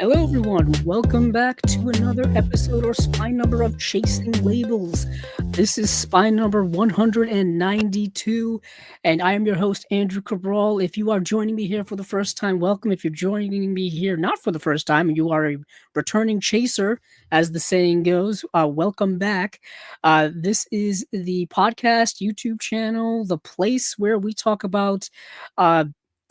Hello, everyone. Welcome back to another episode or spine number of Chasing Labels. This is spine number 192, and I am your host, Andrew Cabral. If you are joining me here for the first time, welcome. If you're joining me here not for the first time and you are a returning chaser, as the saying goes, welcome back. This is the podcast, YouTube channel, the place where we talk about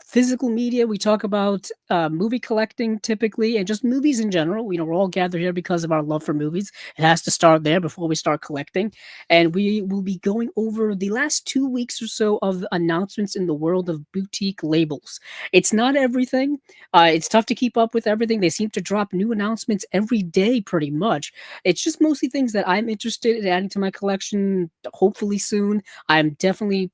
physical media. We talk about movie collecting typically, and just movies in general. We're all gathered here because of our love for movies. It has to start there before we start collecting. And we will be going over the last 2 weeks or so of announcements in the world of boutique labels. It's not everything. It's tough to keep up with everything. They seem to drop new announcements every day pretty much. It's just mostly things that I'm interested in adding to my collection, hopefully soon. I'm definitely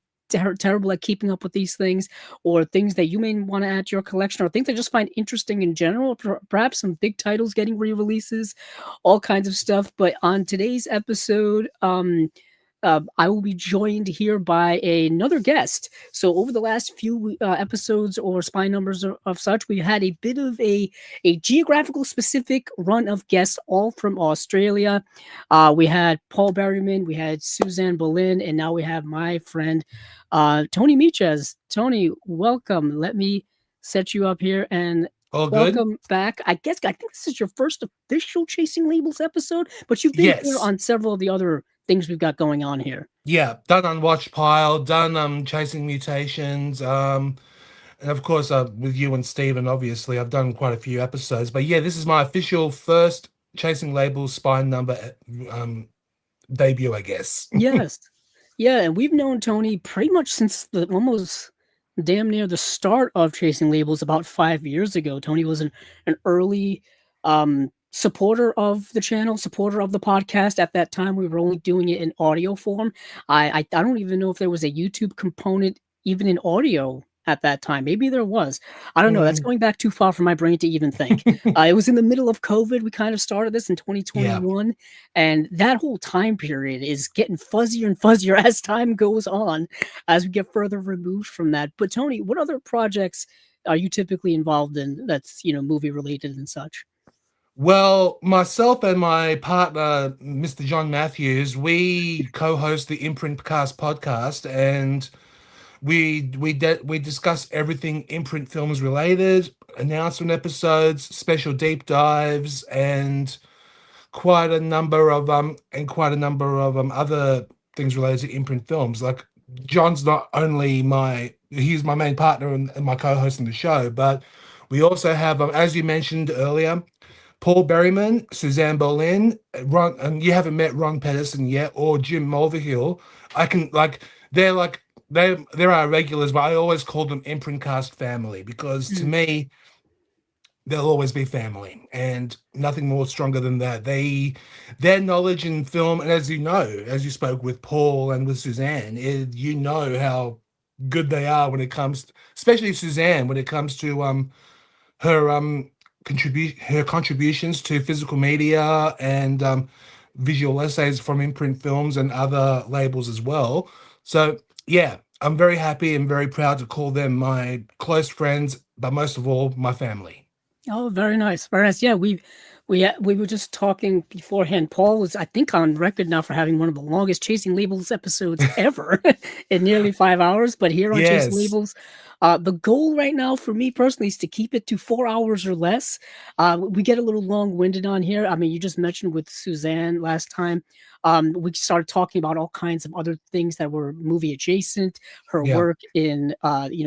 terrible at keeping up with these things, or things that you may want to add to your collection, or things I just find interesting in general, perhaps some big titles getting re-releases, all kinds of stuff. But on today's episode, I will be joined here by another guest. So over the last few episodes or spine numbers of such, we had a bit of a geographical specific run of guests, all from Australia. We had Paul Berryman, we had Suzanne Boleyn, and now we have my friend Tony Michas. Tony, welcome. Let me set you up here and all good. Welcome back. I think this is your first official Chasing Labels episode, but you've been here Yes. on several of the other things we've got going on here. Yeah, done Unwatched Pile, done Chasing Mutations, and of course with you and Steven, obviously, I've done quite a few episodes. But yeah, this is my official first Chasing Labels spine number debut, I guess. Yes. Yeah, and we've known Tony pretty much since almost damn near the start of Chasing Labels about 5 years ago. Tony was an early supporter of the channel, supporter of the podcast. At that time, we were only doing it in audio form. I don't even know if there was a YouTube component even in audio at that time. Maybe there was. I don't know. That's going back too far for my brain to even think. It was in the middle of COVID. We kind of started this in 2021. And that whole time period is getting fuzzier and fuzzier as time goes on, as we get further removed from that. But Tony, what other projects are you typically involved in that's, movie related and such? Well, myself and my partner, Mr. John Matthews, we co-host the Imprint Cast podcast, and we discuss everything imprint films related, announcement episodes, special deep dives, and quite a number of other things related to imprint films. Like, John's not only he's my main partner and my co-host in the show, but we also have, as you mentioned earlier, Paul Berryman, Suzanne Boleyn, Ron, and you haven't met Ron Pedersen yet, or Jim Mulvihill. They're our regulars, but I always call them Imprint Cast family, because to me, they'll always be family, and nothing more stronger than that. Their knowledge in film, and as you spoke with Paul and with Suzanne, you know how good they are when it comes, especially Suzanne, when it comes to her contributions to physical media and visual essays from imprint films and other labels as well. So yeah, I'm very happy and very proud to call them my close friends, but most of all, my family. Oh, very nice. Very nice. Yeah, we were just talking beforehand. Paul was, I think, on record now for having one of the longest Chasing Labels episodes ever in nearly 5 hours. But here on Chasing Labels, the goal right now for me personally is to keep it to 4 hours or less. We get a little long-winded on here. I mean, you just mentioned with Suzanne last time. We started talking about all kinds of other things that were movie adjacent. Her work in,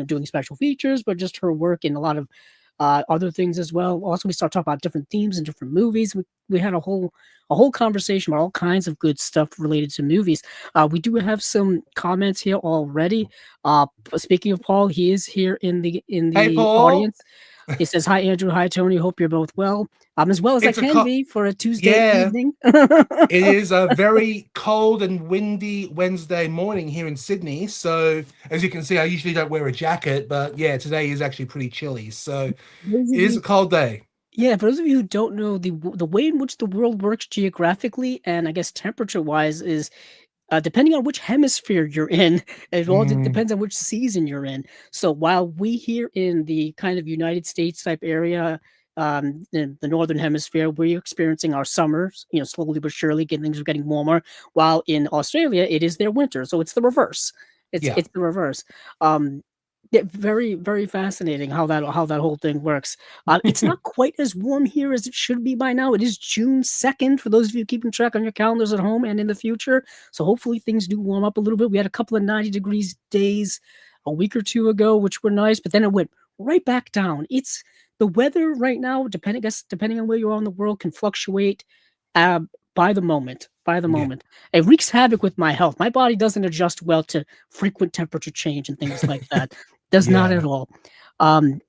doing special features, but just her work in a lot of other things as well. Also, we start talking about different themes and different movies. We had a whole conversation about all kinds of good stuff related to movies. We do have some comments here already. Speaking of Paul, he is here in the Hey, audience. He says, "Hi, Andrew. Hi, Tony. Hope you're both well. As well as I can be for a Tuesday evening." It is a very cold and windy Wednesday morning here in Sydney. So, as you can see, I usually don't wear a jacket, but yeah, today is actually pretty chilly. So, it is a cold day. Yeah, for those of you who don't know, the way in which the world works geographically and I guess temperature-wise is depending on which hemisphere you're in, it all depends on which season you're in. So while we here in the kind of United States type area in the northern hemisphere, we're experiencing our summers, slowly but surely, things are getting warmer. While in Australia, it is their winter, so it's the reverse. It's Yeah. it's the reverse. Um, yeah, very very fascinating how that whole thing works. It's not quite as warm here as it should be by now. It is June 2nd for those of you keeping track on your calendars at home and in the future. So hopefully things do warm up a little bit. We had a couple of 90 degrees days a week or two ago, which were nice, but then it went right back down. It's the weather right now, depending on where you are in the world, can fluctuate uh, by the moment. By the Yeah. moment, it wreaks havoc with my health. My body doesn't adjust well to frequent temperature change and things like that. Does not Yeah. at all. Um,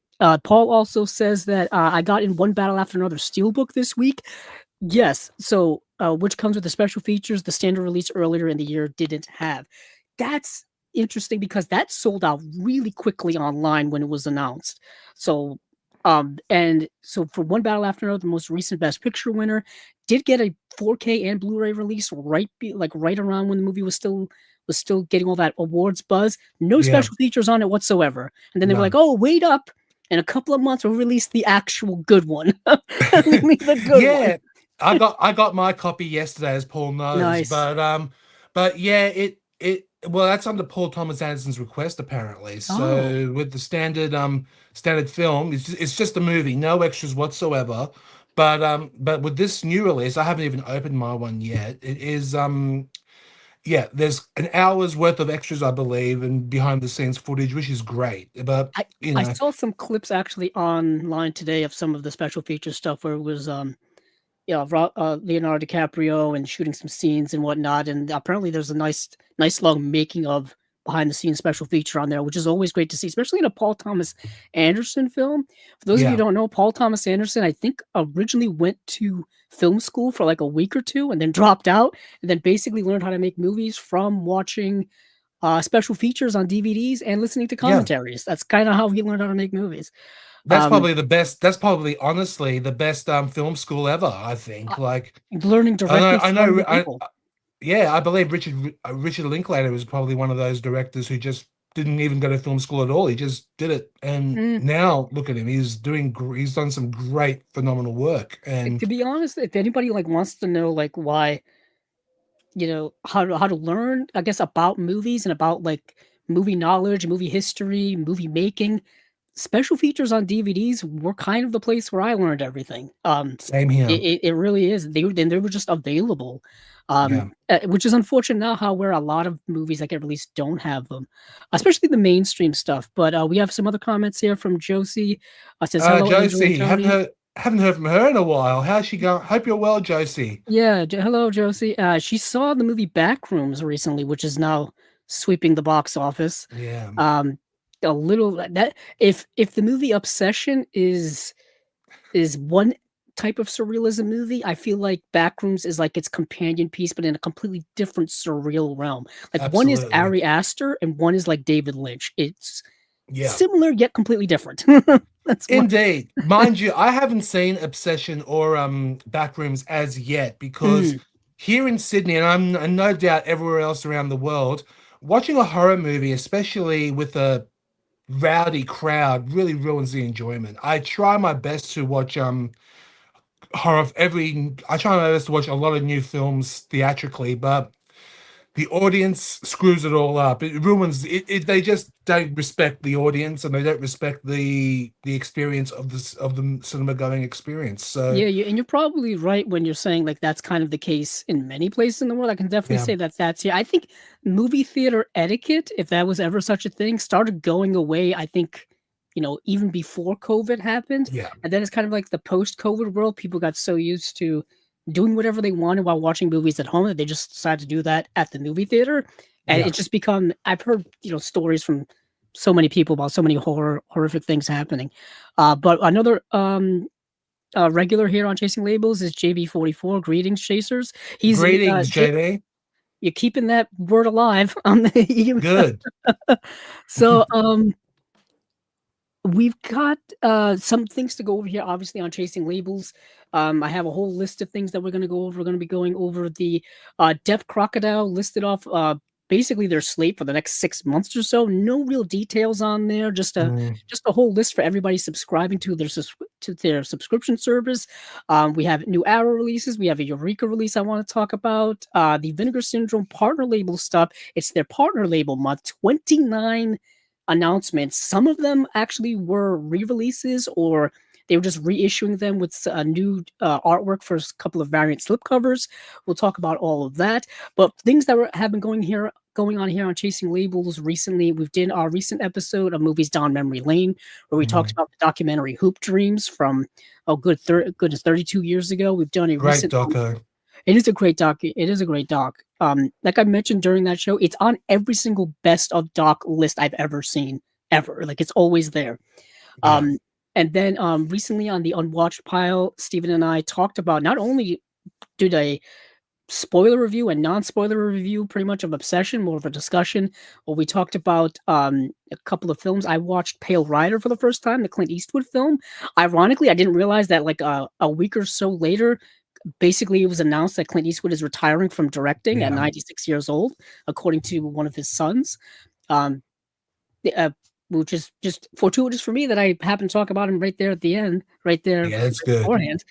Paul also says that I got in one battle after another steelbook this week. Yes, so which comes with the special features the standard release earlier in the year didn't have. That's interesting because that sold out really quickly online when it was announced. So and so for one battle after another, the most recent Best Picture winner did get a 4K and Blu-ray release right around when the movie was still getting all that awards buzz. No Yeah. special features on it whatsoever. And then they were like, None. "Oh, wait up. In a couple of months, we'll release the actual good one." The good one. Yeah, I got my copy yesterday, as Paul knows. Nice. But yeah, it well, that's under Paul Thomas Anderson's request apparently. Oh, So with the standard film, it's just a movie, no extras whatsoever. But with this new release, I haven't even opened my one yet. It is yeah, there's an hour's worth of extras, I believe, and behind the scenes footage, which is great. But I you I know, saw some clips actually online today of some of the special feature stuff where it was Leonardo DiCaprio and shooting some scenes and whatnot. And apparently, there's a nice long making of behind the scenes special feature on there, which is always great to see, especially in a Paul Thomas Anderson film. For those of you who yeah, don't know, Paul Thomas Anderson, I think originally went to film school for like a week or two and then dropped out and then basically learned how to make movies from watching special features on DVDs and listening to yeah. commentaries. That's kind of how he learned how to make movies. That's Um, probably the best. That's probably honestly the best film school ever. I uh, think. Like learning I know, directly I from know. the people. Yeah, I believe Richard Linklater was probably one of those directors who just didn't even go to film school at all. He just did it, and Mm. now look at him. He's done some great, phenomenal work. And To be honest, if anybody like wants to know like why, how to learn, I guess, about movies and about like movie knowledge, movie history, movie making, special features on DVDs were kind of the place where I learned everything. same It, here. it, it really is. They were just available, Yeah. which is unfortunate now. How where a lot of movies that get released don't have them, especially the mainstream stuff. But we have some other comments here from Josie. Says hello, Angel and Josie, Tony. haven't heard from her in a while. How's she going? Hope you're well, Josie. Yeah, hello, Josie. She saw the movie Backrooms recently, which is now sweeping the box office. Yeah, Um, a little that if the movie Obsession is one type of surrealism movie, I feel like Backrooms is like its companion piece, but in a completely different surreal realm. Like one is absolutely. Ari Aster and one is like David Lynch. It's Yeah. similar yet completely different. That's my Indeed. Mind you, I haven't seen Obsession or Backrooms as yet because mm, here in Sydney, and no doubt everywhere else around the world, watching a horror movie, especially with a rowdy crowd, really ruins the enjoyment. I try my best to watch a lot of new films theatrically, but the audience screws it all up. It ruins it. They just don't respect the audience, and they don't respect the experience of the cinema going experience. So yeah, and you're probably right when you're saying like that's kind of the case in many places in the world. I can definitely yeah, say that that's here. I think movie theater etiquette, if that was ever such a thing, started going away. I think even before COVID happened, yeah, and then it's kind of like the post-COVID world. People got so used to doing whatever they wanted while watching movies at home that they just decided to do that at the movie theater, and yeah. it's just become. I've heard stories from so many people about so many horrific things happening. But another regular here on Chasing Labels is JB44. Greetings, Chasers. Greetings, JD. You're keeping that word alive. Good. So we've got some things to go over here, obviously on Chasing Labels. I have a whole list of things that we're going to go over. We're going to be going over the Deaf Crocodile listed off basically their slate for the next 6 months or so. No real details on there, just a whole list for everybody subscribing to their subscription service. We have new Arrow releases. We have a Eureka release I want to talk about. The Vinegar Syndrome partner label stuff. It's their partner label month. 29 announcements. Some of them actually were re-releases, or they were just reissuing them with new artwork for a couple of variant slipcovers. We'll talk about all of that. But things that have been going on here on Chasing Labels recently, we've done our recent episode of Movies Down Memory Lane, where we talked about the documentary Hoop Dreams from goodness 32 years ago. We've done a Great recent doco. It is a great doc. It is a great doc. Like I mentioned during that show, it's on every single best of doc list I've ever seen, ever. Like, it's always there. Yeah. And then recently on the Unwatched pile, Steven and I talked about, not only did a spoiler review and non-spoiler review, pretty much of Obsession, more of a discussion, where we talked about a couple of films. I watched Pale Rider for the first time, the Clint Eastwood film. Ironically, I didn't realize that like a week or so later, basically it was announced that Clint Eastwood is retiring from directing at 96 years old, according to one of his sons. Which is just fortuitous for me that I happen to talk about him right there at the end, right there. Yeah, that's good. Beforehand,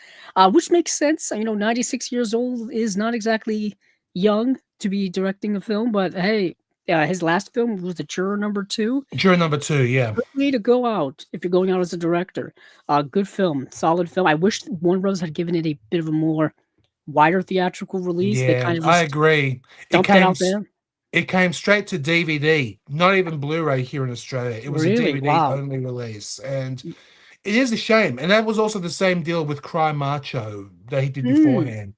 which makes sense. 96 years old is not exactly young to be directing a film, but hey, his last film was The Juror Number 2. Juror Number 2, yeah. Good way to go out if you're going out as a director. Good film, solid film. I wish Warner Bros. Had given it a bit of a more wider theatrical release. Yeah, they kind of I agree. Dumped it out there. It came straight to DVD, not even Blu-ray here in Australia. It was a DVD only release, and it is a shame. And that was also the same deal with Cry Macho that he did beforehand.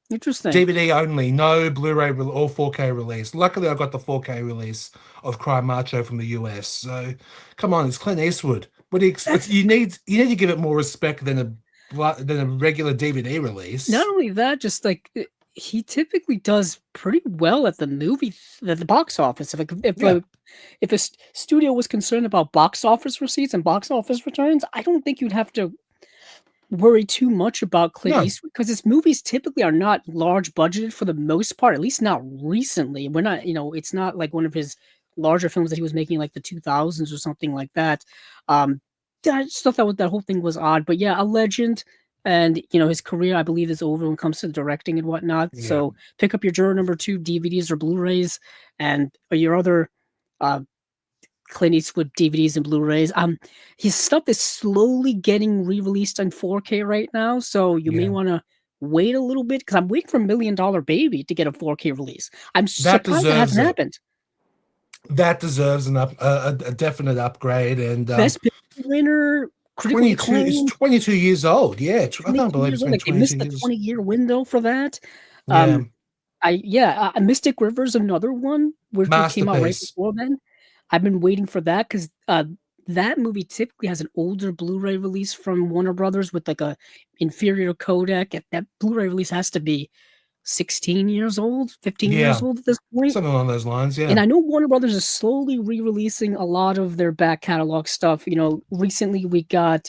Interesting. DVD only, no Blu-ray or 4K release. Luckily, I got the 4K release of Cry Macho from the US. So, come on, it's Clint Eastwood. What do you expect? You need to give it more respect than a regular DVD release. Not only that, just like, he typically does pretty well at the box office. If a studio was concerned about box office receipts and box office returns, I don't think you'd have to worry too much about Clint Eastwood, because his movies typically are not large budgeted for the most part, at least not recently. We're not, it's not like one of his larger films that he was making like the 2000s or something like that. I just thought that whole thing was odd, but yeah, a legend. And, his career, I believe, is over when it comes to directing and whatnot. Yeah. So pick up your Juror Number 2 DVDs or Blu-rays or your other Clint Eastwood DVDs and Blu-rays. His stuff is slowly getting re-released on 4K right now. So you may want to wait a little bit, because I'm waiting for $1 Million Baby to get a 4K release. I'm surprised that hasn't happened. That deserves a definite upgrade. And Best Picture winner. 22 years old. Yeah, I can't believe it's been 22 years. They missed the 20-year window for that. Mystic River's another one which came out right before then. I've been waiting for that because that movie typically has an older Blu-ray release from Warner Brothers with like a inferior codec. That Blu-ray release has to be 16 years old, 15 years old at this point. Something along those lines, yeah. And I know Warner Brothers is slowly re-releasing a lot of their back catalog stuff. Recently we got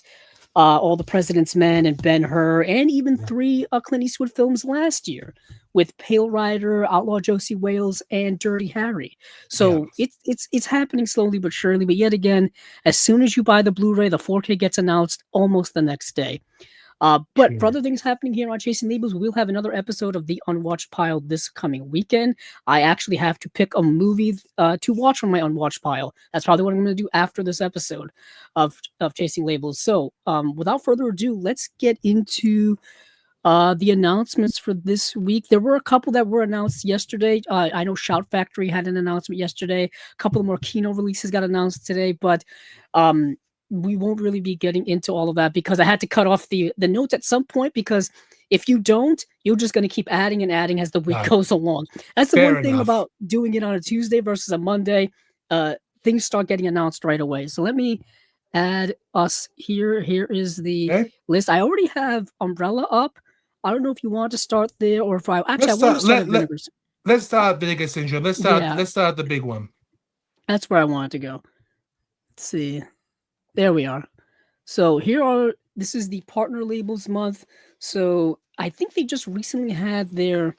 All the President's Men and Ben-Hur, and even 3 Clint Eastwood films last year with Pale Rider, Outlaw Josie Wales, and Dirty Harry. So it's happening slowly but surely. But yet again, as soon as you buy the Blu-ray, the 4K gets announced almost the next day. But for other things happening here on Chasing Labels, we'll have another episode of the Unwatched pile this coming weekend. I actually have to pick a movie to watch on my Unwatched pile. That's probably what I'm going to do after this episode of Chasing Labels. So without further ado, let's get into the announcements for this week. There were a couple that were announced yesterday. I know Shout Factory had an announcement yesterday. A couple of more Kino releases got announced today, but we won't really be getting into all of that because I had to cut off the notes at some point, because if you don't, you're just going to keep adding and adding as the week goes along. That's the one thing about doing it on a Tuesday versus a Monday. Things start getting announced right away. So let me add us here. Here is the list. I already have Umbrella up. I don't know if you want to start there or if I want to start with Vinegars. Let's start Vinegar Syndrome. Let's start the big one. That's where I wanted to go. Let's see. There we are. So this is the partner labels month. So I think they just recently had their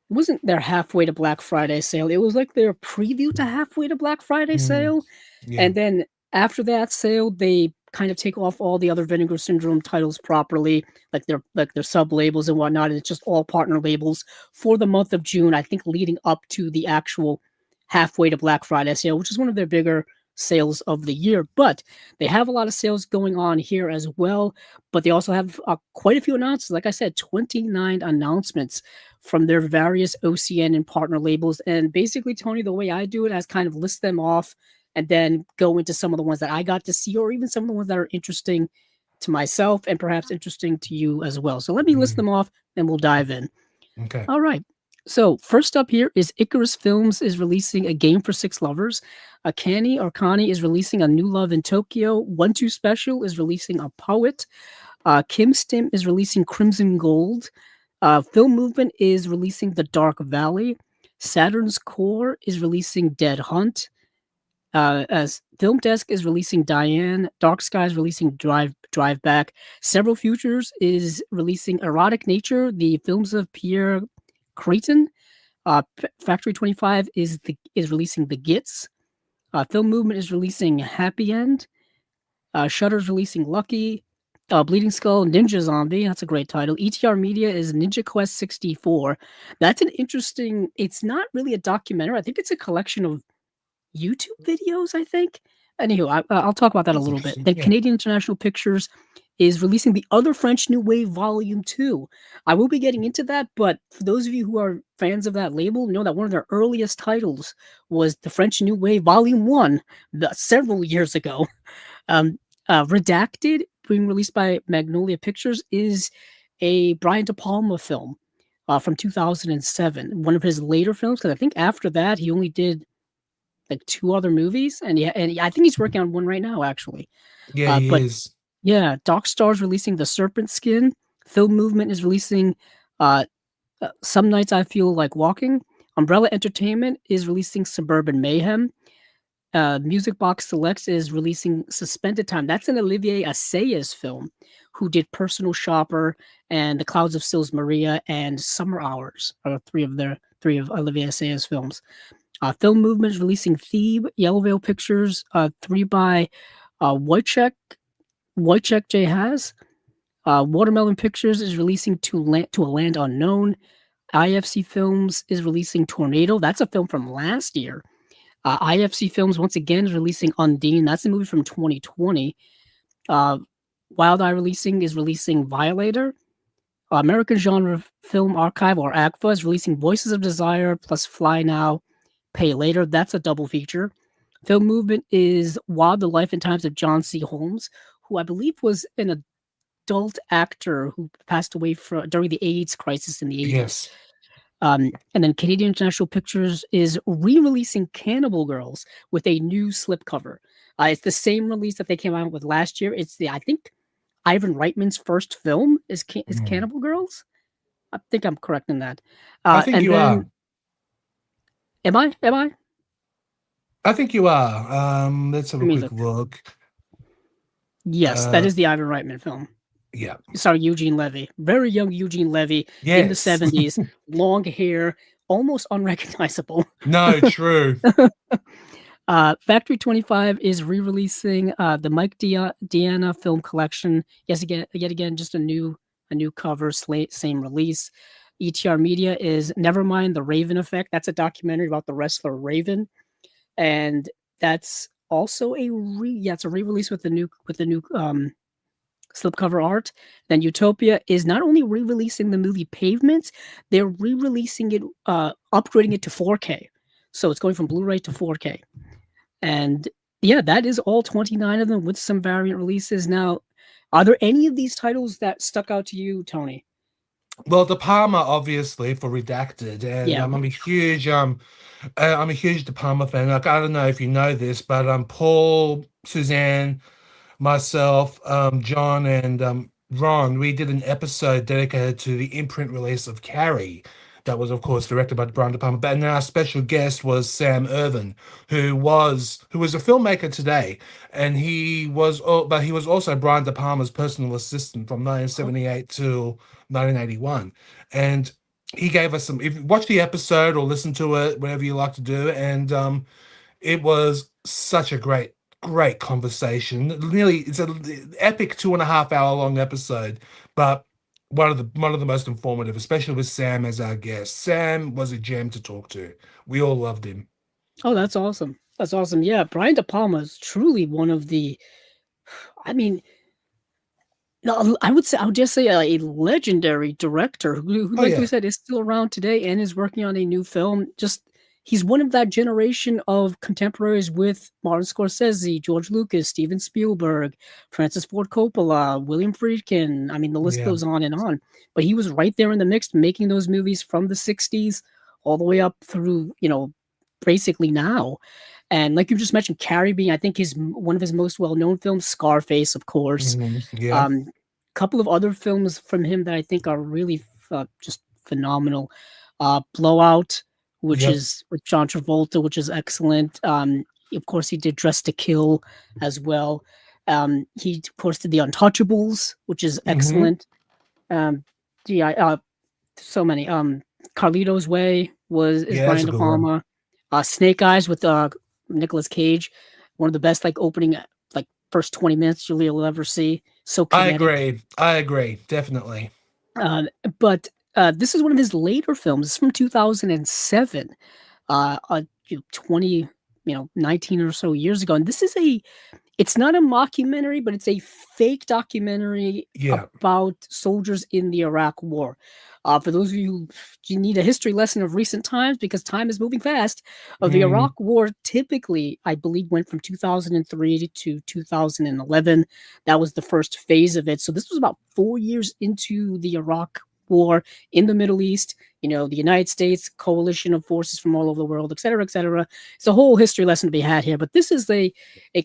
wasn't their halfway to Black Friday sale. It was like their preview to halfway to Black Friday Mm, sale. yeah. And then after that sale, they kind of take off all the other Vinegar Syndrome titles properly, like their sub labels and whatnot. And it's just all partner labels for the month of June, I think leading up to the actual halfway to Black Friday sale, which is one of their bigger sales of the year. But they have a lot of sales going on here as well. But they also have quite a few announcements. Like I said, 29 announcements from their various OCN and partner labels. And basically, Tony, the way I do it, I kind of list them off and then go into some of the ones that I got to see, or even some of the ones that are interesting to myself and perhaps interesting to you as well. So let me list Mm, them off and we'll dive in. okay. All right. So first up here is Icarus Films is releasing A Game for Six Lovers. Akani or Kani is releasing A New Love in Tokyo. 1-2 Special is releasing A Poet. Kim Stim is releasing Crimson Gold. Film Movement is releasing The Dark Valley. Saturn's Core is releasing Dead Hunt. As Film Desk is releasing Diane. Dark Sky is releasing Drive Back. Several Futures is releasing Erotic Nature, the films of Pierre Creighton. Factory 25 is releasing The Gits. Film Movement is releasing Happy End. Shudder's releasing Lucky. Bleeding Skull, Ninja Zombie. That's a great title. ETR Media is Ninja Quest 64. That's an interesting. It's not really a documentary. I think it's a collection of YouTube videos. I think. Anywho, I'll talk about that a That's little bit. interesting. Then Yeah. Canadian International Pictures is releasing The Other French New Wave Volume 2. I will be getting into that, but for those of you who are fans of that label, know that one of their earliest titles was The French New Wave Volume 1 several years ago. Redacted, being released by Magnolia Pictures, is a Brian De Palma film from 2007. One of his later films, because I think after that he only did like 2 other movies, and I think he's working on one right now actually. Yeah, he But is. yeah, Doc Star's releasing The Serpent Skin. Film Movement is releasing uh, Some Nights I Feel Like Walking. Umbrella Entertainment is releasing Suburban Mayhem. Music Box Selects is releasing Suspended Time. That's an Olivier Assayas film, who did Personal Shopper and The Clouds of Sils Maria and Summer Hours are three of Olivier Assayas films. Film Movement is releasing Thebe. Yellow Veil Pictures, 3 by Wojciech J. Has. Watermelon Pictures is releasing To a Land Unknown. IFC Films is releasing Tornado. That's a film from last year. IFC Films once again is releasing Undine. That's a movie from 2020. Wild Eye Releasing is releasing Violator. American Genre Film Archive, or AGFA, is releasing Voices of Desire plus Fly Now, Pay Later. That's a double feature. Film Movement is Wild: The Life and Times of John C. Holmes, who I believe was an adult actor who passed away during the AIDS crisis in the 80s. Yes. And then Canadian International Pictures is re-releasing Cannibal Girls with a new slipcover. It's the same release that they came out with last year. It's I think Ivan Reitman's first film is Mm. Cannibal Girls. I think I'm correct in that. I think And you then, are. am I? I think you are. Let's have Let a me quick look. look. Yes, that is the Ivan Reitman film. Yeah. Sorry, Eugene Levy. Very young Eugene Levy in the Yes. 70s, long hair, almost unrecognizable. No, true. Factory 25 is re-releasing the Mike Deanna film collection. Yet again, just a new cover, same release. ETR Media is Nevermind the Raven Effect. That's a documentary about the wrestler Raven, and that's also it's a re-release with the new slipcover art. Then Utopia is not only re-releasing the movie Pavements, they're re-releasing it, upgrading it to 4K. So it's going from Blu-ray to 4K. And yeah, that is all 29 of them with some variant releases. Now, are there any of these titles that stuck out to you, Tony? Well, De Palma, obviously, for Redacted, and Yeah. I'm a huge De Palma fan. Like, I don't know if you know this, but Paul, Suzanne, myself, John, and Ron, we did an episode dedicated to the imprint release of Carrie. That was, of course, directed by Brian De Palma. But and our special guest was Sam Irvin, who was a filmmaker today, and but he was also Brian De Palma's personal assistant from 1978 to 1981. And he gave us some. If you watch the episode or listen to it, whatever you like to do, and it was such a great conversation. Nearly, it's an epic 2.5 hour long episode, but one of the most informative, especially with Sam as our guest. Sam was a gem to talk to. We all loved him. Oh, that's awesome. That's awesome. Yeah, Brian De Palma is truly one of the. I mean, no, I would just say a legendary director who, Oh like we yeah. said, is still around today and is working on a new film. Just he's one of that generation of contemporaries with Martin Scorsese, George Lucas, Steven Spielberg, Francis Ford Coppola, William Friedkin. I mean, the list Yeah. goes on and on. But he was right there in the mix, making those movies from the '60s all the way up through, basically now. And like you just mentioned, Carrie being, I think, his one of his most well-known films, Scarface, of course. Yeah. Couple of other films from him that I think are really just phenomenal. Blowout, which Yep. is with John Travolta, which is excellent. Of course, he did Dress to Kill as well. He, of course, did The Untouchables, which is Hmm. excellent. Um, yeah, so many. Carlito's Way is Yeah, that's Brian a De good one. Palma. Snake Eyes with Nicolas Cage, one of the best like opening like first 20 minutes you'll ever see. So I kinetic. agree. I agree. Definitely. Uh, but this is one of his later films. It's from 2007. 20, 19 or so years ago. And this is it's not a mockumentary, but it's a fake documentary Yeah. about soldiers in the Iraq War. For those of you need a history lesson of recent times because time is moving fast. The Mm, Iraq War typically, I believe, went from 2003 to 2011. That was the first phase of it. So this was about 4 years into the Iraq War in the Middle East. The United States, coalition of forces from all over the world, et cetera, et cetera. It's a whole history lesson to be had here. But this is a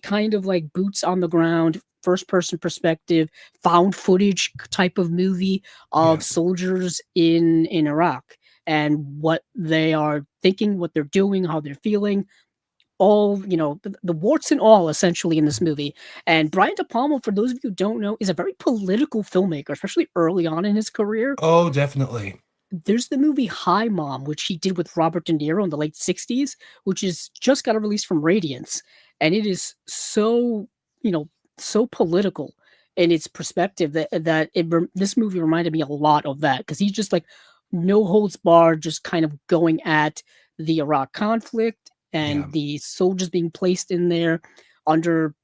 kind of like boots on the ground, first person perspective, found footage type of movie yeah. of soldiers in Iraq and what they are thinking, what they're doing, how they're feeling. All the warts and all essentially in this movie. And Brian De Palma, for those of you who don't know, is a very political filmmaker, especially early on in his career. Oh, definitely. There's the movie Hi Mom, which he did with Robert De Niro in the late '60s, which is just got a release from Radiance, and it is so you know so political in its perspective that this movie reminded me a lot of that because he's just like no holds barred, just kind of going at the Iraq conflict Yeah. and the soldiers being placed in there under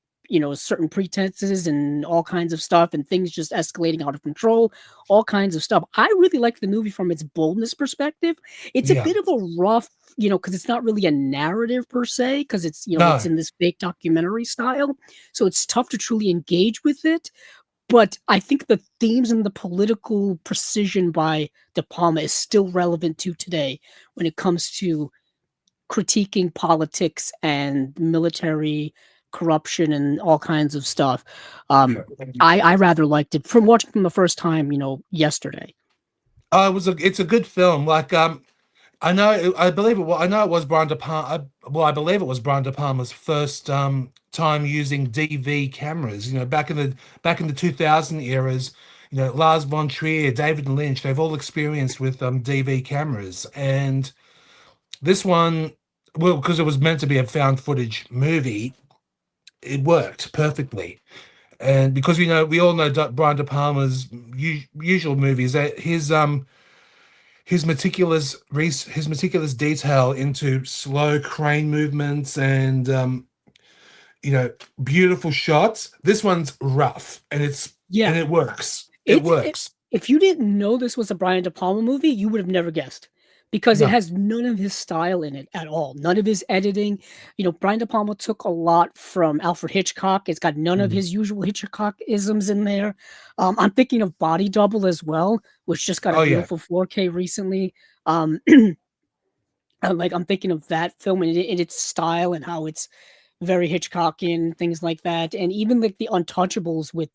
certain pretenses and all kinds of stuff and things just escalating out of control, all kinds of stuff. I really like the movie from its boldness perspective. It's a Yeah. bit of a rough, because it's not really a narrative per se, because it's No. in this fake documentary style. So it's tough to truly engage with it. But I think the themes and the political precision by De Palma is still relevant to today when it comes to critiquing politics and military corruption and all kinds of stuff. Yeah. I rather liked it from watching from the first time, yesterday. It's a good film. Like I know I believe it was I know it was Brian De Palma. I believe it was Brian De Palma's first time using DV cameras. Back in the 2000 eras. Lars von Trier, David Lynch, they've all experienced with DV cameras, and this one, well, because it was meant to be a found footage movie, it worked perfectly. And because we all know Brian De Palma's usual movies, that his meticulous detail into slow crane movements and beautiful shots. This one's rough, Yeah, and it works. It it works. if you didn't know this was a Brian De Palma movie, you would have never guessed because it No. has none of his style in it at all. None of his editing. Brian De Palma took a lot from Alfred Hitchcock. It's got none of Mhm. his usual Hitchcock isms in there. I'm thinking of Body Double as well, which just got a Oh yeah. beautiful 4K recently. Um, like I'm thinking of that film and its style and how it's very Hitchcockian, things like that, and even like the Untouchables with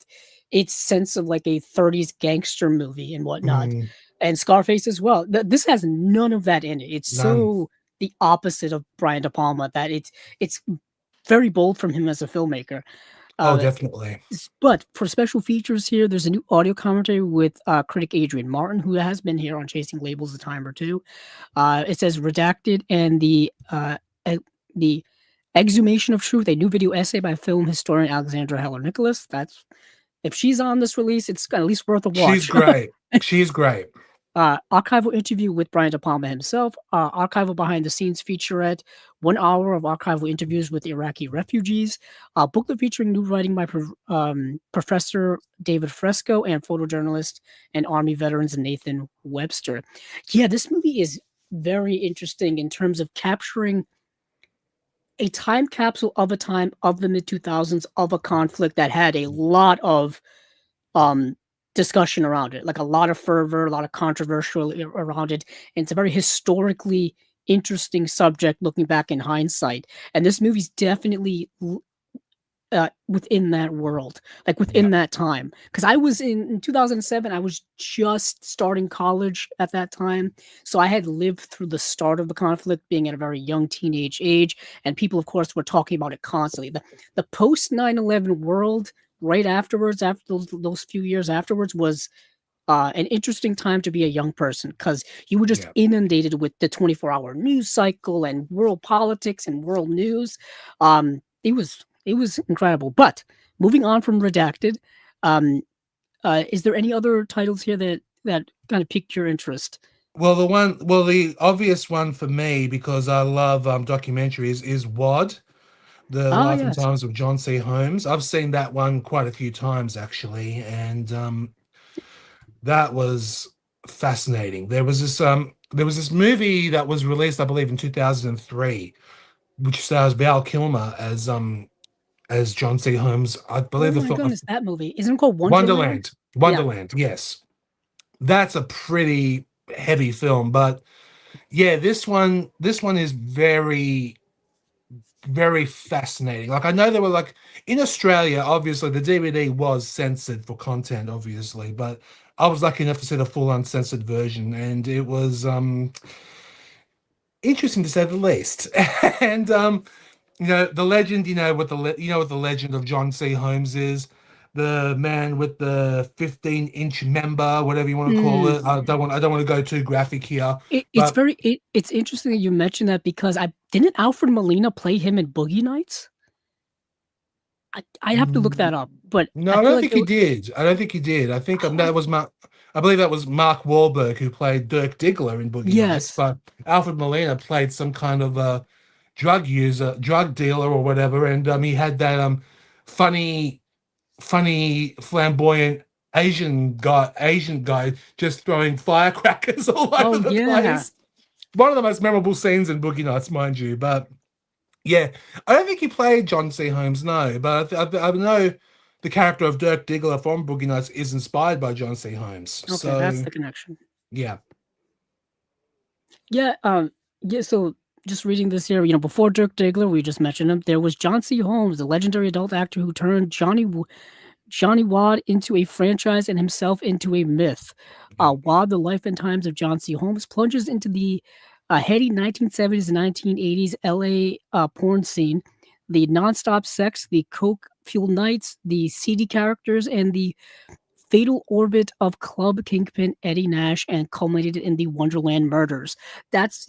its sense of like a '30s gangster movie and whatnot, Mm, and Scarface as well. This has none of that in it. It's none. so the opposite of Brian De Palma that it's very bold from him as a filmmaker. Oh, Uh, definitely. but for special features here, there's a new audio commentary with critic Adrian Martin, who has been here on Chasing Labels a time or two. It says Redacted and the Exhumation of Truth, a new video essay by film historian Alexandra Heller Nicholas. That's if she's on this release, it's at least worth a She's watch. great. She's great. Archival interview with Brian De Palma himself, archival behind the scenes featurette, 1 hour of archival interviews with Iraqi refugees, booklet featuring new writing by Professor David Fresco and photojournalist and Army veterans Nathan Webster. Yeah, this movie is very interesting in terms of capturing a time capsule of a time of the mid 2000s of a conflict that had a lot of um discussion around it, like a lot of fervor, a lot of controversial around it, and it's a very historically interesting subject looking back in hindsight. And this movie's definitely within that world, like within Yeah. that time. Because I was in 2007, I was just starting college at that time, so I had lived through the start of the conflict, being at a very young teenage age, and people, of course, were talking about it constantly. The post 9/11 world, right afterwards, after those few years afterwards, was an interesting time to be a young person because you were just Yeah. inundated with the 24-hour news cycle and world politics and world news. It was incredible. But moving on from Redacted, um, is there any other titles here that kind of piqued your interest? Well, the obvious one for me, because I love documentaries, is WAD, The Ah, Life and yes. Times of John C. Holmes. I've seen that one quite a few times actually, and that was fascinating. There was this movie that was released, I believe, in 2003, which stars Val Kilmer as John C. Holmes. I Oh believe the my film goodness, that movie isn't it called Wonderland? Wonderland. Yeah. Wonderland, yes. That's a pretty heavy film, but yeah, this one is very, very fascinating. Like, I know they were like in Australia, obviously the DVD was censored for content, obviously, but I was lucky enough to see the full uncensored version, and it was interesting to say the least. And the legend, what the legend of John C. Holmes is, the man with the 15-inch member, whatever you want to call Mm. it. I don't want to go too graphic here, It's but very it's interesting that you mentioned that because I didn't Alfred Molina play him in Boogie Nights? I'd have to look that up, but no, I I feel don't like think he did. I don't think he did. I think that was Mark. I believe that was Mark Wahlberg who played Dirk Diggler in Boogie Nights, yes. but Alfred Molina played some kind of a drug user, drug dealer, or whatever, and he had that funny, flamboyant Asian guy just throwing firecrackers all Oh, over the yeah. place. One of the most memorable scenes in Boogie Nights, mind you. But yeah, I don't think he played John C. Holmes, no. But I know the character of Dirk Diggler from Boogie Nights is inspired by John C. Holmes. Okay, that's So the connection. yeah, Yeah, yeah, so just reading this here, before Dirk Diggler, we just mentioned him, there was John C. Holmes, the legendary adult actor who turned Johnny Wad into a franchise and himself into a myth. yeah, Wad, the life and times of John C. Holmes, plunges into the heady 1970s and 1980s LA porn scene, the nonstop sex, the coke-fueled nights, the seedy characters, and the fatal orbit of club kingpin Eddie Nash, and culminated in the Wonderland murders. That's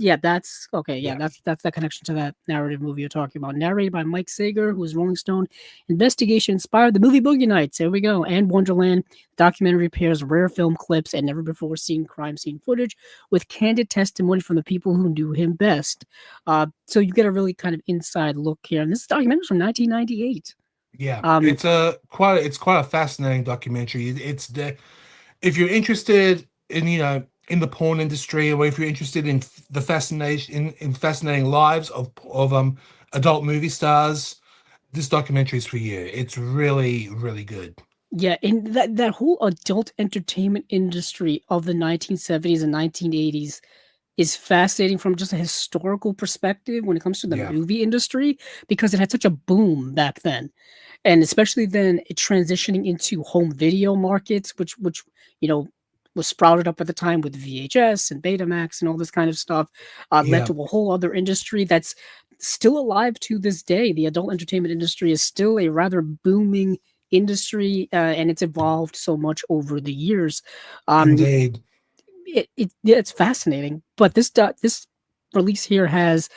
okay. Yeah, yeah. that's that connection to that narrative movie you're talking about. Narrated by Mike Sager, who was Rolling Stone. Investigation inspired the movie Boogie Nights. There we go. And Wonderland documentary pairs rare film clips and never before seen crime scene footage with candid testimony from the people who knew him best. So you get a really kind of inside look here. And this documentary is from 1998. Yeah, Um, it's quite a fascinating documentary. If you're interested in in the porn industry, or if you're interested in the fascination in fascinating lives of adult movie stars, this documentary is for you. It's really, really good. Yeah, and that whole adult entertainment industry of the 1970s and 1980s is fascinating from just a historical perspective when it comes to the Yeah, movie industry because it had such a boom back then. And especially then it transitioning into home video markets, which you know was sprouted up at the time with VHS and Betamax and all this kind of stuff, led yeah, to a whole other industry that's still alive to this day. The adult entertainment industry is still a rather booming industry, and it's evolved so much over the years. Indeed. It's fascinating. But this release here has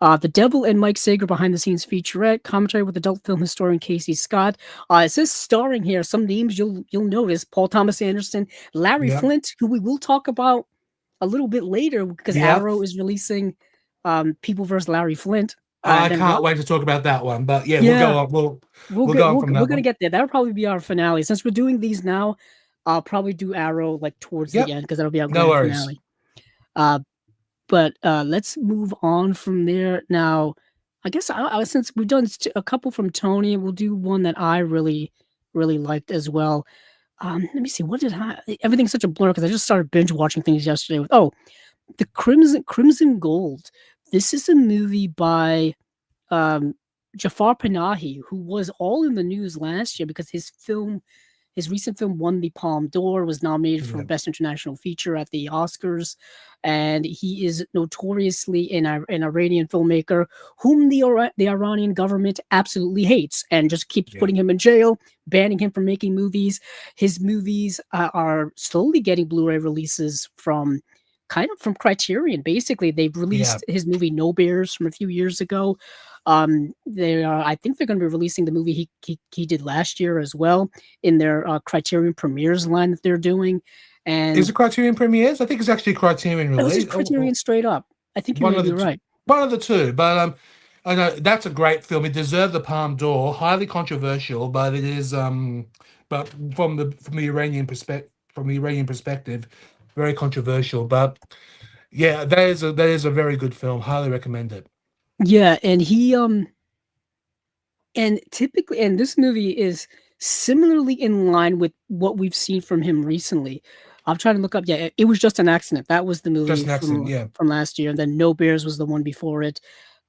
The Devil and Mike Sager behind the scenes featurette, commentary with adult film historian Casey Scott. It says starring here some names you'll notice: Paul Thomas Anderson, Larry Yep. Flint, who we will talk about a little bit later because Yep. Arrow is releasing People vs. Larry Flint. I can't wait to talk about that one. But yeah, we'll go on. We'll go on from that we're gonna one. get there. That'll probably be our finale. Since we're doing these now, I'll probably do Arrow like towards the end because that'll be our grand finale. But let's move on from there. Now, I guess since we've done a couple from Tony, we'll do one that I really, really liked as well. Let me see. What did everything's such a blur because I just started binge watching things yesterday. The Crimson Gold. This is a movie by Jafar Panahi, who was all in the news last year because his recent film won the Palme d'Or, was nominated for Best International Feature at the Oscars, and he is notoriously an Iranian filmmaker whom the Iranian government absolutely hates and just keeps putting him in jail, banning him from making movies. His movies are slowly getting Blu-ray releases from Criterion. Basically, they've released his movie No Bears from a few years ago. I think they're going to be releasing the movie he did last year as well in their Criterion Premieres line that they're doing. And is it Criterion Premieres? I think it's actually Criterion release. It's Criterion straight up. I think you may be right. One of the two, but I know that's a great film. It deserved the Palme d'Or. Highly controversial, but it is but from the Iranian perspective, very controversial. But yeah, that is a very good film. Highly recommend it. Yeah, and he and typically, and this movie is similarly in line with what we've seen from him recently. I'm trying to look up. Yeah, It Was Just an Accident. That was the movie from last year, and then No Bears was the one before it.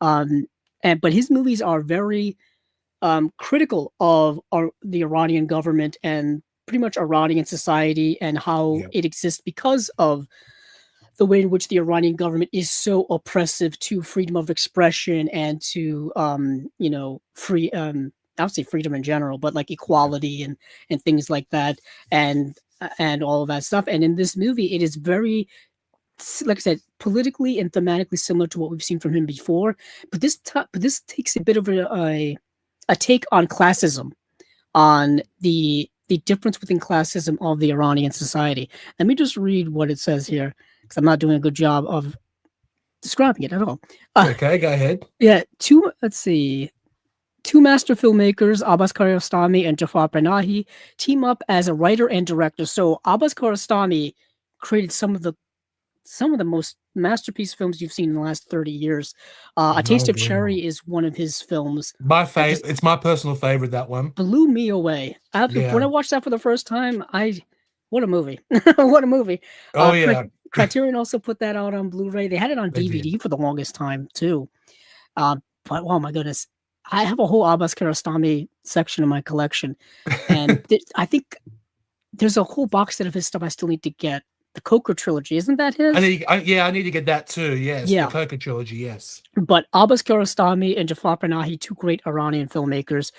But his movies are very critical of the Iranian government and pretty much Iranian society and how it exists because of the way in which the Iranian government is so oppressive to freedom of expression and to, free, I would say freedom in general, but like equality and things like that, and all of that stuff. And in this movie, it is very, like I said, politically and thematically similar to what we've seen from him before. But this takes a bit of a take on classism, on the difference within classism of the Iranian society. Let me just read what it says here, because I'm not doing a good job of describing it at all. Okay, go ahead. Yeah, two master filmmakers, Abbas Kiarostami and Jafar Panahi, team up as a writer and director. So Abbas Kiarostami created some of the most masterpiece films you've seen in the last 30 years. A Taste of Cherry is one of his films. My favorite. It's my personal favorite, that one. Blew me away. When I watched that for the first time, what a movie. What a movie. Oh, yeah. Criterion also put that out on Blu-ray. They had it on DVD for the longest time, too. But, oh, my goodness. I have a whole Abbas Kiarostami section in my collection. And I think there's a whole box set of his stuff I still need to get. The Coker trilogy, isn't that his? I need to get that too. Yes, the Coker trilogy. Yes. But Abbas Kiarostami and Jafar Panahi, two great Iranian filmmakers,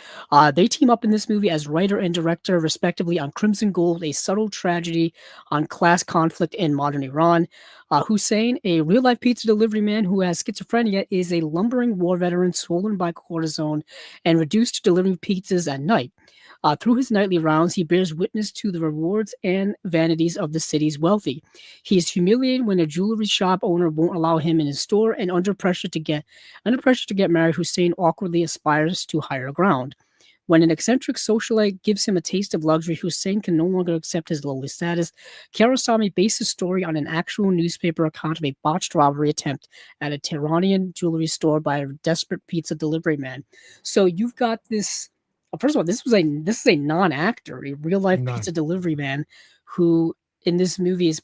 they team up in this movie as writer and director, respectively, on Crimson Gold, a subtle tragedy on class conflict in modern Iran. Hussein, a real-life pizza delivery man who has schizophrenia, is a lumbering war veteran swollen by cortisone and reduced to delivering pizzas at night. Through his nightly rounds, he bears witness to the rewards and vanities of the city's wealthy. He is humiliated when a jewelry shop owner won't allow him in his store, and under pressure to get married, Hussein awkwardly aspires to higher ground. When an eccentric socialite gives him a taste of luxury, Hussein can no longer accept his lowly status. Kiarostami based his story on an actual newspaper account of a botched robbery attempt at a Tehranian jewelry store by a desperate pizza delivery man. So you've got this. First of all, this is a non-actor, a real-life pizza delivery man who, in this movie, is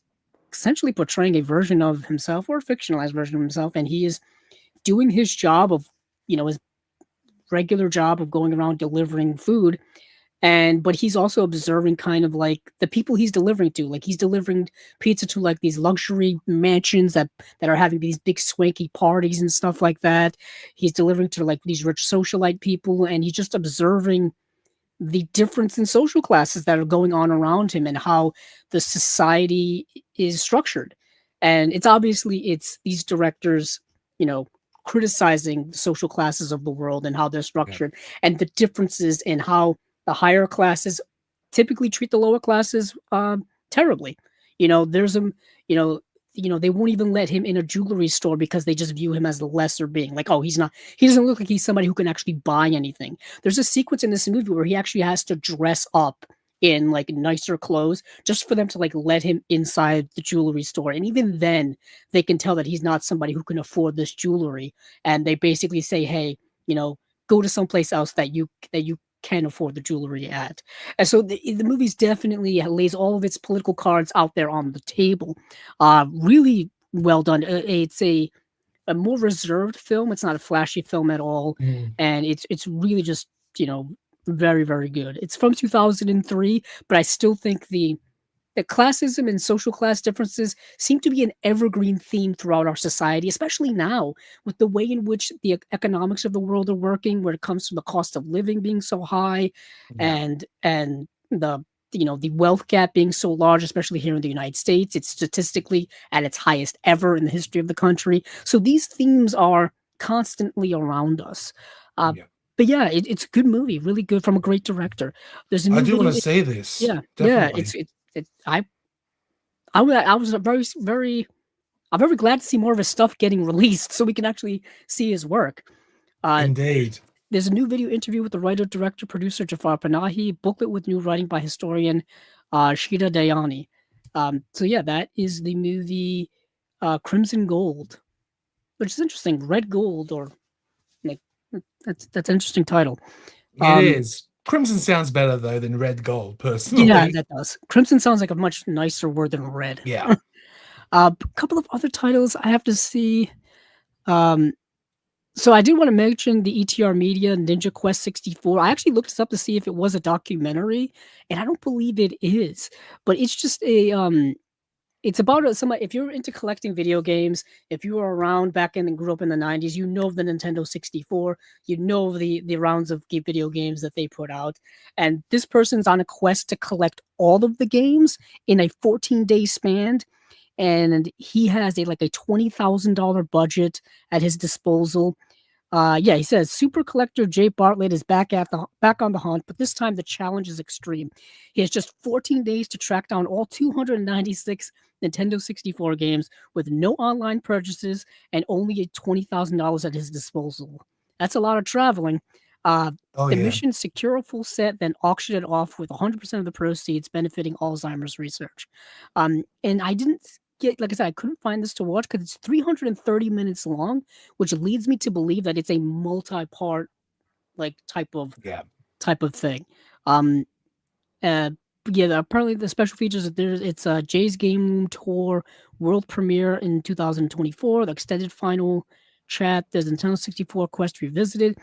essentially portraying a version of himself, or a fictionalized version of himself, and he is doing his job of, his regular job of going around delivering food, but he's also observing kind of like the people he's delivering to. Like he's delivering pizza to like these luxury mansions that are having these big swanky parties and stuff like that. He's delivering to like these rich socialite people, and he's just observing the difference in social classes that are going on around him and how the society is structured. And it's these directors, you know, criticizing the social classes of the world and how they're Yeah. structured, and the differences in how the higher classes typically treat the lower classes terribly. You know, there's a you know they won't even let him in a jewelry store because they just view him as the lesser being. Like, oh, he doesn't look like he's somebody who can actually buy anything. There's a sequence in this movie where he actually has to dress up in like nicer clothes just for them to like let him inside the jewelry store. And even then, they can tell that he's not somebody who can afford this jewelry. And they basically say, hey, go to someplace else that you can afford the jewelry at. And so the movie's definitely lays all of its political cards out there on the table. Really well done. It's a more reserved film. It's not a flashy film at all, Mm. and it's really just very very good. It's from 2003, but I still think the classism and social class differences seem to be an evergreen theme throughout our society, especially now with the way in which the economics of the world are working, where it comes to the cost of living being so high, Yeah. and the wealth gap being so large, especially here in the United States. It's statistically at its highest ever in the history of the country. So these themes are constantly around us. Uh, Yeah. but yeah, it's a good movie, really good from a great director. There's a I new do want video. to say this. Yeah, yeah, Definitely. I was a I'm very glad to see more of his stuff getting released so we can actually see his work. Uh, Indeed. there's a new video interview with the writer, director, producer Jafar Panahi, booklet with new writing by historian Shida Dayani. So yeah, that is the movie Crimson Gold, which is interesting. Red Gold, or like that's an interesting title. It Um, is. Crimson sounds better though than red gold, yeah, personally. that does. Crimson sounds like a much nicer word than red. Yeah. A couple of other titles I have to see. Um, so I did want to mention the ETR Media Ninja Quest 64. I actually looked this up to see if it was a documentary, and I don't believe it is. But it's just it's about somebody. If you're into collecting video games, if you were around back in and grew up in the 90s, you know of the Nintendo 64, you know of the rounds of video games that they put out. And this person's on a quest to collect all of the games in a 14-day span, and he has a $20,000 budget at his disposal. Yeah, he says super collector Jay Bartlett is back on the hunt, but this time the challenge is extreme. He has just 14 days to track down all 296 Nintendo 64 games with no online purchases and only $20,000 at his disposal. That's a lot of traveling. Oh The yeah. mission: secure a full set, then auction it off with 100% of the proceeds benefiting Alzheimer's research. And I didn't get, like I said, I couldn't find this to watch because it's 330 minutes long, which leads me to believe that it's a multi-part like Yeah. type of thing. Um, uh, yeah, apparently the special features it's Jay's Game Room Tour world premiere in 2024, the extended final chat. There's Nintendo 64 Quest Revisited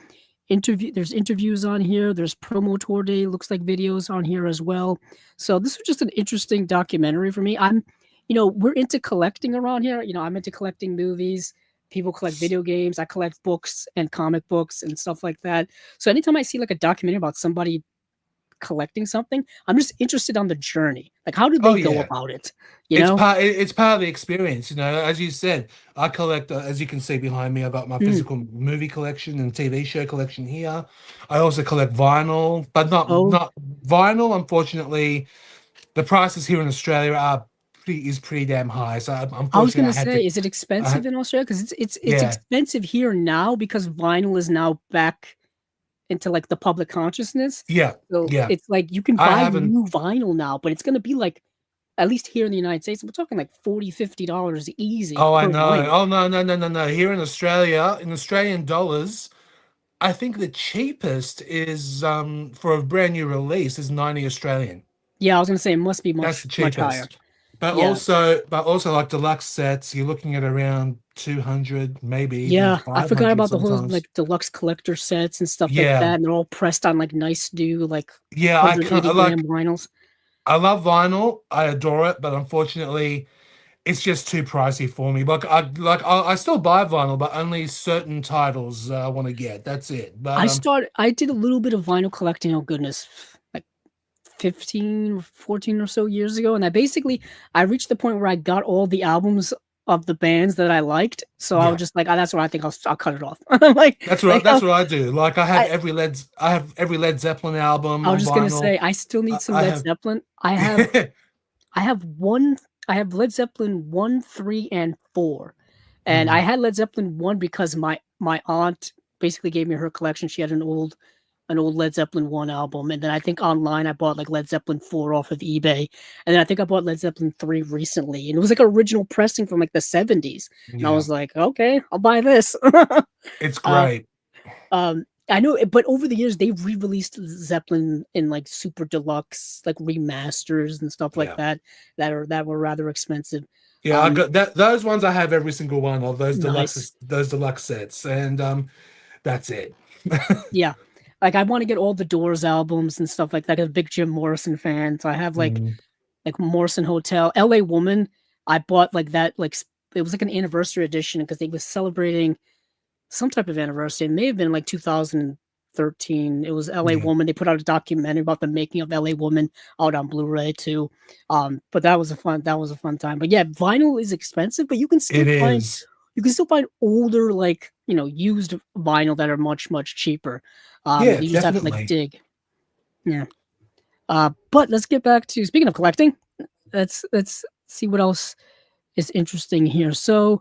there's interviews on here. There's promo tour day. Looks like videos on here as well. So this was just an interesting documentary for me. We're into collecting around here. I'm into collecting movies. People collect video games. I collect books and comic books and stuff like that. So anytime I see like a documentary about somebody collecting something, I'm just interested on the journey. Like, how do Oh they go yeah. about it? You know? It's part of the experience, as you said. I collect, as you can see behind me, I've got my Mm. physical movie collection and TV show collection here. I also collect vinyl, but not Oh, not vinyl. Unfortunately, the prices here in Australia is pretty damn high. So I was unfortunately, gonna say, is it I expensive had, in Australia? Because it's yeah, expensive here now because vinyl is now back into like the public consciousness. yeah, So yeah. it's like you can I buy haven't. new vinyl now, but it's gonna be like, at least here in the United States, we're talking like $40-$50 easy Oh, I per know. vinyl. Oh no, no, no, no, no. Here in Australia, in Australian dollars, I think the cheapest is for a brand new release is 90 Australian. Yeah, I was gonna say it must be That's the much higher. cheapest. But Yeah. also like deluxe sets, you're looking at around 200, maybe even Yeah, I forgot 500 about the whole sometimes. like deluxe collector sets and stuff like Yeah, that, and they're all pressed on like nice new like yeah, I can't. 180 gram vinyls. I love vinyl. I adore it, but unfortunately, it's just too pricey for me. I still buy vinyl, but only certain titles I want to get. That's it. But I did a little bit of vinyl collecting, oh goodness, like 15 or 14 or so years ago, and I reached the point where I got all the albums of the bands that I liked, so I was yeah, just like, "Oh, that's what I think I'll cut it off." Like that's what I do. Like I I have every Led Zeppelin album I was on just gonna vinyl. say, I still need some I Led have Zeppelin. I have Led Zeppelin 1, 3, and 4. And I Mm, had Led Zeppelin 1 because my aunt basically gave me her collection. She had an old Led Zeppelin 1 album, and then I think online I bought like Led Zeppelin 4 off of eBay. And then I think I bought Led Zeppelin 3 recently, and it was like an original pressing from like the 70s. And I yeah, was like, "Okay, I'll buy this." it's uh, great. I know, but over the years they've re-released Zeppelin in like super deluxe, like remasters and stuff like Yeah. that that were rather expensive. Yeah, I Um, got that. Those ones I have every single one of Nice, those deluxe sets, and that's it. yeah. Like I want to get all the Doors albums and stuff like that. I'm a big Jim Morrison fan, so I have Mm, like Morrison Hotel, L.A. Woman. I bought like that it was like an anniversary edition because they was celebrating some type of anniversary. It may have been like 2013. It was LA yeah, Woman. They put out a documentary about the making of LA Woman out on Blu-ray too. But that was a fun time. But yeah, vinyl is expensive, but it is. you can still find older like, used vinyl that are much, much cheaper. Yeah, You just have to like definitely. dig. Yeah. But let's get back to speaking of collecting. Let's see what else is interesting here. So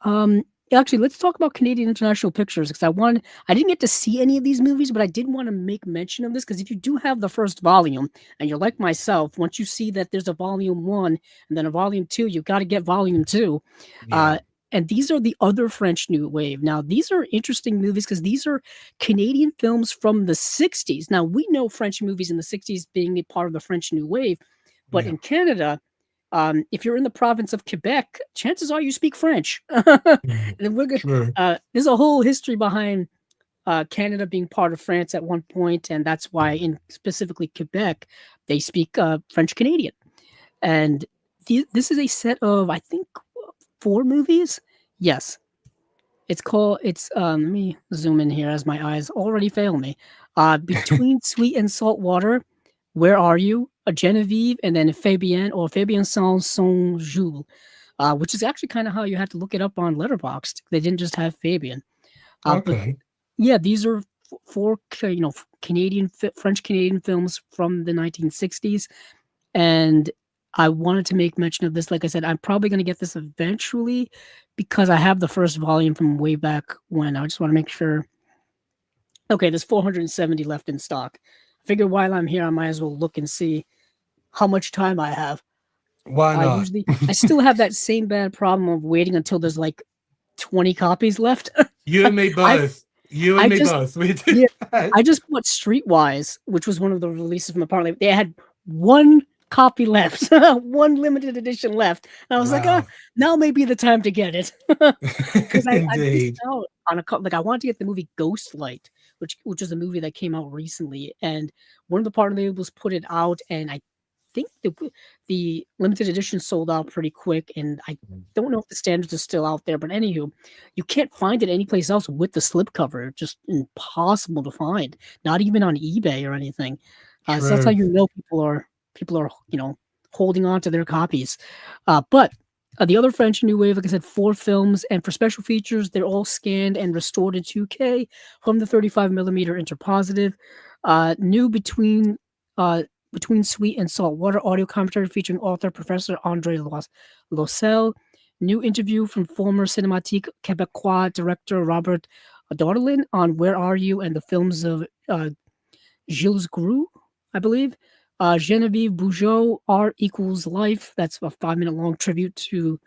um, actually, let's talk about Canadian International Pictures because I didn't get to see any of these movies, but I did want to make mention of this because if you do have the first volume and you're like myself, once you see that there's a volume 1 and then a volume 2, you got to get volume 2. Yeah, Uh, and these are the other French New Wave. Now, these are interesting movies because these are Canadian films from the 60s. Now, we know French movies in the 60s being a part of the French New Wave, but yeah. in Canada, if you're in the province of Quebec, chances are you speak French. Mhm. And we're good. True. There's a whole history behind Canada being part of France at one point, and that's why in specifically Quebec they speak French Canadian. And this is a set of I think 4 movies. Yes, let me zoom in here as my eyes already fail me. Between Sweet and Salt Water, Where Are You? A Genevieve, and then Fabien Sans Son Jules, which is actually kind of how you had to look it up on Letterboxd. They didn't just have Fabian. But Okay. yeah, these are four French Canadian films from the 1960s, and I wanted to make mention of this. Like I said, I'm probably going to get this eventually because I have the first volume from way back when. I just want to make sure. Okay, there's 470 left in stock. I figure while I'm here, I might as well look and see how much time I have. Why not? I still have that same bad problem of waiting until there's like 20 copies left. You and me I both. You and I me just both. We do Yeah, that. I just bought Streetwise, which was one of the releases from the Parlay. They had 1 copy left, 1 limited edition left. And I was like, Wow. now may be the time to get it." 'Cause I missed Indeed. out on I wanted to get the movie Ghostlight, which is a movie that came out recently, and one of the part labels put it out, and I think the limited edition sold out pretty quick, and I don't know if the standards are still out there, but anywho, you can't find it anyplace else with the slipcover. Just impossible to find, not even on eBay or anything. So that's how True. you know people are holding on to their copies. But the other French New Wave, like I said, 4 films, and for special features, they're all scanned and restored in 2K from the 35 millimeter interpositive. New between Sweet and Salt Water audio commentary featuring author Professor Andre Lossel. New interview from former Cinématique Québécois director Robert Daudelin on Where Are You and the films of Gilles Groux, I believe. Genevieve Bugeaud, Art Equals Life. That's a 5-minute long tribute to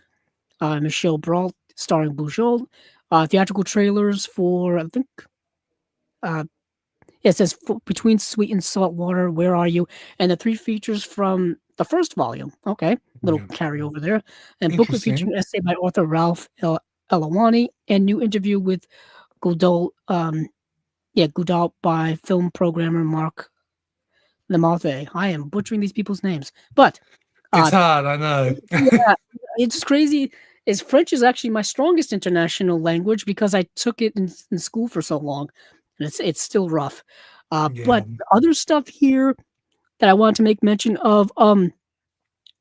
Michel Brault, starring Bugeaud. Theatrical trailers for, I think, uh, it says Between Sweet and Salt Water, Where Are You? And the 3 features from the first volume. Okay, little Yeah. carryover there. And booklet featuring Interesting. an essay by author Ralph Elawani, and new interview with Godot, Godot by film programmer Mark Lamarthe. I am butchering these people's names, but It's hard, I know. yeah, it's crazy. Is French is actually my strongest international language because I took it in school for so long, and it's still rough. Yeah. But the other stuff here that I wanted to make mention of,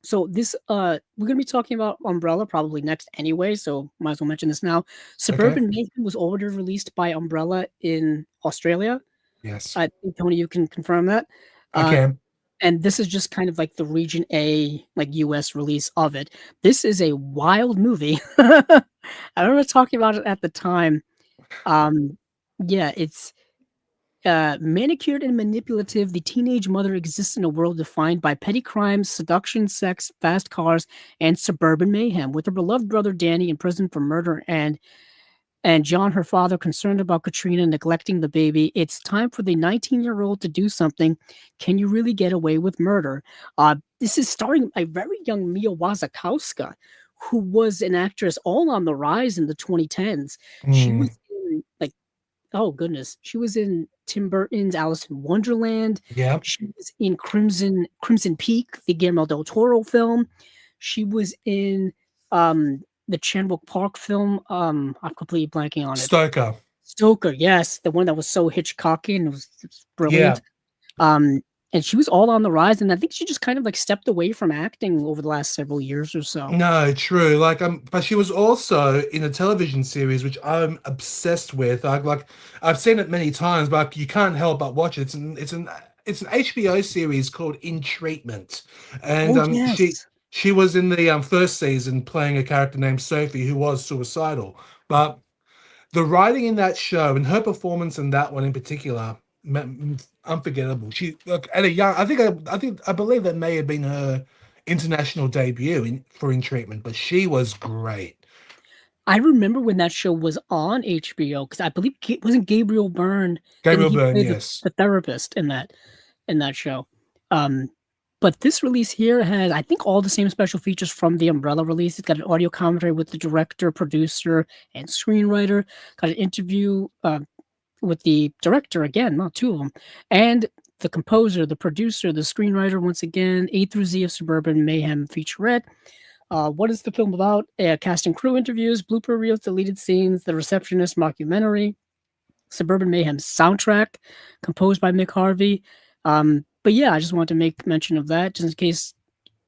so this we're gonna be talking about Umbrella probably next anyway, so might as well mention this now. Okay. Suburban Mayhem was ordered released by Umbrella in Australia. Yes. I think Tony, you can confirm that. I Uh, can. and this is just kind of like the region A, like US release of it. This is a wild movie. I remember talking about it at the time. Um, yeah, it's manicured and manipulative. The teenage mother exists in a world defined by petty crimes, seduction, sex, fast cars, and suburban mayhem. With her beloved brother Danny in prison for murder and John, her father, concerned about Katrina neglecting the baby, it's time for the 19-year-old to do something. Can you really get away with murder? This is starring a very young Mia Wasikowska, who was an actress all on the rise in the 2010s. She Mm. was in, like, oh goodness, she was in Tim Burton's Alice in Wonderland. Yeah. She was in Crimson Peak, the Guillermo del Toro film. She was in the Chandler Park film. I'm completely blanking on it. Stoker. Stoker, yes, the one that was so Hitchcocky and it was brilliant. Yeah. And she was all on the rise, and I think she just kind of like stepped away from acting over the last several years or so. No, true. Like, but she was also in a television series which I'm obsessed with. I've seen it many times, but you can't help but watch it. It's an HBO series called In Treatment, and Oh yes. she was in the first season playing a character named Sophie who was suicidal. But the writing in that show and her performance in that one in particular, unforgettable. She look at a young. I believe that may have been her international debut for In Treatment, but she was great. I remember when that show was on HBO because I believe wasn't Gabriel Byrne, didn't Gabriel he Byrne, play yes. the therapist in that show? But this release here has, I think, all the same special features from the Umbrella release. It's got an audio commentary with the director, producer, and screenwriter. Got an interview with the director again, not two of them, and the composer, the producer, the screenwriter. Once again, A through Z of Suburban Mayhem featurette. What is the film about? Cast and crew interviews, blooper reels, deleted scenes, the receptionist mockumentary, Suburban Mayhem soundtrack, composed by Mick Harvey. But yeah, I just wanted to make mention of that, just in case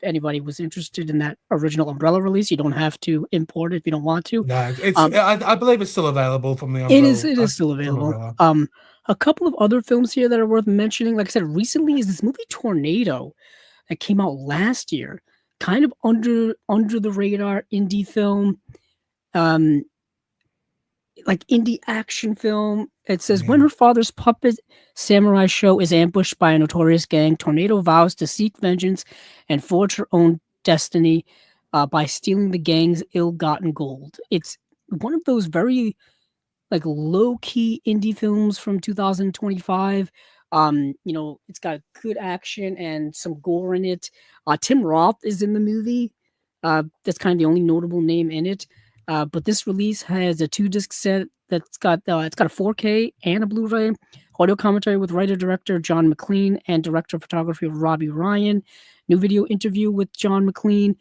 anybody was interested in that original Umbrella release. You don't have to import it if you don't want to. No, it's Um, I believe it's still available from the it is Umbrella. it is still From available. Umbrella. A couple of other films here that are worth mentioning. Like I said, recently is this movie Tornado that came out last year. Kind of under the radar indie film. Um, like indie action film. It says when Yeah. her father's puppet samurai show is ambushed by a notorious gang, Tornado vows to seek vengeance and forge her own destiny by stealing the gang's ill-gotten gold. It's one of those very like low-key indie films from 2025. It's got good action and some gore in it. Tim Roth is in the movie. That's kind of the only notable name in it. But this release has a 2-disc set that's got it's got a 4K and a Blu-ray, audio commentary with writer director John McLean and director of photography Robbie Ryan, new video interview with John McLean,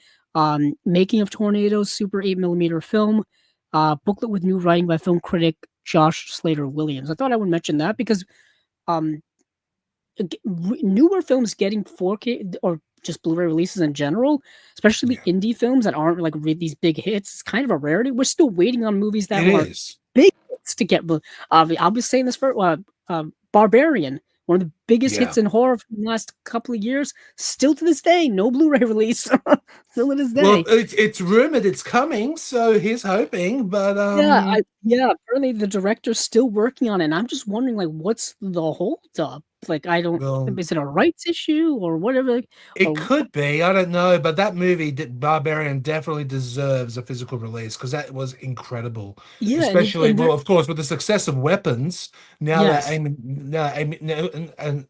making of Tornadoes Super 8mm film, booklet with new writing by film critic Josh Slater Williams. I thought I would mention that because um, newer films getting 4K or just Blu-ray releases in general, especially Yeah. indie films that aren't like really these big hits, it's kind of a rarity. We're still waiting on movies that It are is. big hits to get. I'll be saying this for Barbarian, one of the biggest Yeah. hits in horror from the last couple of years. Still to this day, no Blu-ray release. Still to this Well, day. it's rumored it's coming, so he's hoping. But Apparently the director's still working on it. And I'm just wondering, like, what's the holdup? Like, I don't. well, Is it a rights issue or whatever? it Or could be. I don't know, but that movie, Barbarian, definitely deserves a physical release because that was incredible. yeah, Especially, and well, there, of course, with the success of Weapons. Now that yes, Amy, no, and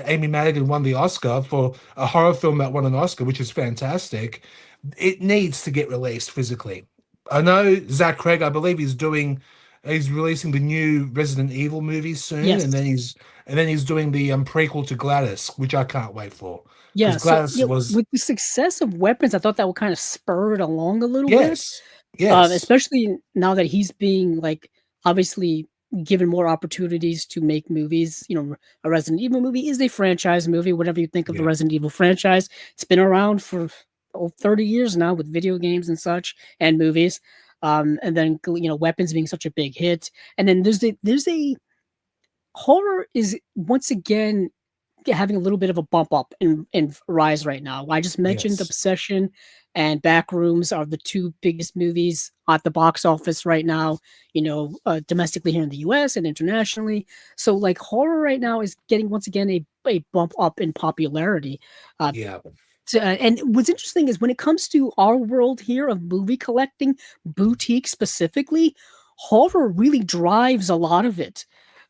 Amy Madigan won the Oscar for a horror film that won an Oscar, which is fantastic. It needs to get released physically. I know Zach Craig. I believe he's releasing the new Resident Evil movie soon, Yes. and then he's doing the prequel to Gladys, which I can't wait for because Yeah, so, Gladys was with the success of Weapons, I thought that would kinda spur it along a little bit, yes, yes, especially now that he's being, like, obviously given more opportunities to make movies. A Resident Evil movie is a franchise movie, whatever you think of the yeah, Resident Evil franchise. It's been around for, 30 years now with video games and such, and movies, and then, Weapons being such a big hit, and then there's a horror is once again having a little bit of a bump up in rise right now. I just mentioned yes, Obsession and Backrooms are the two biggest movies at the box office right now, domestically here in the US and internationally. So like horror right now is getting once again a bump up in popularity. Uh, yeah, and what's interesting is when it comes to our world here of movie collecting, boutique specifically, horror really drives a lot of it.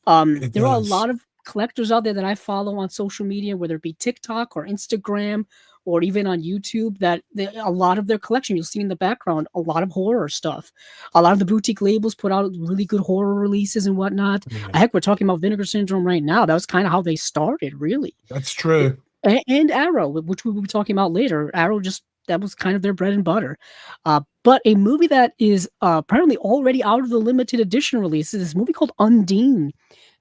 it There are a does. lot of collectors out there that I follow on social media, whether it be TikTok or Instagram or even on YouTube, that a lot of their collection you'll see in the background, a lot of horror stuff. A lot of the boutique labels put out really good horror releases and whatnot. Yeah, Heck, we're talking about Vinegar Syndrome right now. That was kind of how they started, really. that's true. And Arrow, which we will be talking about later. Arrow just that was kind of their bread and butter. But a movie that is apparently already out of the limited edition release is this movie called Undine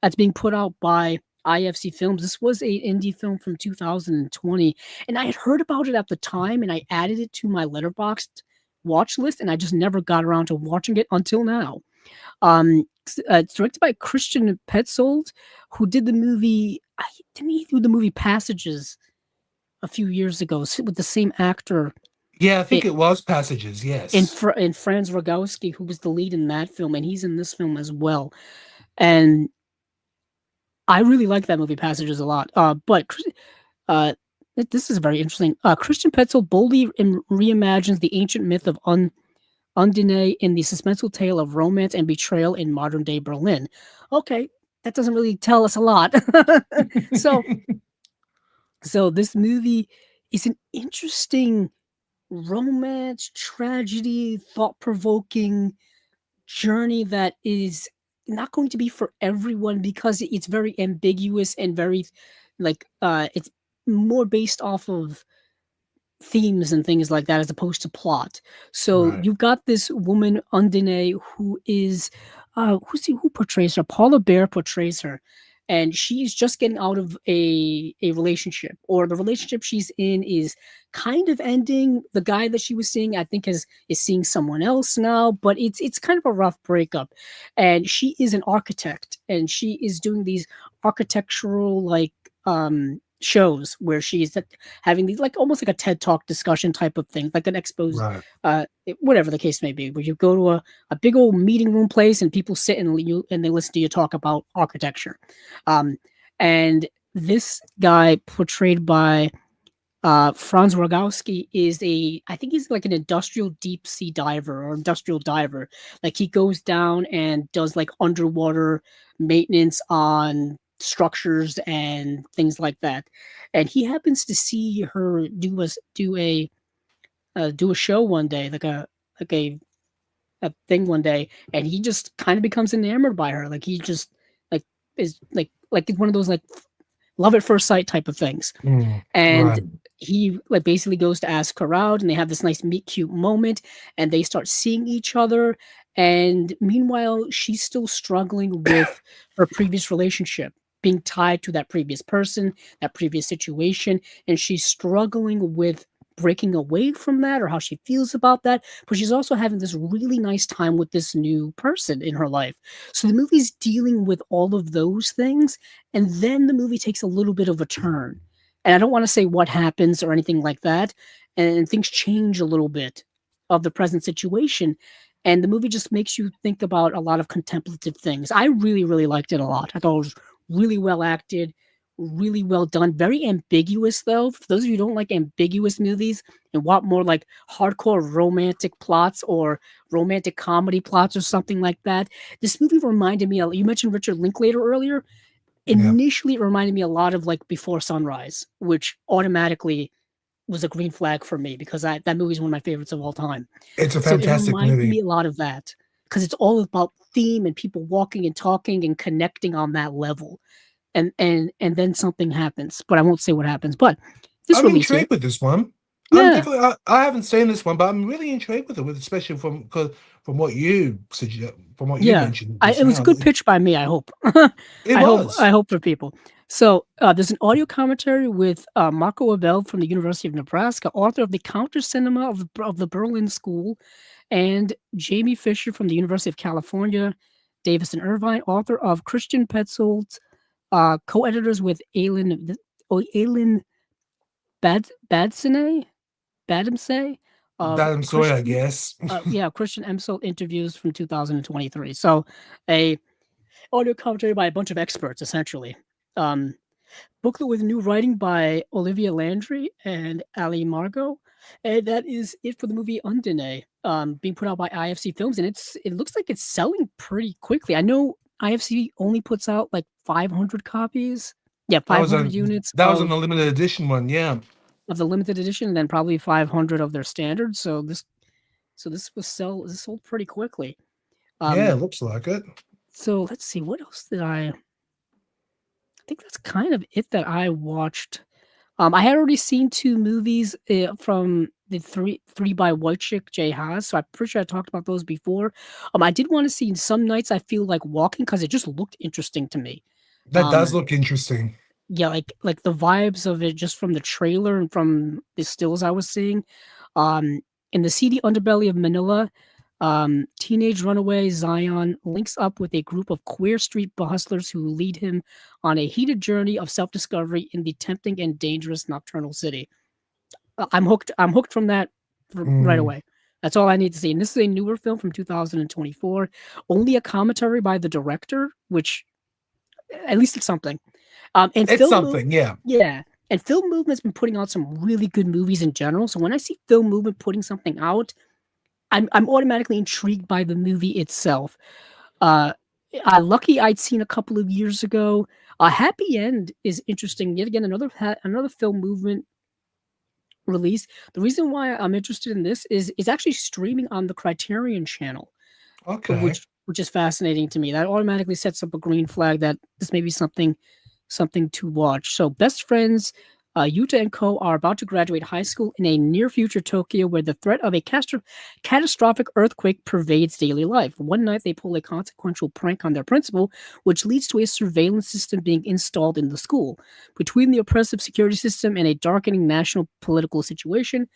that's being put out by IFC Films. This was a indie film from 2020, and I had heard about it at the time, and I added it to my Letterboxd watch list, and I just never got around to watching it until now. It's directed by Christian Petzold, who did the movie. Didn't he do the movie Passages a few years ago with the same actor Yeah, I think i- it was Passages. in Yes. in Franz Rogowski, who was the lead in that film, and he's in this film as well. And I really like that movie Passages a lot. Uh, this is very interesting. Christian Petzold boldly reimagines the ancient myth of Undine in the suspenseful tale of romance and betrayal in modern day Berlin. Okay, that doesn't really tell us a lot. so so this movie is an interesting romance, tragedy, thought-provoking journey that is not going to be for everyone because it's very ambiguous and very it's more based off of themes and things like that as opposed to plot. So Right. you've got this woman Undine who is who portrays her? Paula Bear portrays her. And she's just getting out of a relationship, or the relationship she's in is kind of ending. The guy that she was seeing, I think, is seeing someone else now, but it's kind of a rough breakup. And she is an architect, and she is doing these architectural shows where she's having these like almost like a TED Talk discussion type of thing, like an expose, Right. whatever the case may be, where you go to a big old meeting room place and people sit and they listen to you talk about architecture. And this guy portrayed by Franz Rogowski is I think he's like an industrial deep sea diver or industrial diver. Like he goes down and does like underwater maintenance on structures and things like that. And he happens to see her do a show one day, like a thing one day, and he just kind of becomes enamored by her. Like he just like is like it's one of those like love at first sight type of things. Mm, And right. he like basically goes to ask her out, and they have this nice meet cute moment, and they start seeing each other. And meanwhile, she's still struggling with her previous relationship, being tied to that previous person, that previous situation, and she's struggling with breaking away from that or how she feels about that, but she's also having this really nice time with this new person in her life. So the movie's dealing with all of those things, and then the movie takes a little bit of a turn, and I don't want to say what happens or anything like that. And things change a little bit of the present situation. And the movie just makes you think about a lot of contemplative things. I really, really liked it a lot. I thought it was really well acted, really well done. Very ambiguous, though. For those of you who don't like ambiguous movies and want more like hardcore romantic plots or romantic comedy plots or something like that, this movie reminded me. You mentioned Richard Linklater earlier. Yeah. Initially, it reminded me a lot of like Before Sunrise, which automatically was a green flag for me because that movie is one of my favorites of all time. It's a So it fantastic reminded movie. me a lot of that because it's all about theme and people walking and talking and connecting on that level. And then something happens, but I won't say what happens. But this I'm release here, intrigued with this one. I'm yeah, definitely. I haven't seen this one, but I'm really intrigued with it, especially from what you suggest, from what you yeah. mentioned just It was a now. good pitch by me. I hope. It I hope. was. I hope for people. So there's an audio commentary with Marco Abel from the University of Nebraska, author of the Counter Cinema of the Berlin School, and Jamie Fisher from the University of California, Davis and Irvine, author of Christian Petzold's, co-editors with Aylin Badsine Badamse of That I'm sorry, I Christian guess. Christian Emsel interviews from 2023. So a audio commentary by a bunch of experts, essentially. Um, booklet with new writing by Olivia Landry and Ali Margot. And that is it for the movie Undine, being put out by IFC Films, and it looks like it's selling pretty quickly. I know IFC only puts out like 500 copies. Yeah, That was 500 units that was on the limited edition one. Yeah, of the limited edition, and then probably 500 of their standard. This sold pretty quickly. yeah, Um, it looks like it. so let's see, what else did I think that's kind of it that I watched. I had already seen 2 movies from the three by Wojciech J. Haas, so I'm pretty sure I talked about those before. I did want to see Some Nights I Feel Like Walking because it just looked interesting to me. That does Um, look interesting. yeah, like the vibes of it just from the trailer and from the stills I was seeing. Um, in the seedy underbelly of Manila, teenage runaway Zion links up with a group of queer street hustlers who lead him on a heated journey of self-discovery in the tempting and dangerous nocturnal city. I'm hooked. I'm hooked from that right Mm, away. That's all I need to see. And this is a newer film from 2024. Only a commentary by the director, which at least it's something. And it's Film Move, something. Yeah, yeah. And Film Movement's been putting out some really good movies in general. So when I see Film Movement putting something out, I'm automatically intrigued by the movie itself. Uh, Lucky I'd seen a couple of years ago. Happy End is interesting. Yet again, another Film Movement release. The reason why I'm interested in this is it's actually streaming on the Criterion channel, okay. which is fascinating to me. That automatically sets up a green flag that this may be something to watch. So, best friends, Yuta and Co. are about to graduate high school in a near future Tokyo where the threat of a catastrophic earthquake pervades daily life. One night, they pull a consequential prank on their principal, which leads to a surveillance system being installed in the school. Between the oppressive security system and a darkening national political situation,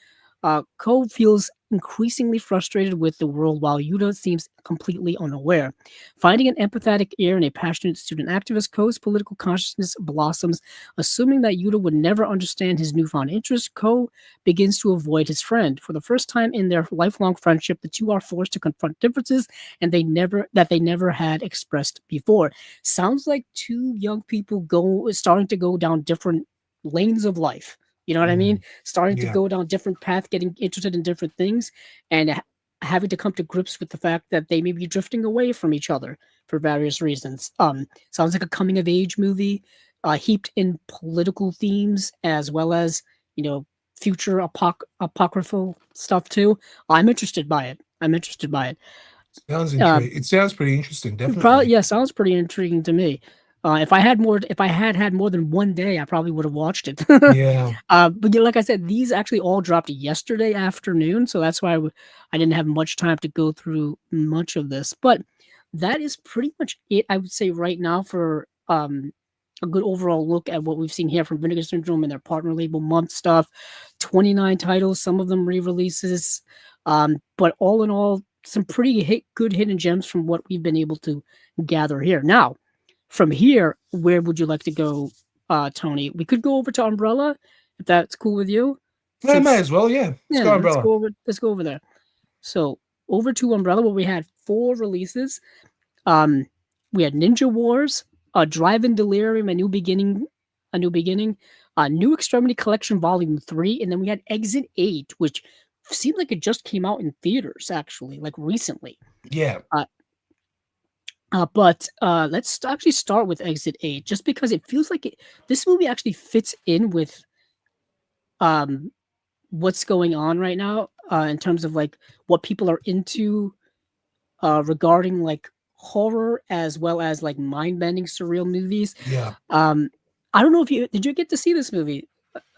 Ko feels increasingly frustrated with the world while Yuta seems completely unaware. Finding an empathetic ear and a passionate student activist, Ko's political consciousness blossoms. Assuming that Yuta would never understand his newfound interest, Ko begins to avoid his friend. For the first time in their lifelong friendship, the two are forced to confront differences and they never had expressed before. Sounds like two young people starting to go down different lanes of life. You know what I mean? Mm, Starting to yeah, go down different paths, getting interested in different things, and having to come to grips with the fact that they may be drifting away from each other for various reasons. Sounds like a coming of age movie, heaped in political themes as well as future apocryphal stuff too. I'm interested by it. I'm interested by it. sounds Uh, intriguing. It sounds pretty interesting. Probably, Definitely. yeah, sounds pretty intriguing to me. If I had more than one day, I probably would have watched it. Yeah. But like I said, these actually all dropped yesterday afternoon, so that's why I didn't have much time to go through much of this. But that is pretty much it, I would say, right now for a good overall look at what we've seen here from Vinegar Syndrome and their partner label month stuff. 29 titles, some of them re-releases, but all in all, some pretty good hidden gems from what we've been able to gather here. Now, from here, where would you like to go, Tony? We could go over to Umbrella, if that's cool with you. I might Since as well. Yeah. Let's go, yeah, Umbrella. let's go over there. So over to Umbrella, where we had 4 releases. Um, we had Ninja Wars, Drive-In Delirium, a new beginning, New Extremity Collection Volume 3, and then we had Exit 8, which seemed like it just came out in theaters, actually, like recently. Yeah. Uh, but let's actually start with Exit 8, just because it feels like this movie actually fits in with um what's going on right now in terms of like what people are into regarding like horror as well as like mind-bending surreal movies. Yeah. I don't know if you did you get to see this movie,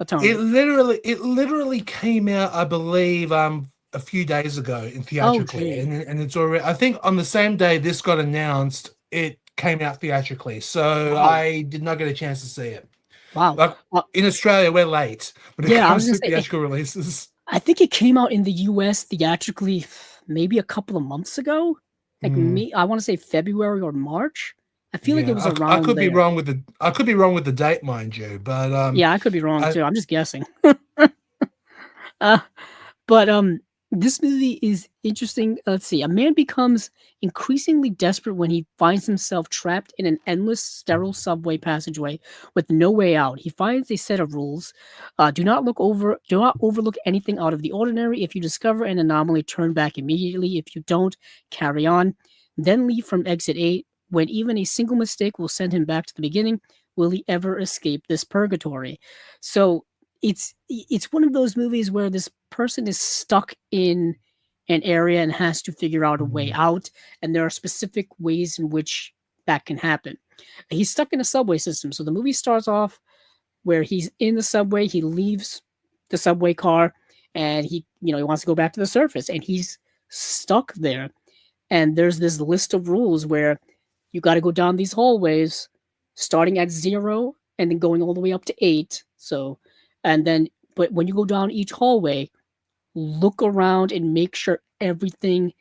It Tony? literally came out, I believe, a few days ago in Oh, theatrically, gee. and it's already. I think on the same day this got announced, it came out theatrically. So Wow. I did not get a chance to see it. Wow. Like in Australia, we're late when it Yeah, I was comes gonna to say theatrical releases. I think it came out in the US theatrically maybe a couple of months ago. Like Mm, me, I want to say February or March. I feel like it yeah, was I around could be there. wrong with the date, mind you, but Yeah, I could be wrong I too. I'm just guessing. uh, But this movie is interesting. Let's see. A man becomes increasingly desperate when he finds himself trapped in an endless, sterile subway passageway with no way out. He finds a set of rules. Do not overlook anything out of the ordinary. If you discover an anomaly, turn back immediately. If you don't, carry on. Then leave from exit 8. When even a single mistake will send him back to the beginning, will he ever escape this purgatory? So it's one of those movies where this person is stuck in an area and has to figure out a way Mm, out, and there are specific ways in which that can happen. He's stuck in a subway system, so the movie starts off where he's in the subway, he leaves the subway car, and he wants to go back to the surface, and he's stuck there. And there's this list of rules where you got to go down these hallways starting at 0 and then going all the way up to 8. So, and then, but when you go down each hallway, look around and make sure everything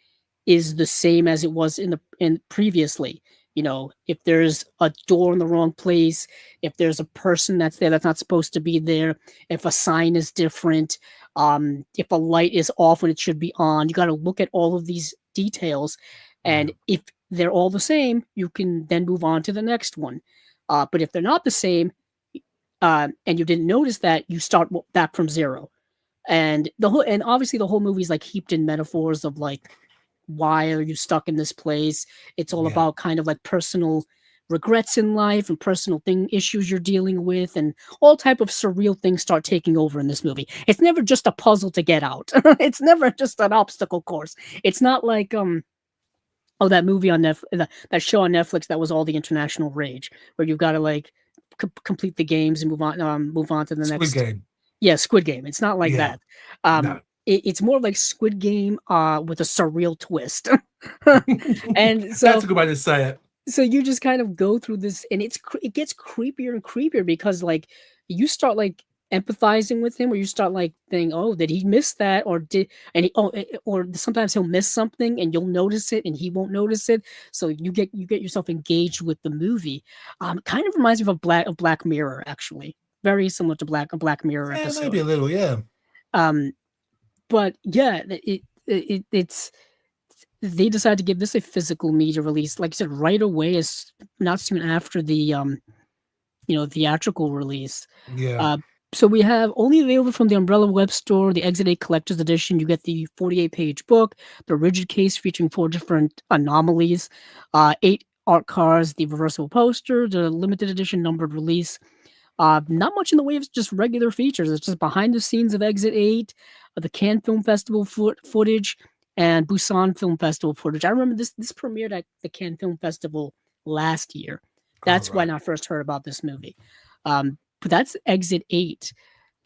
is the same as it was in previously. If there's a door in the wrong place, if there's a person that's there that's not supposed to be there, if a sign is different, if a light is off when it should be on, you got to look at all of these details, yeah. and if they're all the same, you can then move on to the next one. But if they're not the same, and you didn't notice that, you start back from 0. And obviously the whole movie is like heaped in metaphors of like, why are you stuck in this place? It's all Yeah. about kind of like personal regrets in life and personal issues you're dealing with, and all type of surreal things start taking over in this movie. It's never just a puzzle to get out. It's never just an obstacle course. It's not like oh, that movie on Netflix, that show on Netflix that was all the international rage, where you've got to like complete the games and move on to the Squid next. Game. Yeah, Squid Game. It's not like Yeah. that. Um, No. it's more like Squid Game with a surreal twist. And That's so a good way to say it. so you just kind of go through this, and it gets creepier and creepier because like you start like empathizing with him, or you start like thinking, oh, did he miss that, or did and he, oh or sometimes he'll miss something and you'll notice it and he won't notice it, so you get yourself engaged with the movie. Kind of reminds me of Black Mirror, actually, very similar to a Black Mirror Yeah, maybe episode. a little, yeah. um but yeah, it's they decided to give this a physical media release, like I said, right away, as not soon after the theatrical release. Yeah. Uh, so we have only available from the Umbrella Web Store, the Exit 8 Collector's Edition. You get the 48-page book, the rigid case featuring 4 different anomalies, 8 art cards, the reversible poster, the limited edition numbered release. Not much in the way of just regular features. It's just behind the scenes of Exit 8, the Cannes Film Festival footage, and Busan Film Festival footage. I remember this premiered at the Cannes Film Festival last year. All That's right. when I first heard about this movie. But that's Exit 8,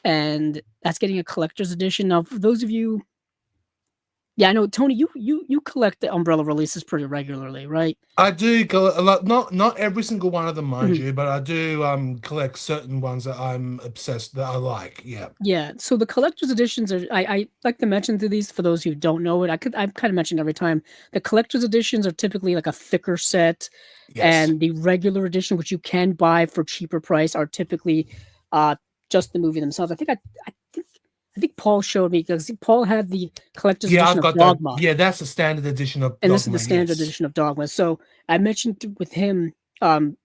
and that's getting a collector's edition. Now, for those of you, yeah, I know, Tony, you collect the Umbrella releases pretty regularly, right? I do collect a lot, not every single one of them, mind Mhm. you, but I do collect certain ones that I'm obsessed that I like. Yeah. Yeah, so the collector's editions are I like to mention to these for those who don't know it. I've kind of mentioned every time. The collector's editions are typically like a thicker set, Yes. and the regular edition, which you can buy for cheaper price, are typically uh just the movie themselves. I think Paul showed me, because Paul had the collector's Yeah, edition I've of got that. Dogma, Yeah, that's the standard edition of and this is the Dogma. standard Yes. edition of Dogma. So I mentioned with him,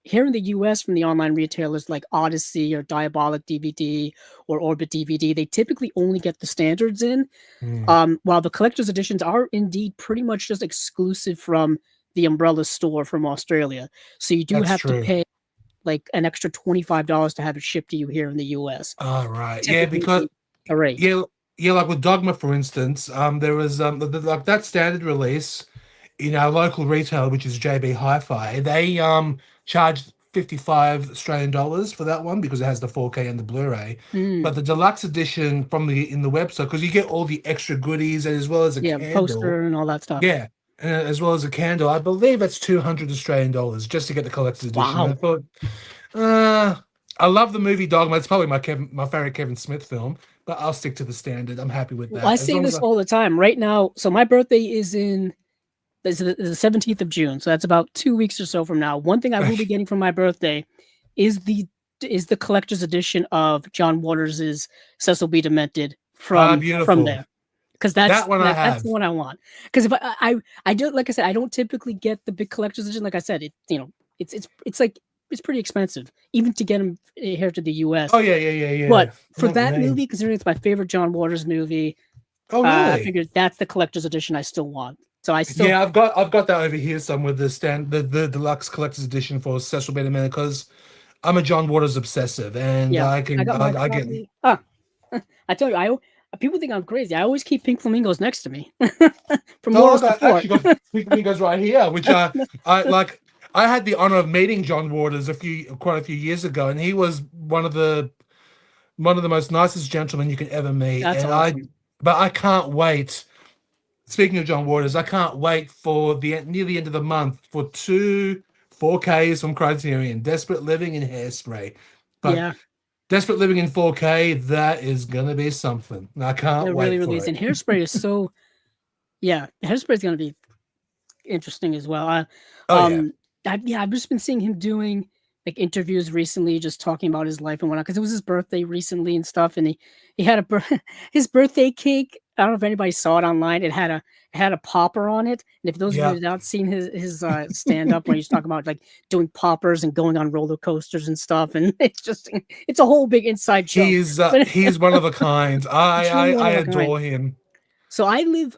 here in the US, from the online retailers like Odyssey or Diabolic DVD or Orbit DVD, they typically only get the standards in, Mm, while the collector's editions are indeed pretty much just exclusive from the Umbrella store from Australia. So you do that's have to true. pay like an extra $25 to have it shipped to you here in the US. All right. Yeah, Typically because a rate. yeah, yeah, like with Dogma, for instance, there was like that standard release in our local retailer, which is JB Hi-Fi. They charged 55 Australian dollars for that one because it has the 4K and the Blu-ray. But the deluxe edition from in the website, because you get all the extra goodies as well as a Yeah, candle. poster and all that stuff. Yeah, as well as a candle. I believe it's 200 Australian dollars just to get the collector's edition. I Wow. thought, I love the movie Dogma. It's probably my favorite Kevin Smith film, but I'll stick to the standard. I'm happy with Well, I that. As say long as this all the time. Right now, so my birthday is the 17th of June, so that's about 2 weeks or so from now. One thing I will be getting for my birthday is the collector's edition of John Waters's Cecil B. Demented from beautiful. there. Because that's That one I that's have. the one I want. Because if I don't, like I said, I don't typically get the big collector's edition. Like I said, it's like it's pretty expensive even to get them here to the U.S. Oh yeah. But for Not that me. movie, considering it's my favorite John Waters movie, Oh I really? figured that's the collector's edition I still want. So I still Yeah, I've got that over here somewhere. The deluxe collector's edition for Cecil B. DeMille because I'm a John Waters obsessive, and yeah, I I can got my I get. copy. I tell you, people think I'm crazy. I always keep pink flamingos next to me for Oh, moral I got support. actually got Pink Fingers right here, which I like. I had the honor of meeting John Waters quite a few years ago, and he was one of the most nicest gentlemen you can ever meet. That's And awesome. but I can't wait. Speaking of John Waters, I can't wait for near the end of the month for two 4Ks from Criterion, Desperate Living and Hairspray. But Yeah, Desperate Living in 4K, that is gonna be something. I can't it really, wait really for is. it. And Hairspray is so Hairspray is gonna be interesting as well. Oh yeah. I've just been seeing him doing like interviews recently, just talking about his life and whatnot. Because it was his birthday recently and stuff, and he had his birthday cake. I don't know if anybody saw it online. It had a popper on it. And if those of you Yeah. have not seen his stand up when he's talking about like doing poppers and going on roller coasters and stuff, and it's a whole big inside joke. But He's one of a kind. it's really one I of a kind. adore him. So I live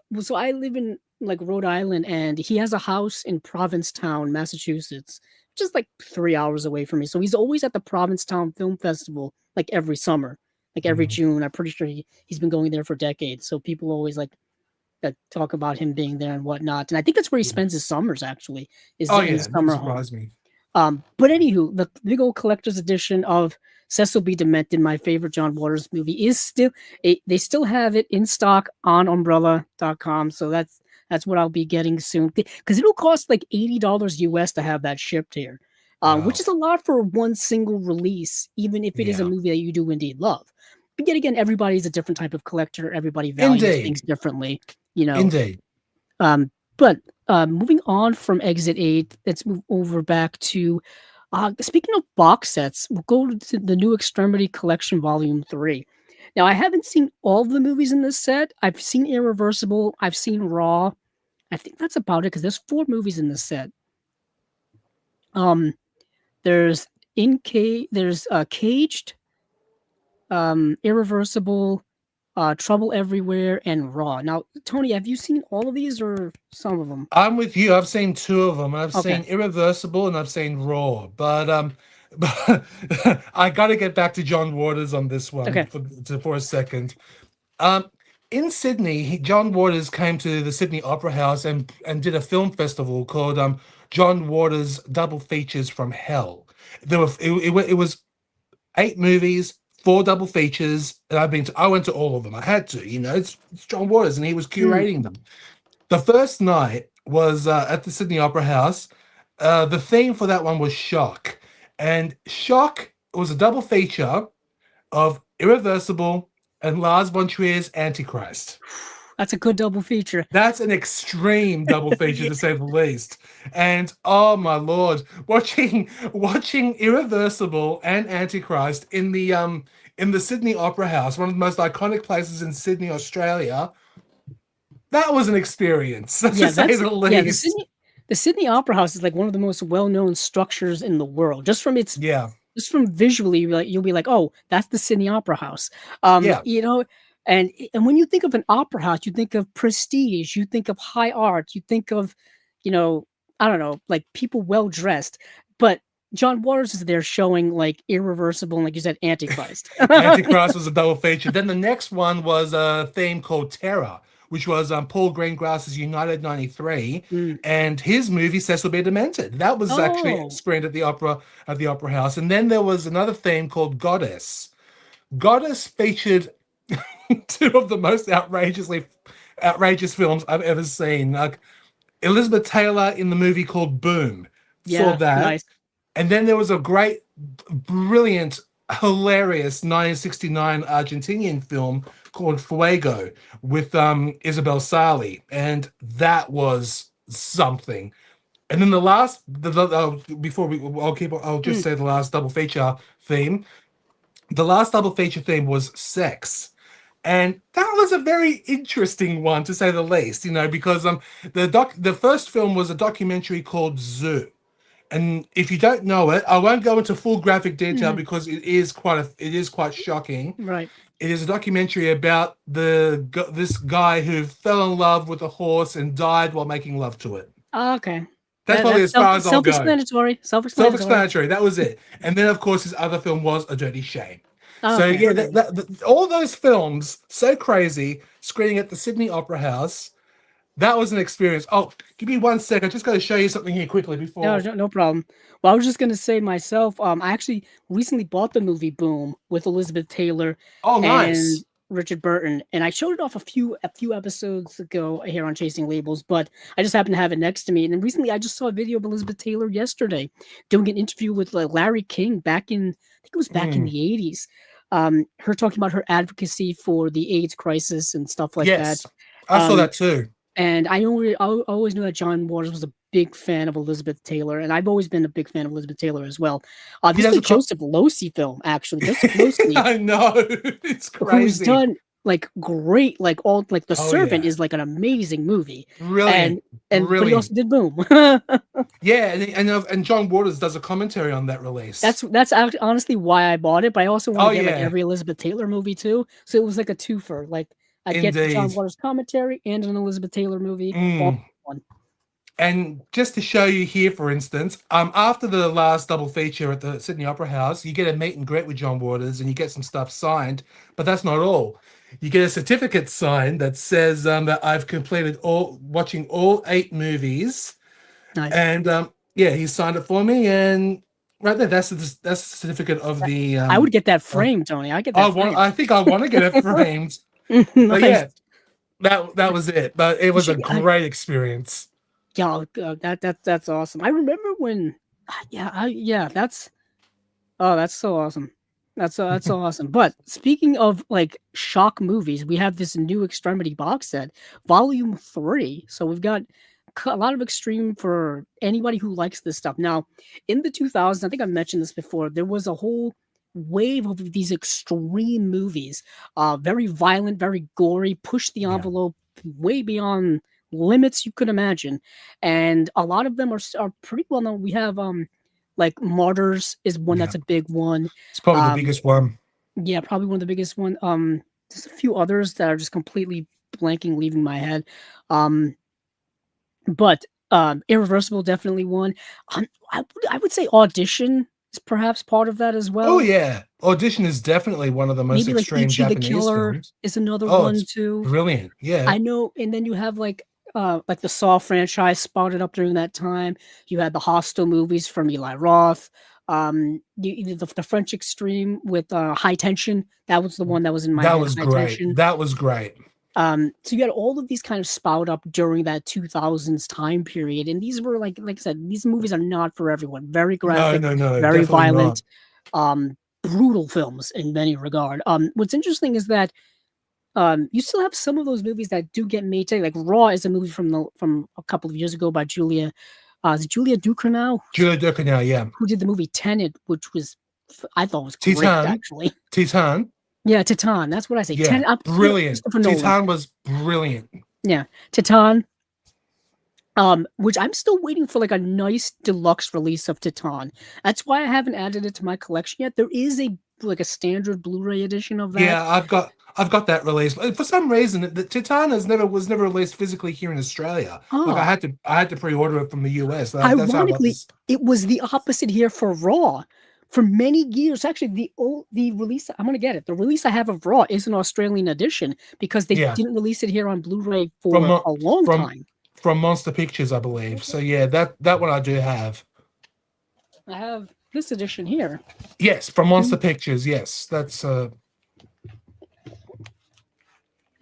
in like Rhode Island, and he has a house in Provincetown, Massachusetts, just like 3 hours away from me. So he's always at the Provincetown Film Festival, like every summer, like every Mhm. June. I'm pretty sure he's been going there for decades. So people always like talk about him being there and whatnot. And I think that's where he spends his summers actually, is Oh in yeah, his it wouldn't summer home. surprise me. But anywho, the big old collector's edition of Cecil B. Demented, my favorite John Waters movie, is still they still have it in stock on umbrella.com. So that's what I'll be getting soon. Because it'll cost like $80 US to have that shipped here. Which Wow. is a lot for one single release, even if it is a Yeah. movie that you do indeed love. But yet again, everybody's a different type of collector. Everybody values Indeed. things differently, you know. Indeed. But moving on from Exit 8, let's move over back to speaking of box sets, we'll go to the new Extremity Collection Volume 3. Now, I haven't seen all of the movies in this set. I've seen Irreversible, I've seen Raw. I think that's about it because there's 4 movies in this set. Um, there's Caged, Irreversible, Trouble Everywhere, and Raw. Now, Tony, have you seen all of these or some of them? I'm with you. I've seen two of them. I've Okay. seen Irreversible and I've seen Raw. But I got to get back to John Waters on this one Okay. for a second. In Sydney, John Waters came to the Sydney Opera House and did a film festival called John Waters Double Features from Hell. It was 8 movies, 4 double features, and I went to all of them. I had to, it's John Waters, and he was Mm, curating them. The first night was at the Sydney Opera House. The theme for that one was Shock, and Shock was a double feature of Irreversible and Lars von Trier's Antichrist. that's a good double feature. That's an extreme double feature to say the least. And oh my lord, watching Irreversible and Antichrist in the Sydney Opera House, one of the most iconic places in Sydney, Australia. That was an experience, to say the least. The Sydney Opera House is like one of the most well-known structures in the world. Just from Yeah. visually, you'll be like, oh, that's the Sydney Opera House. Yeah. And when you think of an opera house, you think of prestige, you think of high art, you think of, I don't know, like people well dressed. But John Waters is there showing like Irreversible, and like you said, Antichrist. Antichrist was a double feature. Then the next one was a theme called Terror, which was Paul Greengrass's United 93, and his movie Cecil B. Demented. That was actually screened at the Opera House. And then there was another theme called Goddess. Goddess featured two of the most outrageous films I've ever seen. Like Elizabeth Taylor in the movie called Boom. Saw that. Nice. And then there was a great, brilliant, hilarious 1969 Argentinian film called Fuego with Isabel Sali, and that was something. And then the last, I'll just say the last double feature theme. The last double feature theme was sex. And that was a very interesting one, to say the least, you know, because the first film was a documentary called Zoo. And if you don't know it, I won't go into full graphic detail because it is quite shocking. Right. It is a documentary about this guy who fell in love with a horse and died while making love to it. Oh, okay. That's probably as far as I'll go. Self-explanatory. That was it. And then, of course, his other film was A Dirty Shame. Oh, so, okay. yeah, all those films, so crazy, screening at the Sydney Opera House. That was an experience. Oh, give me 1 second. I just got to show you something here quickly before. No problem. Well, I was just going to say myself, I actually recently bought the movie Boom with Elizabeth Taylor and Richard Burton, and I showed it off a few episodes ago here on Chasing Labels, but I just happened to have it next to me. And then recently I just saw a video of Elizabeth Taylor yesterday doing an interview with Larry King back in, I think it was back in the 80s. Her talking about her advocacy for the AIDS crisis and stuff like that. I saw that too. And I always knew that John Waters was a big fan of Elizabeth Taylor, and I've always been a big fan of Elizabeth Taylor as well. This is a Joseph Losey film, actually. Joseph Losey. I know, it's crazy. Who's done like great, like all like The Servant is like an amazing movie. Brilliant. But he also did Boom. and John Waters does a commentary on that release. That's honestly why I bought it. But I also want to get like every Elizabeth Taylor movie too. So it was like a twofer. Like I get John Waters commentary and an Elizabeth Taylor movie. And just to show you here, for instance, after the last double feature at the Sydney Opera House, you get a meet and greet with John Waters and you get some stuff signed, but that's not all. You get a certificate signed that says that I've completed watching all 8 movies. Nice. And he signed it for me, and right there, that's the certificate of the. I would get that framed, Tony. I get that. I think I want to get it framed. Nice. But yeah, that was it. But it was a great experience. Yeah, that's awesome. I remember when, that's so awesome. That's so awesome. But speaking of like shock movies, we have this new Extremity box set, Volume 3. So we've got a lot of extreme for anybody who likes this stuff. Now, in the 2000s, I think I mentioned this before, there was a whole wave of these extreme movies, very violent, very gory, push the envelope way beyond limits you could imagine, and a lot of them are pretty well known. We have like Martyrs is one that's a big one. It's probably the biggest one. Yeah, probably one of the biggest one. There's a few others that are just completely blanking, leaving my head. But Irreversible definitely one. I would say Audition is perhaps part of that as well. Oh yeah, Audition is definitely one of the most extreme Japanese films. Is another one too. Brilliant, yeah. I know, and then you have like the Saw franchise sprouted up during that time. You had the Hostel movies from Eli Roth. The French Extreme with High Tension. That was the one that was in my head. That was great. That was great. So you had all of these kind of spout up during that 2000s time period, and these were like I said, these movies are not for everyone. Very graphic, no, very violent, brutal films in many regard. What's interesting is that you still have some of those movies that do get made today. Like Raw is a movie from a couple of years ago by Julia. Is it Julia Ducournau? Julia Ducournau, yeah. Who did the movie Tenet, which was I thought was great, actually. Titan. Yeah, Titan. That's what I say. Yeah, brilliant. Titan was brilliant. Yeah, Titan. Which I'm still waiting for like a nice deluxe release of Titan. That's why I haven't added it to my collection yet. There is a standard Blu-ray edition of that. Yeah, I've got that released. For some reason, the Titan was never released physically here in Australia. Like Oh. I had to pre-order it from the US. That's how I got Ironically, this. it was the opposite here for Raw. For many years, actually, the release, I'm gonna get it. The release I have of Raw is an Australian edition because they Yeah. didn't release it here on Blu-ray for From a long time. from Monster Pictures, I believe. So yeah, that one I do have. I have this edition here. Yes, from Monster Pictures. Yes, that's.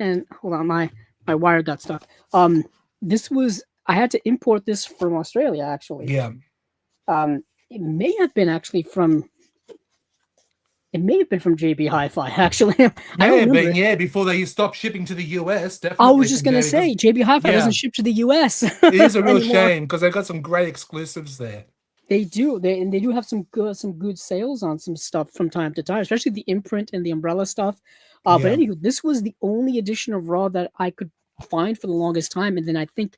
And hold on, my wire got stuck. This was I had to import this from Australia actually. Yeah. It may have been actually from. It may have been from JB Hi-Fi actually. Yeah, before they stopped shipping to the US. Definitely. I was just gonna say JB Hi-Fi doesn't ship to the US. It is a real shame because they've got some great exclusives there. They do. They do have some good sales on some stuff from time to time, especially the imprint and the umbrella stuff. But anyway, this was the only edition of Raw that I could find for the longest time, and then I think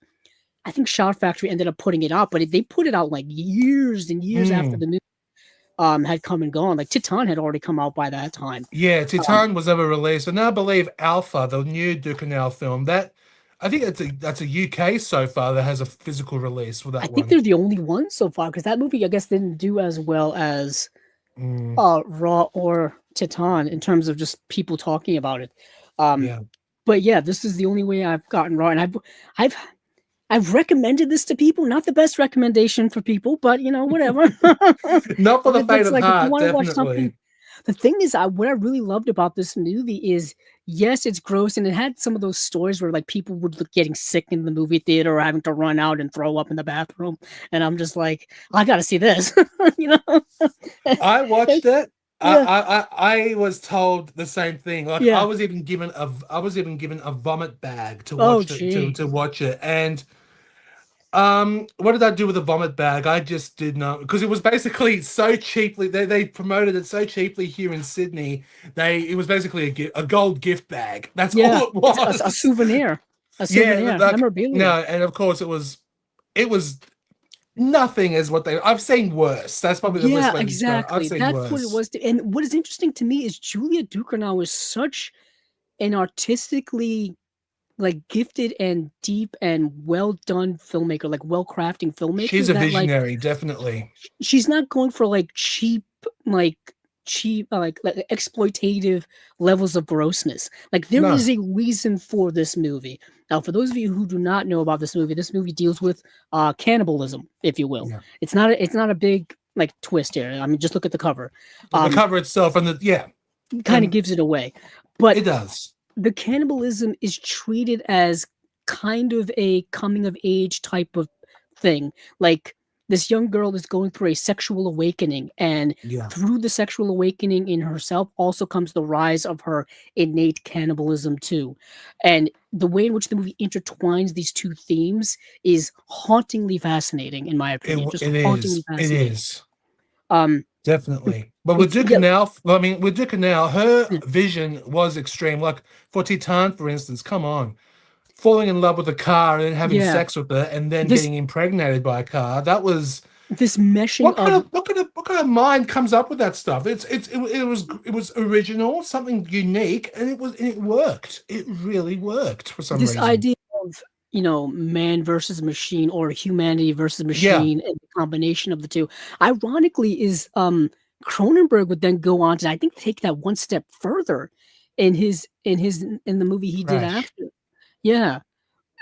Shout Factory ended up putting it out, but they put it out like years and years after the movie had come and gone. Like Titan had already come out by that time. Yeah, Titan was never released, and I believe Alpha, the new Ducanel film, that I think that's a UK so far that has a physical release for that. I think they're the only ones so far because that movie I guess didn't do as well as Raw or Titan in terms of just people talking about it. But yeah, this is the only way I've gotten Raw, and I've recommended this to people. Not the best recommendation for people, but you know, whatever. Not for the faint of heart, watch definitely. something. The thing is, what I really loved about this movie is, yes, it's gross, and it had some of those stories where like people would look getting sick in the movie theater or having to run out and throw up in the bathroom, and I'm just like, I gotta see this, you know. I watched it. I was told the same thing. Like I was even given a vomit bag to watch to watch it. And what did I do with the vomit bag? I just did not, because it was basically so cheaply. They promoted it so cheaply here in Sydney. It was basically a gold gift bag. That's all it was. A souvenir. Memorabilia. No, and of course it was nothing is what I've seen worse. That's probably the best way to describe it. I've seen That's worse. what it was. And what is interesting to me is Julia Ducournau is such an artistically like gifted and deep and well done filmmaker, like well crafting filmmaker. She's a visionary, definitely. She's not going for like cheap exploitative levels of grossness. Like there is a reason for this movie. Now, for those of you who do not know about this movie deals with cannibalism, if you will. Yeah. It's not a big like twist here. I mean, just look at the cover. The cover itself and kind of gives it away. But it does. The cannibalism is treated as kind of a coming of age type of thing. Like this young girl is going through a sexual awakening, and through the sexual awakening in herself also comes the rise of her innate cannibalism too. And the way in which the movie intertwines these two themes is hauntingly fascinating, in my opinion. It is. Definitely. But with Ducournau, her vision was extreme. Like for Titan, for instance, come on. Falling in love with a car and then having sex with it and then getting impregnated by a car. That was this meshing what kind of mind comes up with that stuff? It was original, something unique, and it worked. It really worked for some reason. This idea of, you know, man versus machine or humanity versus machine and the combination of the two. Ironically is Cronenberg would then go on to, I think, take that one step further in the movie he did after. Yeah.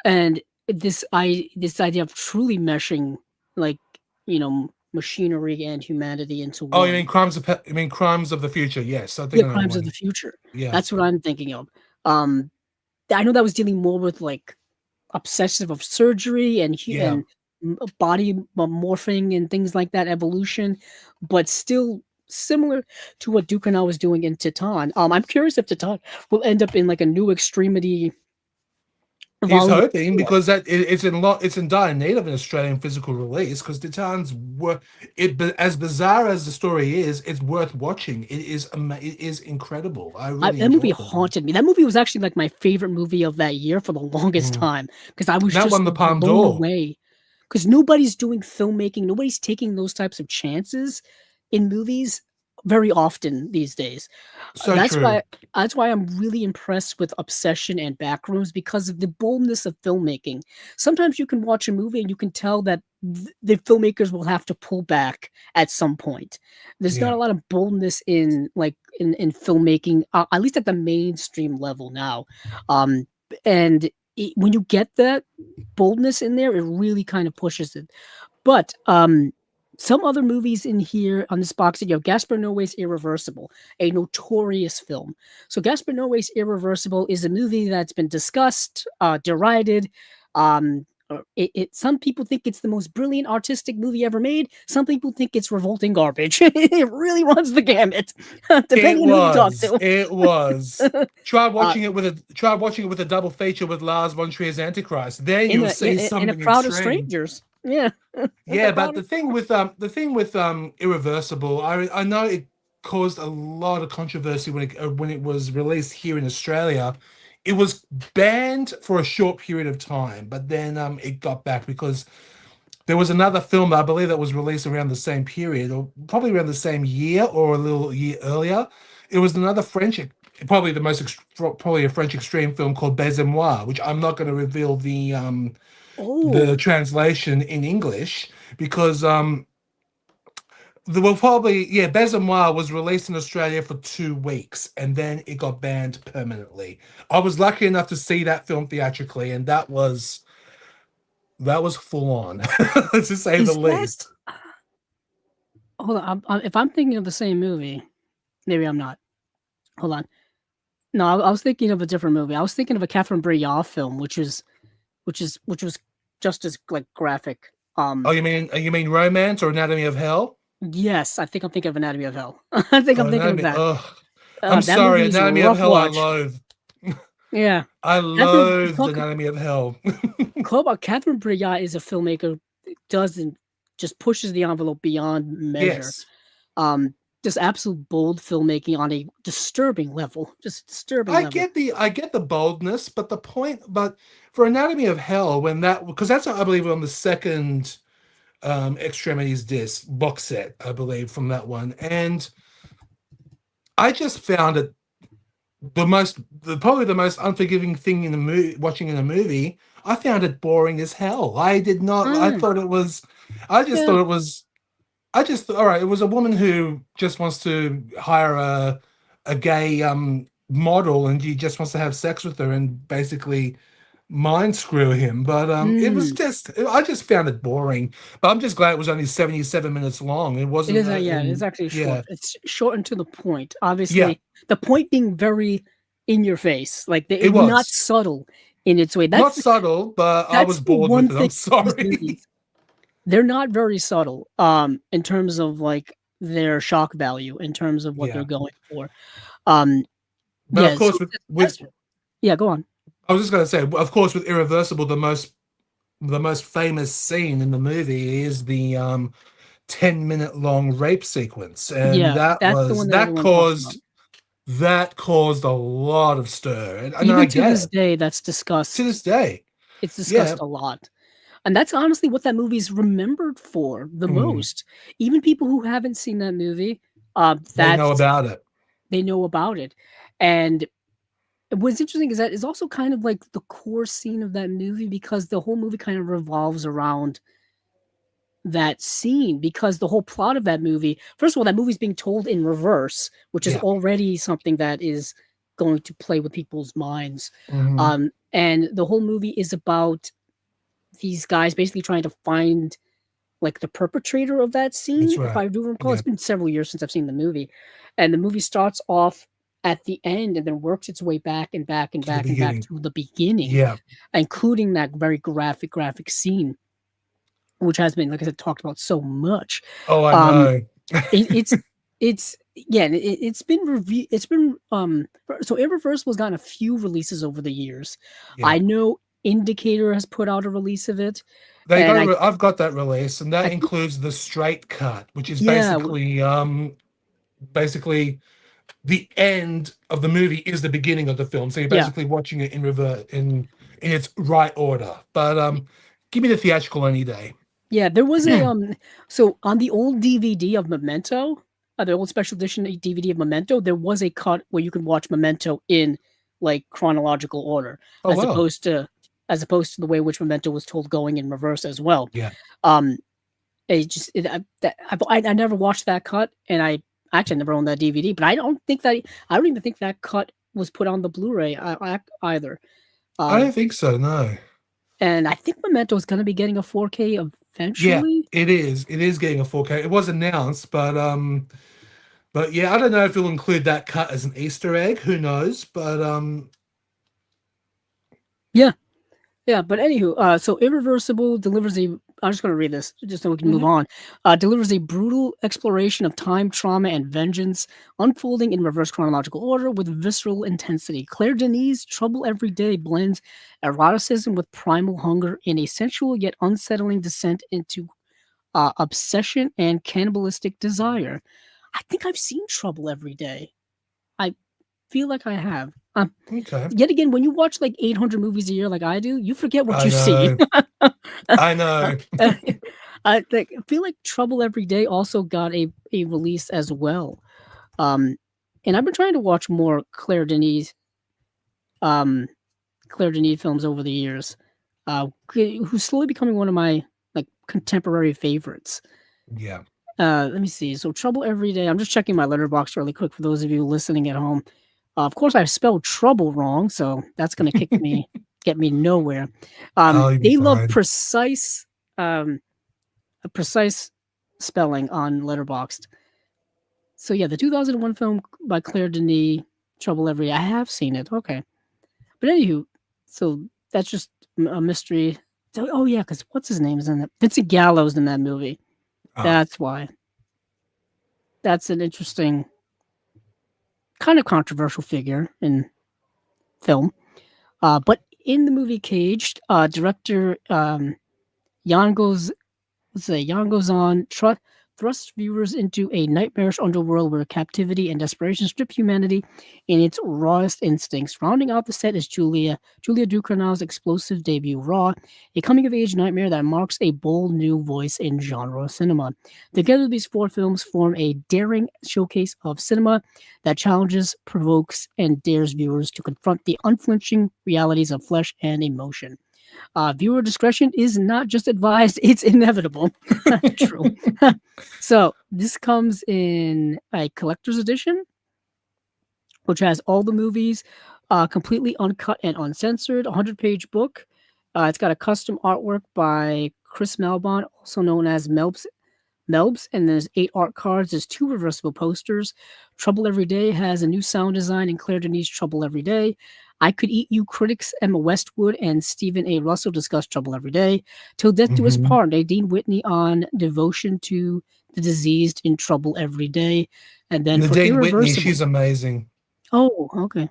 And this idea of truly meshing, like, you know, machinery and humanity into one. Oh, you mean Crimes of the Future? Yes, I think Crimes of the Future. Yeah, that's what I'm thinking of. I know that was dealing more with like obsessive of surgery and body morphing and things like that, evolution, but still similar to what Ducournau was doing in Titan. I'm curious if Titan will end up in like a new Extremity. He's hoping, because it's in dire need of an Australian physical release, because Titan's as bizarre as the story is, it's worth watching. It is incredible. That movie haunted me. That movie was actually like my favorite movie of that year for the longest time, because I was just won the Palme blown d'Or. away. Because nobody's doing filmmaking, nobody's taking those types of chances in movies very often these days. So That's true. why I'm really impressed with Obsession and Backrooms because of the boldness of filmmaking. Sometimes you can watch a movie and you can tell that the filmmakers will have to pull back at some point. There's not Yeah. a lot of boldness in in filmmaking, at least at the mainstream level now. And when you get that boldness in there, it really kind of pushes it. But some other movies in here on this box set, you have Gaspar Noé's Irreversible, a notorious film. So Gaspar Noé's Irreversible is a movie that's been discussed, derided. Some people think it's the most brilliant artistic movie ever made. Some people think it's revolting garbage. It really runs the gamut, It depending on who you talk was. to. It was. Try watching it with a double feature with Lars von Trier's Antichrist. Then you'll see In a something crowd of extreme. strangers. Yeah. Yeah, but the thing with Irreversible, I know it caused a lot of controversy when it was released here in Australia. It was banned for a short period of time, but then it got back because there was another film I believe that was released around the same period, or probably around the same year or a little year earlier. It was another French, probably probably a French extreme film called Moi, which I'm not going to reveal the Oh, translation in English because there were probably Moi was released in Australia for 2 weeks and then it got banned permanently. I was lucky enough to see that film theatrically, and that was full on, to say the is that? least. Hold on. If I'm thinking of the same movie, maybe I'm not. Hold on. No, I was thinking of a different movie. I was thinking of a Catherine Breillat film, which was just as like graphic. Oh, you mean Romance or Anatomy of Hell? Yes, I think I'm thinking of Anatomy of Hell. I think Oh, I'm thinking of Anatomy. that. Oh, I'm That sorry. movie is a Anatomy of rough Hell. I watch. loathe. Yeah, I Catherine loathed talk Anatomy of Hell. Cool about Catherine Breillat is a filmmaker that doesn't just pushes the envelope beyond measure. Yes. Um, just absolute bold filmmaking on a disturbing level, just disturbing level. I get the boldness, but for Anatomy of Hell, because that's I believe on the second Extremities disc box set, I believe, from that one. And I just found it probably the most unforgiving thing in the movie, watching in a movie. I found it boring as hell. I did not. I Mm, thought it was. I just yeah, thought it was. All right. It was a woman who just wants to hire a gay model, and he just wants to have sex with her and basically mind screw him. But mm. I just found it boring. But I'm just glad it was only 77 minutes long. It It wasn't. is, yeah, it's actually Yeah, short. It's short and to the point. yeah. Obviously, the point being very in your face, like It not was subtle in its way. not subtle, but I That's was the bored one with it. thing I'm with these sorry. movies. They're not very subtle, in terms of, like, their shock value, in terms of what they're Yeah. going for. Um, But of yeah, so course, with yeah, go on. I was just going to say, of course, with Irreversible, the most famous scene in the movie is the 10-minute long rape sequence, and Yeah, that that's the was one that that everyone talks about. caused a lot of stir, and I Even to get this it day, that's to discussed. this day. It's Yeah, discussed a lot, and that's honestly what that movie's remembered for the mm, most. Even people who haven't seen that movie, they know that's about it. they know about it, and what's interesting is that it's also kind of like the core scene of that movie because the whole movie kind of revolves around that scene because the whole plot of that movie, first of all, that movie's being told in reverse, which is Yeah, already something that is going to play with people's minds. hmm And the whole movie is about these guys basically trying to find like the perpetrator of that scene. that's If right. I do recall, Yeah, it's been several years since I've seen the movie. And the movie starts off at the end and then works its way back and back and to the back and back beginning. to the beginning, Yeah. including that very graphic scene, which has been, like I said, talked about so much. Oh, I Um, know. it's yeah, it's been it's been so Irreversible's gotten a few releases over the years. Yeah. I know Indicator has put out a release of it, They and got. I've got that release, and that I think includes the straight cut, which is yeah, basically the end of the movie is the beginning of the film. So you're yeah. basically watching it in revert in its right order. But give me the theatrical any day. Yeah, there was a so on the old DVD of Memento, the old special edition DVD of Memento, there was a cut where you could watch Memento in like chronological order, Oh, as wow. opposed to the way which Memento was told going in reverse as well. Yeah. It just I never watched that cut, and I actually never owned that DVD, but I don't even think that cut was put on the Blu-ray either. I don't think so, no. And I think Memento is going to be getting a 4K eventually. Yeah, it is. It is getting a 4K. It was announced, but yeah, I don't know if you'll include that cut as an Easter egg. Who knows? But Yeah, but anywho, so Irreversible delivers a. I'm just going to read this just so we can move on. Delivers a brutal exploration of time, trauma, and vengeance, unfolding in reverse chronological order with visceral intensity. Claire Denis' Trouble Every Day blends eroticism with primal hunger in a sensual yet unsettling descent into obsession and cannibalistic desire. I think I've seen Trouble Every Day. I feel like I have. okay. Yet again, when you watch like 800 movies a year like I do, you forget what I you see. know. I know. I feel like Trouble Every Day also got a release as well. And I've been trying to watch more Claire Denis films over the years, who's slowly becoming one of my like contemporary favorites. Yeah. Let me see. So Trouble Every Day. I'm just checking my letterbox really quick for those of you listening at home. Of course, I've spelled trouble wrong, so that's going to get me nowhere. You'll be They love fine. precise spelling on Letterboxd. So yeah, the 2001 film by Claire Denis, Trouble Every Day. I have seen it. Okay, but anywho, so that's just a mystery. So, oh yeah, because what's his name is in it? Vincent Gallo's in that movie. That's why. That's an interesting, kind of controversial figure in film. But in the movie Caged, director Jan goes on thrusts viewers into a nightmarish underworld where captivity and desperation strip humanity in its rawest instincts. Rounding out the set is Julia Ducournau's explosive debut, Raw, a coming-of-age nightmare that marks a bold new voice in genre cinema. Together, these four films form a daring showcase of cinema that challenges, provokes, and dares viewers to confront the unflinching realities of flesh and emotion. Viewer discretion is not just advised, it's inevitable. True. So this comes in a collector's edition, which has all the movies completely uncut and uncensored, 100-page book. It's got a custom artwork by Chris Melbon, also known as Melbs, and there's 8 art cards. There's 2 reversible posters. Trouble Every Day has a new sound design in Claire Denis' Trouble Every Day. I Could Eat You critics Emma Westwood and Stephen A. Russell discuss Trouble Every Day. Till Death Do Us Part, Nadine Whitney on devotion to the diseased in Trouble Every Day. And then Nadine Whitney, she's amazing. Oh, okay.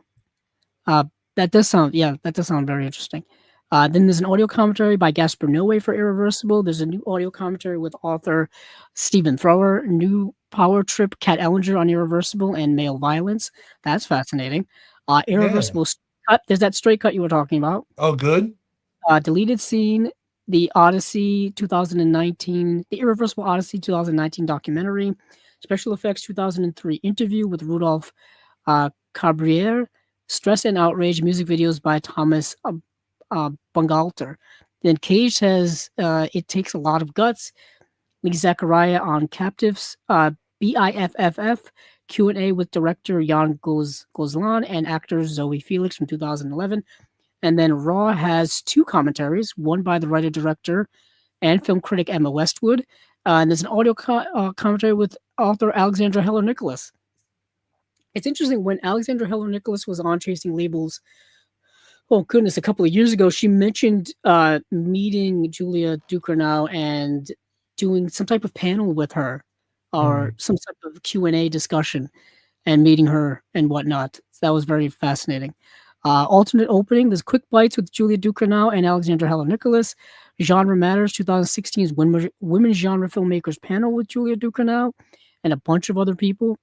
That does sound very interesting. Then there's an audio commentary by Gaspar Noé for Irreversible. There's a new audio commentary with author Stephen Thrower, new power trip Kat Ellinger on Irreversible and male violence. That's fascinating. Irreversible cut. There's that straight cut you were talking about. Oh, good. Deleted scene, the Odyssey 2019, the Irreversible Odyssey 2019 documentary, special effects 2003 interview with Rudolph Cabriere, Stress and Outrage music videos by Thomas Bungalter. Then Cage says It Takes a Lot of Guts. Lee Zachariah on Captives. BIFFF Q&A with director Jan Gozlan and actor Zoe Felix from 2011. And then Raw has 2 commentaries, one by the writer-director and film critic Emma Westwood. And there's an audio commentary with author Alexandra Heller-Nicholas. It's interesting, when Alexandra Heller-Nicholas was on Chasing Labels, oh goodness, a couple of years ago, she mentioned meeting Julia Ducournau and doing some type of panel with her, or some type of Q&A discussion, and meeting her and whatnot. So that was very fascinating. Alternate opening, there's Quick Bites with Julia Ducournau and Alexandra Heller-Nicholas. Genre Matters 2016's Women Genre Filmmakers panel with Julia Ducournau and a bunch of other people.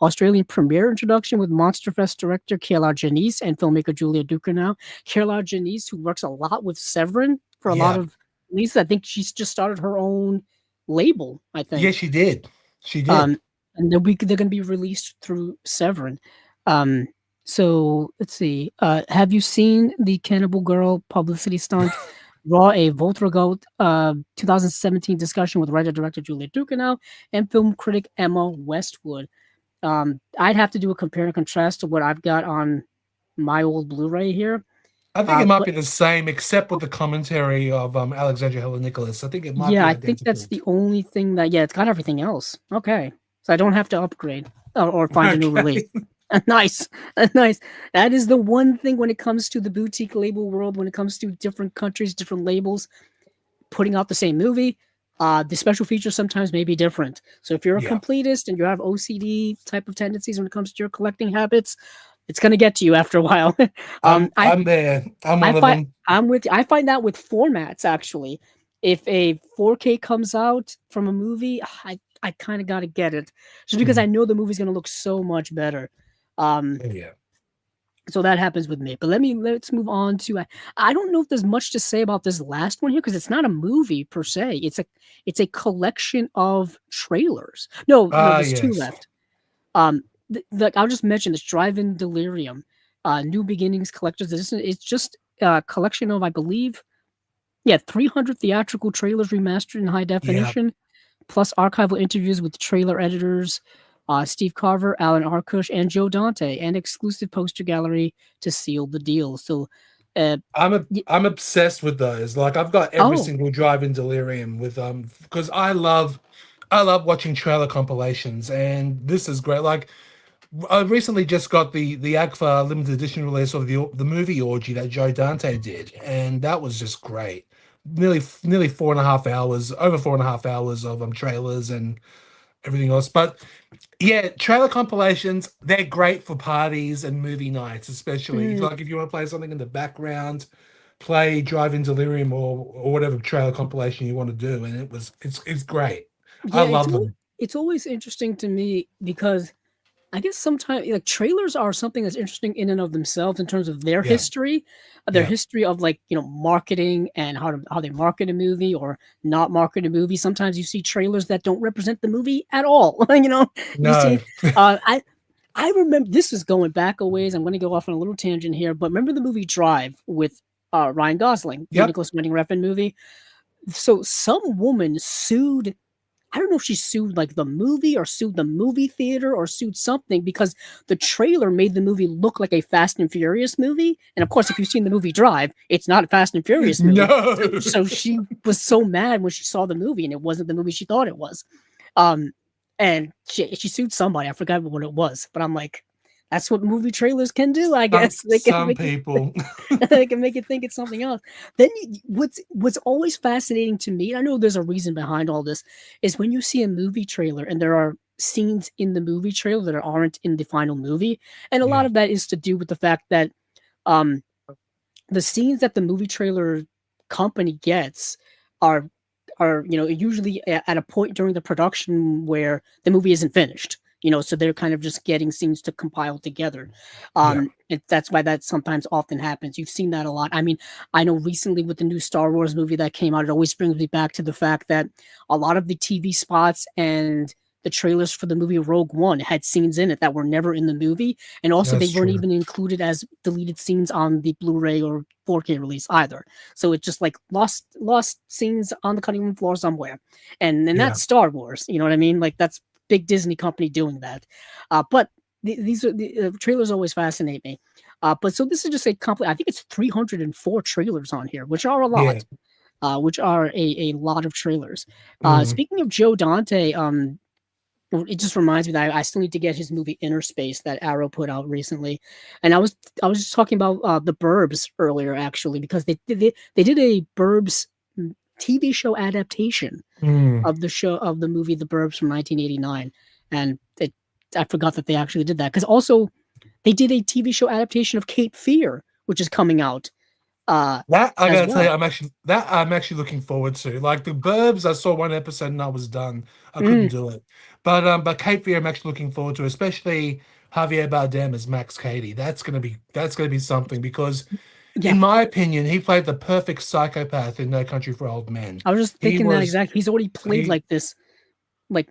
Australian premiere introduction with Monsterfest director Kolár Janice and filmmaker Julia Ducournau. Kolár Janice, who works a lot with Severin for a lot of releases. I think she's just started her own label, I think. Yeah, she did. She did. and they're going to be released through Severin. So let's see. Have you seen the Cannibal Girl publicity stunt? Raw a Voltregalt 2017 discussion with writer-director Julia Ducournau and film critic Emma Westwood. I'd have to do a compare and contrast to what I've got on my old Blu-ray here. I think it might be the same, except with the commentary of Alexandra Helen-Nicholas. I think it might be I identical. think that's the only thing that, it's got everything else. Okay. So I don't have to upgrade or find a new release. Nice. Nice. That is the one thing when it comes to the boutique label world, when it comes to different countries, different labels putting out the same movie, the special features sometimes may be different. So if you're a completist and you have OCD type of tendencies when it comes to your collecting habits, it's going to get to you after a while. I'm there. I'm one of them. I'm with you. I find that with formats, actually. If a 4K comes out from a movie, I kind of got to get it. Just because I know the movie's going to look so much better. So that happens with me. But let's move on to I don't know if there's much to say about this last one here because it's not a movie per se. It's a collection of trailers. No, there's two left. I'll just mention this Drive-In Delirium, New Beginnings Collectors Edition. It's just a collection of, I believe, 300 theatrical trailers remastered in high definition, plus archival interviews with trailer editors, Steve Carver, Alan Arkush, and Joe Dante, and exclusive poster gallery to seal the deal. So I'm obsessed with those. Like I've got every single Drive-In Delirium with because I love watching trailer compilations, and this is great. Like I recently just got the AGFA limited edition release of the movie Orgy that Joe Dante did, and that was just great. Nearly 4.5 hours, over 4.5 hours of trailers and everything else. But yeah, trailer compilations, they're great for parties and movie nights, especially like if you want to play something in the background, play Drive-In Delirium or whatever trailer compilation you want to do, and it's great. I love them. It's always interesting to me because I guess sometimes like trailers are something that's interesting in and of themselves in terms of their history, history of like, marketing and how they market a movie or not market a movie. Sometimes you see trailers that don't represent the movie at all. No. I remember this is going back a ways. I'm going to go off on a little tangent here, but remember the movie Drive with Ryan Gosling, the Nicholas Winding Refn movie. So some woman sued. I don't know if she sued like the movie or sued the movie theater or sued something because the trailer made the movie look like a Fast and Furious movie. And of course, if you've seen the movie Drive, it's not a Fast and Furious movie. No. So she was so mad when she saw the movie and it wasn't the movie she thought it was. And she sued somebody. I forgot what it was, but I'm like, that's what movie trailers can do, I guess. They can make it think it's something else. Then what's always fascinating to me, I know there's a reason behind all this, is when you see a movie trailer and there are scenes in the movie trailer that aren't in the final movie. And a lot of that is to do with the fact that the scenes that the movie trailer company gets are usually at a point during the production where the movie isn't finished. So they're kind of just getting scenes to compile together. That's why that sometimes often happens. You've seen that a lot. I mean, I know recently with the new Star Wars movie that came out, it always brings me back to the fact that a lot of the TV spots and the trailers for the movie Rogue One had scenes in it that were never in the movie. And also they weren't even included as deleted scenes on the Blu-ray or 4K release either. So it's just like lost scenes on the cutting room floor somewhere. And that's Star Wars. You know what I mean? Like that's big Disney company doing that. But these are the trailers always fascinate me. But so this is just a complete, I think it's 304 trailers on here, which are a lot, which are a lot of trailers. Speaking of Joe Dante, it just reminds me that I still need to get his movie Inner Space that Arrow put out recently. And I was just talking about the Burbs earlier, actually, because they did a Burbs TV show adaptation of the movie The Burbs from 1989, and I forgot that they actually did that because also they did a TV show adaptation of Cape Fear, which is coming out. That I gotta tell you, I'm actually looking forward to. Like the Burbs, I saw one episode and I was done. I couldn't do it, but Cape Fear, I'm actually looking forward to, especially Javier Bardem as Max Cady. That's gonna be something because. In my opinion, he played the perfect psychopath in No Country for Old Men. I was just thinking that exactly. He's already played like this, like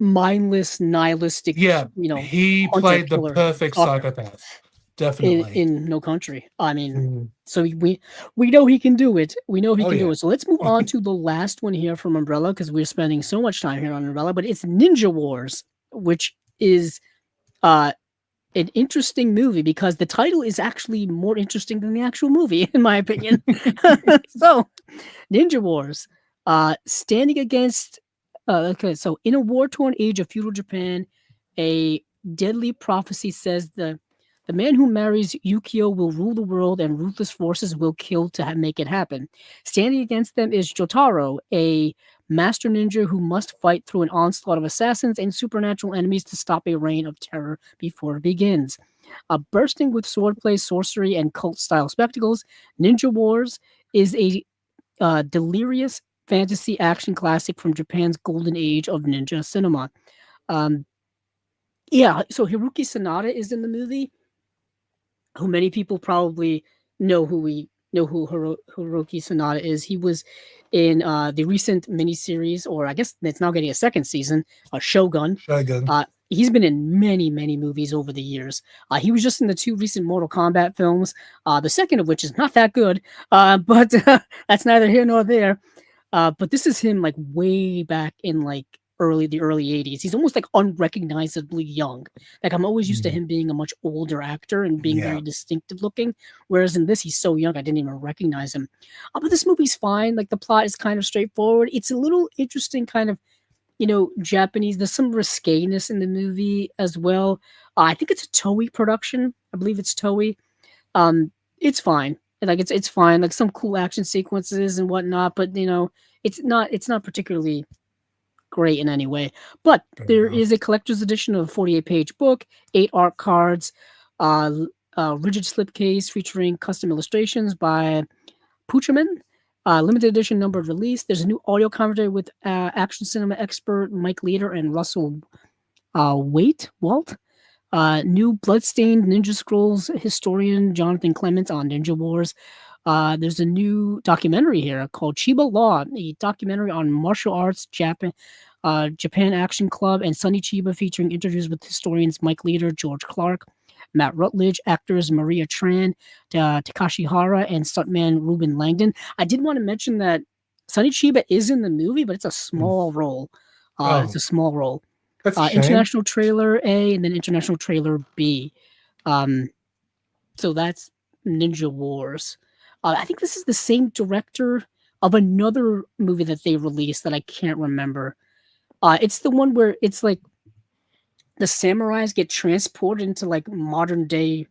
mindless, nihilistic, Yeah, he hunter played the killer perfect stalker psychopath. Definitely. in No Country. I mean, Mhm. so we know he can do it. We know he Oh, can do yeah. it. So let's move on to the last one here from Umbrella because we're spending so much time here on Umbrella. But it's Ninja Wars, which is uh an interesting movie because the title is actually more interesting than the actual movie, in my opinion. So, Ninja Wars, standing against. Okay, so in a war-torn age of feudal Japan, a deadly prophecy says the man who marries Yukio will rule the world, and ruthless forces will kill to make it happen. Standing against them is Jotaro, a master ninja who must fight through an onslaught of assassins and supernatural enemies to stop a reign of terror before it begins. Bursting with swordplay, sorcery, and cult-style spectacles, Ninja Wars is a delirious fantasy action classic from Japan's golden age of ninja cinema. Um, yeah, so Hiroki Sanada is in the movie, who many people probably know who Hiroki Sanada is. He was in the recent miniseries, or I guess it's now getting a second season, Shogun. Shogun. He's been in many movies over the years. He was just in the 2 recent Mortal Kombat films, the second of which is not that good, but that's neither here nor there. But this is him like way back in like the early 80s. He's almost like unrecognizably young. Like I'm always used to Mhm. him being a much older actor and being Yeah. very distinctive looking, whereas in this he's so young I didn't even recognize him. But this movie's fine. Like the plot is kind of straightforward. It's a little interesting, kind of Japanese. There's some risqueness in the movie as well. I think it's a Toei production. I believe it's Toei. It's fine. Like it's fine. Like some cool action sequences and whatnot, but it's not particularly great in any way. But Fair there is enough. a collector's edition of a 48-page book, 8 art cards, rigid slipcase featuring custom illustrations by Pucherman. Limited edition numbered release. There's a new audio commentary with action cinema expert Mike Leader and Russell Walt. New Bloodstained Ninja Scrolls historian Jonathan Clements on Ninja Wars. There's a new documentary here called Chiba Law, a documentary on martial arts, Japan Action Club, and Sonny Chiba, featuring interviews with historians Mike Leader, George Clark, Matt Rutledge, actors Maria Tran, Takashi Hara, and stuntman Ruben Langdon. I did want to mention that Sonny Chiba is in the movie, but it's a Mm. small role. It's Oh, a small role. that's a shame. International trailer A and then international trailer B. Um, so that's Ninja Wars. I think this is the same director of another movie that they released that I can't remember. It's the one where it's like the samurais get transported into like modern day,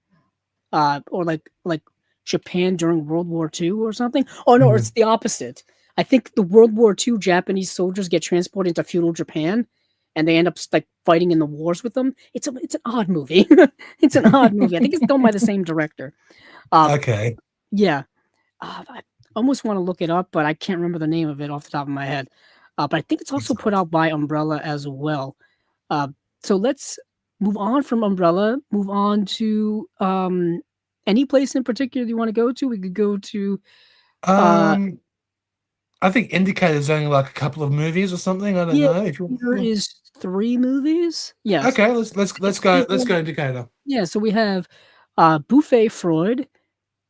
or like Japan during World War II or something. Oh no, Mhm. it's the opposite. I think the World War II Japanese soldiers get transported into feudal Japan, and they end up like fighting in the wars with them. It's an odd movie. It's an odd movie. I think it's done by the same director. Uh, Okay. yeah. I almost want to look it up, but I can't remember the name of it off the top of my head. But I think it's also put Excellent. out by Umbrella as well. Uh, so let's move on from Umbrella. Move on to any place in particular you want to go to. We could go to uh, Um, I think Indicator's only like a couple of movies or something. I don't yeah. know if you. There is 3 movies. Yes, Okay, let's go. Let's go Indicator. yeah. So we have Buffet Freud.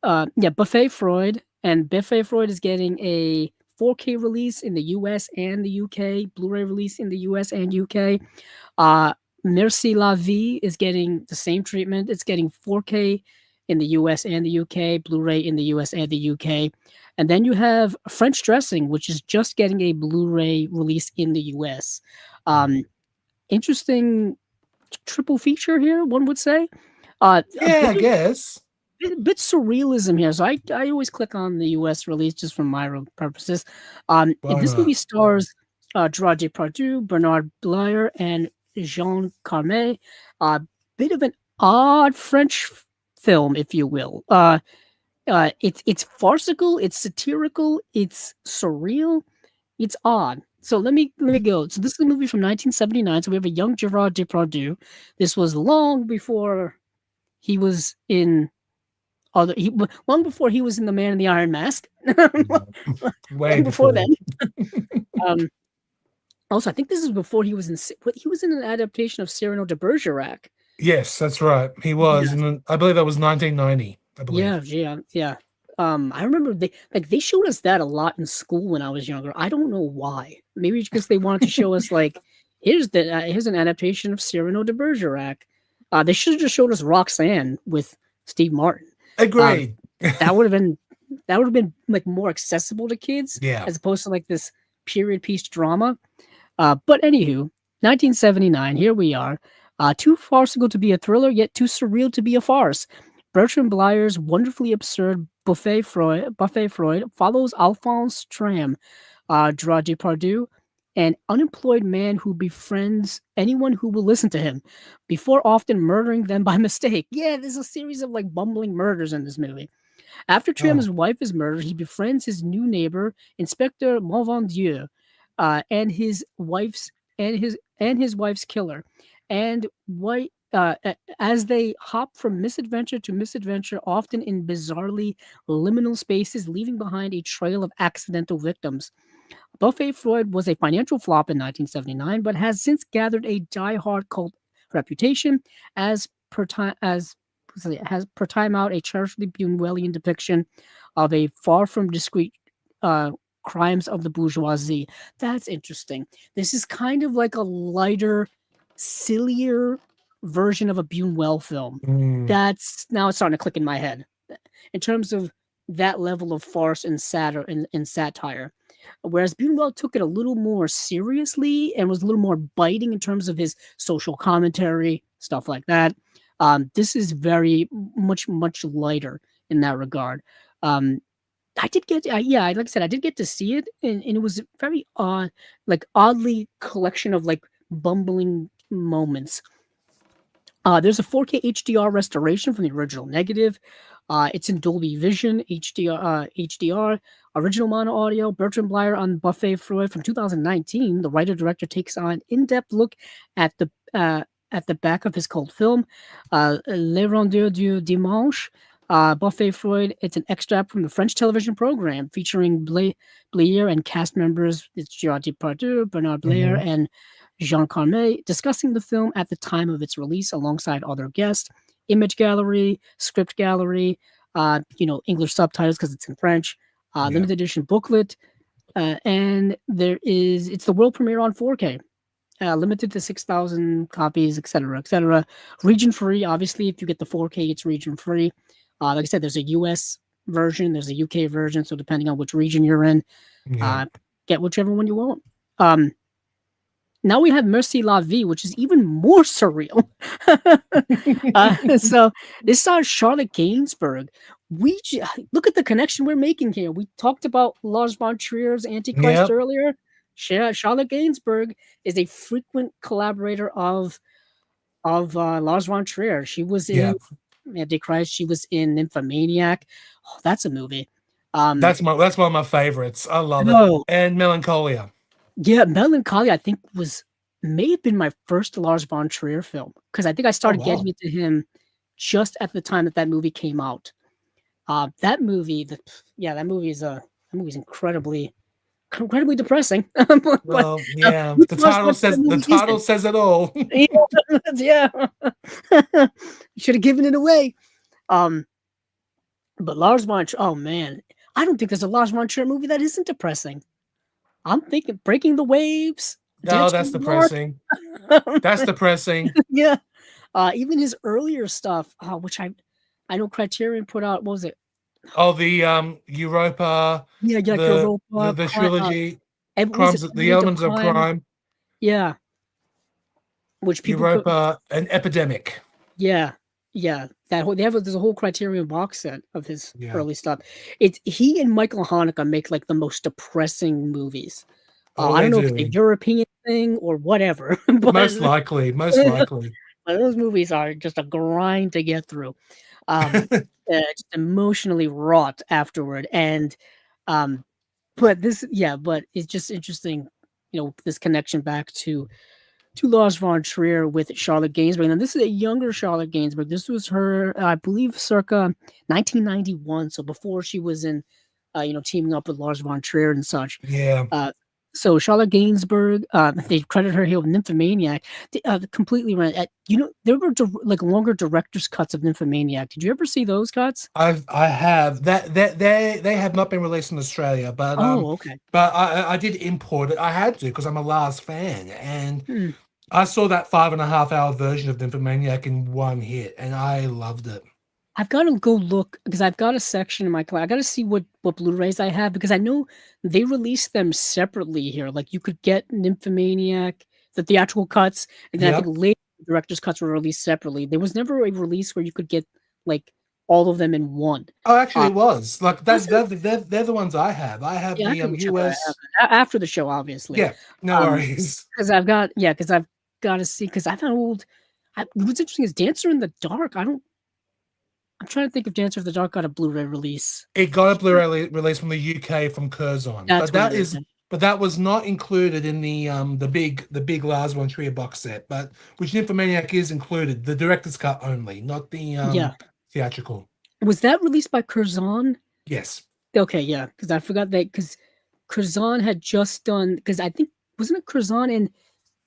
Buffet Freud, and Buffet Freud is getting a 4K release in the US and the UK, Blu-ray release in the US and UK. Merci la Vie is getting the same treatment. It's getting 4K in the US and the UK, Blu-ray in the US and the UK. And then you have French Dressing, which is just getting a Blu-ray release in the US. Um, Interesting triple feature here, one would say. A Yeah, I guess. bit surrealism here. So I always click on the US release just for my own purposes. Why This movie not? stars Gerard Depardieu, Bernard Blier, and Jean Carmet. A bit of an odd French film, if you will. It's farcical, it's satirical, it's surreal, it's odd. So let me go. So this is a movie from 1979. So we have a young Gerard Depardieu. This was long before he was in long before he was in The Man in the Iron Mask. Way Long before before. then. Um, Also, I think this is before he was in an adaptation of Cyrano de Bergerac. Yes, that's right. He was, Yes. and I believe that was 1990. I believe. Yeah. I remember they showed us that a lot in school when I was younger. I don't know why. Maybe because they wanted to show us like here's an adaptation of Cyrano de Bergerac. They should have just showed us Roxanne with Steve Martin. Agreed. That would have been like more accessible to kids Yeah. as opposed to like this period piece drama. But anywho, 1979, here we are. Too farcical to be a thriller, yet too surreal to be a farce. Bertrand Blier's wonderfully absurd Buffet Froid follows Alphonse Tram, Gerard Depardieu, an unemployed man who befriends anyone who will listen to him, before often murdering them by mistake. Yeah, there's a series of like bumbling murders in this movie. After Tram's wife is murdered, he befriends his new neighbor, Inspector Malvendieu, and his wife's killer, and as they hop from misadventure to misadventure, often in bizarrely liminal spaces, leaving behind a trail of accidental victims. Buffet Froid was a financial flop in 1979, but has since gathered a die-hard cult reputation as per time out a charitably Buñuelian depiction of a far from discreet crimes of the bourgeoisie. That's interesting. This is kind of like a lighter, sillier version of a Buñuel film. That's now it's starting to click in my head in terms of that level of farce and satire. Whereas Buñuel took it a little more seriously and was a little more biting in terms of his social commentary, stuff like that. This is very much lighter in that regard. I did get, like I said, I did get to see it, and it was very odd, like oddly collection of like bumbling moments. There's a 4K HDR restoration from the original negative. It's in Dolby Vision, HDR, original mono audio. Bertrand Blier on Buffet Froid from 2019. The writer-director takes on an in-depth look at the back of his cult film, Les Rondeurs du Dimanche. Buffet Froid, it's an extract from the French television program featuring Blier and cast members. It's Gerard Depardieu, Bernard Blier, and Jean Carmet discussing the film at the time of its release alongside other guests. Image gallery, script gallery, English subtitles because it's in French, limited edition booklet, and it's the world premiere on 4K. Limited to 6,000 copies, etc., etc. Region free, obviously. If you get the 4K, it's region free. Like I said, there's a US version, there's a UK version. So depending on which region you're in, get whichever one you want. Now we have Merci la Vie, which is even more surreal. So this stars Charlotte Gainsbourg. Look at the connection we're making here. We talked about Lars von Trier's Antichrist earlier. Charlotte Gainsbourg is a frequent collaborator of Lars von Trier. She was in Antichrist. She was in Nymphomaniac. Oh, that's a movie. That's one of my favorites. I love it. And Melancholia. Yeah, Melancholia, I think may have been my first Lars von Trier film because I think I started getting into him just at the time that movie came out. That movie is incredibly depressing. Well, yeah, the title says it all. Yeah, you should have given it away. But Lars von Trier, oh man, I don't think there's a Lars von Trier movie that isn't depressing. I'm thinking Breaking the Waves. No, that's depressing. That's depressing. Yeah. Even his earlier stuff, which I know Criterion put out, what was it? Oh, the Europa. Yeah, Europa. The trilogy. The Elements of Crime. Yeah. Which people Europa, an Epidemic. Yeah. There's a whole Criterion box set of his early stuff. He and Michael Haneke make like the most depressing movies. I don't know if it's a European thing or whatever. But most likely. Those movies are just a grind to get through. Just emotionally wrought afterward. And but it's just interesting, this connection back to Lars von Trier with Charlotte Gainsbourg. And this is a younger Charlotte Gainsbourg. This was her, I believe, circa 1991. So before she was in, teaming up with Lars von Trier and such. Yeah. So Charlotte Gainsbourg, they credit her here with Nymphomaniac. Completely right. There were like longer director's cuts of Nymphomaniac. Did you ever see those cuts? I have that they have not been released in Australia, Oh, okay. but I did import it. I had to because I'm a Lars fan, and Hmm. I saw that 5.5 hour version of Nymphomaniac in one hit, and I loved it. I've got to go look because I've got a section in my collection. I got to see what Blu-rays I have because I know they released them separately here. Like you could get Nymphomaniac, the theatrical cuts, and then I Yep. think later the director's cuts were released separately. There was never a release where you could get like all of them in one. Oh, actually, Uh, it was like was that. it? They're the ones I have. I have Yeah, I the can go check what I have US. after the show, obviously. Yeah, no worries. Because I've got to see because I've had old. What's interesting is Dancer in the Dark. I'm trying to think if Dancer in the Dark got a Blu-ray release. It got a Blu-ray release from the UK from Curzon, That's what it is. but that was not included in the big Lars von Trier box set. But which Nymphomaniac is included, the director's cut only, not the Yeah. theatrical. Was that released by Curzon? Yes. Okay, yeah, because I forgot that because Curzon had just done because I think wasn't it Curzon and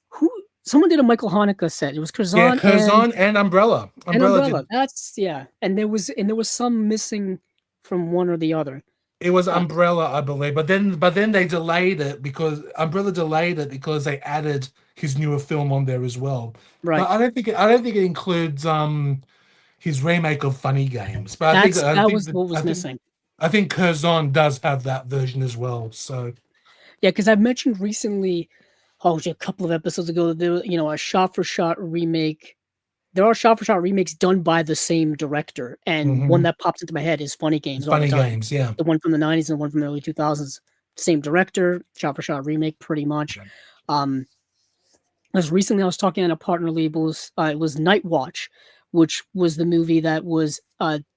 who someone did a Michael Hanukkah set. It was Yeah, Curzon Curzon and Umbrella. and Umbrella Umbrella. did. That's yeah, and there was some missing from one or the other. It was Umbrella, I believe, but then they delayed it because Umbrella delayed it because they added his newer film on there as well. Right. But I don't think it includes his remake of Funny Games. But That was what was missing. I think Curzon does have that version as well. So yeah, because I mentioned recently, a couple of episodes ago, that there, a shot-for-shot remake. There are shot-for-shot remakes done by the same director, and one that pops into my head is Funny Games. Funny Games, yeah, the one from the '90s and the one from the early 2000s. Same director, shot-for-shot remake, pretty much. As recently, I was talking on a partner labels. It was Night Watch, which was the movie that was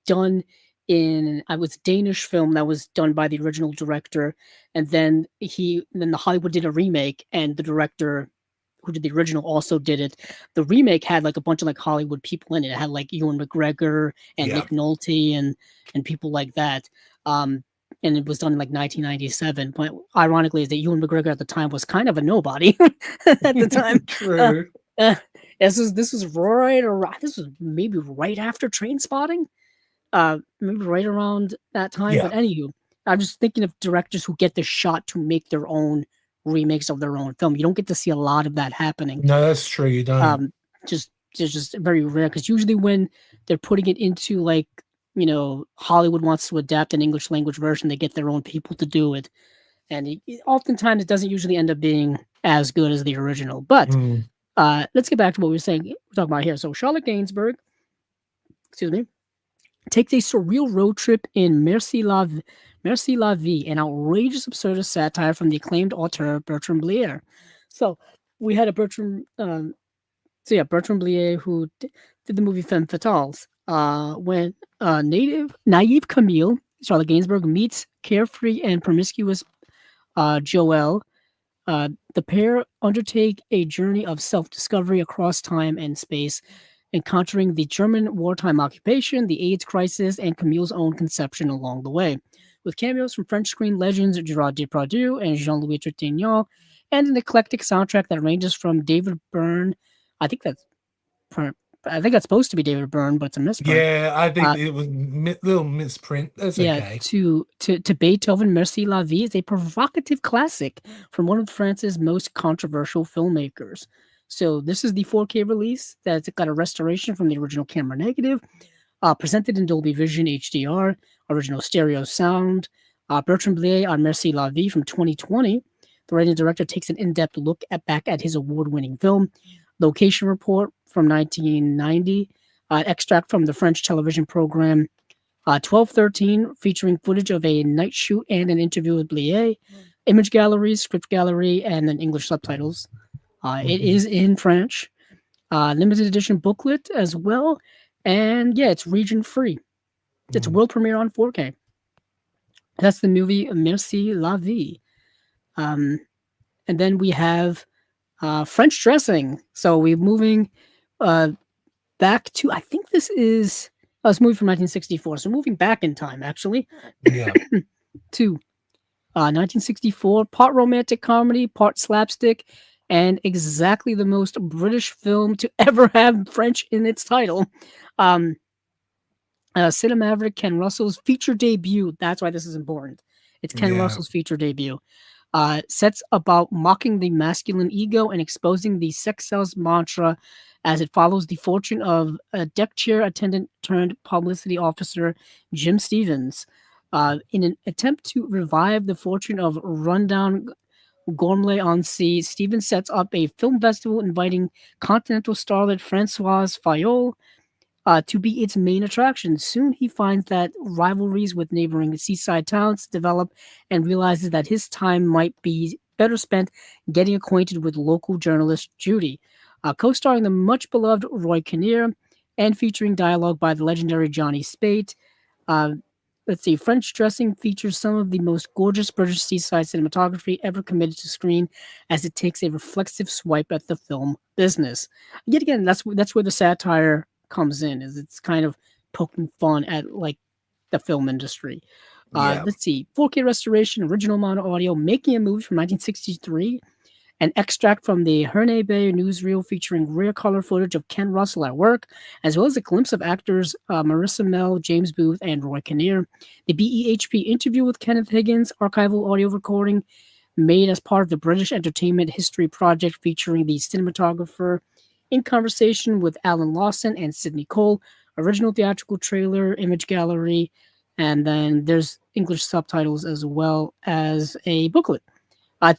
done in I was a Danish film that was done by the original director, and then the Hollywood did a remake, and the director who did the original also did it. The remake had like a bunch of like Hollywood people in it. It had like Ewan McGregor and Nick Nolte and people like that. And it was done in like 1997. But ironically, is that Ewan McGregor at the time was kind of a nobody at the time. True. This was maybe right after Trainspotting. Maybe right around that time. Yeah. But anywho, I'm just thinking of directors who get the shot to make their own remakes of their own film. You don't get to see a lot of that happening. No, that's true. You don't. Just very rare because usually when they're putting it into like Hollywood wants to adapt an English language version, they get their own people to do it, and oftentimes it doesn't usually end up being as good as the original. But let's get back to what we were saying. We're talking about here. So Charlotte Gainsbourg, excuse me, takes a surreal road trip in Merci la Vie, an outrageous absurdist satire from the acclaimed auteur Bertrand Blier. So we had a Bertrand Blier who did the movie Femme Fatales. When naive Camille, Charlotte Gainsbourg, meets carefree and promiscuous Joelle, the pair undertake a journey of self-discovery across time and space, encountering the German wartime occupation, the AIDS crisis, and Camille's own conception along the way. With cameos from French screen legends Gerard Depardieu and Jean-Louis Trintignant, and an eclectic soundtrack that ranges from David Byrne, I think that's supposed to be David Byrne, but it's a misprint. Yeah, I think it was little misprint. That's okay. To Beethoven, Merci la Vie is a provocative classic from one of France's most controversial filmmakers. So this is the 4K release that's got a restoration from the original camera negative, presented in Dolby Vision HDR, original stereo sound. Bertrand Blier on Merci la Vie from 2020. The writer and director takes an in-depth look back at his award-winning film. Location report from 1990. Extract from the French television program 1213, featuring footage of a night shoot and an interview with Blier. Image galleries, script gallery, and then English subtitles. It is in French. Limited edition booklet as well. And yeah, it's region free. It's world premiere on 4K. That's the movie Merci la Vie. And then we have French dressing. So we're moving back to, I think this is a movie from 1964. So moving back in time, actually. Yeah. To 1964, part romantic comedy, part slapstick, and exactly the most British film to ever have French in its title. Um, Cinemaverick Ken Russell's feature debut. That's why this is important. It's Ken Yeah. Russell's feature debut. Sets about mocking the masculine ego and exposing the sex sells mantra as it follows the fortune of a deck chair attendant turned publicity officer Jim Stevens. In an attempt to revive the fortune of rundown gourmet on sea, Stevens sets up a film festival inviting continental starlet Francoise Fayol to be its main attraction. Soon he finds that rivalries with neighboring seaside towns develop and realizes that his time might be better spent getting acquainted with local journalist Judy. Co-starring the much beloved Roy Kinnear and featuring dialogue by the legendary Johnny Spate. Uh, let's see, French Dressing features some of the most gorgeous British seaside cinematography ever committed to screen as it takes a reflexive swipe at the film business. Yet again, that's where the satire comes in, is it's kind of poking fun at like the film industry. Yeah. Let's see, 4K restoration, original mono audio, making a movie from 1963, an extract from the Herne Bay newsreel featuring rare color footage of Ken Russell at work, as well as a glimpse of actors Marissa Mell, James Booth, and Roy Kinnear. The BEHP interview with Kenneth Higgins, archival audio recording made as part of the British Entertainment History Project featuring the cinematographer in conversation with Alan Lawson and Sidney Cole, original theatrical trailer, image gallery, and then there's English subtitles as well as a booklet.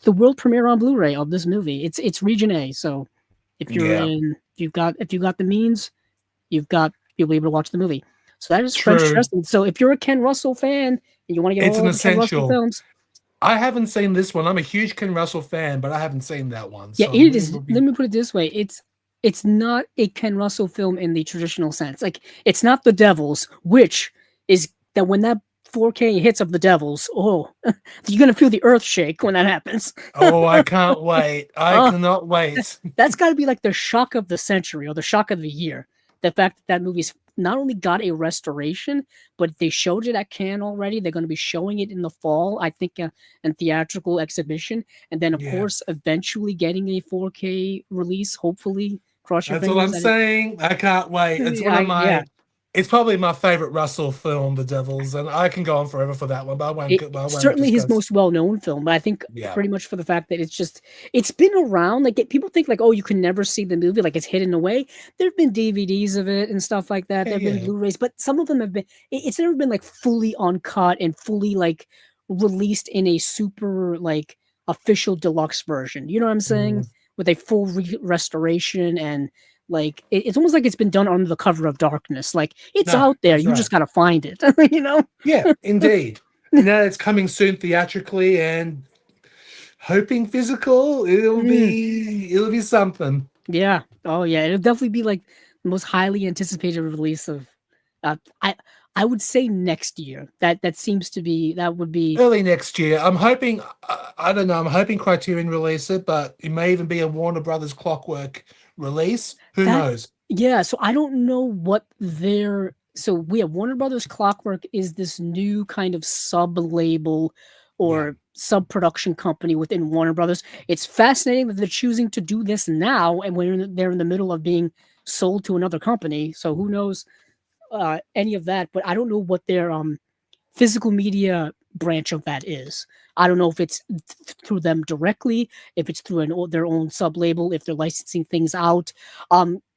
The world premiere on Blu-ray of this movie. It's Region A, so if you're Yeah. in, if you got the means, you'll be able to watch the movie. So that is French True. Dressing. So if you're a Ken Russell fan and you want to get It's all an of the Ken Russell essential. films, I haven't seen this one. I'm a huge Ken Russell fan, but I haven't seen that one. yeah, So it it is. would be. Let me put it this way: it's not a Ken Russell film in the traditional sense. Like it's not The Devils, which is that when that 4K hits of The Devils, oh, you're gonna feel the earth shake when that happens. Oh, I can't wait. I Oh, cannot wait. that's got to be like the shock of the century or the shock of the year. The fact that that movie's not only got a restoration, but they showed it at Cannes already. They're going to be showing it in the fall, I think, in theatrical exhibition, and then of Yeah. course eventually getting a 4K release. Hopefully, cross your That's all I'm fingers. saying. I can't wait. It's one of Yeah, my. It's probably my favorite Russell film, The Devils, and I can go on forever for that one, but I won't. I it's won't certainly his discuss. most well-known film, but I think Yeah. pretty much for the fact that it's been around. Like people think like, oh, you can never see the movie, like it's hidden away. There've been DVDs of it and stuff like that. Yeah. There've been Yeah. Blu-rays, but some of them have been. It's never been like fully uncut and fully like released in a super like official deluxe version. You know what I'm saying? Mm. With a full restoration and like it's almost like it's been done under the cover of darkness. Like it's No, out there, that's you right. just gotta find it. You know? Yeah, indeed. And now it's coming soon theatrically and hoping physical. It'll be something. Yeah. Oh, yeah. It'll definitely be like the most highly anticipated release of. Uh, I I would say next year. That seems to be that would be Early next year. I'm hoping. I don't know. I'm hoping Criterion release it, but it may even be a Warner Brothers Clockwork release. Who that. knows? Yeah. So I don't know what their. So we have Warner Brothers Clockwork is this new kind of sub label Yeah. or sub production company within Warner Brothers. It's fascinating that they're choosing to do this now, and when they're in the middle of being sold to another company. So who knows any of that, but I don't know what their physical media branch of that is. I don't know if it's through them directly, if it's through their own sub label, if they're licensing things out.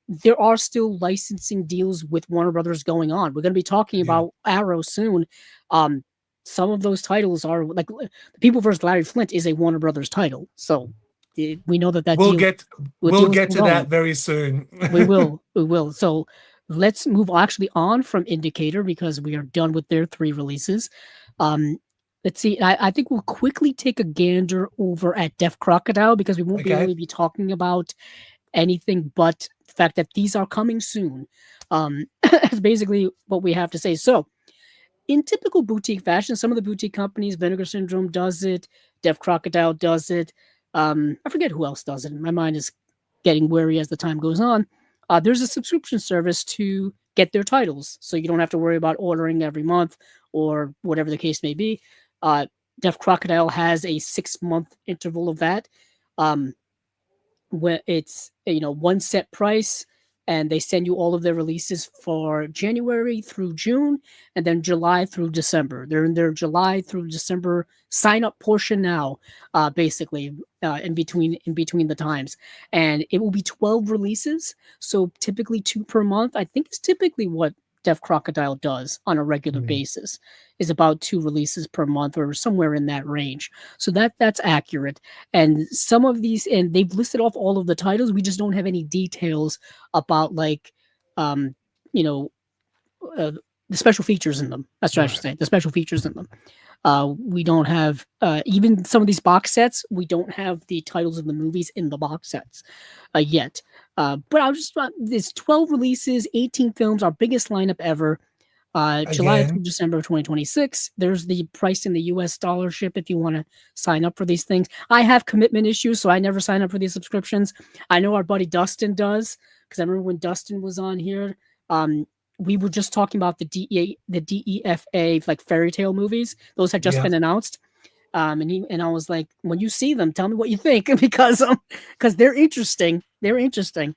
There are still licensing deals with Warner Brothers going on. We're going to be talking Yeah. about Arrow soon. Some of those titles are like People vs. Larry Flint is a Warner Brothers title, so we know that We'll deal. get we'll Deal's get to ongoing. that very soon. We will. We will. So let's move actually on from Indicator because we are done with their 3 releases. Um, let's see. I think we'll quickly take a gander over at Def Crocodile because we won't Okay. really be talking about anything but the fact that these are coming soon. That's basically what we have to say. So, in typical boutique fashion, some of the boutique companies, Vinegar Syndrome does it, Def Crocodile does it. I forget who else does it. My mind is getting wary as the time goes on. There's a subscription service to get their titles, so you don't have to worry about ordering every month or whatever the case may be. Uh, Deaf Crocodile has a 6-month interval of that, where it's one set price, and they send you all of their releases for January through June, and then July through December. They're in their July through December sign up portion now, basically, in between the times, and it will be 12 releases. So typically 2 per month. I think is typically what Deaf Crocodile does on a regular basis, is about 2 releases per month or somewhere in that range. So that's accurate. And some of these, and they've listed off all of the titles. We just don't have any details about the special features in them. That's what I should say. The special features in them. We don't have even some of these box sets. We don't have the titles of the movies in the box sets yet. But there's 12 releases, 18 films, our biggest lineup ever. July through December of 2026. There's the price in the US dollarship if you want to sign up for these things. I have commitment issues, so I never sign up for these subscriptions. I know our buddy Dustin does, because I remember when Dustin was on here, we were just talking about the DEFA like fairy tale movies. Those had just been announced. And I was like, when you see them, tell me what you think, because they're interesting. They're interesting.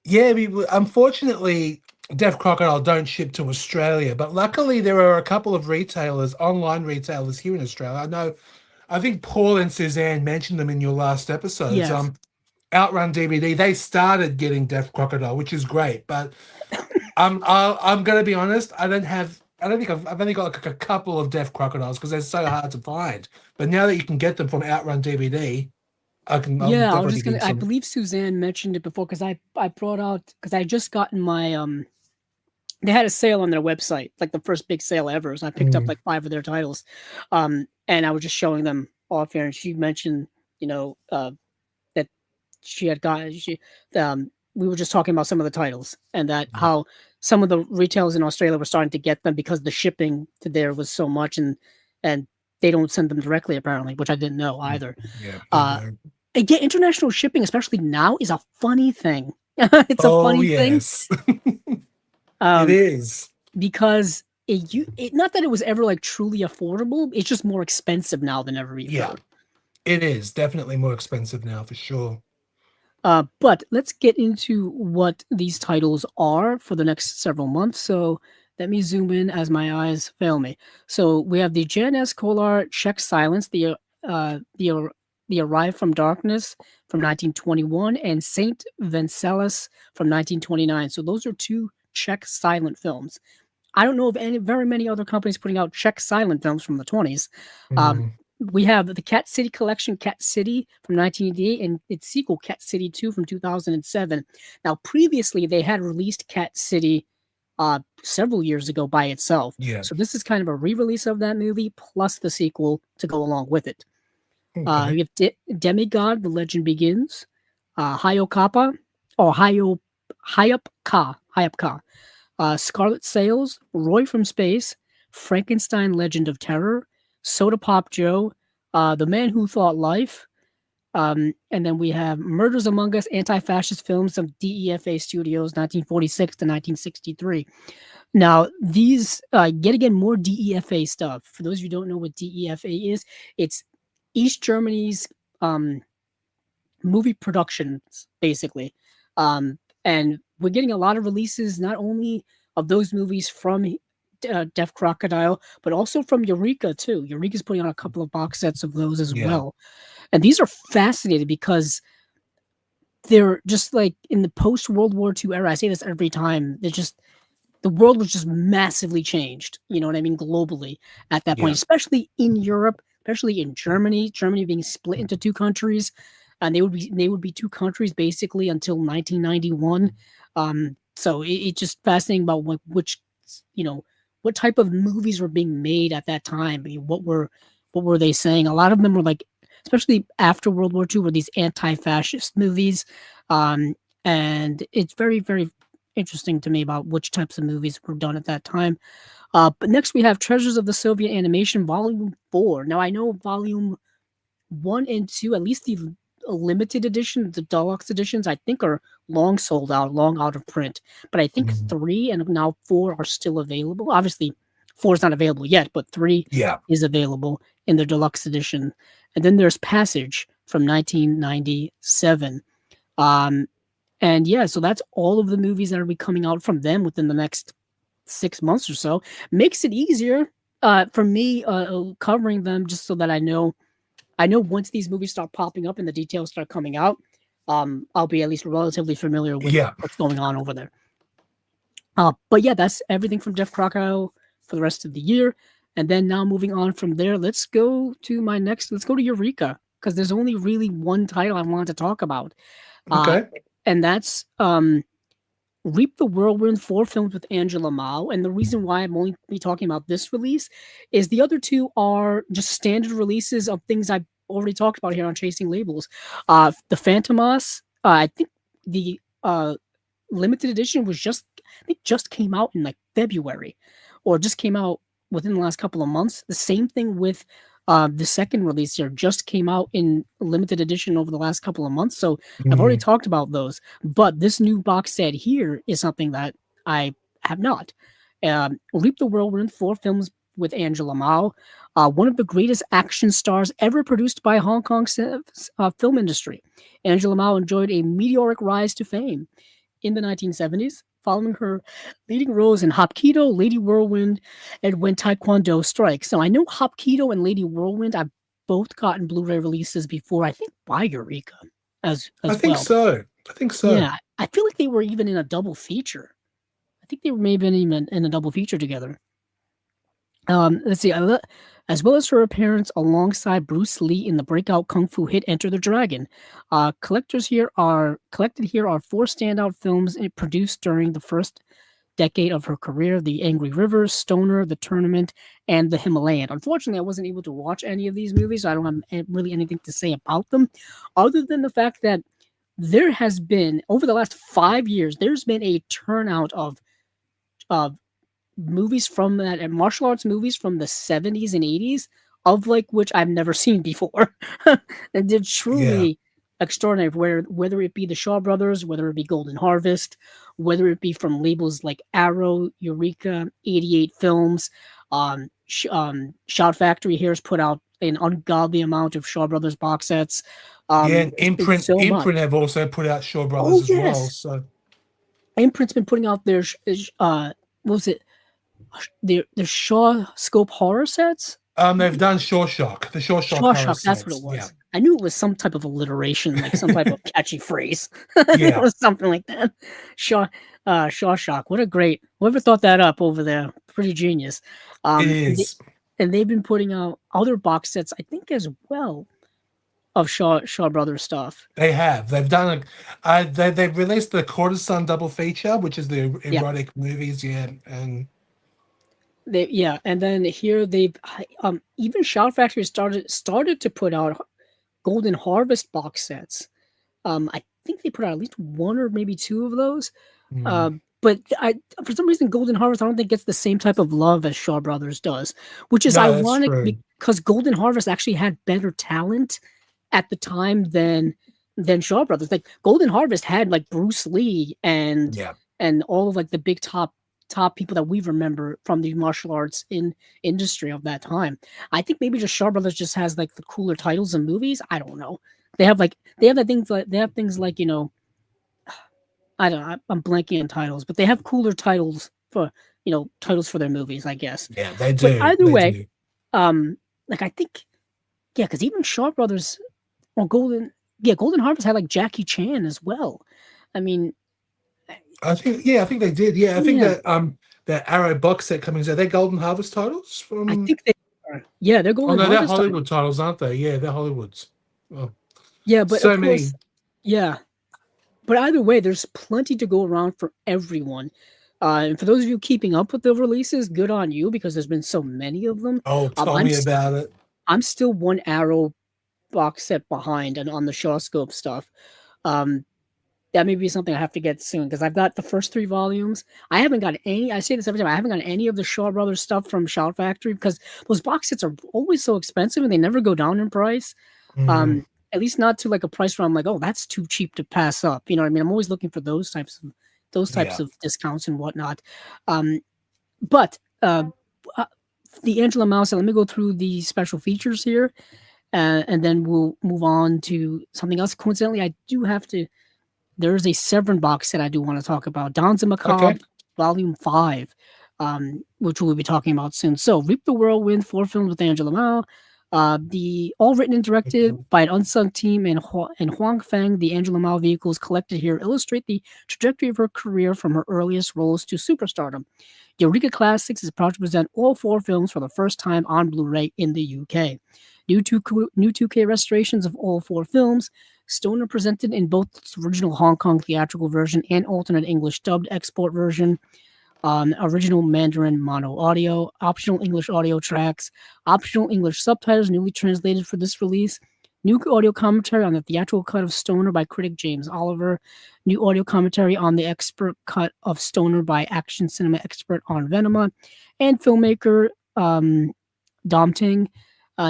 Yeah, unfortunately, Deaf Crocodile don't ship to Australia, but luckily there are a couple of online retailers here in Australia. I think Paul and Suzanne mentioned them in your last episodes. Yes. Outrun DVD, they started getting Deaf Crocodile, which is great, but I'm gonna be honest, I don't think I've only got like a couple of Deaf Crocodiles because they're so hard to find. But now that you can get them from Outrun DVD, I believe Suzanne mentioned it before, because I brought out, because I just gotten my they had a sale on their website, like the first big sale ever. So I picked up like 5 of their titles, and I was just showing them off here, and she mentioned that she had gotten we were just talking about some of the titles, and that how some of the retailers in Australia were starting to get them because the shipping to there was so much, and they don't send them directly apparently, which I didn't know either. Again, international shipping, especially now, is a funny thing. It's a funny thing. It is, because it not that it was ever like truly affordable. It's just more expensive now than ever before. Yeah, it is definitely more expensive now for sure. But let's get into what these titles are for the next several months. So let me zoom in as my eyes fail me. So we have the Jan S. Kolár Czech Silence, the Arrive from Darkness from 1921, and Saint Venceslas from 1929. So those are 2 Czech silent films. I don't know of very many other companies putting out Czech silent films from the 20s. We have the Cat City collection, Cat City from 1988, and its sequel, Cat City 2 from 2007. Now, previously, they had released Cat City several years ago by itself. Yeah. So this is kind of a re-release of that movie, plus the sequel to go along with it. Okay. We have Demigod, The Legend Begins, HAYOP, or HAYOP, Scarlet Sails, Roy from Space, Frankenstein, Legend of Terror, Soda Pop Joe, The Man Who Thought Life, and then we have Murders Among Us, anti-fascist films of DEFA Studios, 1946 to 1963. Now, these, yet again, more DEFA stuff. For those of you who don't know what DEFA is, it's East Germany's movie productions, basically. And we're getting a lot of releases, not only of those movies from Deaf Crocodile, but also from Eureka too. Eureka's putting on a couple of box sets of those as well. And these are fascinating because they're just like in the post-World War II era. I say this every time. The world was just massively changed, you know what I mean, globally at that point, especially in Europe, especially in Germany being split into 2 countries. And they would be 2 countries basically until 1991. So it's just fascinating about what type of movies were being made at that time. I mean, what were they saying? A lot of them were like, especially after World War II, were these anti-fascist movies. And it's very, very interesting to me about which types of movies were done at that time. But next we have Treasures of the Soviet Animation Volume 4. Now I know Volume 1 and 2, at least the limited edition, the deluxe editions, I think are long sold out, long out of print. But I think 3 and now 4 are still available. Obviously, 4 is not available yet, but 3 Yeah. is available in the deluxe edition. And then there's Passage from 1997. And yeah, so that's all of the movies that will be coming out from them within the next 6 months or so. Makes it easier for me covering them, just so that I know once these movies start popping up and the details start coming out, I'll be at least relatively familiar with what's going on over there. But yeah, that's everything from Deaf Crocodile for the rest of the year. And then now moving on from there, let's go to Eureka, because there's only really one title I wanted to talk about. Okay. And that's Reap the Whirlwind, 4 films with Angela Mao. And the reason why I'm only talking about this release is the other 2 are just standard releases of things I've already talked about here on Chasing Labels. The Phantomas, I think the limited edition just came out in like February, or just came out within the last couple of months. The same thing with the second release here, just came out in limited edition over the last couple of months. So I've already talked about those, but this new box set here is something that I have not. Reap the Whirlwind, 4 films with Angela Mao, one of the greatest action stars ever produced by Hong Kong's film industry. Angela Mao enjoyed a meteoric rise to fame in the 1970s, following her leading roles in Hapkido, Lady Whirlwind, and When Taekwondo Strikes. So I know Hapkido and Lady Whirlwind, I've both gotten Blu-ray releases before, I think by Eureka as I think well. I think so. Yeah, I feel like they were even in a double feature. I think they were maybe even in a double feature together. Let's see, as well as her appearance alongside Bruce Lee in the breakout kung fu hit Enter the Dragon. Collected here are 4 standout films produced during the first decade of her career: The Angry River, Stoner, The Tournament, and The Himalayan. Unfortunately, I wasn't able to watch any of these movies, so I don't have really anything to say about them, other than the fact that there has been, over the last 5 years, there's been a turnout of movies from that, and martial arts movies from the 70s and 80s, of like which I've never seen before. And they're truly extraordinary, whether it be the Shaw Brothers, whether it be Golden Harvest, whether it be from labels like Arrow, Eureka, 88 Films. Shout Factory here has put out an ungodly amount of Shaw Brothers box sets. And Imprint have also put out Shaw Brothers as well. So Imprint's been putting out their what was it? Their Shaw Scope horror sets. They've done Shaw Shock. The Shaw Shock. That's what it was. Yeah. I knew it was some type of alliteration, like some type of catchy phrase. Yeah. Or something like that. Shaw Shock. Whoever thought that up over there? Pretty genius. It is. And they've been putting out other box sets, I think, as well, of Shaw Brothers stuff. They have. They've done they've released the Courtesan double feature, which is the erotic movies, and and then here they've even Shout Factory started to put out Golden Harvest box sets. I think they put out at least 1 or maybe 2 of those. But for some reason, Golden Harvest I don't think gets the same type of love as Shaw Brothers does, which is ironic because Golden Harvest actually had better talent at the time than Shaw Brothers. Like Golden Harvest had like Bruce Lee and all of like the big top people that we remember from the martial arts industry of that time. I think maybe just Shaw Brothers just has like the cooler titles and movies. I don't know. They have things like, you know, I don't know, I'm blanking on titles, but they have cooler titles for, you know, titles for their movies, I guess. Yeah, they do. But either way, like I think, because even Shaw Brothers or Golden Harvest had like Jackie Chan as well. I mean, I think they did. Yeah, I think that Arrow box set coming out. They're Golden Harvest titles. I think they are. Yeah, they're Golden Harvest. They're Hollywood titles, aren't they? Yeah, they're Hollywoods. Oh. Yeah, but so of many. Course, yeah. But either way, there's plenty to go around for everyone. And for those of you keeping up with the releases, good on you, because there's been so many of them. Oh, tell me about it. I'm still 1 Arrow box set behind and on the Shawscope stuff. That may be something I have to get soon, because I've got the first 3 volumes. I haven't got any. I say this every time. I haven't got any of the Shaw Brothers stuff from Shout Factory, because those box sets are always so expensive and they never go down in price. At least not to like a price where I'm like, oh, that's too cheap to pass up. You know what I mean? I'm always looking for those types of discounts and whatnot. But the Angela Mouse. Let me go through the special features here, and then we'll move on to something else. Coincidentally, I do have to. There's a Severin box set I do want to talk about. Danza Macabre, Okay. Volume 5, which we'll be talking about soon. So, Reap the Whirlwind, 4 films with Angela Mao. The all written and directed by an unsung team, and Huang Feng, the Angela Mao vehicles collected here illustrate the trajectory of her career from her earliest roles to superstardom. Eureka Classics is proud to present all 4 films for the first time on Blu-ray in the UK. New 2K restorations of all 4 films. Stoner presented in both its original Hong Kong theatrical version and alternate English dubbed export version. Original Mandarin mono audio, optional English audio tracks, optional English subtitles newly translated for this release, new audio commentary on the theatrical cut of Stoner by critic James Oliver, new audio commentary on the expert cut of Stoner by action cinema expert on Venema, and filmmaker Dom Ting.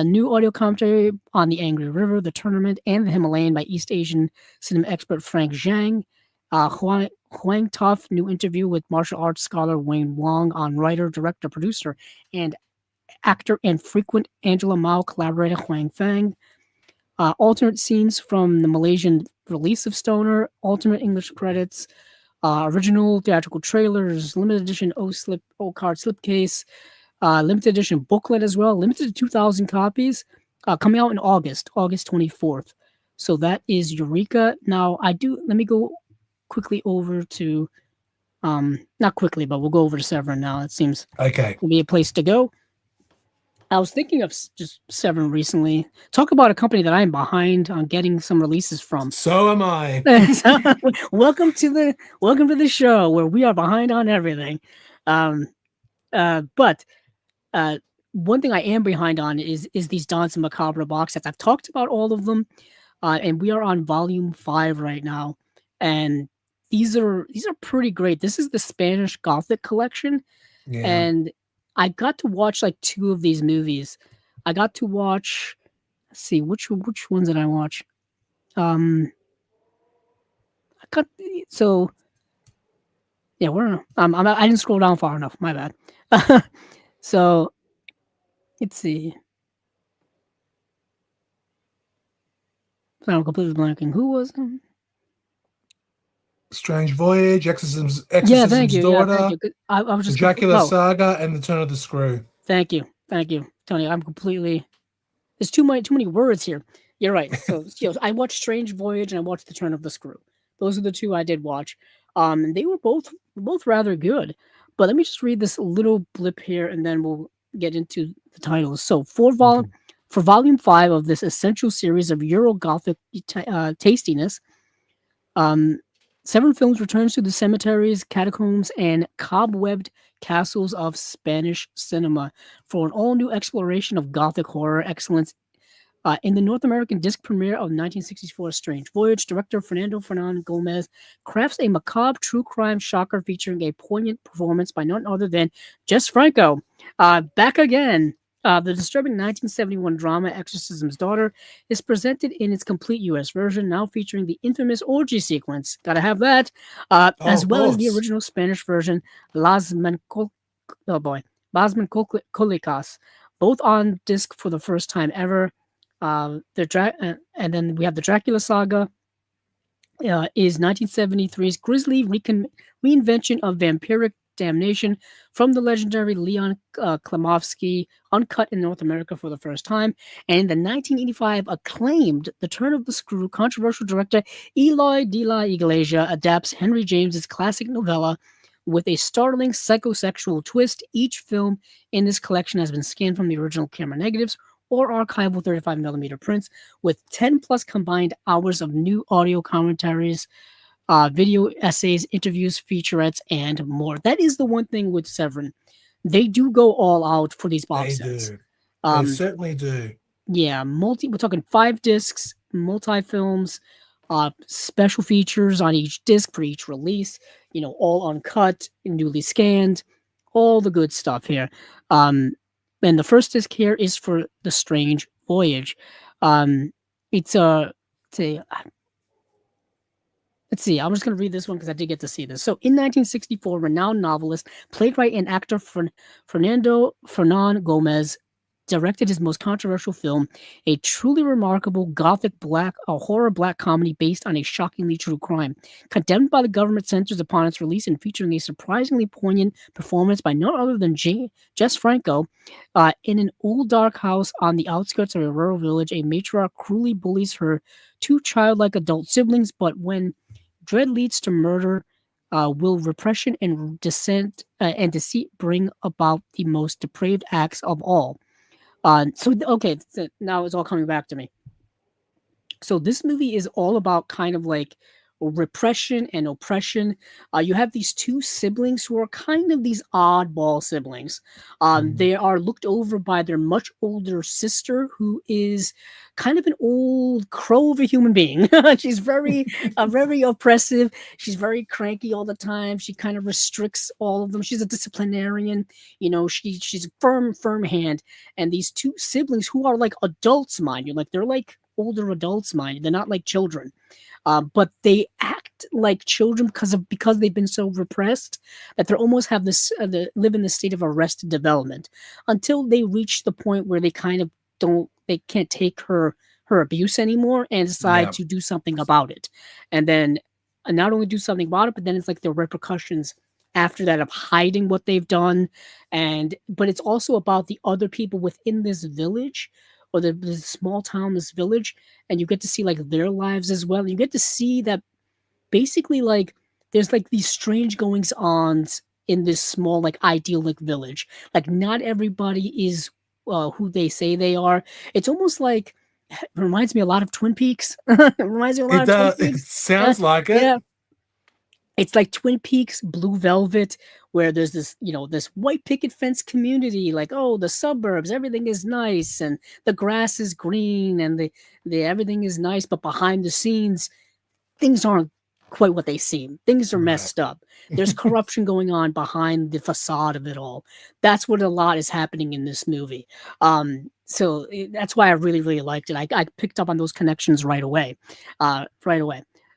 New audio commentary on The Angry River, The Tournament, and The Himalayan by East Asian cinema expert Frank Zhang. Huang Tuff, new interview with martial arts scholar Wayne Wong on writer, director, producer, and actor and frequent Angela Mao collaborator Huang Feng. Alternate scenes from the Malaysian release of Stoner, alternate English credits, original theatrical trailers, limited edition O-card slipcase, limited edition booklet as well, limited to 2,000 copies, coming out in August 24th. So that is Eureka. Now, let me go quickly over to, not quickly, but we'll go over to Severin now. It seems Okay. to be a place to go. I was thinking of just Severin recently. Talk about a company that I'm behind on getting some releases from. So am I. Welcome to the show where we are behind on everything. But one thing I am behind on is these Danza Macabre box sets. I've talked about all of them, and we are on volume 5 right now. And these are pretty great. This is the Spanish Gothic collection, and I got to watch like 2 of these movies. I got to watch. Let's see, which ones did I watch? Yeah, I didn't scroll down far enough. My bad. So let's see. I'm completely blanking. Who was him? Strange Voyage, Exorcism's Thank you. Daughter, Yeah, thank you. I was the just Dracula Saga, and the Turn of the Screw. Thank you, Tony. I'm completely. There's too many words here. You're right. So I watched Strange Voyage and I watched The Turn of the Screw. Those are the 2 I did watch. They were both rather good. But let me just read this little blip here, and then we'll get into the titles. So for volume 5 of this essential series of Euro Gothic tastiness, Severin Films returns to the cemeteries, catacombs, and cobwebbed castles of Spanish cinema for an all-new exploration of Gothic horror excellence. In the North American disc premiere of 1964's Strange Voyage, director Fernando Fernan Gomez crafts a macabre true crime shocker featuring a poignant performance by none other than Jess Franco. Back again. The disturbing 1971 drama Exorcism's Daughter is presented in its complete U.S. version, now featuring the infamous orgy sequence. Gotta have that. As well as the original Spanish version, Las Melancolicas, both on disc for the first time ever. And then we have the Dracula Saga, is 1973's grisly reinvention of vampiric damnation from the legendary Leon Klimovsky, uncut in North America for the first time. And in the 1985 acclaimed The Turn of the Screw, controversial director Eloy de la Iglesia adapts Henry James's classic novella with a startling psychosexual twist. Each film in this collection has been scanned from the original camera negatives or archival 35mm prints with 10 plus combined hours of new audio commentaries, video essays, interviews, featurettes, and more. That is the one thing with Severin. They do go all out for these box sets. They certainly do. Yeah, we're talking 5 discs, multi-films, special features on each disc for each release, all uncut, newly scanned, all the good stuff here. And the first disc here is for The Strange Voyage. It's let's see. I'm just going to read this one because I did get to see this. So, in 1964, renowned novelist, playwright, and actor Fernando Fernan Gomez directed his most controversial film, a truly remarkable gothic horror black comedy based on a shockingly true crime. Condemned by the government censors upon its release and featuring a surprisingly poignant performance by none other than Jess Franco, in an old dark house on the outskirts of a rural village, a matriarch cruelly bullies her two childlike adult siblings, but when dread leads to murder, will repression and and deceit bring about the most depraved acts of all. So now it's all coming back to me. So this movie is all about kind of like repression and oppression. You have these two siblings who are kind of these oddball siblings. They are looked over by their much older sister, who is kind of an old crow of a human being. She's very oppressive. She's very cranky all the time. She kind of restricts all of them. She's a disciplinarian. She's a firm hand. And these two siblings who are like adults, mind you, like they're like older adults, mind you. They're not like children. But they act like children because they've been so repressed that they almost have live in the state of arrested development until they reach the point where they kind of they can't take her abuse anymore and decide to do something about it. And then not only do something about it, but then it's like the repercussions after that of hiding what they've done. But it's also about the other people within this village or the small town, this village, and you get to see like their lives as well. And you get to see that basically like there's like these strange goings on in this small like idyllic village. Like not everybody is who they say they are. It's almost like it reminds me a lot of Twin Peaks. It reminds me a lot of Twin Peaks. It sounds like it. Yeah. It's like Twin Peaks, Blue Velvet, where there's this, this white picket fence community, like, oh, the suburbs, everything is nice, and the grass is green, and the everything is nice, but behind the scenes, things aren't quite what they seem. Things are messed up. There's corruption going on behind the facade of it all. That's what a lot is happening in this movie. So that's why I really, really liked it. I picked up on those connections right away.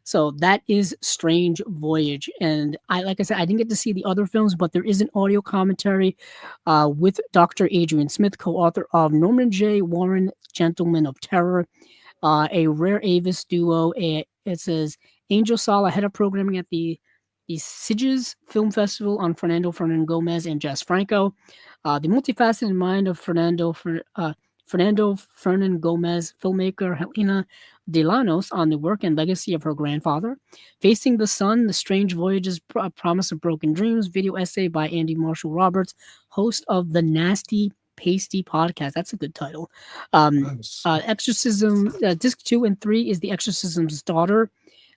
So that is Strange Voyage. And like I said, I didn't get to see the other films, but there is an audio commentary with Dr. Adrian Smith, co-author of Norman J. Warren, Gentleman of Terror, a rare Avis duo. It says Angel Sala, head of programming at the Sitges Film Festival on Fernando Gomez and Jess Franco. The multifaceted mind of Fernando Fernan Gomez, filmmaker Helena de Llanos, on the work and legacy of her grandfather. Facing the Sun, The Strange Voyages, Promise of Broken Dreams, video essay by Andy Marshall Roberts, host of the Nasty Pasty podcast. That's a good title. Nice. Exorcism, disc 2 and 3 is The Exorcism's Daughter.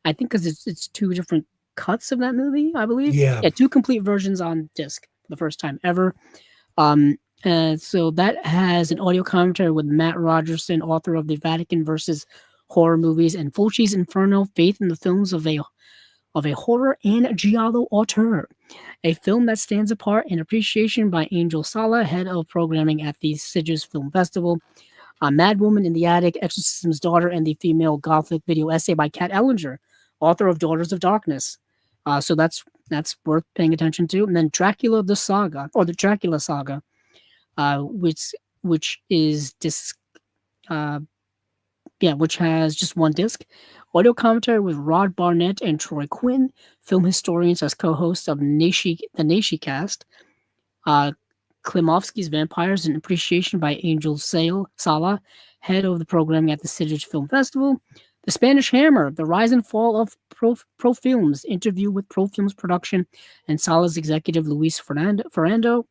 I think because it's two different cuts of that movie, I believe. Yeah, two complete versions on disc for the first time ever. So that has an audio commentary with Matt Rogerson, author of the Vatican versus Horror Movies and Fulci's Inferno, Faith in the Films of a Horror and Giallo Auteur, a film that stands apart in appreciation by Angel Sala, head of programming at the Sitges Film Festival. Mad Woman in the Attic, Exorcism's Daughter, and the female Gothic video essay by Kat Ellinger, author of Daughters of Darkness. So that's worth paying attention to. And then Dracula the Saga, or the Dracula Saga, which is disc, which has just one disc. Audio commentary with Rod Barnett and Troy Quinn, film historians as co-hosts of the Nashi Cast. Klimovsky's Vampires and Appreciation by Angel Sala, head of the programming at the Sitges Film Festival. The Spanish Hammer, The Rise and Fall of Pro Films, interview with Pro Films Production and Sala's executive Luis Ferrando.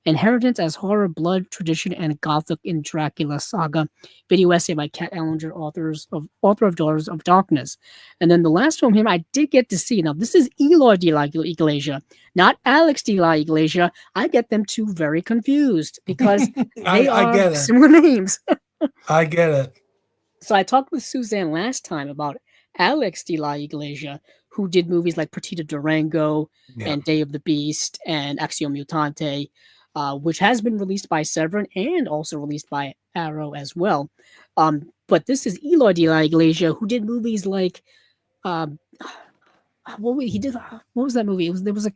Inheritance as Horror, Blood, Tradition, and Gothic in Dracula Saga, video essay by Kat Ellinger, author of Daughters of Darkness. And then the last film here I did get to see. Now, this is Eloy de la Iglesia, not Alex de la Iglesia. I get them two very confused because they are similar names. I get it. So I talked with Suzanne last time about Alex de la Iglesia, who did movies like Partida Durango and Day of the Beast and Acción Mutante, which has been released by Severin and also released by Arrow as well. But this is Eloy de la Iglesia, who did movies like he did. What was that movie? There was a.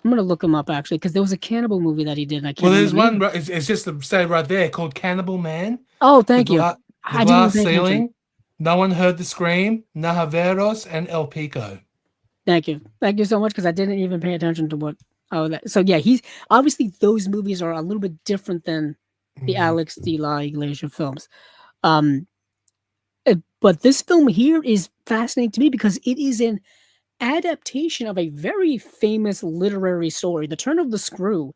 I'm gonna look him up actually because there was a cannibal movie that he did. And I can't Well, remember there's the name. one. It's just stated right there called Cannibal Man. Oh, The thank you. gla- the I didn't even glass pay attention. ceiling. No one heard the scream. Najaveros and El Pico. Thank you so much because I didn't even pay attention to what. Oh, so yeah, he's obviously those movies are a little bit different than the Mhm. Alex de la Iglesia films. Um, but this film here is fascinating to me because it is an adaptation of a very famous literary story. The Turn of the Screw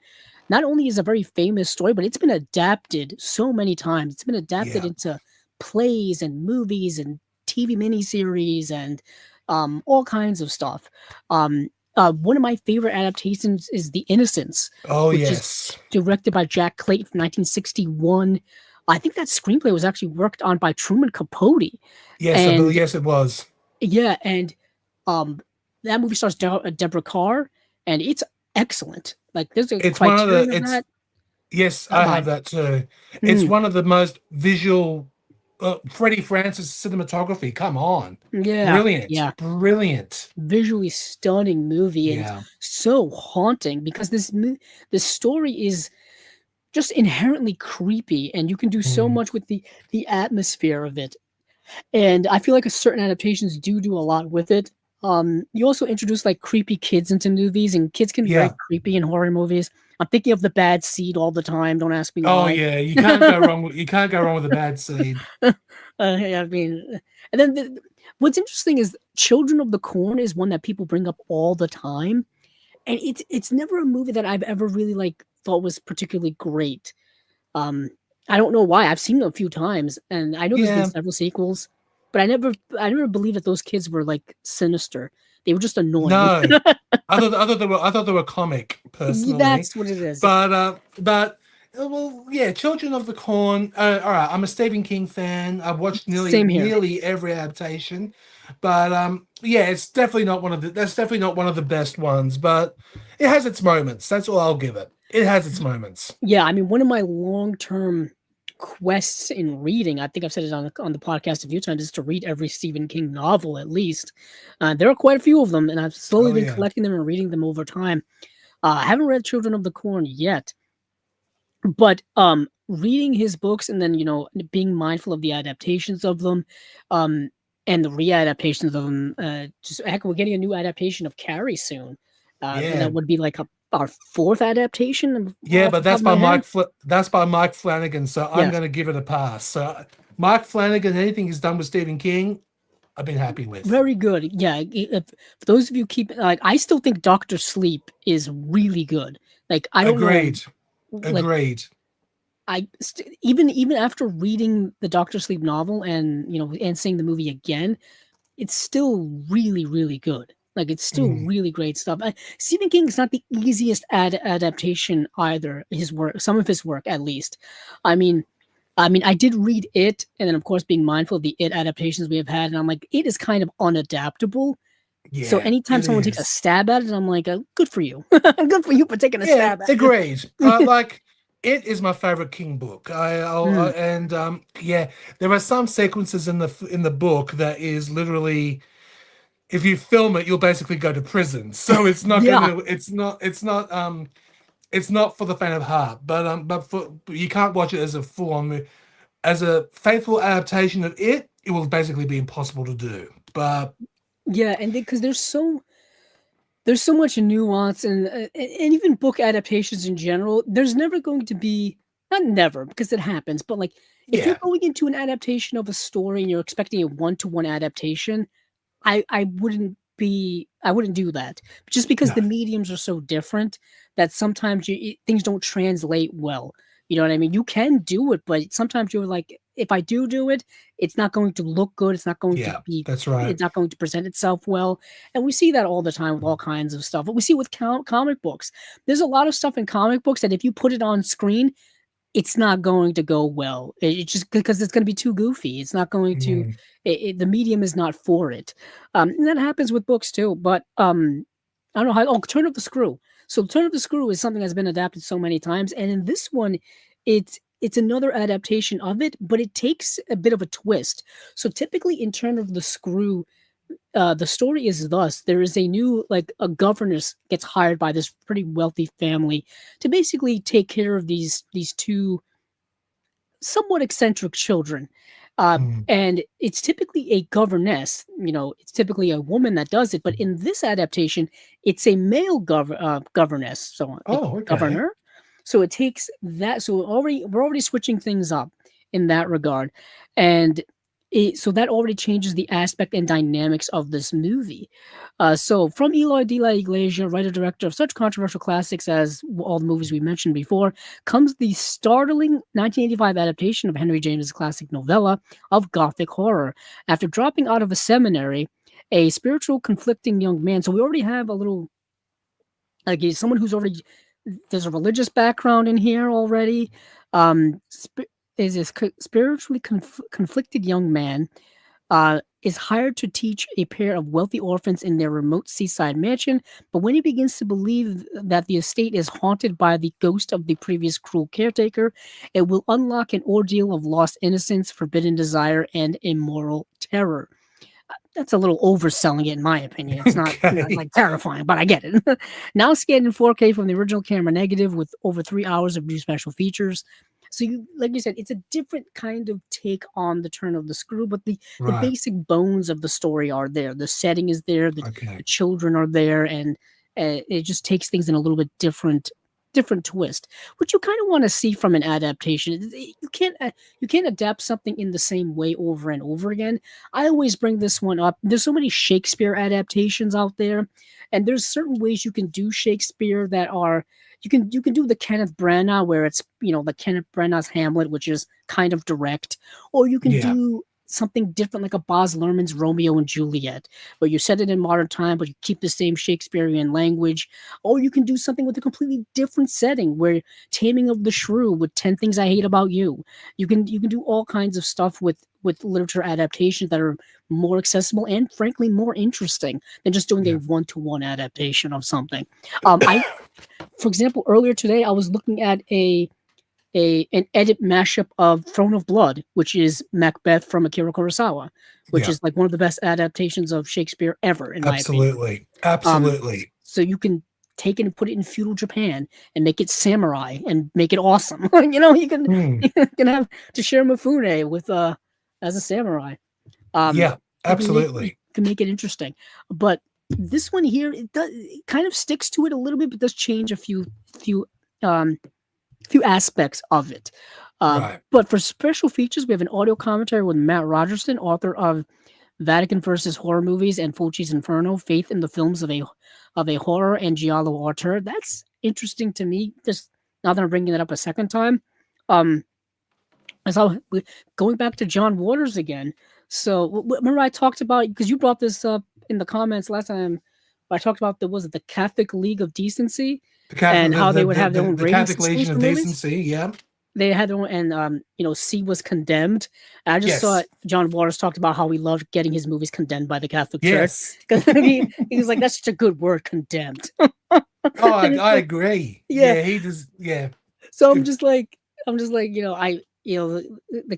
not only is a very famous story, but it's been adapted so many times. It's been adapted Yeah. into plays and movies and TV miniseries and all kinds of stuff. One of my favorite adaptations is The Innocents, Oh which is yes. directed by Jack Clayton from 1961. I think that screenplay was actually worked on by Truman Capote. Yes, I believe. And Yes, it was. yeah, and um, that movie stars Deborah Carr, and it's excellent. Like, there's a It's one of the. criterion of It's that, yes, not I have mine. that too. It's Mm, one of the most visual. Freddie Francis cinematography. Come on, yeah, brilliant, yeah, brilliant. visually stunning movie, and it's Yeah. so haunting because this story is just inherently creepy, and you can do so Mm. much with the atmosphere of it. And I feel like a certain adaptations do a lot with it. You also introduce like creepy kids into movies, and kids can be very Yeah. creepy in horror movies. I'm thinking of The Bad Seed all the time. Don't ask me Oh why. yeah. You can't go wrong. You can't go wrong with a bad seed. Yeah, I mean, and then what's interesting is Children of the Corn is one that people bring up all the time, and it's never a movie that I've ever really like thought was particularly great. Um, I don't know why. I've seen it a few times, and I know there's been Yeah. several sequels, but I never believed that those kids were like sinister. They were just annoying. No. I thought they were comic personally, That's what it is. but well, yeah, Children of the Corn. All right, I'm a Stephen King fan. I've watched Same here. nearly every adaptation, but yeah, it's definitely not one of the. That's definitely not one of the best ones, but it has its moments. That's all I'll give it. It has its moments. Yeah, I mean, one of my long-term quests in reading, I think I've said it on the podcast a few times, is to read every Stephen King novel at least. There are quite a few of them, and I've slowly Oh been yeah, collecting them and reading them over time. I haven't read Children of the Corn yet, but reading his books and then being mindful of the adaptations of them, um, and the readaptations of them. Just heck, we're getting a new adaptation of Carrie soon. And yeah, that would be like our fourth adaptation yeah. off But the top of my head. That's by Mike Flanagan, so I'm Yes. going to give it a pass. So Mike Flanagan, anything he's done with Stephen King, I've been happy with. Very good. Yeah, for those of you keep like, I still think Doctor Sleep is really good. Like, I don't know, Agreed. like Agreed. even after reading the Doctor Sleep novel and and seeing the movie again, it's still really really good. Like, it's still Mm. really great stuff. Stephen King is not the easiest adaptation either. His work, some of his work at least. I mean, I did read it, and then of course being mindful of the it adaptations we have had, and I'm like, it is kind of unadaptable. So Yeah, anytime it someone takes a is. stab at it, I'm like, good for you, good for you for taking a Yeah, stab at agreed. it. Like it is my favorite King book. Mm, And yeah, there are some sequences in the book that is literally, if you film it, you'll basically go to prison. So it's not yeah, gonna. It's not for the faint of heart. But you can't watch it as a full on as a faithful adaptation of it. It will basically be impossible to do. But yeah, and because there's so much nuance and even book adaptations in general, there's never going to be, not never because it happens, but like if you're yeah, going into an adaptation of a story and you're expecting a one-to-one adaptation, I wouldn't do that just because no, the mediums are so different that sometimes things don't translate well. You know what I mean? You can do it, but sometimes you're like, if I do it, it's not going to look good. yeah, that's right. It's not going to present itself well. And we see that all the time with all kinds of stuff. But we see with comic books. There's a lot of stuff in comic books that if you put it on screen, it's not going to go well. It's just because it's going to be too goofy. It's not going to. Mm. The medium is not for it. And that happens with books too. But I don't know how. Oh, Turn of the Screw. So Turn of the Screw is something that's been adapted so many times, and in this one, it's another adaptation of it, but it takes a bit of a twist. So typically in Turn of the Screw, the story is thus: there is a new, like, a governess gets hired by this pretty wealthy family to basically take care of these two somewhat eccentric children. Mm. And it's typically a governess, it's typically a woman that does it. But in this adaptation, it's a male governess, so a Oh, okay. governor. So it takes that. So we're already switching things up in that regard, and so that already changes the aspect and dynamics of this movie. So from Eloy de la Iglesia, writer-director of such controversial classics as all the movies we mentioned before, comes the startling 1985 adaptation of Henry James's classic novella of Gothic horror. After dropping out of a seminary, a spiritual conflicting young man. So we already have a little, like, he's someone who's already, there's a religious background in here already. Is this spiritually conflicted young man is hired to teach a pair of wealthy orphans in their remote seaside mansion, but when he begins to believe that the estate is haunted by the ghost of the previous cruel caretaker, it will unlock an ordeal of lost innocence, forbidden desire, and immoral terror. That's a little overselling it, in my opinion. It's not, not like terrifying, but I get it. Now scanned in 4K from the original camera negative with over 3 hours of new special features. So, like you said, it's a different kind of take on the turn of the screw, but the basic bones of the story are there. The setting is there, the children are there, and it just takes things in a little bit different twist, which you kind of want to see from an adaptation. You can't adapt something in the same way over and over again. I always bring this one up. There's so many Shakespeare adaptations out there, and there's certain ways you can do Shakespeare that are, you can do the Kenneth Branagh, where it's, the Kenneth Branagh's Hamlet, which is kind of direct, or you can do something different like a Baz Luhrmann's Romeo and Juliet, where you set it in modern time, but you keep the same Shakespearean language. Or you can do something with a completely different setting, where Taming of the Shrew with 10 Things I Hate About You. You can do all kinds of stuff with literature adaptations that are more accessible and, frankly, more interesting than just doing a one-to-one adaptation of something. For example, earlier today, I was looking at an edit mashup of Throne of Blood, which is Macbeth from Akira Kurosawa, which is like one of the best adaptations of Shakespeare ever, in my opinion. Absolutely. So you can take it and put it in feudal Japan and make it samurai and make it awesome. You can have Toshiro Mifune with as a samurai. Absolutely. You can make it interesting. But this one here, it kind of sticks to it a little bit, but does change a few aspects of it. But for special features, we have an audio commentary with Matt Rogerson, author of Vatican versus Horror Movies and Fulci's Inferno, Faith in the Films of a Horror and Giallo Auteur. That's interesting to me, just now that I'm bringing it up a second time. As going back to John Waters again. So remember I talked about, because you brought this up in the comments last time, I talked about the Catholic League of Decency, and how they would have their own rating Catholic Legion of Decency. They had their own, and C was condemned. I just saw John Waters talked about how he loved getting his movies condemned by the Catholic Church. Because he was like, that's such a good word, condemned. I agree. He just So I'm just like, the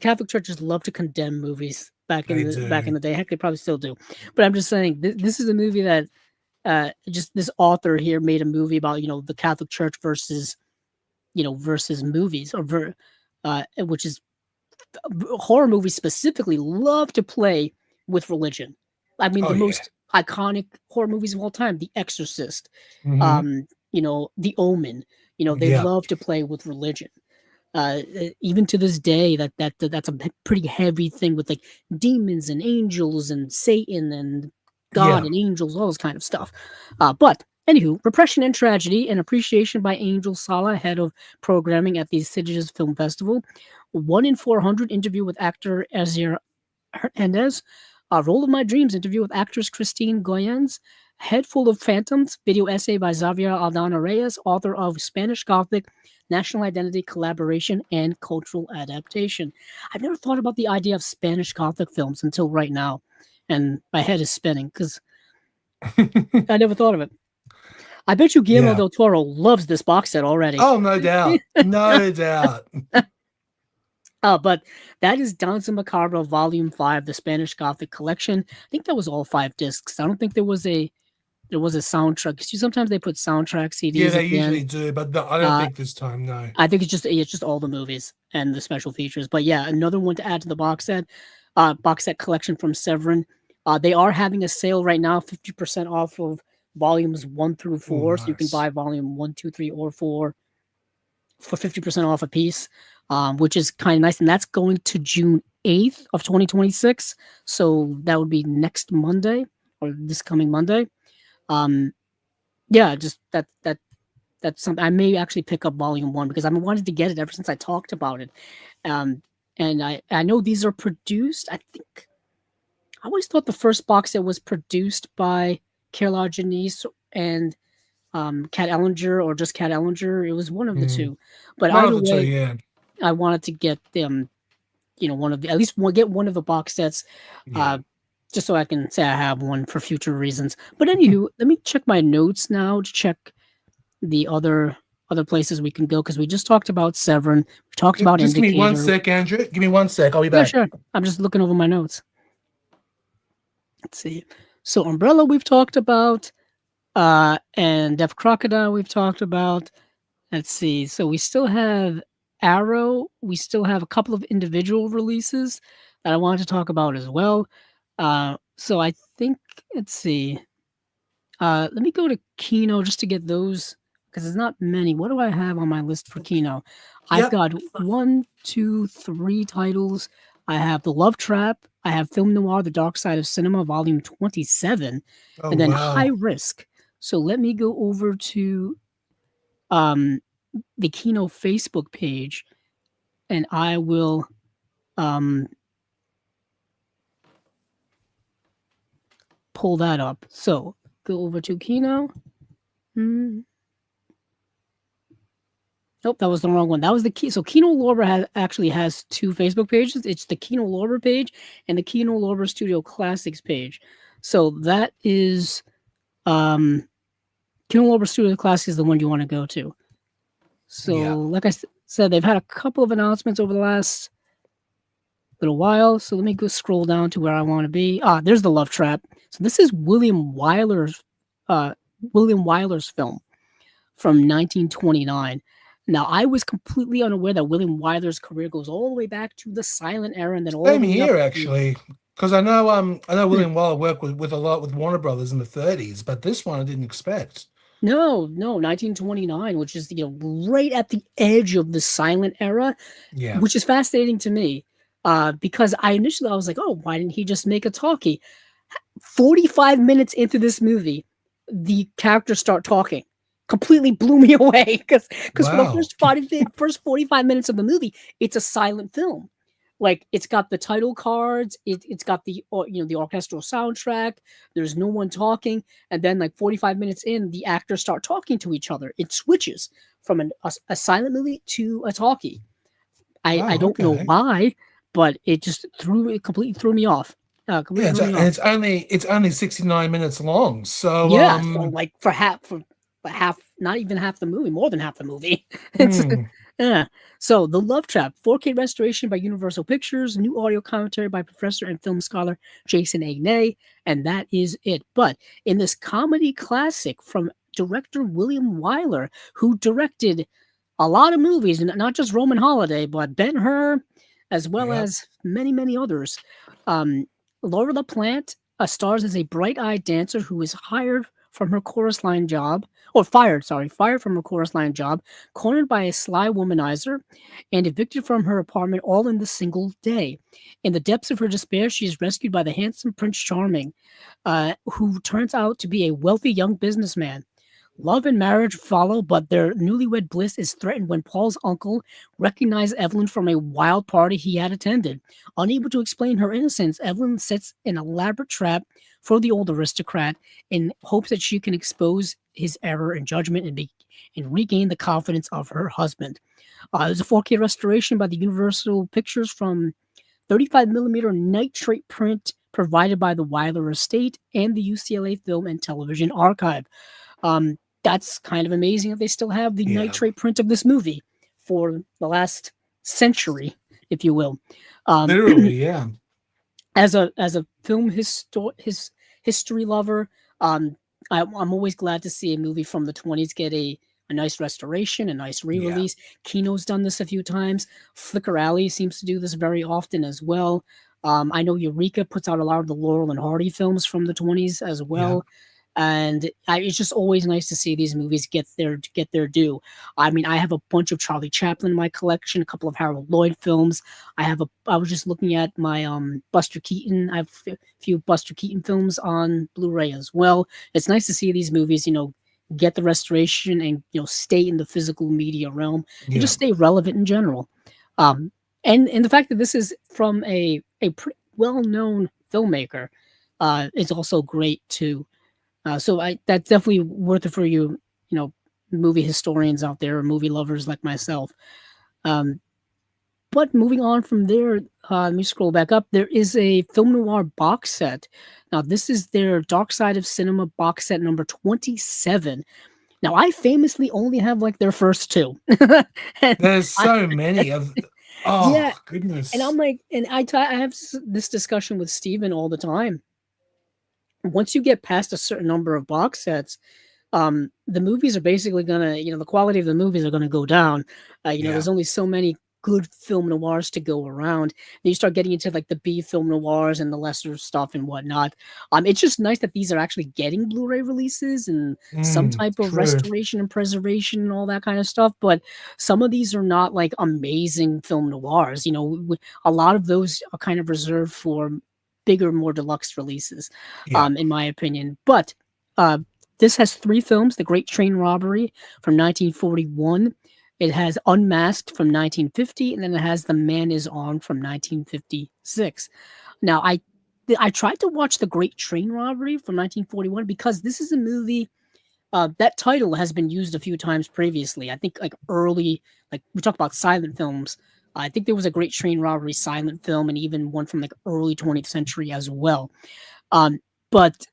Catholic churches love to condemn movies back in the day. Heck, they probably still do. But I'm just saying, this is a movie that just this author here made a movie about the Catholic Church versus movies, or which is horror movies specifically love to play with religion. I mean, the most iconic horror movies of all time, The Exorcist, The Omen. They love to play with religion. Even to this day, that's a pretty heavy thing with like demons and angels and Satan and God and angels, all this kind of stuff. But anywho, Repression and Tragedy, an appreciation by Angel Sala, head of programming at the Sitges Film Festival. 1 in 400 interview with actor Azier Hernandez. Role of My Dreams interview with actress Christine Goyens. Head Full of Phantoms, video essay by Xavier Aldana Reyes, author of Spanish Gothic, National Identity, Collaboration, and Cultural Adaptation. I've never thought about the idea of Spanish Gothic films until right now, and my head is spinning because I never thought of it. I bet you Guillermo del Toro loves this box set already. Oh, no doubt. No doubt. But that is Danza Macabra Volume 5, the Spanish Gothic Collection. I think that was all 5 discs. I don't think there was a soundtrack. 'Cause sometimes they put soundtrack Yeah, CDs they at the end. usually do, but no, I don't Uh, think this time. No. I think it's just all the movies and the special features. But yeah, another one to add to the box set collection from Severin. They are having a sale right now, 50% off of volumes 1 through Oh, 4. So you can nice. buy volume 1, 2, 3, or 4 for 50% off a piece, which is kind of nice. And that's going to June 8th of 2026. So that would be next Monday or this coming Monday. Yeah, just that's something I may actually pick up volume 1 because I've been wanting to get it ever since I talked about it. Um, and I know these are produced. I think I always thought the first box set was produced by Kolár Janice and Kat Ellinger, or just Kat Ellinger. It was one of the Mm. two. But One of either the two, way, yeah. I wanted to get them, one of the at least get one of the box sets, Yeah. just so I can say I have one for future reasons. But anywho, let me check my notes now to check the other places we can go because we just talked about Severin. We talked about Just give me one Indicator. sec, Andrew. Give me one sec. I'll be Yeah, back. sure. I'm just looking over my notes. Let's see. So Umbrella we've talked about, and Def Crocodile we've talked about. Let's see. So we still have Arrow. We still have a couple of individual releases that I wanted to talk about as well. So I think, let's see. Let me go to Kino just to get those because there's not many. What do I have on my list for Kino? I've Yep. got 1, 2, 3 titles. I have The Love Trap. I have Film Noir: The Dark Side of Cinema, Volume 27, Oh, and then High wow. Risk. So let me go over to the Kino Facebook page, and I will pull that up. So go over to Kino. Nope, that was the wrong one. That was the key. So Kino Lorber actually has 2 Facebook pages. It's the Kino Lorber page and the Kino Lorber Studio Classics page. So that is Kino Lorber Studio Classics is the one you want to go to. So Yeah. like I said, they've had a couple of announcements over the last little while. So let me go scroll down to where I want to be. There's the Love Trap. So this is William Wyler's film from 1929. Now, I was completely unaware that William Wyler's career goes all the way back to the silent era and then all Same the way up here, to actually. Because I know William Wyler worked with a lot with Warner Brothers in the 30s, but this one I didn't expect. No, 1929, which is right at the edge of the silent era, Yeah. which is fascinating to me. Because I was like, oh, why didn't he just make a talkie? 45 minutes into this movie, the characters start talking. Completely blew me away because for the first 45 minutes of the movie, it's a silent film. Like it's got the title cards, it's got the the orchestral soundtrack. There's no one talking, and then like 45 minutes in, the actors start talking to each other. It switches from a silent movie to a talkie. I don't know why, but it just completely threw me off. Completely threw me off. It's only 69 minutes long. So Yeah, so like for half, not even half the movie, more than half the movie. It's yeah. So The Love Trap, 4K restoration by Universal Pictures, new audio commentary by professor and film scholar Jason Agnay, and that is it. But in this comedy classic from director William Wyler, who directed a lot of movies, not just Roman Holiday, but Ben-Hur, as well as many, many others. Laura LaPlante stars as a bright-eyed dancer who is fired from her chorus line job, cornered by a sly womanizer, and evicted from her apartment all in the single day. In the depths of her despair, she is rescued by the handsome Prince Charming, who turns out to be a wealthy young businessman. Love and marriage follow, but their newlywed bliss is threatened when Paul's uncle recognized Evelyn from a wild party he had attended. Unable to explain her innocence, Evelyn sets an elaborate trap for the old aristocrat in hopes that she can expose his error in judgment and regain the confidence of her husband. There's a 4K restoration by the Universal Pictures from 35mm nitrate print provided by the Wyler Estate and the UCLA Film and Television Archive. That's kind of amazing that they still have the nitrate print of this movie for the last century. if you will. Um, Literally, yeah. as a history lover, um, I'm always glad to see a movie from the 20s get a nice restoration, a nice Yeah. re-release. Kino's done this a few times. Flicker Alley seems to do this very often as well. I know Eureka puts out a lot of the Laurel and Hardy films from the 20s as Yeah. well. And it's just always nice to see these movies get their due. I mean, I have a bunch of Charlie Chaplin in my collection, a couple of Harold Lloyd films. I was just looking at my Buster Keaton. I have a few Buster Keaton films on Blu-ray as well. It's nice to see these movies, get the restoration and stay in the physical media realm and Yeah. just stay relevant in general. And the fact that this is from a pretty well-known filmmaker is also great too. So that's definitely worth it for movie historians out there or movie lovers like myself. Um, but moving on from there, let me scroll back up. There is a film noir box set. Now, this is their Dark Side of Cinema box set number 27. Now, I famously only have like their first two. And There's I, so many of. yeah, Oh and I'm goodness. like, and I have this discussion with Steven all the time. Once you get past a certain number of box sets, the movies are basically gonna, the quality of the movies are gonna go down. Yeah. There's only so many good film noirs to go around. Then you start getting into like the B film noirs and the lesser stuff and whatnot. It's just nice that these are actually getting Blu-ray releases and some type of True. restoration and preservation and all that kind of stuff. But some of these are not like amazing film noirs. A lot of those are kind of reserved for bigger, more deluxe releases, Yeah. in my opinion. But uh, this has three films: The Great Train Robbery from 1941. It has Unmasked from 1950, and then it has The Man Is On from 1956. Now, I tried to watch The Great Train Robbery from 1941 because this is a movie. That title has been used a few times previously. I think like early, like we talk about silent films. I think there was a Great Train Robbery silent film, and even one from like early 20th century as well. Um, but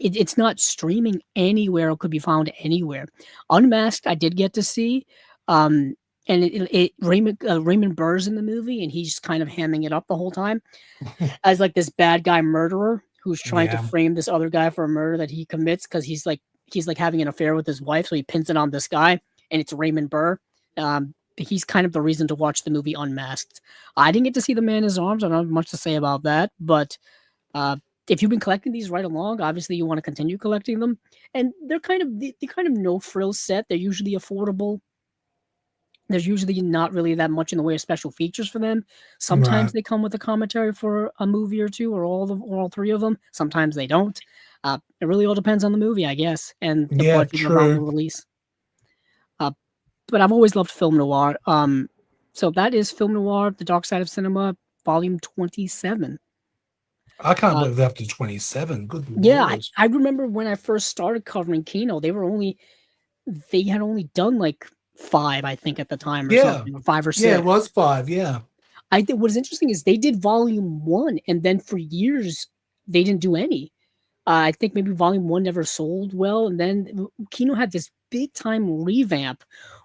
it's not streaming anywhere or could be found anywhere. Unmasked, I did get to see, um, and Raymond Burr's in the movie, and he's kind of hamming it up the whole time as like this bad guy murderer who's trying to Yeah. frame this other guy for a murder that he commits because he's like having an affair with his wife, so he pins it on this guy, and it's Raymond Burr. He's kind of the reason to watch the movie Unmasked. I didn't get to see The Man in His Arms. I don't have much to say about that, but uh, if you've been collecting these right along, obviously you want to continue collecting them. And they're kind of no frills set. They're usually affordable. There's usually not really that much in the way of special features for them. Sometimes Right. they come with a commentary for a movie or two, or all three of them. Sometimes they don't. It really all depends on the movie, I guess, and the Yeah. budget around the True. release. Uh, but I've always loved film noir. So that is Film Noir: The Dark Side of Cinema, Volume 27. I can't Uh, believe they're up to 27. Good yeah, lord. I remember when I first started covering Kino, they had only done like five, I think, at the time or Yeah. something, or five or Yeah. It six. was 5. Yeah. I think what is interesting is they did volume one, and then for years they didn't do any. I think maybe volume one never sold well, and then Kino had this big time revamp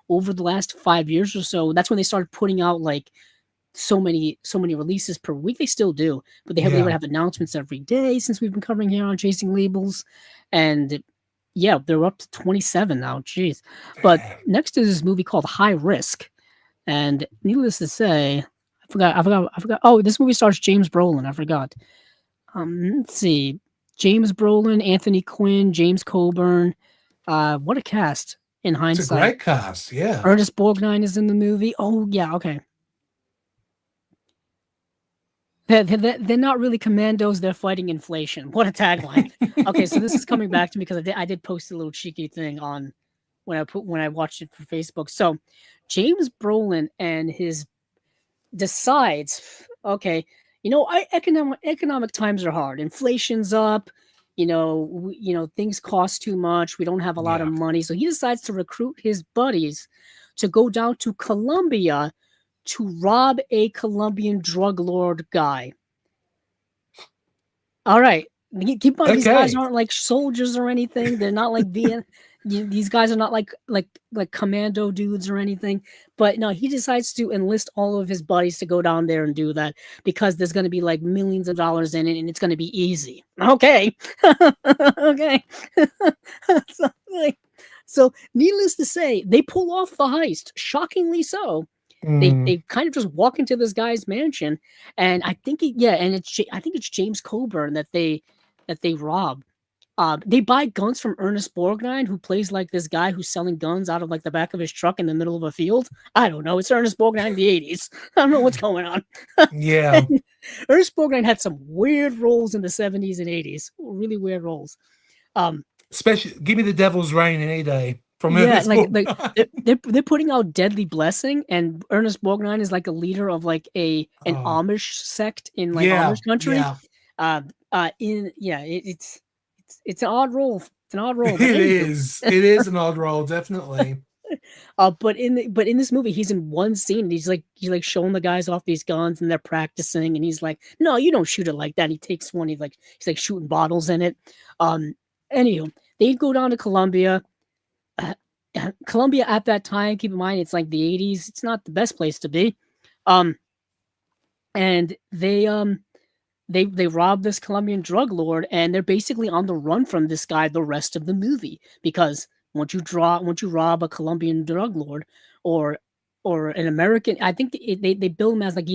over the last 5 years or so. That's when they started putting out like so many releases per week. They still do, but they would Yeah. have announcements every day since we've been covering here on Chasing Labels, and yeah, they're up to 27 now. Jeez. But Damn. next is this movie called High Risk, and needless to say, I forgot. Oh, this movie stars James Brolin. I forgot. Let's see. James Brolin, Anthony Quinn, James Coburn. What a cast in It's a hindsight. great cast. Yeah. Ernest Borgnine is in the movie. Oh yeah, okay. They're not really commandos. They're fighting inflation. What a tagline. Okay, so this is coming back to me because I did post a little cheeky thing on when I watched it for Facebook. So James Brolin and his decides, okay, economic times are hard. Inflation's up. Things cost too much. We don't have a lot of Yeah. money, so he decides to recruit his buddies to go down to Colombia to rob a Colombian drug lord guy. All right. Keep in mind, these guys Okay. aren't like soldiers or anything. They're not like being, these guys are not like commando dudes or anything, but no, he decides to enlist all of his buddies to go down there and do that because there's going to be like millions of dollars in it and it's going to be easy. Okay. Okay. so, like, so needless to say, they pull off the heist, shockingly so. They kind of just walk into this guy's mansion, and I think I think it's James Coburn that they rob. They buy guns from Ernest Borgnine, who plays like this guy who's selling guns out of like the back of his truck in the middle of a field. I don't know. It's Ernest Borgnine in the 80s. I don't know what's going on. Yeah. Ernest Borgnine had some weird roles in the 70s and 80s. Really weird roles. Especially, give me the Devil's Reign any day. From yeah, like they're putting out Deadly Blessing, and Ernest Borgnine is like a leader of like an Amish sect in like Amish country. Yeah. It's an odd role. It's an odd role. It is an odd role, definitely. But in this movie, he's in one scene. He's like showing the guys off these guns, and they're practicing. And he's like, "No, you don't shoot it like that." He takes one. He's like shooting bottles in it. Anywho, they go down to Colombia. Colombia at that time, keep in mind, it's like the 80s. It's not the best place to be. And they rob this Colombian drug lord, and they're basically on the run from this guy the rest of the movie, because once you rob a Colombian drug lord or an American, I think they bill him as like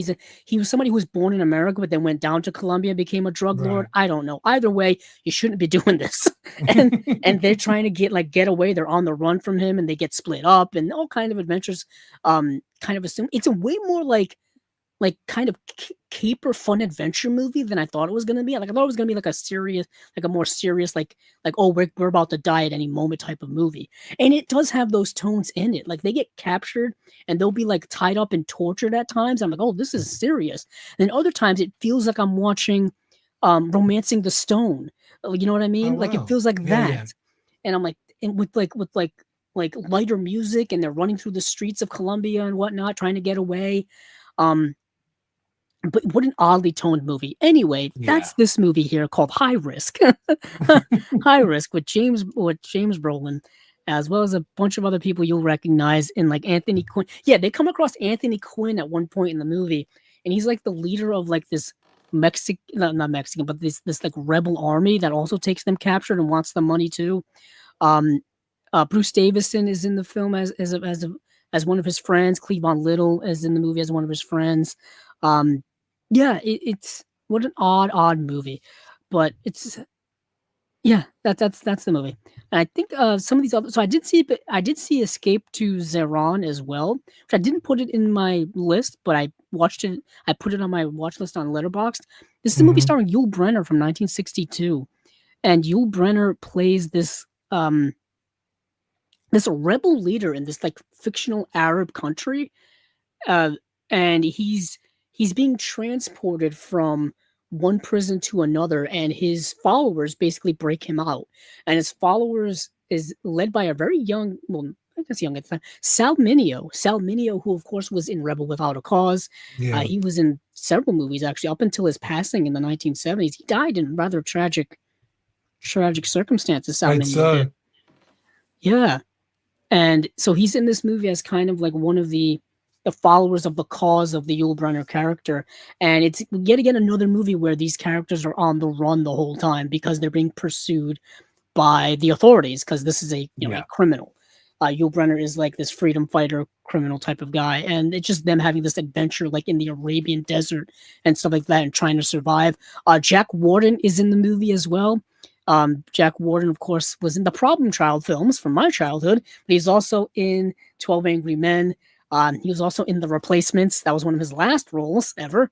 he was somebody who was born in America but then went down to Colombia and became a drug lord. I don't know. Either way, you shouldn't be doing this. and they're trying to get away. They're on the run from him, and they get split up and all kind of adventures. Kind of assume it's a way more like kind of caper fun adventure movie than I thought it was gonna be. Like I thought it was gonna be like a more serious, like oh, we're about to die at any moment type of movie. And it does have those tones in it. Like they get captured and they'll be like tied up and tortured at times. I'm like, oh, this is serious. And then other times it feels like I'm watching Romancing the Stone. You know what I mean? Oh, like wow. it feels like that. Yeah. And I'm like, and with lighter music, and they're running through the streets of Colombia and whatnot, trying to get away. But what an oddly toned movie. Anyway, that's this movie here called High Risk. High Risk with James Brolin, as well as a bunch of other people you'll recognize in like Anthony Quinn. Yeah, they come across Anthony Quinn at one point in the movie, and he's like the leader of like this not Mexican, but this like rebel army that also takes them captured and wants the money too. Bruce Davison is in the film as one of his friends. Cleavon Little is in the movie as one of his friends. It's what an odd movie, but it's that's the movie. And I think some of these other. So I did see Escape to Zeron as well, which I didn't put it in my list, but I watched it. I put it on my watch list on Letterboxd. This is a movie starring Yul Brynner from 1962, and Yul Brynner plays this rebel leader in this like fictional Arab country, and he's being transported from one prison to another, and his followers basically break him out. And his followers is led by a very young, well, I guess young at the time, Sal Mineo, who of course was in Rebel Without a Cause. Yeah. He was in several movies actually up until his passing in the 1970s. He died in rather tragic circumstances. Sal Mineo did. Yeah. And so he's in this movie as kind of like one of the followers of the cause of the Yul Brynner character. And it's yet again another movie where these characters are on the run the whole time because they're being pursued by the authorities, because this is a criminal. Yul Brynner is like this freedom fighter criminal type of guy, and it's just them having this adventure like in the Arabian desert and stuff like that and trying to survive. Jack Warden is in the movie as well. Jack Warden, of course, was in the Problem Child films from my childhood, but he's also in 12 Angry Men. He was also in The Replacements. That was one of his last roles ever.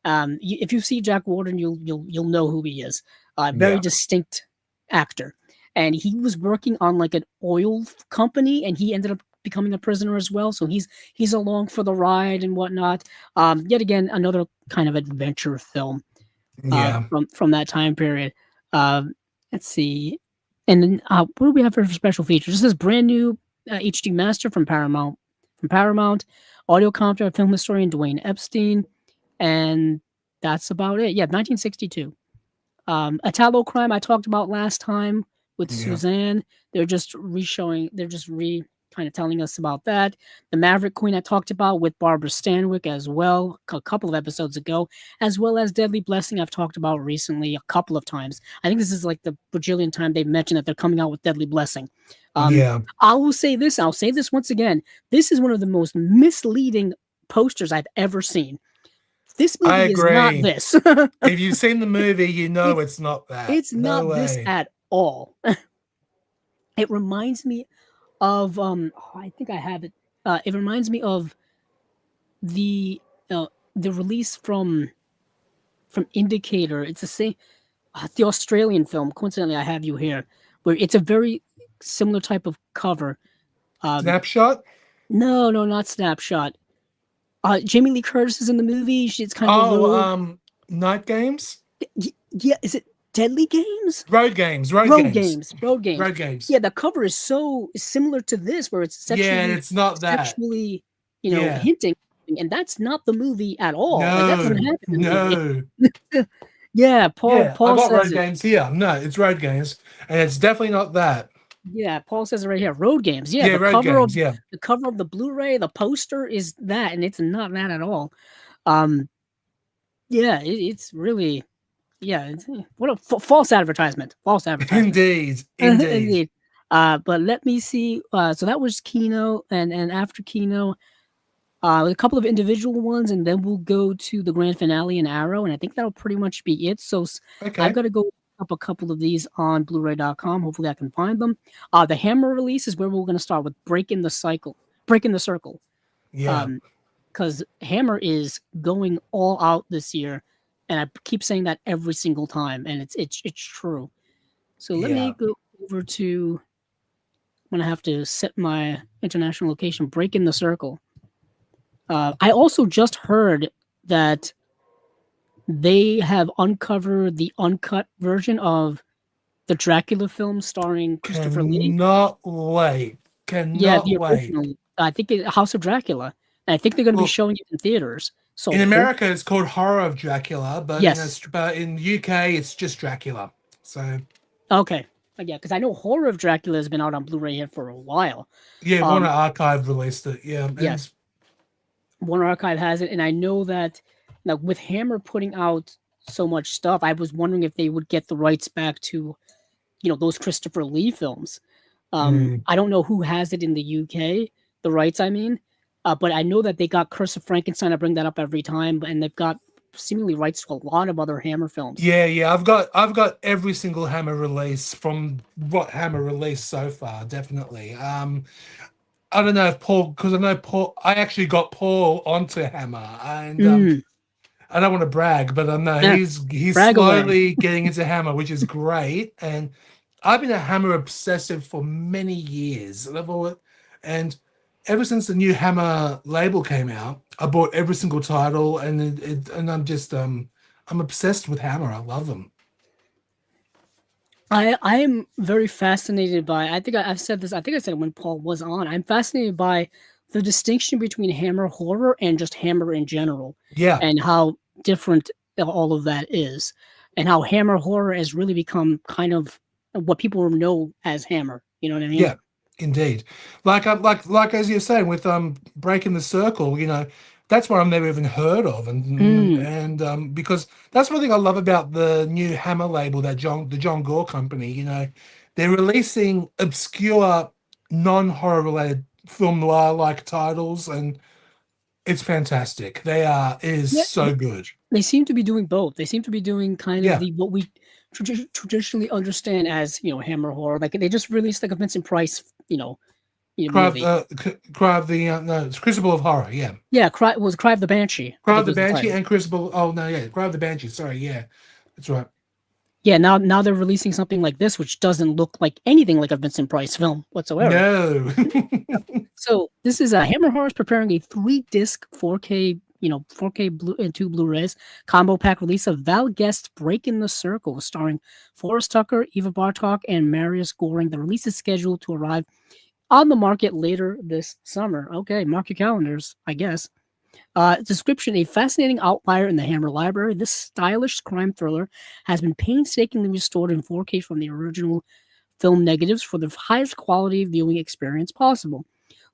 If you see Jack Warden, you'll know who he is. Very distinct actor, and he was working on like an oil company, and he ended up becoming a prisoner as well. So he's along for the ride and whatnot. Yet again, another kind of adventure film. From that time period. Let's see, and then what do we have for special features? This is brand new HD master from Paramount. Audio commentary, film historian Dwayne Epstein, and that's about it. 1962. Italo Crime I talked about last time with Yeah. Suzanne. They're just kind of telling us about that. The Maverick Queen I talked about with Barbara Stanwyck as well a couple of episodes ago, as well as Deadly Blessing I've talked about recently a couple of times. I think this is like the bajillion time they've mentioned that they're coming out with Deadly Blessing. Yeah. I'll say this once again. This is one of the most misleading posters I've ever seen. This I movie is not agree. this. If you've seen the movie, you know it's not that. It's No not this way. at all. It reminds me of I think I have it. It reminds me of the release from Indicator. It's the same, the Australian film. Coincidentally, I have you here, where it's a very similar type of cover. Snapshot? No, not Snapshot. Jamie Lee Curtis is in the movie. It's kind of a road. Night Games? Yeah, is it Deadly Games? Road Games. Road Games. Yeah, the cover is so similar to this, where it's sexually, it's not that. Sexually, hinting, and that's not the movie at all. No, like, that doesn't happen in the movie. Yeah, Paul I got says Road Games here. No, it's Road Games, and it's definitely not that. Yeah, Paul says it right here. Road Games. Yeah, the Road cover Games, of the cover of the Blu-ray, the poster is that, and it's not that at all. Yeah, it's really, what a false advertisement. False advertisement. Indeed. But let me see. So that was Kino, and after Kino, a couple of individual ones, and then we'll go to the grand finale in Arrow, and I think that'll pretty much be it. So I've got to go up a couple of these on Blu-ray.com. Hopefully I can find them. The Hammer release is where we're going to start with Breaking the Circle. Yeah. Because Hammer is going all out this year, and I keep saying that every single time, and it's true. So let me go over to. I'm gonna have to set my international location. Breaking the Circle. I also just heard that they have uncovered the uncut version of the Dracula film starring Christopher Lee. Cannot wait. Original. I think House of Dracula. And I think they're going to be showing it in theaters. So in America, it's called Horror of Dracula, but in UK, it's just Dracula. So okay, yeah, because I know Horror of Dracula has been out on Blu-ray here for a while. Yeah, Warner Archive released it. Yeah, yes, Warner Archive has it, and I know that now with Hammer putting out so much stuff, I was wondering if they would get the rights back to, those Christopher Lee films. I don't know who has it in the UK, the rights, I mean. But I know that they got Curse of Frankenstein. I bring that up every time, and they've got seemingly rights to a lot of other Hammer films. Yeah. I've got every single Hammer release from what Hammer released so far. Definitely. I don't know if Paul, because I know Paul. I actually got Paul onto Hammer, and I don't want to brag, but I know he's slowly getting into Hammer, which is great. And I've been a Hammer obsessive for many years, and ever since the new Hammer label came out, I bought every single title, and I'm just I'm obsessed with Hammer. I love them. I am very fascinated by. I think I've said this. I think I said it when Paul was on. I'm fascinated by the distinction between Hammer horror and just Hammer in general. Yeah, and how different all of that is, and how Hammer horror has really become kind of what people know as Hammer. You know what I mean? Yeah. Indeed, like as you're saying with Breaking the Circle, that's what I've never even heard of, and because that's one thing I love about the new Hammer label, the John Gore company. They're releasing obscure, non-horror related film noir like titles, and it's fantastic. It is so good. They seem to be doing both. They seem to be doing kind of what we traditionally understand as Hammer horror. Like they just released like a Vincent Price movie. It's Crucible of Horror. Cry of the Banshee. Cry of the Banshee and Crucible. Oh no, Cry of the Banshee. Sorry, that's right. Yeah, now they're releasing something like this, which doesn't look like anything like a Vincent Price film whatsoever. No. So this is Hammer Horror is preparing a 3-disc 4K 4K and 2 Blu-rays combo pack release of Val Guest's Breaking the Circle, starring Forrest Tucker, Eva Bartok, and Marius Goring. The release is scheduled to arrive on the market later this summer. Okay, mark your calendars, I guess. Description: a fascinating outlier in the Hammer library, this stylish crime thriller has been painstakingly restored in 4K from the original film negatives for the highest quality viewing experience possible.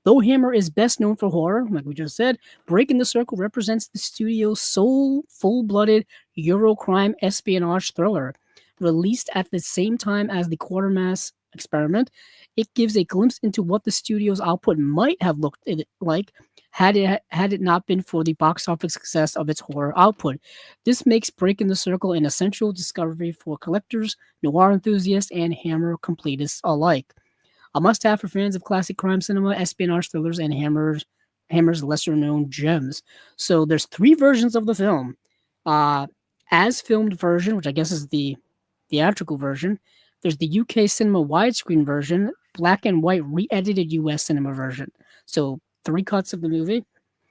Though Hammer is best known for horror, like we just said, Breaking the Circle represents the studio's sole full-blooded Eurocrime espionage thriller. Released at the same time as the Quartermass experiment, it gives a glimpse into what the studio's output might have looked like had it not been for the box office success of its horror output. This makes Breaking the Circle an essential discovery for collectors, noir enthusiasts, and Hammer completists alike. A must-have for fans of classic crime cinema, espionage thrillers, and Hammer's lesser-known gems. So there's 3 versions of the film. As filmed version, which I guess is the theatrical version. There's the UK cinema widescreen version, black and white re-edited US cinema version. So 3 cuts of the movie.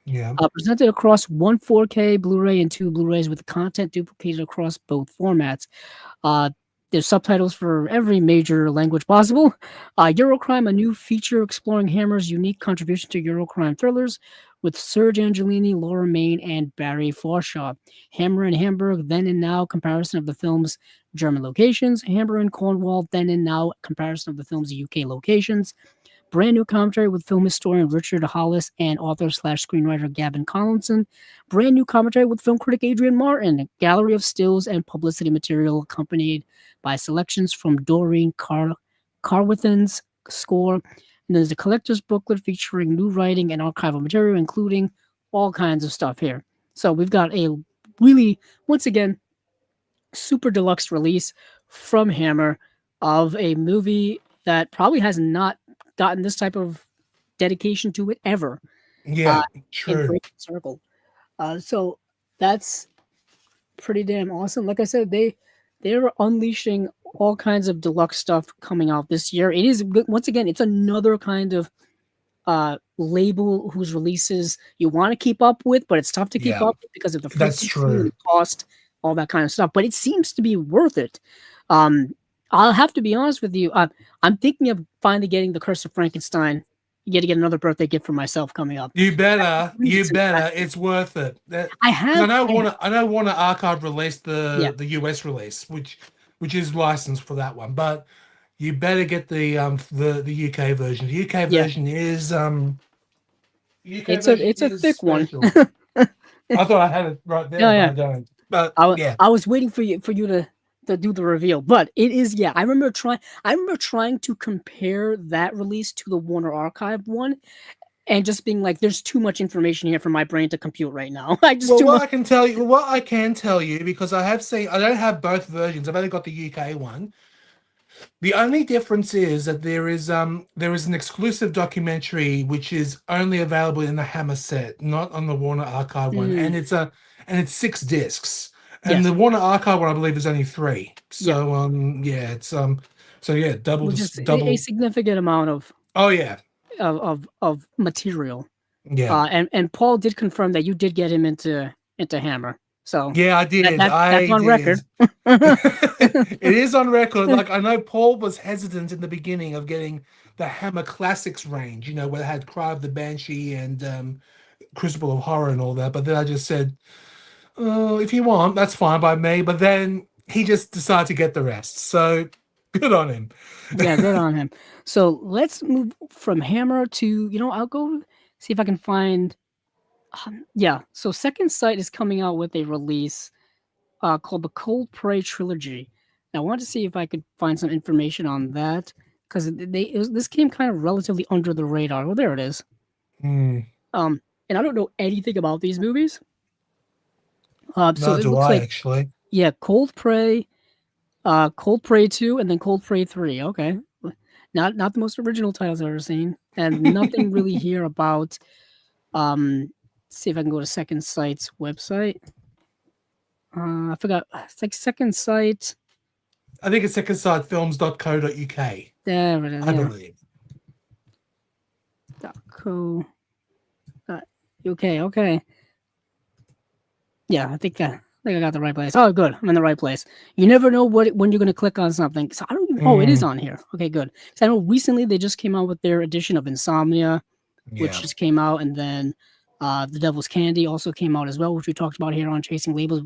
Yeah. Presented across 1 4K Blu-ray and 2 Blu-rays with content duplicated across both formats. There's subtitles for every major language possible. Eurocrime, a new feature exploring Hammer's unique contribution to Eurocrime thrillers with Serge Angelini, Laura Main, and Barry Forshaw. Hammer in Hamburg, then and now, comparison of the film's German locations. Hammer in Cornwall, then and now, comparison of the film's UK locations. Brand new commentary with film historian Richard Hollis and author/screenwriter Gavin Collinson. Brand new commentary with film critic Adrian Martin. Gallery of stills and publicity material accompanied by selections from Doreen Carwithen's score. And there's a collector's booklet featuring new writing and archival material, including all kinds of stuff here. So we've got a really, once again, super deluxe release from Hammer of a movie that probably has not gotten this type of dedication to it ever. Yeah, In true. Breaking the Circle. So that's pretty damn awesome. Like I said, they're unleashing all kinds of deluxe stuff coming out this year. It is, once again, it's another kind of label whose releases you want to keep up with, but it's tough to keep up with because of the That's frequency, true. the cost, all that kind of stuff. But it seems to be worth it. I'll have to be honest with you. I'm thinking of finally getting The Curse of Frankenstein. Yet to get another birthday gift for myself coming up. You better. It's worth it. I know Warner Archive released the US release, which is licensed for that one, but you better get the UK version. The UK version is it's a thick special. one. I thought I had it right there, but I don't. But I was waiting for you to do the reveal, but it is I remember trying to compare that release to the Warner Archive one, and just being like, "There's too much information here for my brain to compute right now." What I can tell you, because I don't have both versions. I've only got the UK one. The only difference is that there is an exclusive documentary which is only available in the Hammer set, not on the Warner Archive one, and it's 6 discs. And the Warner Archive one, I believe, is only 3. So double, a significant amount of of material. And Paul did confirm that you did get him into Hammer. So yeah, I did. That's on record. It is on record. Like, I know Paul was hesitant in the beginning of getting the Hammer Classics range, where it had Cry of the Banshee and Crucible of Horror and all that. But then I just said, "Oh, if you want, that's fine by me." But then he just decided to get the rest. So good on him. Yeah, good on him. So let's move from Hammer to, I'll go see if I can find. So Second Sight is coming out with a release called the Cold Prey Trilogy. Now, I wanted to see if I could find some information on that, because this came kind of relatively under the radar. Well, there it is. And I don't know anything about these movies. So it looks actually. Yeah, Cold Prey 2, and then Cold Prey 3. Okay. Not the most original titles I've ever seen. And nothing really here about see if I can go to Second Sight's website. I forgot. It's like Second Sight. I think it's secondsightfilms.co.uk. There it is. I believe. .co. Okay. Yeah, I think I got the right place. Oh, good. I'm in the right place. You never know when you're going to click on something. So I don't even. Oh, it is on here. Okay, good. So I know recently they just came out with their edition of Insomnia, which just came out, and then The Devil's Candy also came out as well, which we talked about here on Chasing Labels.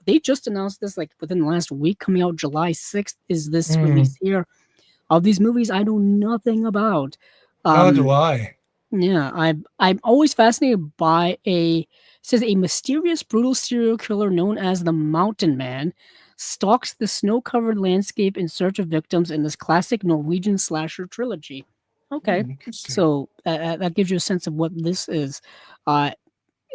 They just announced this like within the last week, coming out July 6th is this release here. of these movies I know nothing about. How do Um, I? yeah, I'm always fascinated by says a mysterious, brutal serial killer known as the Mountain Man stalks the snow-covered landscape in search of victims in this classic Norwegian slasher trilogy. Okay, Interesting. so that gives you a sense of what this is. Uh,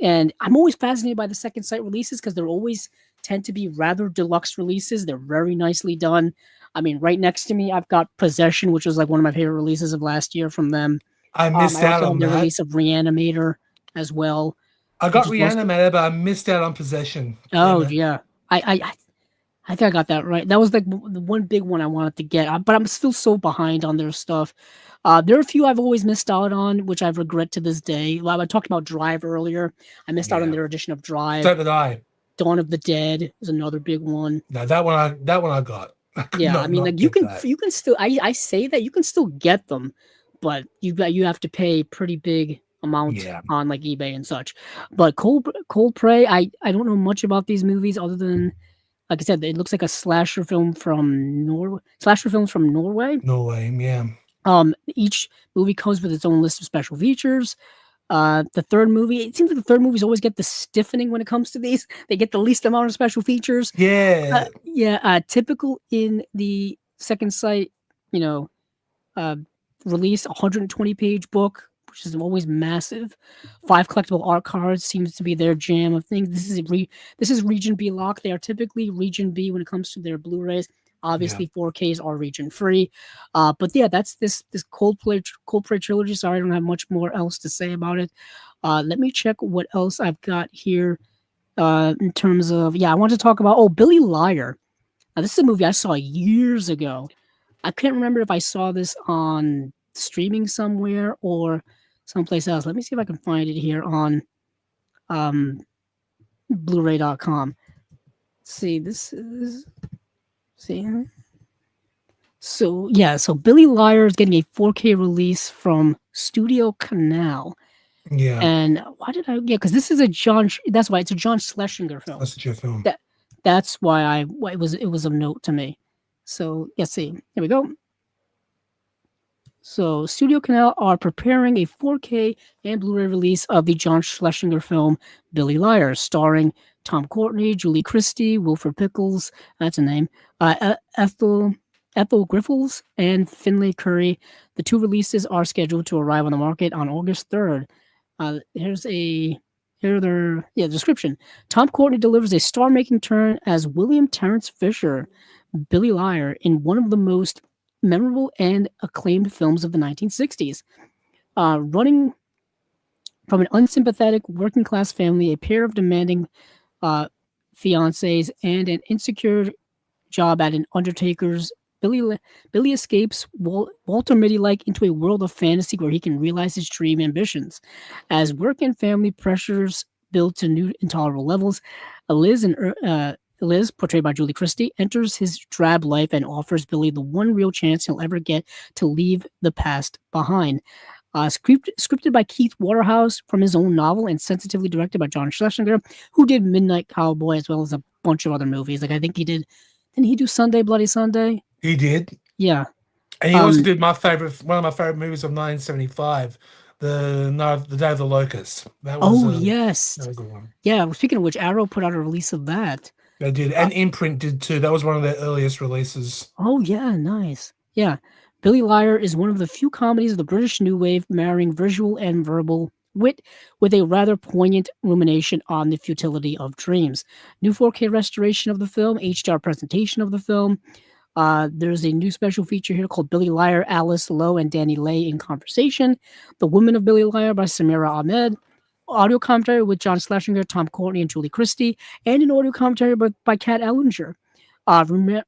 and I'm always fascinated by the second sight releases because they're always tend to be rather deluxe releases. They're very nicely done. I mean, right next to me, I've got Possession, which was like one of my favorite releases of last year from them. I missed I out also have on their that. release of Reanimator as well, I which got is mostly. reanimated, but I missed out on Possession. Damn Oh it. yeah, I think I got that right. That was like the one big one I wanted to get, but I'm still so behind on their stuff. There are a few I've always missed out on, which I regret to this day. Well, I talked about Drive earlier. I missed out on Yeah. their edition of So Drive. did I. Dawn of the Dead is another big one. No, that one I got. I could Yeah, I mean, not like you get can that. you can still I say that you can still get them, but you have to pay pretty big amount Yeah. on like eBay and such. But Cold Prey, I don't know much about these movies other than like I said, it looks like a slasher film from Norway. Slasher films from Norway. No way. Yeah. Each movie comes with its own list of special features. The third movie, it seems like the third movies always get the stiffening when it comes to these. They get the least amount of special features. Yeah. Yeah, typical in the second sight, you know, uh, release, 120-page book, which is always massive. 5 collectible art cards seems to be their jam of things. This is Region B lock. They are typically Region B when it comes to their Blu-rays. Yeah. Obviously, 4Ks are region free. But yeah, that's this Coldplay trilogy. Sorry, I don't have much more else to say about it. Let me check what else I've got here. In terms of I want to talk about Billy Liar. Now, this is a movie I saw years ago. I couldn't remember if I saw this on streaming somewhere or someplace else. Let me see if I can find it here on um, Blu-ray.com. See, this is see. So Billy Liar is getting a 4K release from Studio Canal. Yeah. And why did I? Yeah, because this is that's why it's a John Schlesinger film. That's your film. That's why it was of note to me. So let's see. Here we go. So Studio Canal are preparing a 4K and Blu-ray release of the John Schlesinger film Billy Liar, starring Tom Courtenay, Julie Christie, Wilford Pickles, that's a name, Ethel Griffiths, and Finlay Curry. The two releases are scheduled to arrive on the market on August 3rd. Here their description. Tom Courtenay delivers a star-making turn as William Terrence Fisher, Billy Liar, in one of the most memorable and acclaimed films of the 1960s. Running from an unsympathetic working class family, a pair of demanding fiancés, and an insecure job at an undertaker's, Billy escapes Walter Mitty-like into a world of fantasy where he can realize his dream ambitions. As work and family pressures build to new intolerable levels, Liz, portrayed by Julie Christie, enters his drab life and offers Billy the one real chance he'll ever get to leave the past behind. Scripted by Keith Waterhouse from his own novel and sensitively directed by John Schlesinger, who did Midnight Cowboy as well as a bunch of other movies. Like I think didn't he do Sunday Bloody Sunday? He did. Yeah. And he also did one of my favorite movies of 1975, the Day of the Locust. That was Yes. that was the one. Yeah, speaking of which, Arrow put out a release of that. They did. And Imprint did too. That was one of their earliest releases. Oh yeah, nice. Yeah. Billy Liar is one of the few comedies of the British New Wave marrying visual and verbal wit with a rather poignant rumination on the futility of dreams. New 4K restoration of the film, HDR presentation of the film. There's a new special feature here called Billy Liar, Alice Lowe, and Danny Lay in Conversation. The Women of Billy Liar by Samira Ahmed. Audio commentary with John Schlesinger, Tom Courtenay, and Julie Christie. And an audio commentary by Kat Ellinger.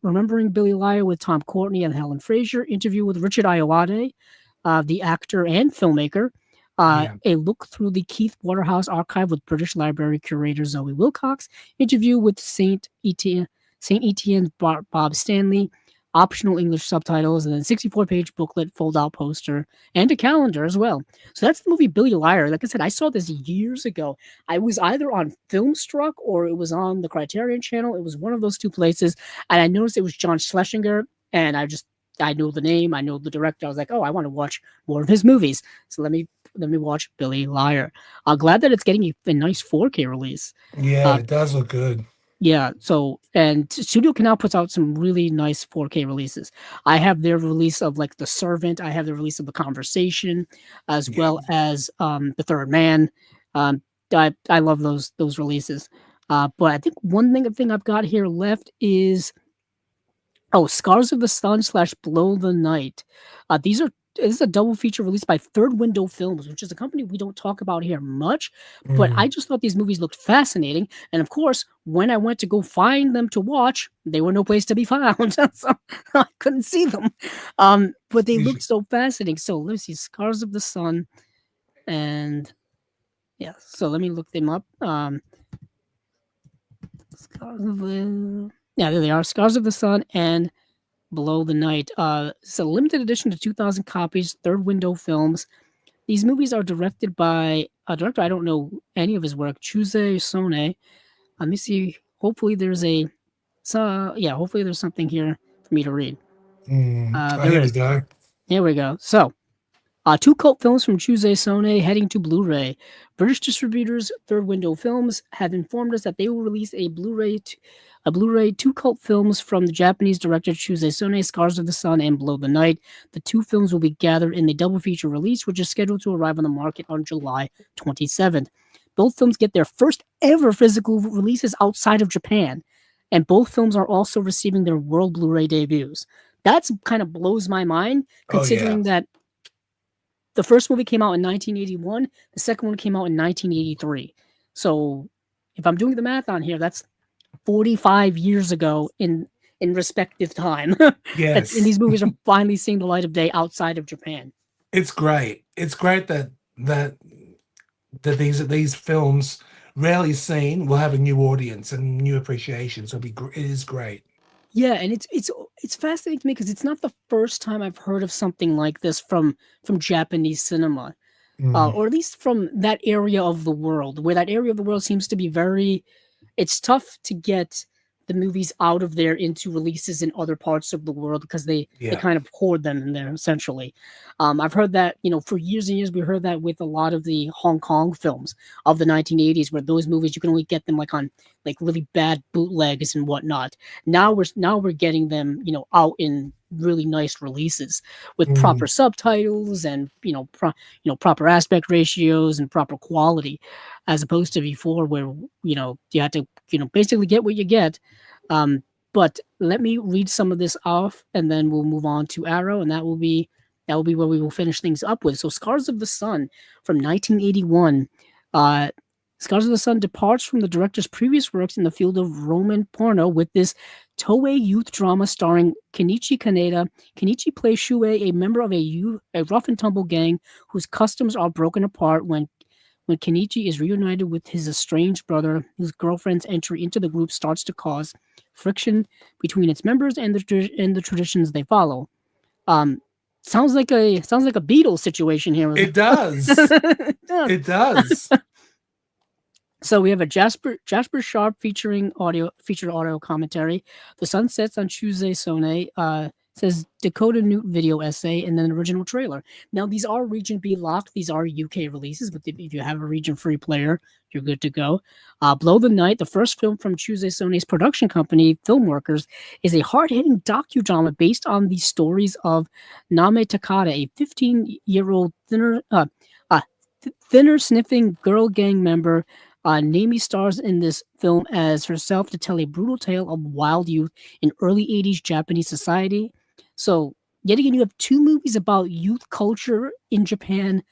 Remembering Billy Liar with Tom Courtenay and Helen Fraser. Interview with Richard Ayoade, the actor and filmmaker. A look through the Keith Waterhouse archive with British Library curator Zoe Wilcox. Interview with Saint Etienne's Bob Stanley. Optional English subtitles, and then 64-page booklet, fold-out poster, and a calendar as well. So that's the movie Billy Liar. Like I said, I saw this years ago. I was either on Filmstruck or it was on the Criterion Channel. It was one of those two places, and I noticed it was John Schlesinger, and I just I know the name, I know the director. I was like, oh, I want to watch more of his movies. So let me watch Billy Liar. I'm glad that it's getting a nice 4K release. Yeah, Uh, it does look good. yeah, so and Studio Canal puts out some really nice 4K releases. I have their release of like The Servant. I have the release of The Conversation, as Yeah. well as The Third Man. Um, I love those releases. But I think thing I've got here left is Scars of the Sun slash Blow the Night. This is a double feature released by Third Window Films, which is a company we don't talk about here much, but I Mm. just thought these movies looked fascinating. And of course, when I went to go find them to watch, they were no place to be found. So I couldn't see them. But they You looked should- so fascinating. So let's see, Scars of the Sun and yeah, so let me look them up. Scars of the Yeah, there they are. Scars of the Sun and Below the Night. It's a limited edition to 2,000 copies, Third Window Films. These movies are directed by a director I don't know any of his work, Chuse Sone. Let me see. Hopefully there's hopefully there's something here for me to read. Oh, There here we is. go. Here we go. So, two cult films from Chuse Sone heading to Blu-ray. British distributors Third Window Films have informed us that they will release a Blu-ray, two cult films from the Japanese director Chuse Sone, Scars of the Sun and Below the Night. The two films will be gathered in a double feature release, which is scheduled to arrive on the market on July 27th. Both films get their first ever physical releases outside of Japan, and both films are also receiving their world Blu-ray debuts. That's kind of blows my mind, Oh yeah. considering that the first movie came out in 1981. The second one came out in 1983. So, if I'm doing the math on here, that's 45 years ago in respective time. And Yes. these movies are finally seeing the light of day outside of Japan. It's great. It's great that that these films rarely seen will have a new audience and new appreciation. So it is great. Yeah, and it's fascinating to me because it's not the first time I've heard of something like this from Japanese cinema, Mm. or at least from that area of the world, where that area of the world seems to be very. It's tough to get the movies out of there into releases in other parts of the world because they Yeah. kind of hoard them in there essentially. I've heard that for years and years we heard that with a lot of the Hong Kong films of the 1980s, where those movies you can only get them like on like really bad bootlegs and whatnot. Now we're getting them out in really nice releases with Mm. proper subtitles and proper aspect ratios and proper quality, as opposed to before where you had to basically get what you get. But let me read some of this off and then we'll move on to Arrow, and that will be where we will finish things up with. So Scars of the Sun from 1981. Scars of the Sun departs from the director's previous works in the field of Roman porno with this Toei youth drama starring Kenichi Kaneda. Kenichi plays Shuei, a member of a rough and tumble gang whose customs are broken apart when Kenichi is reunited with his estranged brother, whose girlfriend's entry into the group starts to cause friction between its members and the traditions they follow. Um, sounds like a Beatles situation here. It does. It does. So we have a Jasper Sharp featured audio commentary. The sun sets on Chuse Sone. Says Dakota Newt video essay and then an original trailer. Now these are region B locked. These are UK releases, but if you have a region free player, you're good to go. Blow the Night, the first film from Chuse Sone's production company, Filmworkers, is a hard-hitting docudrama based on the stories of Name Takada, a 15-year-old thinner sniffing girl gang member. Nami stars in this film as herself to tell a brutal tale of wild youth in early 80s Japanese society. So, yet again, you have two movies about youth culture in Japan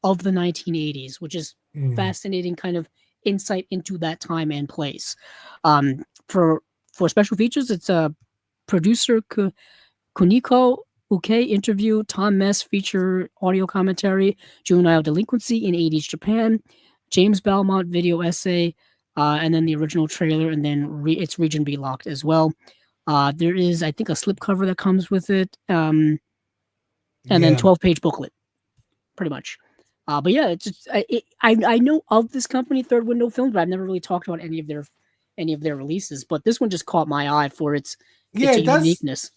of the 1980s, which is Mm. fascinating kind of insight into that time and place. For special features, it's a producer Kuniko Uke interview, Tom Mess feature audio commentary, juvenile delinquency in 80s Japan, James Belmont video essay, and then the original trailer, and then it's region B locked as well. There is, I think, a slipcover that comes with it, and then Yeah. 12-page booklet, pretty much. But yeah, I know of this company, Third Window Films, but I've never really talked about any of their releases. But this one just caught my eye for its Yeah, it does. uniqueness.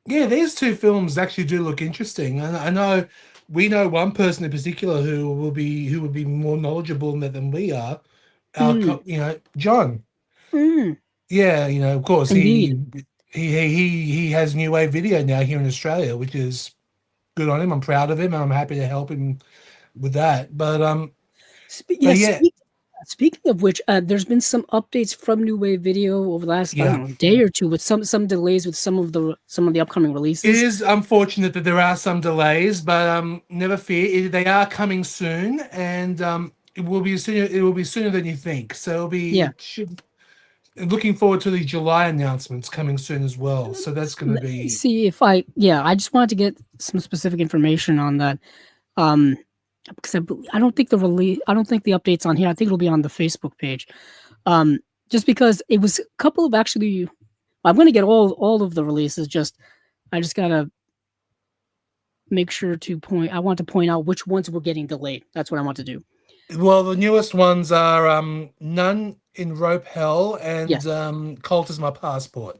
Yeah, these two films actually do look interesting, and I know we know one person in particular who would be more knowledgeable in that than we are. Mm, John. mm, Yeah, of course indeed. he has New Wave Video now here in Australia, which is good on him. I'm proud of him, and I'm happy to help him with that. But Yeah, yeah, speaking of which, there's been some updates from New Wave Video over the last, I don't yeah. know, day or two with some delays with some of the upcoming It releases. is unfortunate that there are some delays, but never fear, they are coming soon, and it will be sooner. It will be sooner than you think. So Yeah. it should. Looking forward to the July announcements coming soon as well. So that's going to Let me be. see if I just wanted to get some specific information on that. Um, because I don't think I don't think the update's on here. I think it'll be on the Facebook page. Just because it was a couple of actually, I'm going to get all of the releases. I just gotta make sure to point. I want to point out which ones were getting delayed. That's what I want to do. Well, the newest ones are None in Rope Hell and Yes, Cult is My Passport.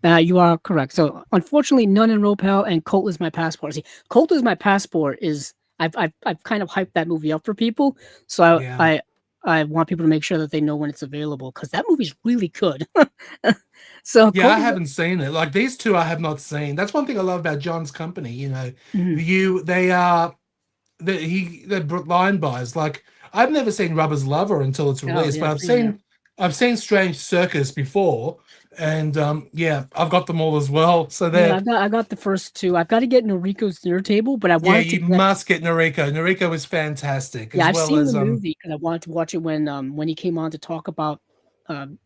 you are correct. So unfortunately, None in Rope Hell and Colt is My Passport. See, Colt is My Passport is I've kind of hyped that movie up for people. So Yeah. I want people to make sure that they know when it's available because that movie's really good. So Yeah, I Colt is haven't seen it. Like these two, I have not seen. That's one thing I love about John's company. mhm. They are they're blind buys. Like I've never seen Rubber's Lover until it's Oh released, yeah, but same here. I've seen Strange Circus before, and yeah, I've got them all as well. So Yeah, they're I got the first two. I've got to get Noriko's Dinner Table, but I yeah, wanted to you get must get Noriko. Noriko is fantastic, yeah, as I've well seen the as movie because I wanted to watch it when he came on to talk about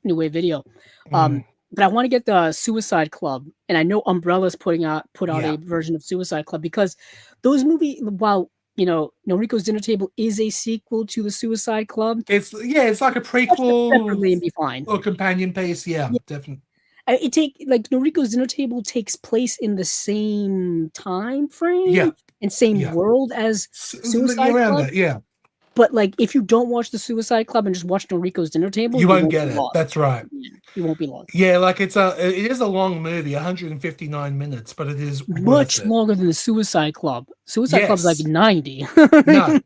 New Wave Video. mm, But I want to get the Suicide Club, and I know Umbrella's put out yeah. a version of Suicide Club because those movie while Noriko's Dinner Table is a sequel to the Suicide Club, It's like a watch them prequel separately and be fine. or companion piece. Yeah, Yeah, definitely. it take like Noriko's Dinner Table takes place in the same time Yeah, frame and same yeah. world as Suicide Around Club. that, yeah. But, like, if you don't watch The Suicide Club and just watch Noriko's Dinner Table, You you won't won't be get it. lost. That's right. Yeah, you won't be lost. Yeah, like it is a long movie, 159 minutes, but it is worth Much it. longer than The Suicide Club. Suicide Club's like Yes. 90. No.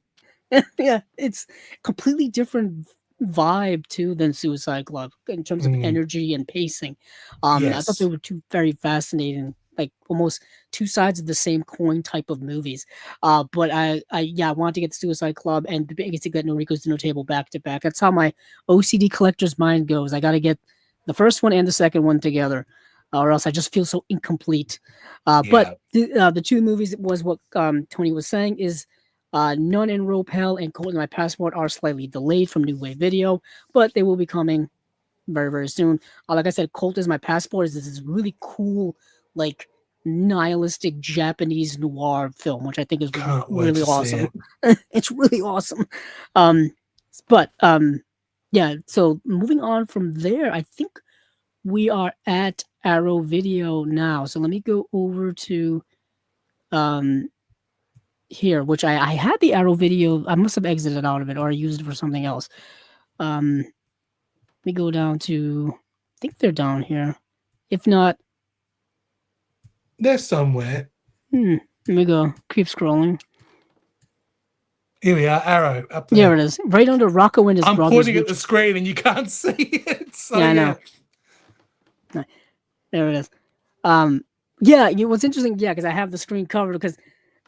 Yeah, it's completely different vibe too than Suicide Club in terms of Mm, energy and pacing. I thought they yes. were two very fascinating, like almost two sides of the same coin type of movies. But I wanted to get the Suicide Club and to get Noriko's Dinner Table back to back. That's how my OCD collector's mind goes. I got to get the first one and the second one together, or else I just feel so incomplete. But Yeah. the two movies was what Tony was saying is None in Rope Hell and Cold in My Passport are slightly delayed from New Wave Video, but they will be coming very, very soon. Like I said, Colt is My Passport is this really cool, like nihilistic Japanese noir film, which I think is Can't wait really to see awesome. it. It's really awesome. Um, but yeah. So moving on from there, I think we are at Arrow Video now. So let me go over to um here, which I had the Arrow Video. I must have exited out of it or I used it for something else. Let me go down to. I think they're down here. If not, They're somewhere. let me go. Keep scrolling. Here we are, Arrow up There there. it is, right under Rocco and his I'm brothers. pointing at Which the screen and you can't see it. So yeah, I yeah. know. There it is. Yeah, what's interesting, yeah, because I have the screen covered because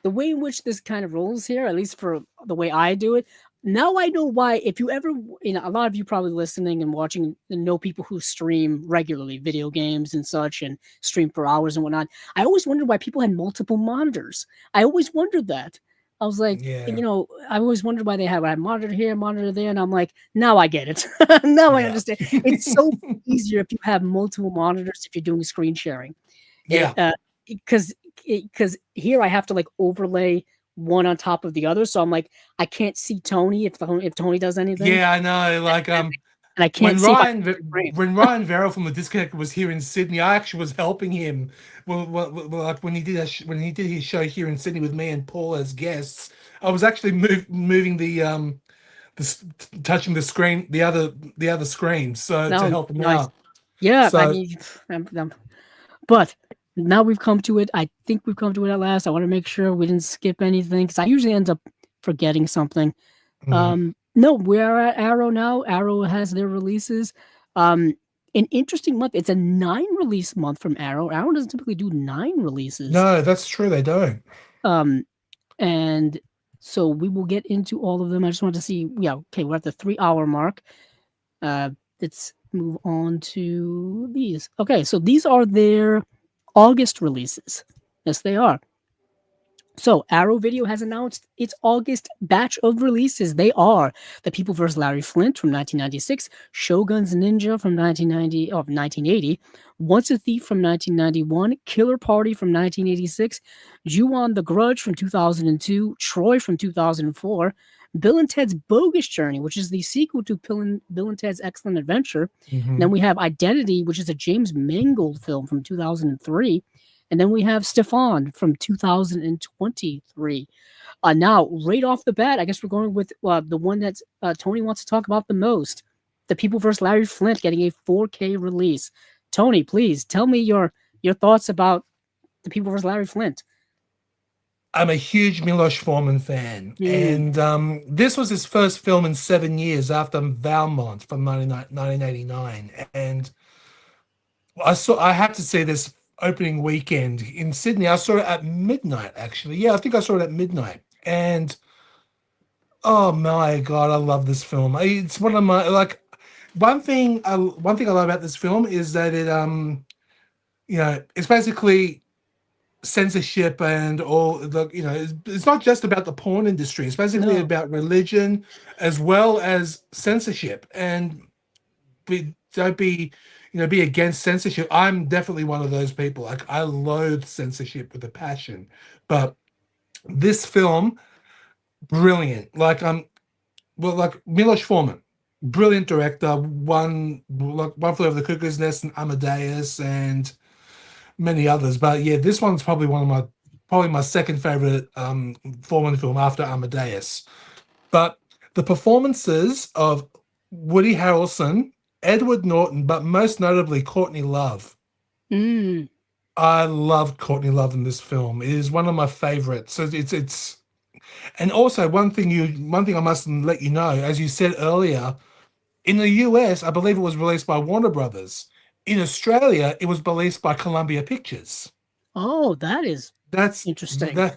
the way in which this kind of rolls here, at least for the way I do it, now I know why. If you ever, a lot of you probably listening and watching and know people who stream regularly video games and such and stream for hours and whatnot. I always wondered why people had multiple monitors. I always wondered that. I was like, Yeah. I always wondered why they have a monitor here, monitor there, and I'm like, now I get it. Now I Yeah. understand. It's so easier if you have multiple monitors if you're doing screen sharing. Yeah. Because here I have to like overlay one on top of the other, so I'm like I can't see Tony if Tony does anything, Yeah, I know. Like and I can't see if I frame. When Ryan Verrill from the Disconnect was here in Sydney, I actually was helping him. Like when he did when he did his show here in Sydney with me and Paul as guests, I was actually moving touching the screen, the other screen, so to No, help him nice. out. Yeah, I So mean, but now we've come to it. I think we've come to it at last. I want to make sure we didn't skip anything because I usually end up forgetting something. No, we're at Arrow now. Arrow has their releases. An interesting month. It's a 9 release month from Arrow. Arrow doesn't typically do 9 releases. No, that's true. They don't. And so we will get into all of them. I just wanted to see. Yeah, okay, we're at the 3-hour mark. Let's move on to these. Okay, so these are their August releases. Yes, they are. So Arrow Video has announced its August batch of releases. They are The People vs. Larry Flint from 1996, Shogun's Ninja from 1980, Once a Thief from 1991, Killer Party from 1986, Ju-On the Grudge from 2002, Troy from 2004, Bill and Ted's Bogus Journey, which is the sequel to Bill and Ted's Excellent Adventure. Then we have Identity, which is a James Mangold film from 2003. And then we have Stefan from 2023. Now, right off the bat, I guess we're going with the one that Tony wants to talk about the most. The People vs. Larry Flint getting a 4K release. Tony, please tell me your thoughts about The People vs. Larry Flint. I'm a huge Milos Forman fan. And this was his first film in 7 years after Valmont from 1989. And I had to see this opening weekend in Sydney. I saw it at midnight, actually. Yeah, I think I saw it at midnight. And oh my God, I love this film. It's one of my, like, one thing I love about this film is that it it's basically censorship and all the, it's not just about the porn industry. It's basically about religion as well as censorship. And don't be against censorship. I'm definitely one of those people. Like, I loathe censorship with a passion. But this film, brilliant. Like Milos Forman, brilliant director. One Flew Over the Cuckoo's Nest and Amadeus and many others. But yeah, this one's probably my second favorite Forman film after Amadeus. But the performances of Woody Harrelson, Edward Norton, but most notably Courtney Love. I loved Courtney Love in this film. It is one of my favorites. So it's and also one thing I must let you know, as you said earlier, in the US, I believe it was released by Warner Brothers. In Australia, it was released by Columbia Pictures. Oh, that's interesting.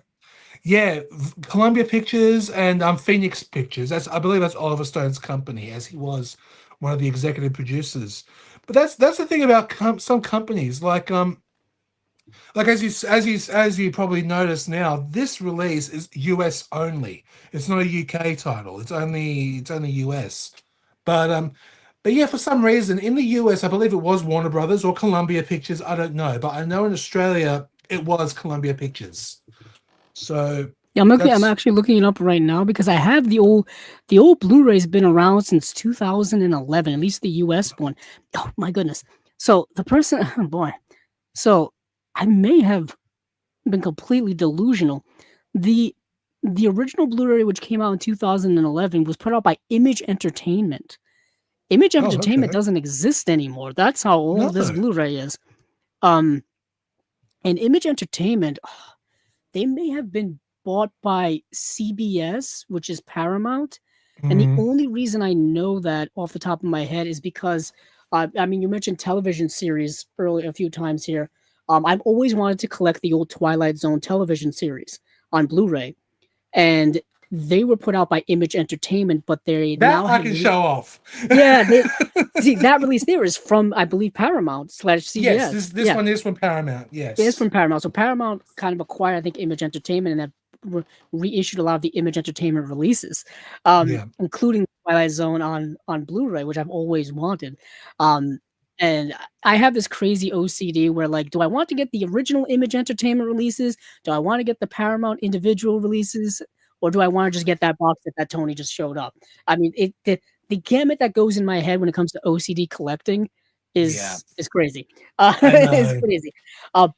Yeah, Columbia Pictures and Phoenix Pictures. I believe that's Oliver Stone's company, as he was one of the executive producers. But that's the thing about some companies, like as you probably noticed now, this release is US only. It's not a UK title. It's only US. But yeah, for some reason in the US, I believe it was Warner Brothers or Columbia Pictures. I don't know, but I know in Australia it was Columbia Pictures. So yeah, I'm actually looking it up right now because I have the old Blu-ray's been around since 2011, at least the US one. Oh my goodness. So the person, oh boy. So I may have been completely delusional. The original Blu-ray, which came out in 2011, was put out by Image Entertainment. Image Entertainment doesn't exist anymore. That's how old this Blu-ray is. And Image Entertainment, they may have been bought by CBS, which is Paramount. And the only reason I know that off the top of my head is because, I mean, you mentioned television series earlier a few times here. I've always wanted to collect the old Twilight Zone television series on Blu-ray. And they were put out by Image Entertainment, but they now I can show off. Yeah, see, that release there is from, I believe, Paramount/CBS. Yes, this one is from Paramount. Yes, it is from Paramount. So Paramount kind of acquired, I think, Image Entertainment, and have reissued a lot of the Image Entertainment releases, including Twilight Zone on Blu-ray, which I've always wanted. And I have this crazy OCD where, like, do I want to get the original Image Entertainment releases? Do I want to get the Paramount individual releases? Or do I want to just get that box that Tony just showed up? I mean, the gamut that goes in my head when it comes to OCD collecting is crazy. It's crazy.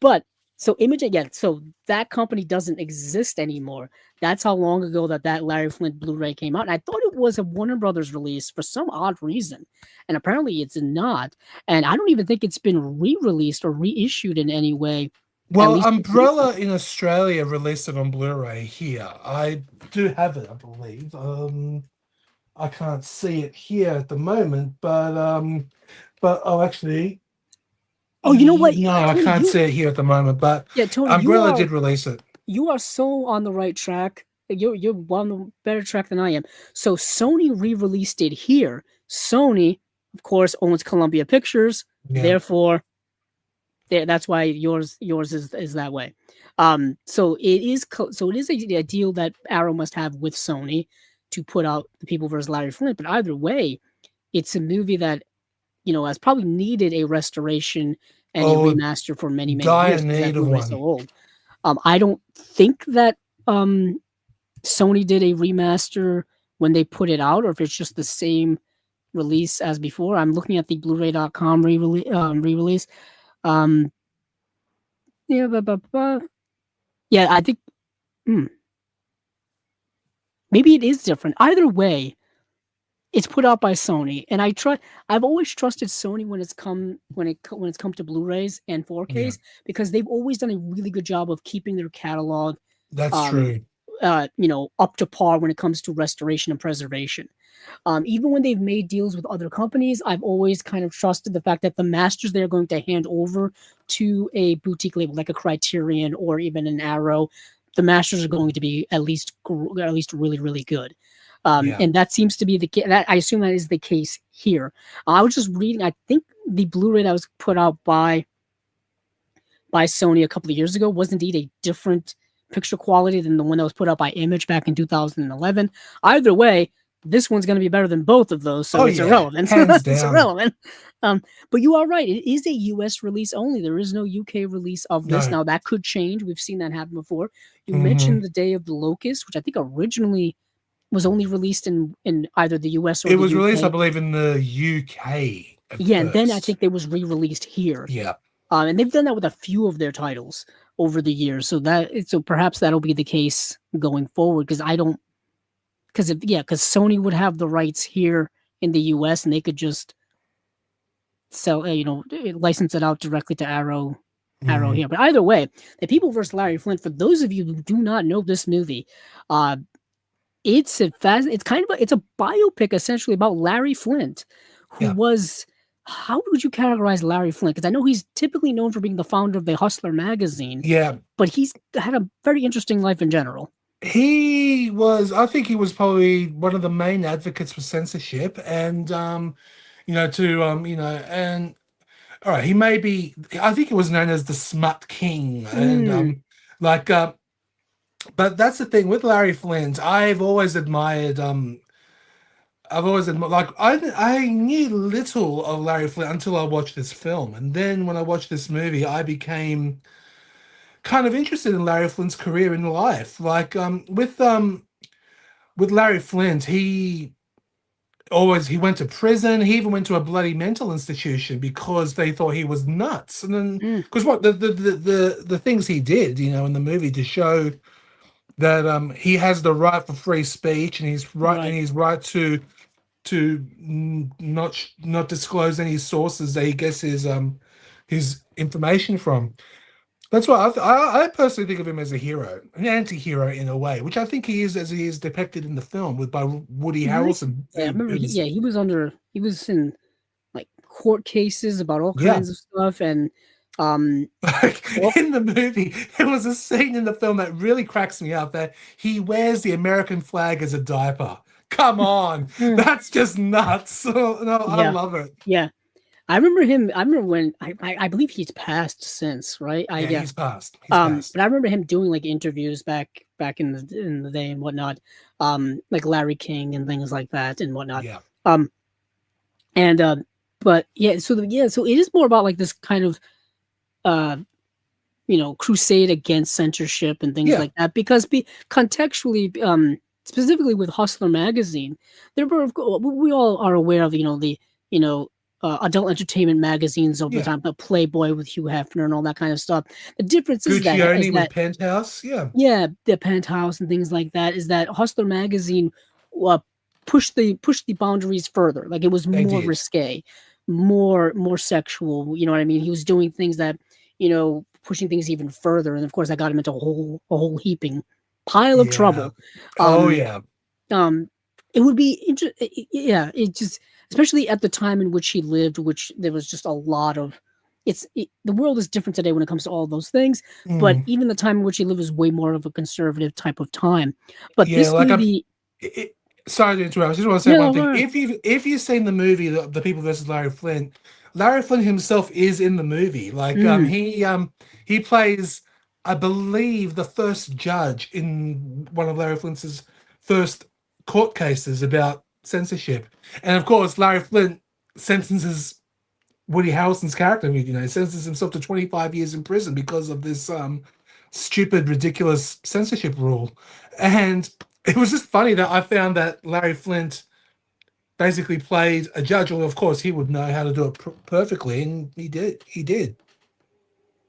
But so Image, again, so that company doesn't exist anymore. That's how long ago that Larry Flint Blu-ray came out. And I thought it was a Warner Brothers release for some odd reason. And apparently it's not. And I don't even think it's been re-released or reissued in any way Well, Umbrella in Australia released it on Blu-ray here. I do have it, I believe. I can't see it here at the moment, but actually, you know what? No, I can't see it here at the moment. But yeah, Tony, Umbrella did release it. You are so on the right track. You're on the better track than I am. So Sony re-released it here. Sony, of course, owns Columbia Pictures. Yeah. Therefore, that's why yours is that way. So it is a deal that Arrow must have with Sony to put out The People vs. Larry Flint. But either way, it's a movie that has probably needed a restoration and a remaster for many years. That movie is so old. I don't think that Sony did a remaster when they put it out, or if it's just the same release as before. I'm looking at the Blu-ray.com re-release. Yeah, I think maybe it is different. Either way, it's put out by Sony, and I've always trusted Sony when it's come to Blu-rays and 4Ks because they've always done a really good job of keeping their catalog. That's true. Up to par when it comes to restoration and preservation. Even when they've made deals with other companies, I've always kind of trusted the fact that the masters they're going to hand over to a boutique label like a Criterion or even an Arrow, the masters are going to be at least really, really good. And that seems to be the case. I assume that is the case here. I was just reading, I think the Blu-ray that was put out by Sony a couple of years ago was indeed a different picture quality than the one that was put out by Image back in 2011. Either way, this one's going to be better than both of those, so it's irrelevant. It's irrelevant. But you are right. It is a U.S. release only. There is no U.K. release of this. Now, that could change. We've seen that happen before. You mentioned The Day of the Locust, which I think originally was only released in either the US or it was released, I believe, in the UK. And then I think they was re-released here. Yeah. And they've done that with a few of their titles over the years. So perhaps that'll be the case going forward because Sony would have the rights here in the US and they could just sell, license it out directly to Arrow here. But either way, The People vs. Larry Flint, for those of you who do not know this movie, it's a biopic essentially about Larry Flint, who was. How would you categorize Larry Flint? Because I know he's typically known for being the founder of the Hustler magazine. Yeah, but he's had a very interesting life in general. I think he was probably one of the main advocates for censorship, and all right, he may be. I think he was known as the Smut King, and but that's the thing with Larry Flint. I've always admired. I knew little of Larry Flint until I watched this film, and then when I watched this movie, I became kind of interested in Larry Flint's career in life. With Larry Flint, he went to prison. He even went to a bloody mental institution because they thought he was nuts. And then because the things he did, in the movie to show that he has the right for free speech and he's right to not disclose any sources that he gets his information from. That's why I personally think of him as a hero, an anti-hero in a way, which I think he is as he is depicted in the film by Woody Harrelson. Yeah, I remember he was in like court cases about all kinds of stuff, and in the movie, there was a scene in the film that really cracks me up that he wears the American flag as a diaper. Come on, that's just nuts. I love it. Yeah, I remember when I believe he's passed since, right? He's passed. But I remember him doing like interviews back in the day and whatnot, like Larry King and things like that and whatnot. Yeah. But so it is more about like this kind of crusade against censorship and things like that, because contextually, specifically with Hustler magazine, we all are aware of the adult entertainment magazines over the time, the Playboy with Hugh Hefner and all that kind of stuff. The difference is that with Penthouse, the Penthouse and things like that, is that Hustler magazine pushed the boundaries further. Like it was more risque, more sexual. You know what I mean? He was doing things that pushing things even further. And of course, that got him into a whole heaping pile of Yeah. trouble. Oh yeah. It would be yeah, it just, especially at the time in which he lived, which there was just a lot of the world is different today when it comes to all those things, but Mm. even the time in which he lived was way more of a conservative type of time. But Yeah, this like movie, sorry to interrupt. I just want to say yeah, one no, thing. right. If you've seen the movie The People versus Larry Flint himself is in the movie. Like Mm, he plays, I believe, the first judge in one of Larry Flint's first court cases about censorship. And of course, Larry Flint sentences Woody Harrelson's character, sentences himself to 25 years in prison because of this stupid, ridiculous censorship rule. And it was just funny that I found that Larry Flint basically played a judge. Well, of course, he would know how to do it perfectly, and he did. He did.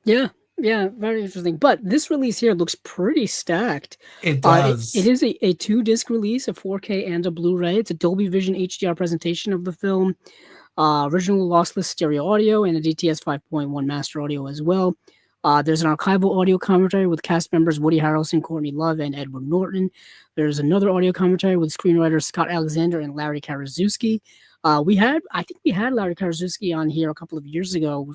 yeah, yeah, very interesting. But this release here looks pretty stacked. It It does. is a 2-disc release, a 4K and a Blu-ray. It's a Dolby Vision HDR presentation of the film. Original lossless stereo audio and a DTS 5.1 master audio as well. There's an archival audio commentary with cast members Woody Harrelson, Courtney Love, and Edward Norton. There's another audio commentary with screenwriters Scott Alexander and Larry Karaszewski. I think we had Larry Karaszewski on here a couple of years ago.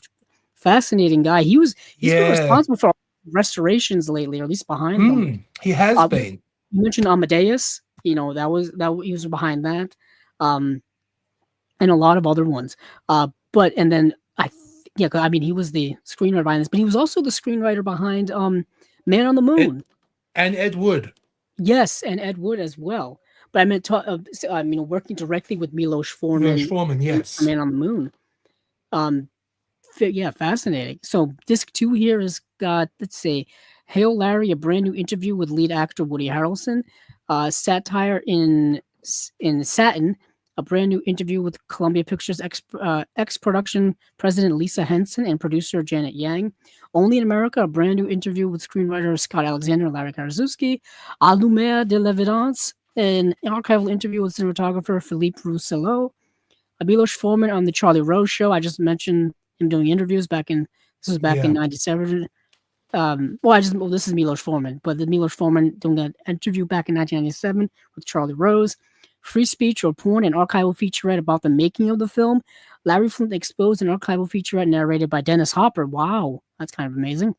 Fascinating guy. He's been Yeah. responsible for restorations lately, or at least behind them. He has been. You mentioned Amadeus. That he was behind that. And a lot of other ones. But and then I mean, he was the screenwriter behind this, but he was also the screenwriter behind Man on the Moon. And Ed Wood. Yes, and Ed Wood as well. But I meant working directly with Milos Forman. Milos Forman, yes. Man on the Moon. Yeah, fascinating. So disc 2 here has got, let's see, Hail Larry, a brand new interview with lead actor Woody Harrelson. Satire in Satin, a brand new interview with Columbia Pictures ex-production president Lisa Henson and producer Janet Yang. Only in America, a brand new interview with screenwriter Scott Alexander and Larry Karaszewski. A Lumière de l'Evidence, an archival interview with cinematographer Philippe Rousselot. Milos Forman on the Charlie Rose Show. I just mentioned him doing interviews in 97. This is Milos Forman, but the Milos Forman doing an interview back in 1997 with Charlie Rose. Free Speech or Porn, an archival featurette about the making of the film. Larry Flint Exposed, an archival featurette narrated by Dennis Hopper. Wow, that's kind of amazing.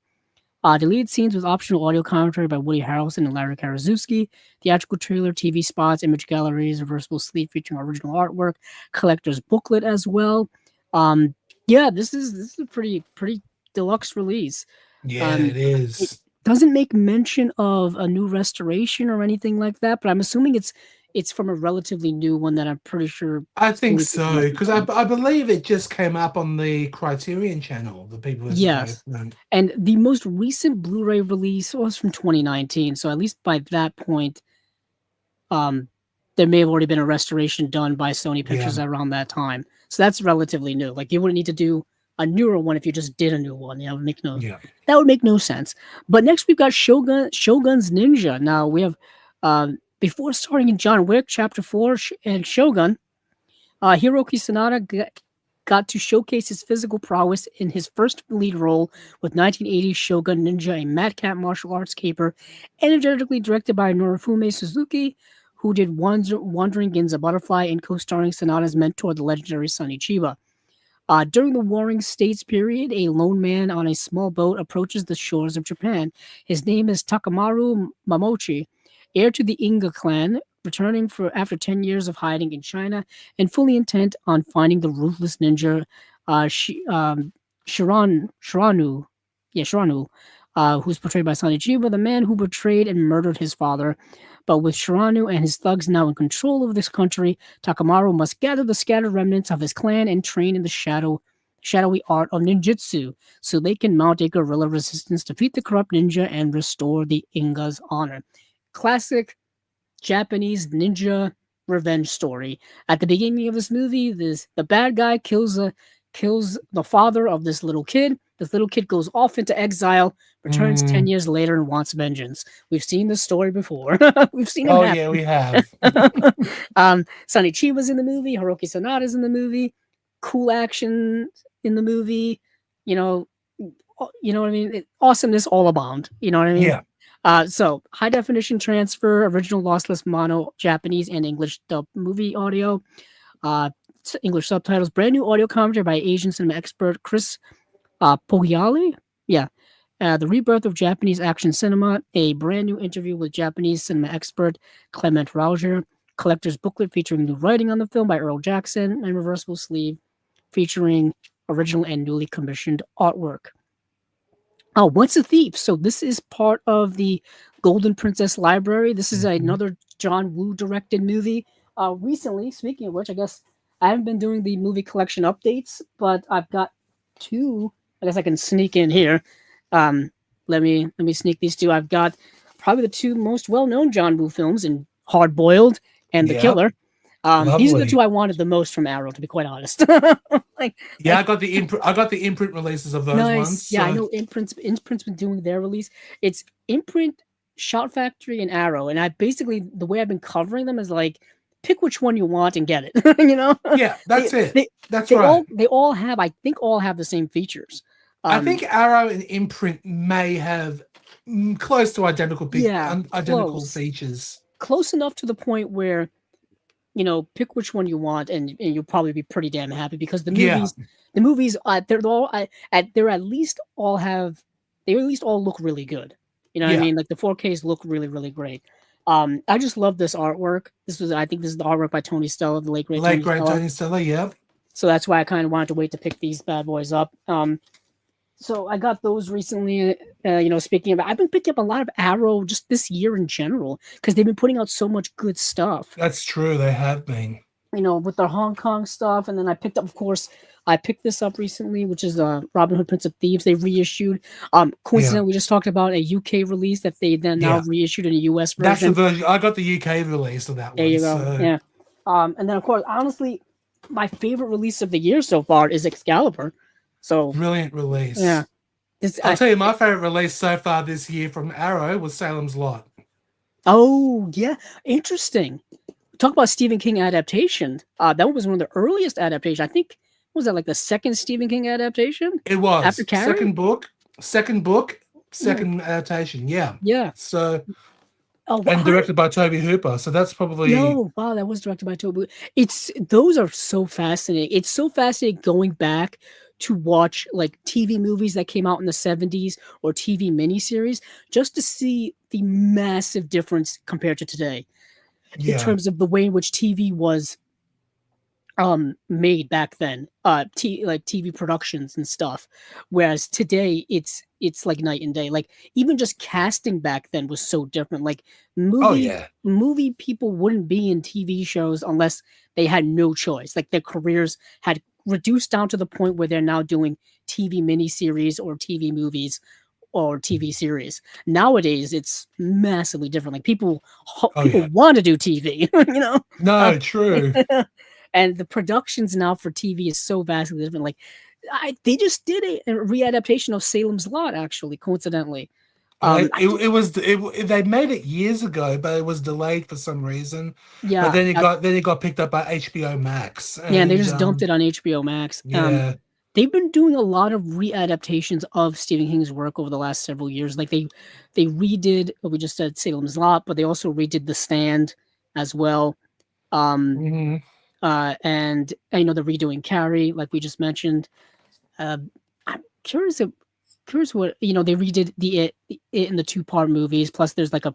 Deleted scenes with optional audio commentary by Woody Harrelson and Larry Karaszewski. Theatrical trailer, TV spots, image galleries, reversible sleeve featuring original artwork, collector's booklet as well. Yeah, this is a pretty deluxe release. Yeah, it is. It doesn't make mention of a new restoration or anything like that, but I'm assuming it's from a relatively new one that I'm pretty sure. I think so, because I believe it just came up on the Criterion channel. The People. Yes, and the most recent Blu-ray release was from 2019. So at least by that point, there may have already been a restoration done by Sony Pictures around that time. So that's relatively new. Like you wouldn't need to do a newer one if you just did a new one. That would make no sense. But next we've got Shogun's Ninja. Now we have before starting in John Wick Chapter 4 and Shogun, Hiroki Sanada got to showcase his physical prowess in his first lead role with 1980's Shogun Ninja, a madcap martial arts caper, energetically directed by Norifume Suzuki, who did Wandering Ginza Butterfly and co-starring Sanada's mentor, the legendary Sonny Chiba. During the Warring States period, a lone man on a small boat approaches the shores of Japan. His name is Takamaru Mamochi, heir to the Inga clan, returning after 10 years of hiding in China and fully intent on finding the ruthless ninja Shiranu, who's portrayed by Sonny Chiba, the man who betrayed and murdered his father. But with Shiranu and his thugs now in control of this country, Takamaru must gather the scattered remnants of his clan and train in the shadowy art of ninjutsu so they can mount a guerrilla resistance, defeat the corrupt ninja, and restore the Inga's honor. Classic Japanese ninja revenge story. At the beginning of this movie, the bad guy kills the father of this little kid. This little kid goes off into exile, returns 10 years later, and wants vengeance. We've seen this story before. We've seen it happen. Yeah, we have. Sonny Chiba's in the movie. Hiroki Sanada's in the movie. Cool action in the movie. you know what I mean? Awesomeness all abound. You know what I mean? Yeah. So high definition transfer, original lossless mono, Japanese and English dub movie audio, uh, English subtitles, brand new audio commentary by Asian cinema expert Chris Pogiali. Yeah. The rebirth of Japanese action cinema, a brand new interview with Japanese cinema expert Clement Rauger, collector's booklet featuring new writing on the film by Earl Jackson, and reversible sleeve featuring original and newly commissioned artwork. Oh, Once a Thief. So this is part of the Golden Princess Library. This is another John Woo directed movie. Recently, speaking of which, I guess I haven't been doing the movie collection updates, but I've got two. I guess I can sneak in here. Let me sneak these two. I've got probably the two most well-known John Woo films in Hard Boiled and The Yep. Killer. These are the Lovely. two I wanted the most from Arrow, to be quite honest. Yeah, I got the imprint releases of those Nice. ones. Yeah, I so- know Imprint's been doing their release. It's Imprint, Shout Factory, and Arrow, and I basically the way I've been covering them is like pick which one you want and get it. You know? Yeah, that's it. That's They right. all have, I think, all have the same features. I think Arrow and Imprint may have close to identical close. features. Close enough to the point where, you know, pick which one you want, and you'll probably be pretty damn happy because the movies, they at least all look really good. You know what I mean? Like the 4Ks look really, really great. I just love this artwork. I think this is the artwork by Tony Stella, the late great Tony Stella. Yeah. So that's why I kind of wanted to wait to pick these bad boys up. So I got those recently. You know, speaking of, I've been picking up a lot of Arrow just this year in general because they've been putting out so much good stuff. That's true. They have been. You know, with their Hong Kong stuff, and then I picked up, of course, I picked this up recently, which is Robin Hood, Prince of Thieves. They reissued. Coincidentally, we just talked about a UK release that they then now reissued in a US version. That's the version. I got the UK release of that there one. You go. So. Yeah. And then, of course, honestly, my favorite release of the year so far is Excalibur. So brilliant release. Yeah. I'll tell you, my favorite release so far this year from Arrow was Salem's Lot. Oh, yeah. Interesting. Talk about Stephen King adaptation. That was one of the earliest adaptations. I think, was that like the second Stephen King adaptation? It was. After Carrie? Second adaptation. Yeah. Yeah. So, and directed by Toby Hooper. So that's probably. Oh, wow. That was directed by Toby. Those are so fascinating. It's so fascinating going back to watch like TV movies that came out in the 70s or TV miniseries just to see the massive difference compared to today in terms of the way in which TV was made back then, like TV productions and stuff, whereas today it's like night and day. Like even just casting back then was so different. Like movie people wouldn't be in TV shows unless they had no choice. Like their careers had reduced down to the point where they're now doing TV miniseries or TV movies or TV series. Nowadays, it's massively different. Like people want to do TV, you know? No, true. And the productions now for TV is so vastly different. Like they just did a readaptation of Salem's Lot, actually, coincidentally. They made it years ago, but it was delayed for some reason. Yeah. But then it got picked up by HBO Max. And they just dumped it on HBO Max. Yeah. They've been doing a lot of readaptations of Stephen King's work over the last several years. Like they redid, we just said Salem's Lot, but they also redid The Stand as well. And you know, they're redoing Carrie, like we just mentioned. I'm curious what, you know, they redid it in the 2-part movies, plus there's like a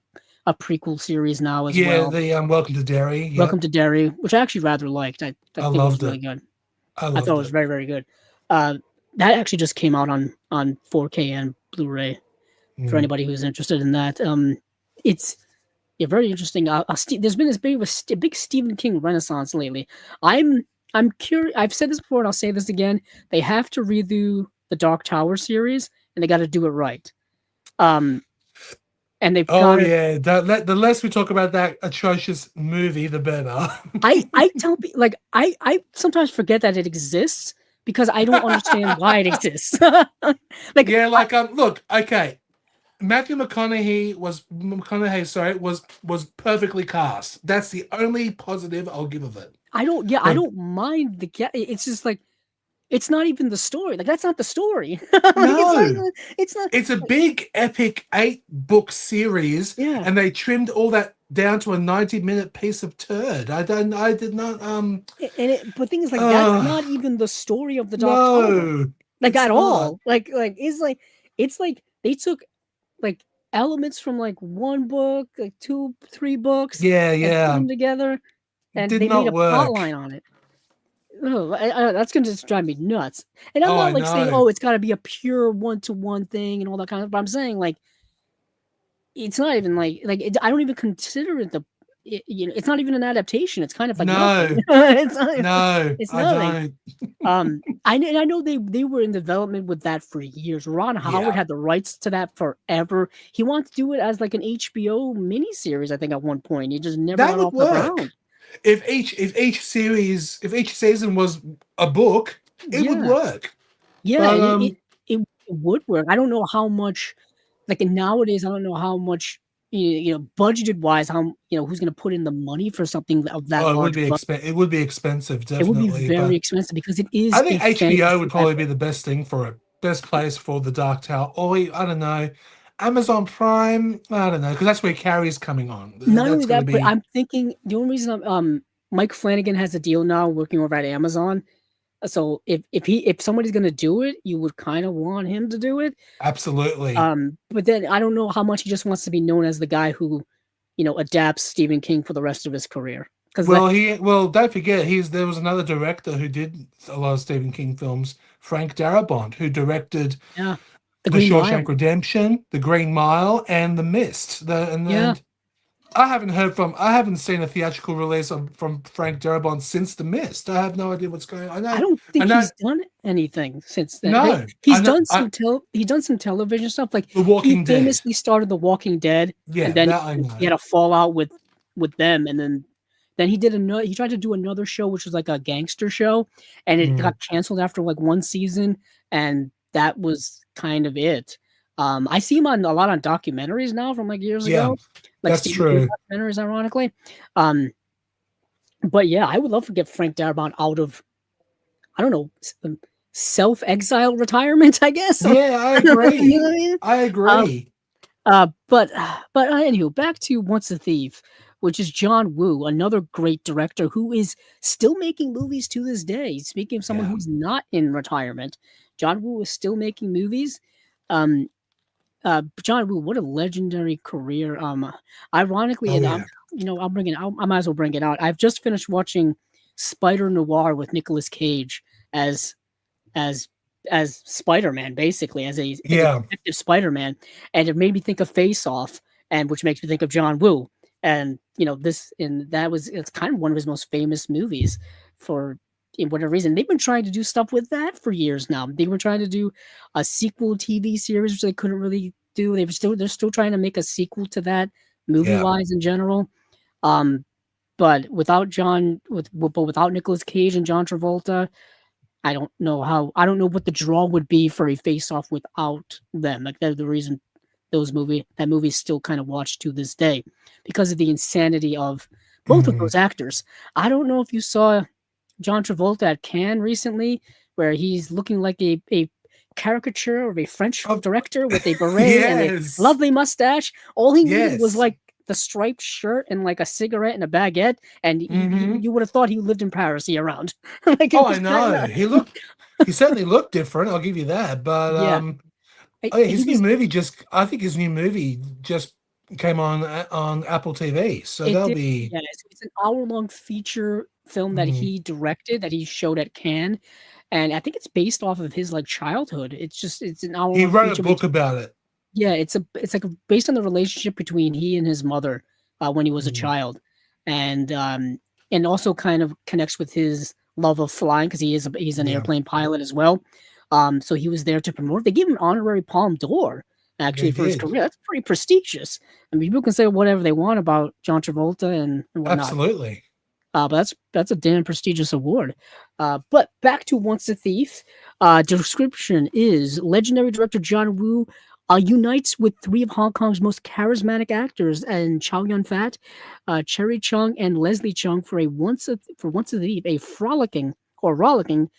prequel series now as well. Yeah, the Welcome to Derry. Yep. Welcome to Derry, which I actually rather liked. I think it was really good. I thought it was very, very good. That actually just came out on 4K and Blu-ray for anybody who's interested in that. It's very interesting. There's been this big Stephen King renaissance lately. I'm curious. I've said this before, and I'll say this again. They have to redo the Dark Tower series, and they got to do it right. And they've the less we talk about that atrocious movie, the better. I tell people, like I sometimes forget that it exists because I don't understand why it exists. Look, okay. Matthew McConaughey was perfectly cast. That's the only positive I'll give of it. I don't mind it's just like it's not even the story. Like, that's not the story. No. It's not. It's a big, epic 8-book series, Yeah. and they trimmed all that down to a 90-minute piece of turd. I did not. But thing is, like, that's not even the story of the Dark Tower, No, like, it's at not. all. It's like they took like elements from like one book, like 2, 3 books, Yeah, and put yeah. them together, and Did they made not a plot work. line on it. Oh, that's gonna just drive me nuts. And I'm Oh, I not like saying, know. oh, it's got to be a pure one-to-one thing and all that kind of. But I'm saying like it's not even like I don't even consider it it's not even an adaptation. It's kind of like nothing. No, It's not. no, It's I nothing. don't. I know they were in development with that for years. Ron Howard Yeah, had the rights to that forever. He wanted to do it as like an HBO miniseries, I think, at one point. He just never that got would off the work. ground. If each season was a book, it would Yeah. work. Yeah, But and it would work. I don't know how much, like, nowadays, I don't know how much, budgeted wise, how, who's gonna put in the money for something of that oh, large it would be expensive, It would be definitely. very But expensive because it I is a think HBO fantasy would probably be epic. the best thing for it. Best place for the Dark Tower. Or I don't know, Amazon Prime. I don't know, because that's where Carrie's coming on. Not That's only going to that, but be I'm thinking the only reason Mike Flanagan has a deal now working over at Amazon. So if somebody's gonna do it, you would kind of want him to do it. absolutely. But then I don't know how much he just wants to be known as the guy who, adapts Stephen King for the rest of his career. Because Don't forget there was another director who did a lot of Stephen King films, Frank Darabont, who directed yeah, The The Green Mile. Shawshank Redemption, The Green Mile, and The Mist. Yeah. I haven't seen a theatrical release from Frank Darabont since The Mist. I have no idea what's going on. I don't think he's done anything since then. No, He's done some television stuff. Like, The he Walking Dead. famously started The Walking Dead, Yeah, and then that I know. he had a fallout with them, and then he did another. He tried to do another show, which was like a gangster show, and it got canceled after like one season, and that was kind of it. I see him a lot on documentaries now from like years Yeah, ago, like that's Stephen King true. documentaries, ironically. But yeah, I would love to get Frank Darabont out of, I don't know, self-exile retirement, I guess. Yeah, I agree. You know what I mean? I agree. But anywho, back to Once a Thief, which is John Woo, another great director who is still making movies to this day. Speaking of someone Yeah. who's not in retirement, John Woo is still making movies. John Woo, what a legendary career. Ironically, Oh, and yeah. I might as well bring it out. I've just finished watching Spider Noir with Nicolas Cage as Spider-Man, basically, as a detective Spider-Man, and it made me think of Face Off, and which makes me think of John Woo. And it's kind of one of his most famous movies for whatever reason. They've been trying to do stuff with that for years now. They were trying to do a sequel TV series, which they couldn't really do. They're still trying to make a sequel to that movie-wise in general. But without Nicolas Cage and John Travolta, I don't know what the draw would be for a Face-Off without them. Like, they're the reason that movie's still kind of watched to this day because of the insanity of both of those actors. I don't know if you saw John Travolta at Cannes recently, where he's looking like a caricature of a French director with a beret and a lovely mustache. All he needed was like the striped shirt and like a cigarette and a baguette, and you would have thought he lived in Paris year round. Like, I know. He certainly looked different, I'll give you that. But his new movie I think his new movie just came on Apple TV. So it's an hour-long feature film that he directed, that he showed at Cannes. And I think it's based off of his like childhood. It's an hour. He wrote a book about it. Yeah, it's like based on the relationship between he and his mother when he was a child, and also kind of connects with his love of flying because he's an airplane pilot as well. So he was there to promote. They gave him an honorary Palme d'Or actually for his career. That's pretty prestigious. I mean, people can say whatever they want about John Travolta and whatnot. Absolutely. But that's a damn prestigious award. But back to Once a Thief. Description is legendary director John Woo unites with three of Hong Kong's most charismatic actors, and Chow Yun-fat, Cherry Chung, and Leslie Chung for Once a Thief, a rollicking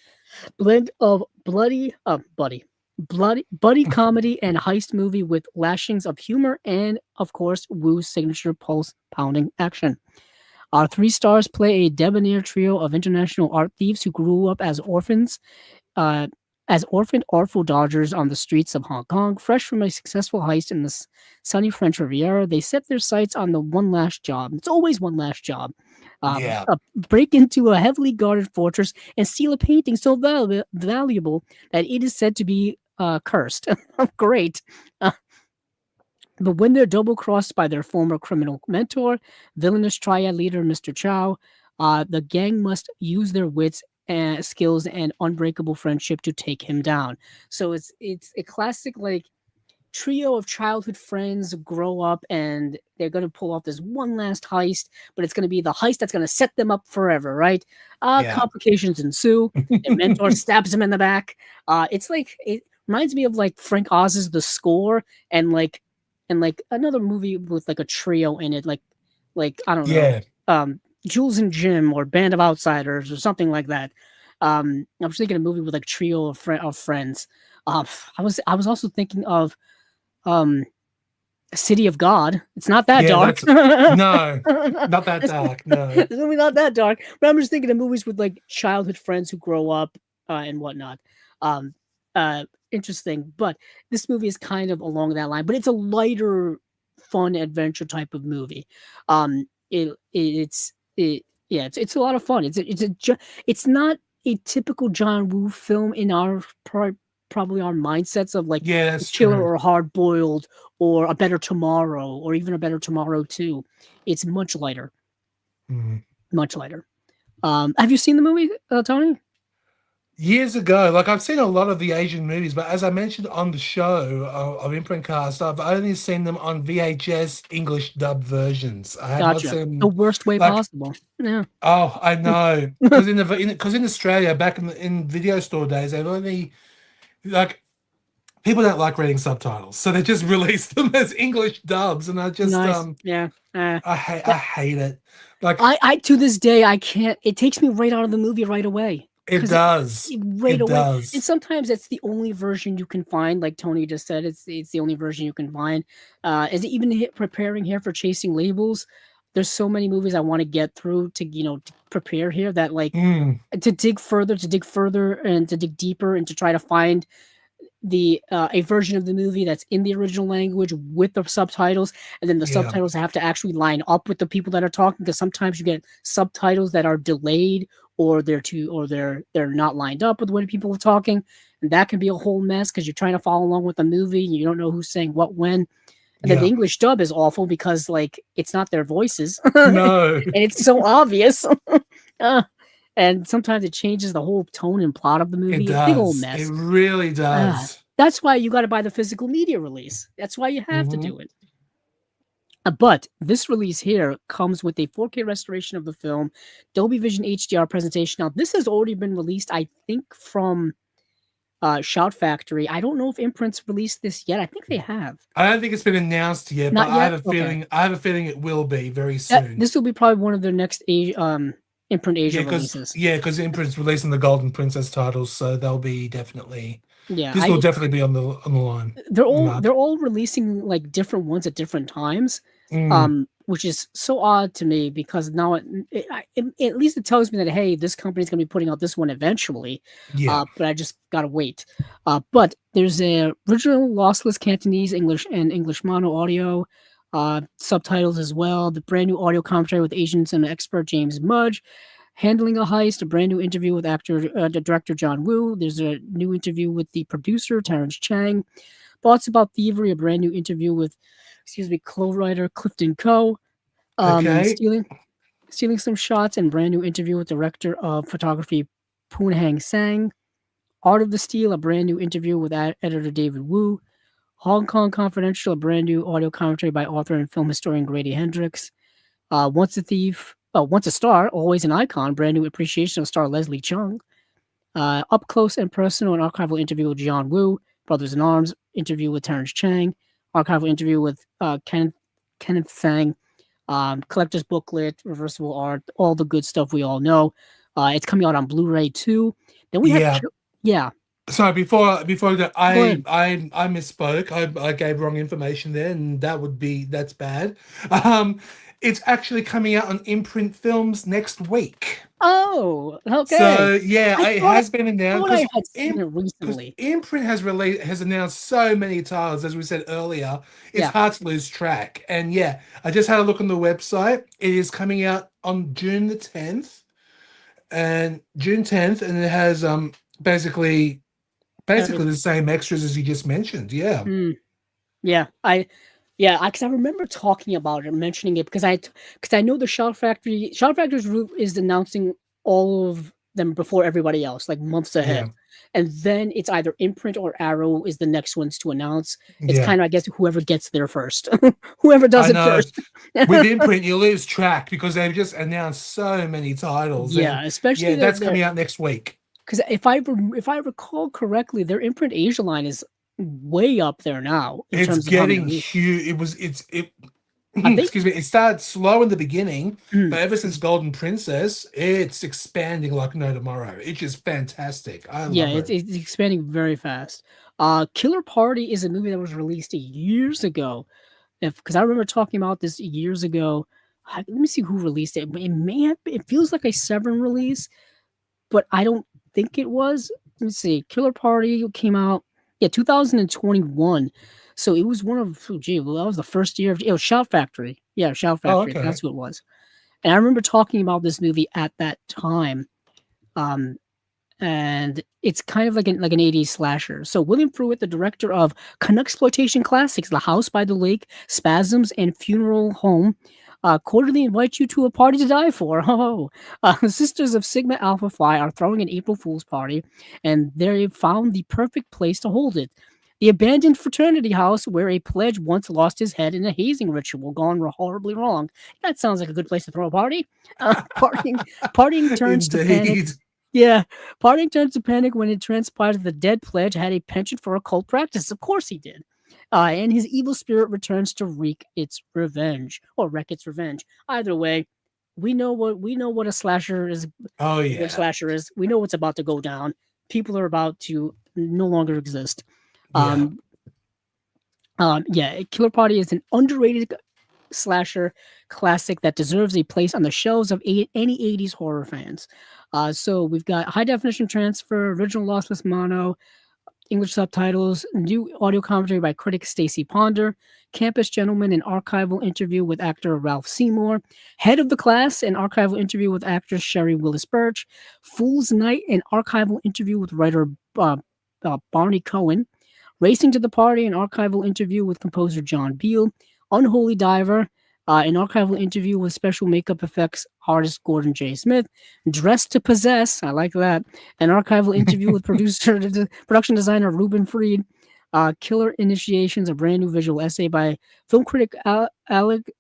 Blend of buddy comedy and heist movie with lashings of humor and, of course, Woo's signature pulse-pounding action. Our three stars play a debonair trio of international art thieves who grew up uh, as orphaned artful dodgers on the streets of Hong Kong. Fresh from a successful heist in the sunny French Riviera, they set their sights on the one last job. It's always one last job. Yeah. Break into a heavily guarded fortress and steal a painting so valuable that it is said to be cursed. Great. Uh, but when they're double crossed by their former criminal mentor, villainous triad leader Mr. Chow, the gang must use their wits and skills and unbreakable friendship to take him down. So it's a classic like trio of childhood friends grow up and they're going to pull off this one last heist, but it's going to be the heist that's going to set them up forever, right? Yeah. Complications ensue. Their mentor stabs him in the back. It's like it reminds me of like Frank Oz's The Score and like another movie with like a trio in it, like I don't know, Jules and Jim or Band of Outsiders or something like that. I was thinking a movie with like trio of friends. I was also thinking of City of God. It's not that dark. No, not that dark. No, it's really not that dark. But I'm just thinking of movies with like childhood friends who grow up and whatnot. Interesting. But this movie is kind of along that line. But it's a lighter, fun adventure type of movie. It's a lot of fun. It's not a typical John Woo film in our probably our mindsets of like Chiller or Hard Boiled or A Better Tomorrow or even A Better Tomorrow 2. It's much lighter. Much lighter. Have you seen the movie, Tony? Years ago, like I've seen a lot of the Asian movies, but as I mentioned on the show of Imprint Cast, I've only seen them on VHS English dub versions. I have not seen the worst way possible. Yeah. Oh, I know. Because in Australia, back in video store days, they've only like people don't like reading subtitles, so they just release them as English dubs, and I just I hate it. Like I to this day I can't. It takes me right out of the movie right away. It does. Right away. Does. And sometimes it's the only version you can find. Like Tony just said, it's the only version you can find. Is it even preparing here for Chasing Labels? There's so many movies I want to get through to prepare here that like to dig further, and to dig deeper and to try to find the a version of the movie that's in the original language with the subtitles, and then the subtitles have to actually line up with the people that are talking, because sometimes you get subtitles that are delayed or they're not lined up with when people are talking, and that can be a whole mess because you're trying to follow along with the movie and you don't know who's saying what when. And then the English dub is awful because like it's not their voices. No. And it's so obvious. And sometimes it changes the whole tone and plot of the movie. It does. Big old mess. It really does. That's why you got to buy the physical media release. That's why you have to do it. But this release here comes with a 4K restoration of the film, Dolby Vision HDR presentation. Now, this has already been released, I think, from Shout Factory. I don't know if Imprints released this yet. I think they have. I don't think it's been announced yet, but I have a feeling it will be very soon. This will be probably one of their next Imprint Asia releases. Yeah, because Imprint's releasing the Golden Princess titles, so they'll be definitely. Yeah, this will definitely be on the line. They're all releasing like different ones at different times, which is so odd to me because now at least it tells me that hey, this company's gonna be putting out this one eventually. Yeah. But I just gotta wait. But there's a original lossless Cantonese, English, and English mono audio. Subtitles as well. The brand new audio commentary with Asian cinema expert James Mudge. Handling a Heist, a brand new interview with director John Woo. There's a new interview with the producer, Terrence Chang. Thoughts About Thievery, a brand new interview with, co-writer Clifton Coe. Stealing some shots, and brand new interview with director of photography Poon Hang Sang. Art of the Steal, a brand new interview with editor David Wu. Hong Kong Confidential, a brand new audio commentary by author and film historian Grady Hendrix. Once a Star, Always an Icon, brand new appreciation of star Leslie Chung. Up Close and Personal, an archival interview with John Woo. Brothers in Arms, interview with Terrence Chang. Archival interview with Kenneth Fang. Collector's booklet, reversible art, all the good stuff we all know. It's coming out on Blu-ray too. Then we have yeah. Sorry, before that, Go ahead. I misspoke. I gave wrong information there, and that's bad. It's actually coming out on Imprint Films next week. Oh, okay. So yeah, it has been announced I had seen it recently. Imprint has announced so many titles, as we said earlier. It's hard to lose track. And yeah, I just had a look on the website. It is coming out on June the 10th, and it has basically the same extras as you just mentioned. Yeah. Yeah, because I remember talking about it, mentioning it, because I know the Shout Factory is announcing all of them before everybody else, like months ahead. Yeah. And then it's either Imprint or Arrow is the next ones to announce. It's kind of, I guess, whoever gets there first. Whoever does it first. With Imprint, you lose track because they've just announced so many titles. Yeah, especially that's coming out next week. Because if I recall correctly, their Imprint Asia line is way up there now. It's getting huge. Excuse me. It started slow in the beginning, but ever since Golden Princess, it's expanding like no tomorrow. It's just fantastic. I love it. It's expanding very fast. Killer Party is a movie that was released years ago. Because I remember talking about this years ago. Let me see who released it. It feels like a Severin release, but I don't think it was. Let me see. Killer Party came out 2021. So it was one of that was the first year of Shout Factory. Yeah, Shout Factory. Oh, okay. That's what it was. And I remember talking about this movie at that time. And it's kind of like an 80s slasher. So William Pruitt, the director of Canucksploitation classics The House by the Lake, Spasms, and Funeral Home, cordially invites you to a party to die for. The Sisters of Sigma Alpha Phi are throwing an April Fool's party, and they found the perfect place to hold it. The abandoned fraternity house where a pledge once lost his head in a hazing ritual gone horribly wrong. That sounds like a good place to throw a party. Partying turns to panic. Yeah, partying turns to panic when it transpires the dead pledge had a penchant for occult practice. Of course he did. And his evil spirit returns to wreak its revenge, or wreak its revenge. Either way, we know what a slasher is. Oh yeah, what a slasher is. We know what's about to go down. People are about to no longer exist. Killer Party is an underrated slasher classic that deserves a place on the shelves of any 80s horror fans. So we've got high definition transfer, original lossless mono, English subtitles, new audio commentary by critic Stacy Ponder, Campus Gentleman, an archival interview with actor Ralph Seymour, Head of the Class, an archival interview with actress Sherry Willis Birch, Fool's Night, an archival interview with writer Barney Cohen, Racing to the Party, an archival interview with composer John Beale, Unholy Diver, an archival interview with special makeup effects artist Gordon J. Smith, Dressed to Possess, I like that, an archival interview with production designer Ruben Fried, Killer Initiations, a brand new visual essay by film critic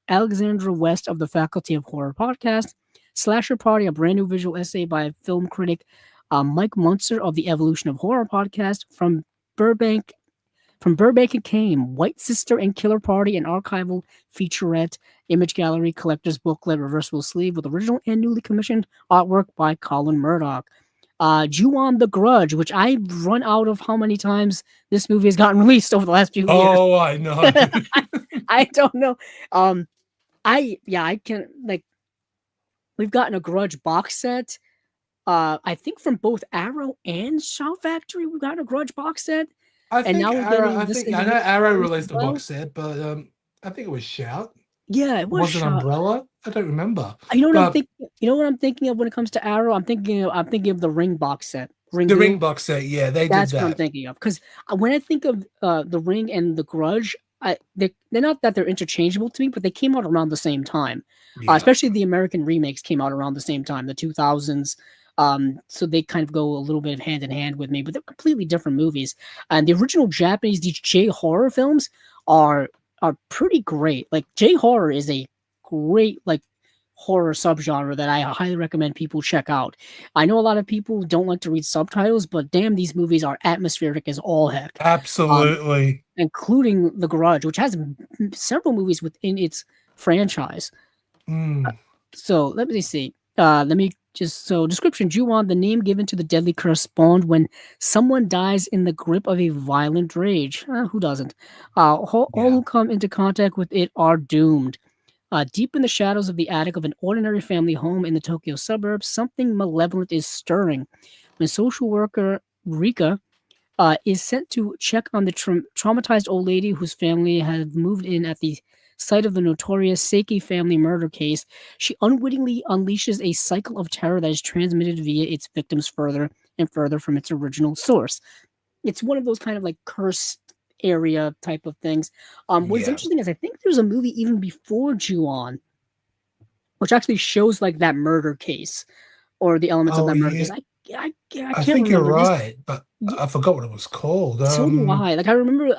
Alexandra West of the Faculty of Horror podcast, Slasher Party, a brand new visual essay by film critic Mike Munzer of the Evolution of Horror podcast, from Burbank and Came, White Sister and Killer Party, an archival featurette, image gallery, collector's booklet, reversible sleeve with original and newly commissioned artwork by Colin Murdoch. Ju-On the Grudge, which I've run out of how many times this movie has gotten released over the last few years. Oh, I know. I don't know. I can, like, we've gotten a Grudge box set. I think from both Arrow and Shout Factory, we've gotten a Grudge box set. I know Arrow released a box set, but I think it was Shout. Yeah, it was it Umbrella? I don't remember. You know what I'm thinking of when it comes to Arrow? I'm thinking of the Ring box set. Ring box set, yeah, that's what I'm thinking of. Because when I think of the Ring and the Grudge, they're not that they're interchangeable to me, but they came out around the same time. Yeah. Especially the American remakes came out around the same time, the 2000s. So they kind of go a little bit of hand in hand with me, but they're completely different movies. And the original Japanese, these J-horror films are pretty great. Like, J-horror is a great, like, horror subgenre that I highly recommend people check out. I know a lot of people don't like to read subtitles, but damn, these movies are atmospheric as all heck. Absolutely. Including The Grudge, which has several movies within its franchise. So let me see. let me just so description: Ju-on, the name given to the deadly curse spawned when someone dies in the grip of a violent rage. Who doesn't? All who come into contact with it are doomed. Deep in the shadows of the attic of an ordinary family home in the Tokyo suburbs, something malevolent is stirring. When social worker Rika is sent to check on the traumatized old lady whose family had moved in at the site of the notorious Seiki family murder case, she unwittingly unleashes a cycle of terror that is transmitted via its victims further and further from its original source. It's one of those kind of like cursed area type of things. What's interesting is I think there's a movie even before Ju-on, which actually shows like that murder case or the elements of that murder case. I can't think remember. you're right, but I forgot what it was called. So do I. Like I remember,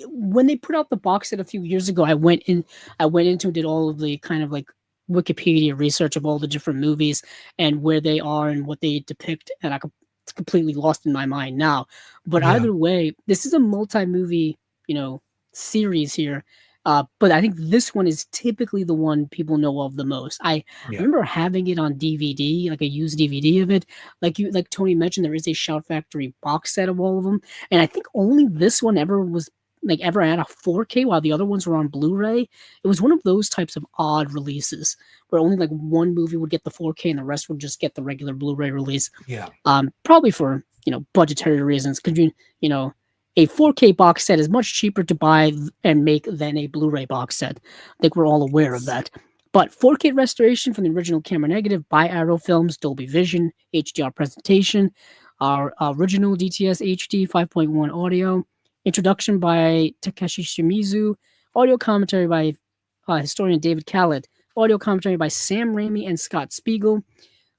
when they put out the box set a few years ago, I went into and did all of the kind of like Wikipedia research of all the different movies and where they are and what they depict, and it's completely lost in my mind now. But either way, this is a multi-movie, series here. But I think this one is typically the one people know of the most. I remember having it on DVD, like a used DVD of it. Like Tony mentioned, there is a Shout Factory box set of all of them, and I think only this one ever had a 4K, while the other ones were on Blu-ray. It was one of those types of odd releases where only like one movie would get the 4K and the rest would just get the regular Blu-ray release. Yeah. Probably for budgetary reasons, because a 4K box set is much cheaper to buy and make than a Blu-ray box set. I think we're all aware of that. But 4K restoration from the original camera negative by Arrow Films, Dolby Vision, HDR presentation, our original DTS HD 5.1 audio, introduction by Takeshi Shimizu, audio commentary by historian David Khaled, audio commentary by Sam Raimi and Scott Spiegel.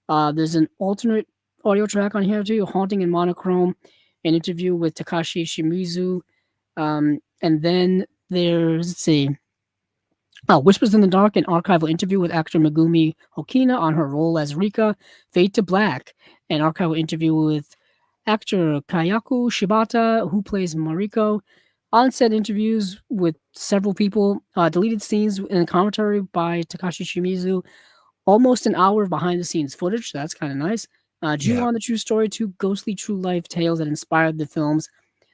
There's an alternate audio track on here too, Haunting in Monochrome, an interview with Takashi Shimizu. And then there's, let's see, Whispers in the Dark, an archival interview with actor Megumi Hokina on her role as Rika. Fade to Black, an archival interview with actor Kayaku Shibata, who plays Mariko. On-set interviews with several people. Deleted scenes and commentary by Takashi Shimizu. Almost an hour of behind-the-scenes footage, so that's kind of nice. Ju-on, the True Story, 2 ghostly true life tales that inspired the films,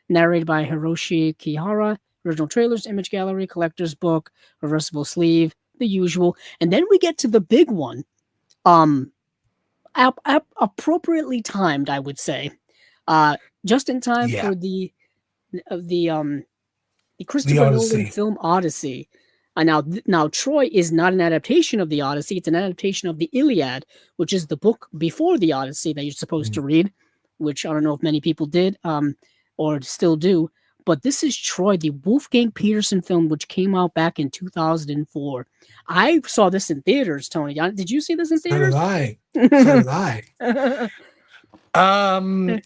narrated by Hiroshi Kihara. Original trailers, image gallery, collector's book, reversible sleeve, the usual. And then we get to the big one. Appropriately timed, I would say. Just in time for the Christopher Nolan film Odyssey. Now, Troy is not an adaptation of the Odyssey. It's an adaptation of the Iliad, which is the book before the Odyssey that you're supposed to read, which I don't know if many people did or still do. But this is Troy, the Wolfgang Petersen film, which came out back in 2004. I saw this in theaters, Tony. Did you see this in theaters? So did I. I'm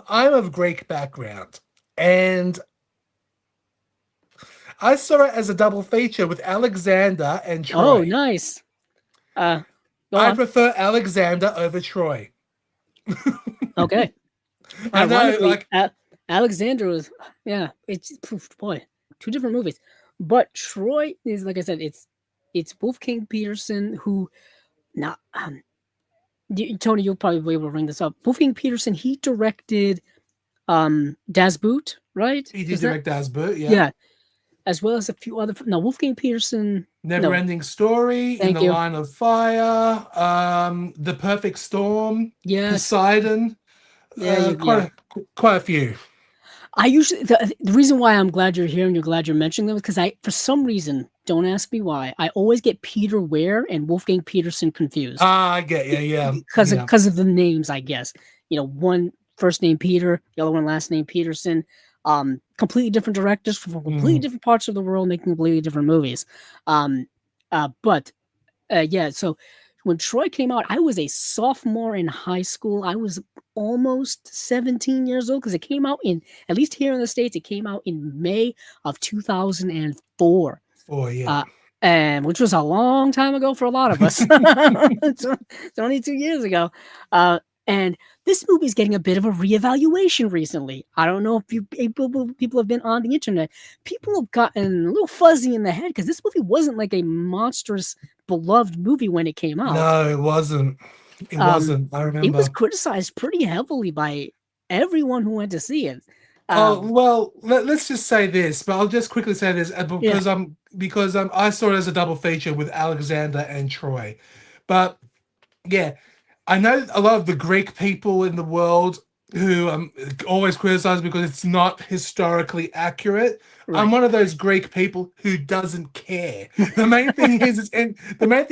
of Greek background, and I saw it as a double feature with Alexander and Troy. Oh, nice. I prefer Alexander over Troy. Okay. I know, Alexander was, it's boy, 2 different movies. But Troy is, like I said, it's Wolfgang Petersen, who now, Tony, you'll probably be able to ring this up. Wolfgang Petersen, he directed Das Boot, right? He did direct Das Boot, yeah. As well as a few other. Now, Wolfgang Petersen. Never-Ending Story, In the Line of Fire, The Perfect Storm, Poseidon. Quite a few. I usually the reason why I'm glad you're here and you're glad you're mentioning them is because for some reason, don't ask me why, I always get Peter Weir and Wolfgang Petersen confused. I get you, because of the names, I guess. One first name Peter, the other one last name Petersen. Completely different directors from completely different parts of the world making completely different movies. So when Troy came out, I was a sophomore in high school. I was almost 17 years old because it came out at least here in the States, it came out in May of 2004. Oh, yeah. And which was a long time ago for a lot of us. It's only 2 years ago. And this movie is getting a bit of a reevaluation recently. I don't know if people have been on the internet. People have gotten a little fuzzy in the head because this movie wasn't like a monstrous, beloved movie when it came out. No, it wasn't. It wasn't. I It was remember. criticized pretty heavily by everyone who went to see it. Oh well, let's just say this, but I'll just quickly say this because I saw it as a double feature with Alexander and Troy, but yeah, I know a lot of the Greek people in the world who always criticize because it's not historically accurate. Right. I'm one of those Greek people who doesn't care. The main thing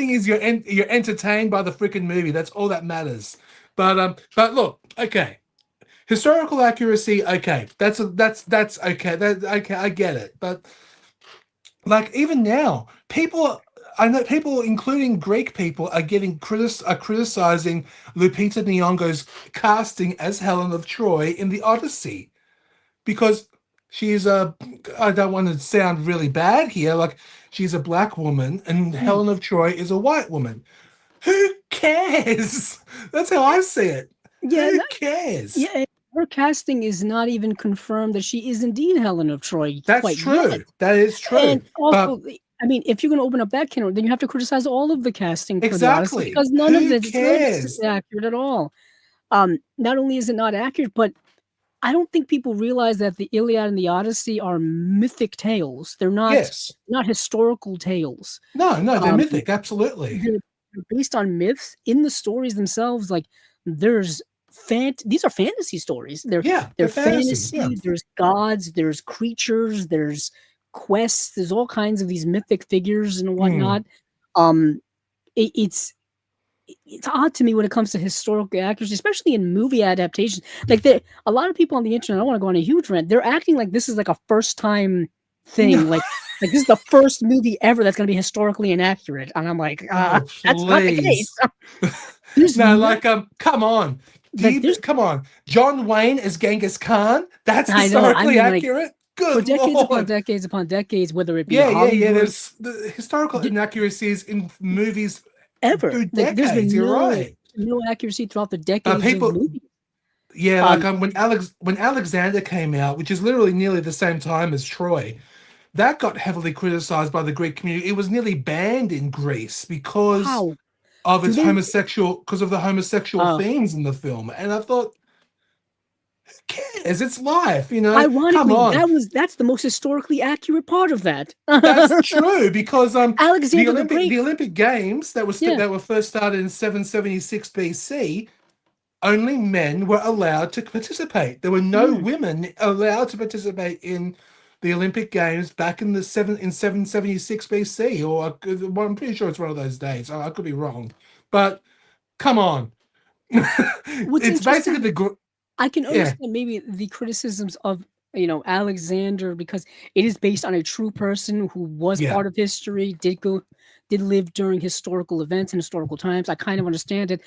is, you're entertained by the freaking movie. That's all that matters. But look, okay. Historical accuracy, okay, that's okay. Okay, I get it. But like even now, I know people, including Greek people, are criticizing Lupita Nyong'o's casting as Helen of Troy in the Odyssey because she's I don't want to sound really bad here, like she's a black woman and Helen of Troy is a white woman. Who cares? That's how I see it. Yeah, who cares? Yeah. Her casting is not even confirmed that she is indeed Helen of Troy. That's true. Yet. That is true. And also, I mean, if you're going to open up that can, then you have to criticize all of the casting for the Odyssey because none of it is accurate at all. Not only is it not accurate, but I don't think people realize that the Iliad and the Odyssey are mythic tales. They're not not historical tales. No, they're mythic. Absolutely, they're based on myths in the stories themselves. Like there's these are fantasy stories. They're fantasy. Yeah. There's gods, there's creatures, there's quests, there's all kinds of these mythic figures and whatnot. It's odd to me when it comes to historical accuracy, especially in movie adaptations. Like a lot of people on the internet, I don't want to go on a huge rant, they're acting like this is like a first time thing. like this is the first movie ever that's going to be historically inaccurate. And I'm like, that's not the case. Come on. Come on, John Wayne as Genghis Khan. That's historically accurate. Good for decades upon decades, whether it be There's the historical inaccuracies in movies ever. Through decades. There's been you're right. No accuracy throughout the decades of movies. Yeah, when Alexander came out, which is literally nearly the same time as Troy, that got heavily criticized by the Greek community. It was nearly banned in Greece because of its homosexual themes in the film. And I thought, who cares? It's life, you know. Ironically, that's the most historically accurate part of that. That's true because Alexander the Olympic Games that were first started in 776 BC, only men were allowed to participate. There were no women allowed to participate in the Olympic Games back in 776 BC, or I'm pretty sure it's one of those days. I could be wrong, but come on. It's basically I can understand maybe the criticisms of Alexander because it is based on a true person who was part of history, did live during historical events and historical times. I kind of understand it.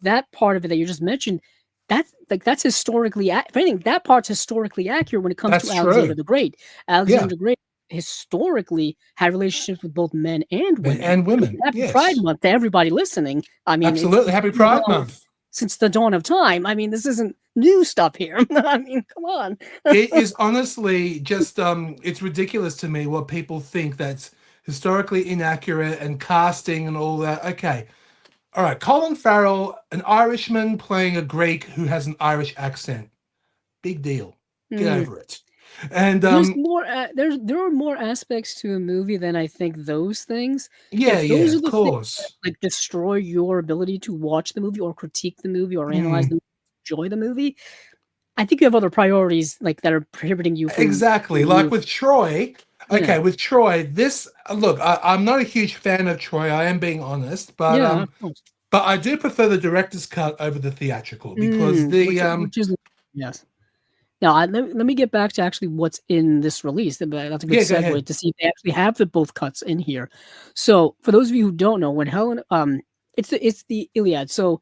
That part of it that you just mentioned, that's historically, if anything, that part's historically accurate when it comes to Alexander the Great. Alexander the Great historically had relationships with both men and women. Happy Pride Month to everybody listening. I mean, absolutely, Happy Pride Month. Since the dawn of time. I mean, this isn't new stuff here. I mean, come on. It is honestly just, it's ridiculous to me what people think that's historically inaccurate and casting and all that. Okay. All right. Colin Farrell, an Irishman playing a Greek who has an Irish accent. Big deal. Get over it. And there's more. There are more aspects to a movie than I think those things. Yeah, of course. Things that, destroy your ability to watch the movie or critique the movie or analyze the movie, enjoy the movie. I think you have other priorities that are prohibiting you from like with Troy. Okay, with Troy, this look. I'm not a huge fan of Troy. I am being honest, but but I do prefer the director's cut over the theatrical because which is yes. Now, let me get back to actually what's in this release. That's a good segue to see if they actually have both cuts in here. So, for those of you who don't know, when Helen, it's the Iliad. So,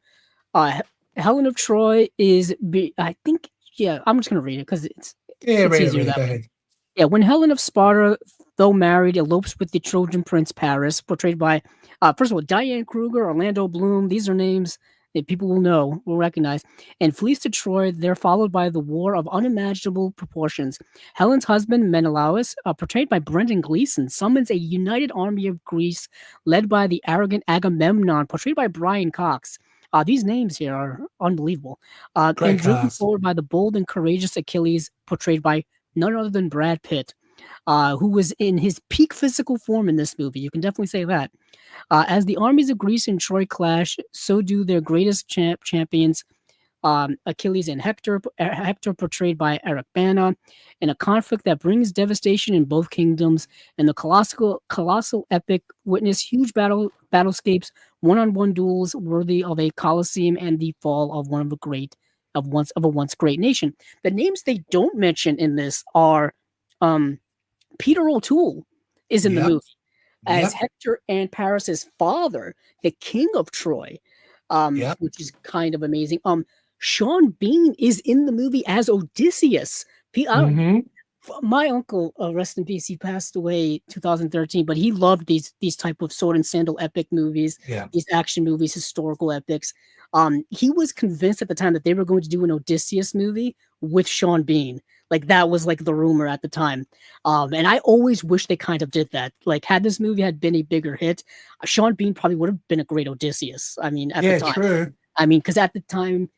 Helen of Troy is, I think, I'm just gonna read it because it's easier that way. Yeah, when Helen of Sparta, though married, elopes with the Trojan prince Paris, portrayed by, first of all, Diane Kruger, Orlando Bloom. These are names that people will recognize, and flees to Troy. They're followed by the war of unimaginable proportions. Helen's husband, Menelaus, portrayed by Brendan Gleeson, summons a united army of Greece led by the arrogant Agamemnon, portrayed by Brian Cox. These names here are unbelievable. Great And driven cast. forward by the bold and courageous Achilles, portrayed by none other than Brad Pitt, who was in his peak physical form in this movie. You can definitely say that. As the armies of Greece and Troy clash, so do their greatest champions, Achilles and Hector. Hector portrayed by Eric Bana, in a conflict that brings devastation in both kingdoms. And the colossal epic witness huge battlescapes, one-on-one duels worthy of a Colosseum, and the fall of a once great nation. The names they don't mention in this are Peter O'Toole is in the Yep. movie as Yep. Hector and Paris's father, the king of Troy, Yep. which is kind of amazing. Sean Bean is in the movie as Odysseus. Mm-hmm. My uncle, rest in peace, he passed away 2013, but he loved these type of sword and sandal epic movies, Yeah. these action movies, historical epics. He was convinced at the time that they were going to do an Odysseus movie with Sean Bean. Like that was like the rumor at the time. And I always wish they kind of did that. Like had this movie had been a bigger hit, Sean Bean probably would have been a great Odysseus. I mean, at the time. True. I mean, because at the time,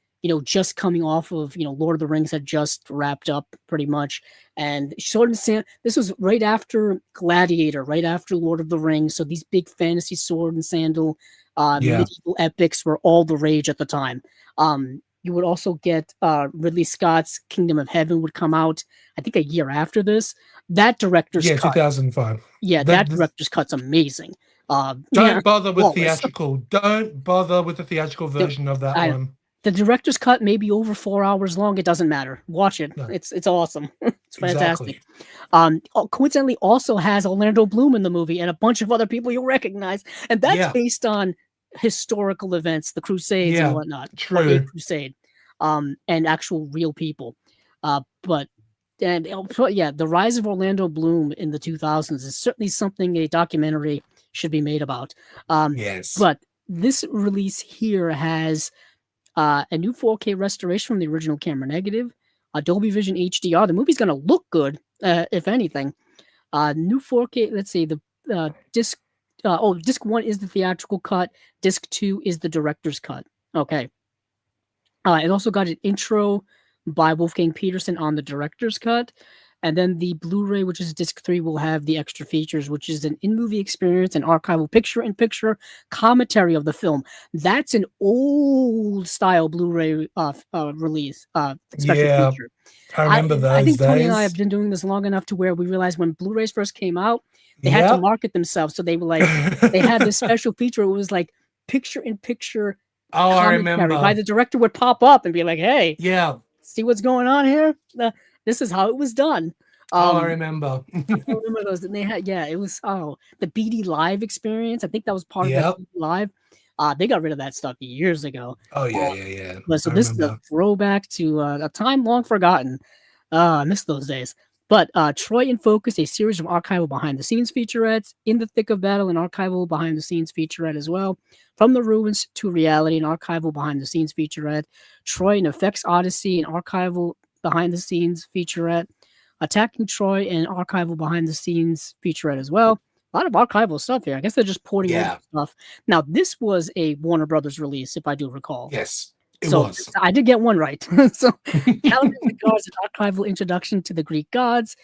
just coming off of, Lord of the Rings had just wrapped up pretty much. And Sword and Sand, this was right after Gladiator, right after Lord of the Rings. So these big fantasy sword and sandal medieval epics were all the rage at the time. You would also get Ridley Scott's Kingdom of Heaven would come out, I think, a year after this. That director's cut. 2005. Yeah, that director's cut's amazing. Don't bother with theatrical. Don't bother with the theatrical version of that one. The director's cut may be over 4 hours long. It doesn't matter. Watch it. No. It's awesome. It's fantastic. Exactly. Coincidentally, also has Orlando Bloom in the movie and a bunch of other people you'll recognize, and that's based on historical events, the Crusades and whatnot. True. Crusade, and actual real people. The rise of Orlando Bloom in the 2000s is certainly something a documentary should be made about. Yes. But this release here has a new 4K restoration from the original camera negative, Dolby Vision HDR. The movie's going to look good, if anything. New 4K, let's see, the disc. Disc 1 is the theatrical cut. Disc 2 is the director's cut. Okay. It also got an intro by Wolfgang Peterson on the director's cut. And then the Blu-ray, which is disc 3, will have the extra features, which is an in-movie experience and archival picture-in-picture commentary of the film. That's an old-style Blu-ray release, special feature. I remember those I think days. Tony and I have been doing this long enough to where we realized when Blu-rays first came out, they had to market themselves. So they were like, they had this special feature. It was like picture-in-picture commentary by the director would pop up and be like, hey, see what's going on here? This is how it was done. I remember. I remember those. And they had, it was, the BD Live experience. I think that was part of that BD Live. They got rid of that stuff years ago. Oh, yeah. So this is a throwback to a time long forgotten. I miss those days. But Troy in Focus, a series of archival behind-the-scenes featurettes. In the Thick of Battle, an archival behind-the-scenes featurette as well. From the Ruins to Reality, an archival behind-the-scenes featurette. Troy and Effects Odyssey, an archival behind-the-scenes featurette. Attacking Troy, an archival behind-the-scenes featurette as well. A lot of archival stuff here. I guess they're just porting over stuff. Now, this was a Warner Brothers release, if I do recall. Yes. It was. I did get one right. So, Calendar of the Gods, an archival introduction to the Greek gods.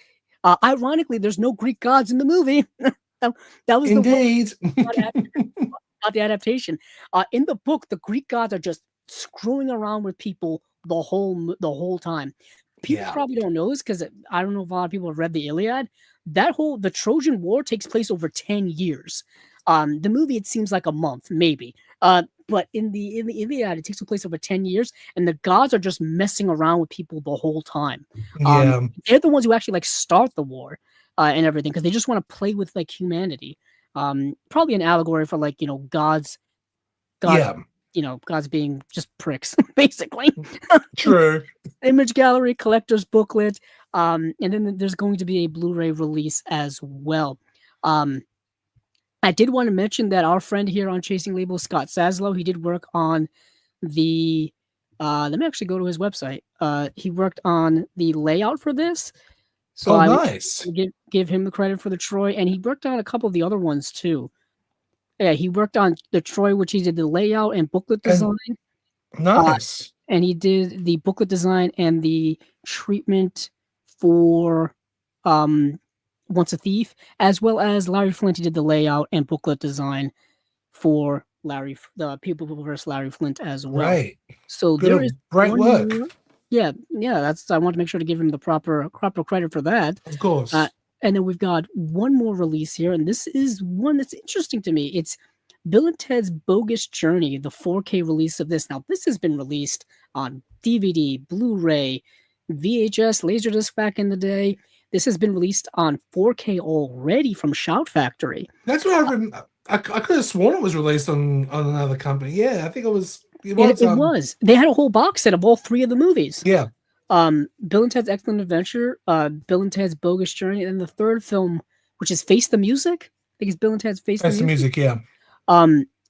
Ironically, there's no Greek gods in the movie. that was indeed not the adaptation. In the book, the Greek gods are just screwing around with people the whole time. People probably don't know this because I don't know if a lot of people have read the Iliad. The Trojan War takes place over 10 years. The movie, it seems like a month, maybe. But in the Iliad, it takes place over 10 years, and the gods are just messing around with people the whole time. They're the ones who actually start the war and everything because they just want to play with humanity. Probably an allegory for gods. Gods being just pricks, basically. True. Image gallery, collector's booklet, and then there's going to be a Blu-ray release as well. I did want to mention that our friend here on Chasing Labels, Scott Saslow, he did work on the let me actually go to his website. He worked on the layout for this, so Oh, I would nice. give him the credit for the Troy, and he worked on a couple of the other ones too. Yeah, he worked on the Troy, which he did the layout and booklet And design, uh, nice. and he did the booklet design and the treatment for Once a Thief, as well as Larry Flint. He did the layout and booklet design for the People versus Larry Flint as well. Right. So there is Great one work. more. Yeah, that's. I want to make sure to give him the proper credit for that. Of course. And then we've got one more release here, and this is one that's interesting to me. It's Bill and Ted's Bogus Journey, the 4K release of this. Now, this has been released on DVD, Blu-ray, VHS, Laserdisc back in the day. This has been released on 4K already from Shout Factory. That's what I remember. I could have sworn it was released on another company. Yeah, I think it was. It was. They had a whole box set of all three of the movies. Yeah. Bill and Ted's Excellent Adventure, Bill and Ted's Bogus Journey, and the third film, which is Face the Music. I think it's Bill and Ted's Face the Music. Yeah.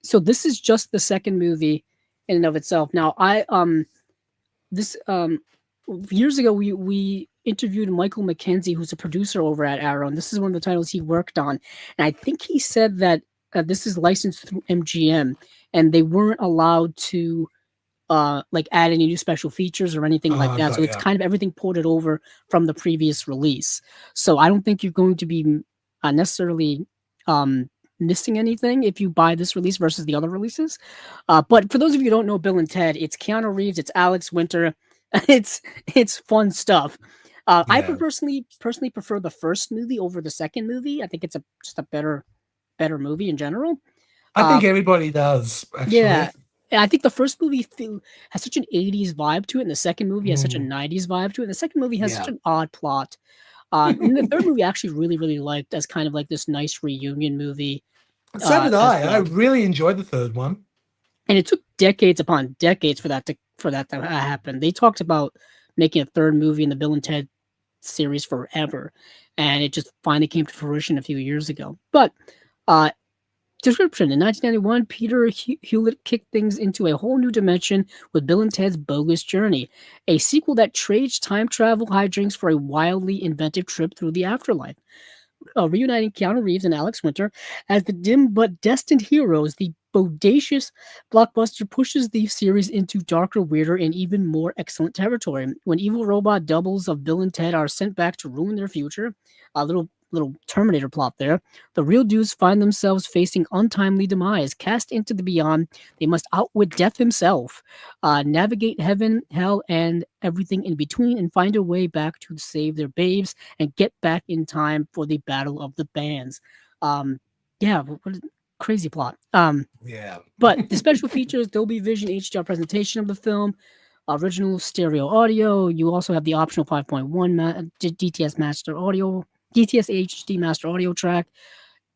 So this is just the second movie in and of itself. Now, years ago we interviewed Michael McKenzie, who's a producer over at Arrow, and this is one of the titles he worked on. And I think he said that this is licensed through MGM, and they weren't allowed to like add any new special features or anything like that. So it's kind of everything ported over from the previous release. So I don't think you're going to be necessarily missing anything if you buy this release versus the other releases. But for those of you who don't know Bill and Ted, it's Keanu Reeves, it's Alex Winter. It's fun stuff. I personally prefer the first movie over the second movie. I think it's just a better movie in general. I think everybody does, actually. Yeah. I think the first movie has such an 80s vibe to it, and the second movie has such a 90s vibe to it. And the second movie has such an odd plot. And the third movie I actually really, really liked as kind of like this nice reunion movie. So did I. I really enjoyed the third one. And it took decades upon decades for that to happen. They talked about making a third movie in the Bill and Ted series forever, and it just finally came to fruition a few years ago. But description: in 1991, Peter Hewlett kicked things into a whole new dimension with Bill and Ted's Bogus Journey, a sequel that trades time travel hijinks for a wildly inventive trip through the afterlife. Reuniting Keanu Reeves and Alex Winter as the dim but destined heroes, the bodacious blockbuster pushes the series into darker, weirder, and even more excellent territory. When evil robot doubles of Bill and Ted are sent back to ruin their future, a little Terminator plot there, the real dudes find themselves facing untimely demise. Cast into the beyond, they must outwit death himself, navigate heaven, hell, and everything in between, and find a way back to save their babes and get back in time for the Battle of the Bands. What a crazy plot. But the special features, Dolby Vision HDR presentation of the film, original stereo audio. You also have the optional 5.1 DTS Master Audio, DTS HD Master Audio track,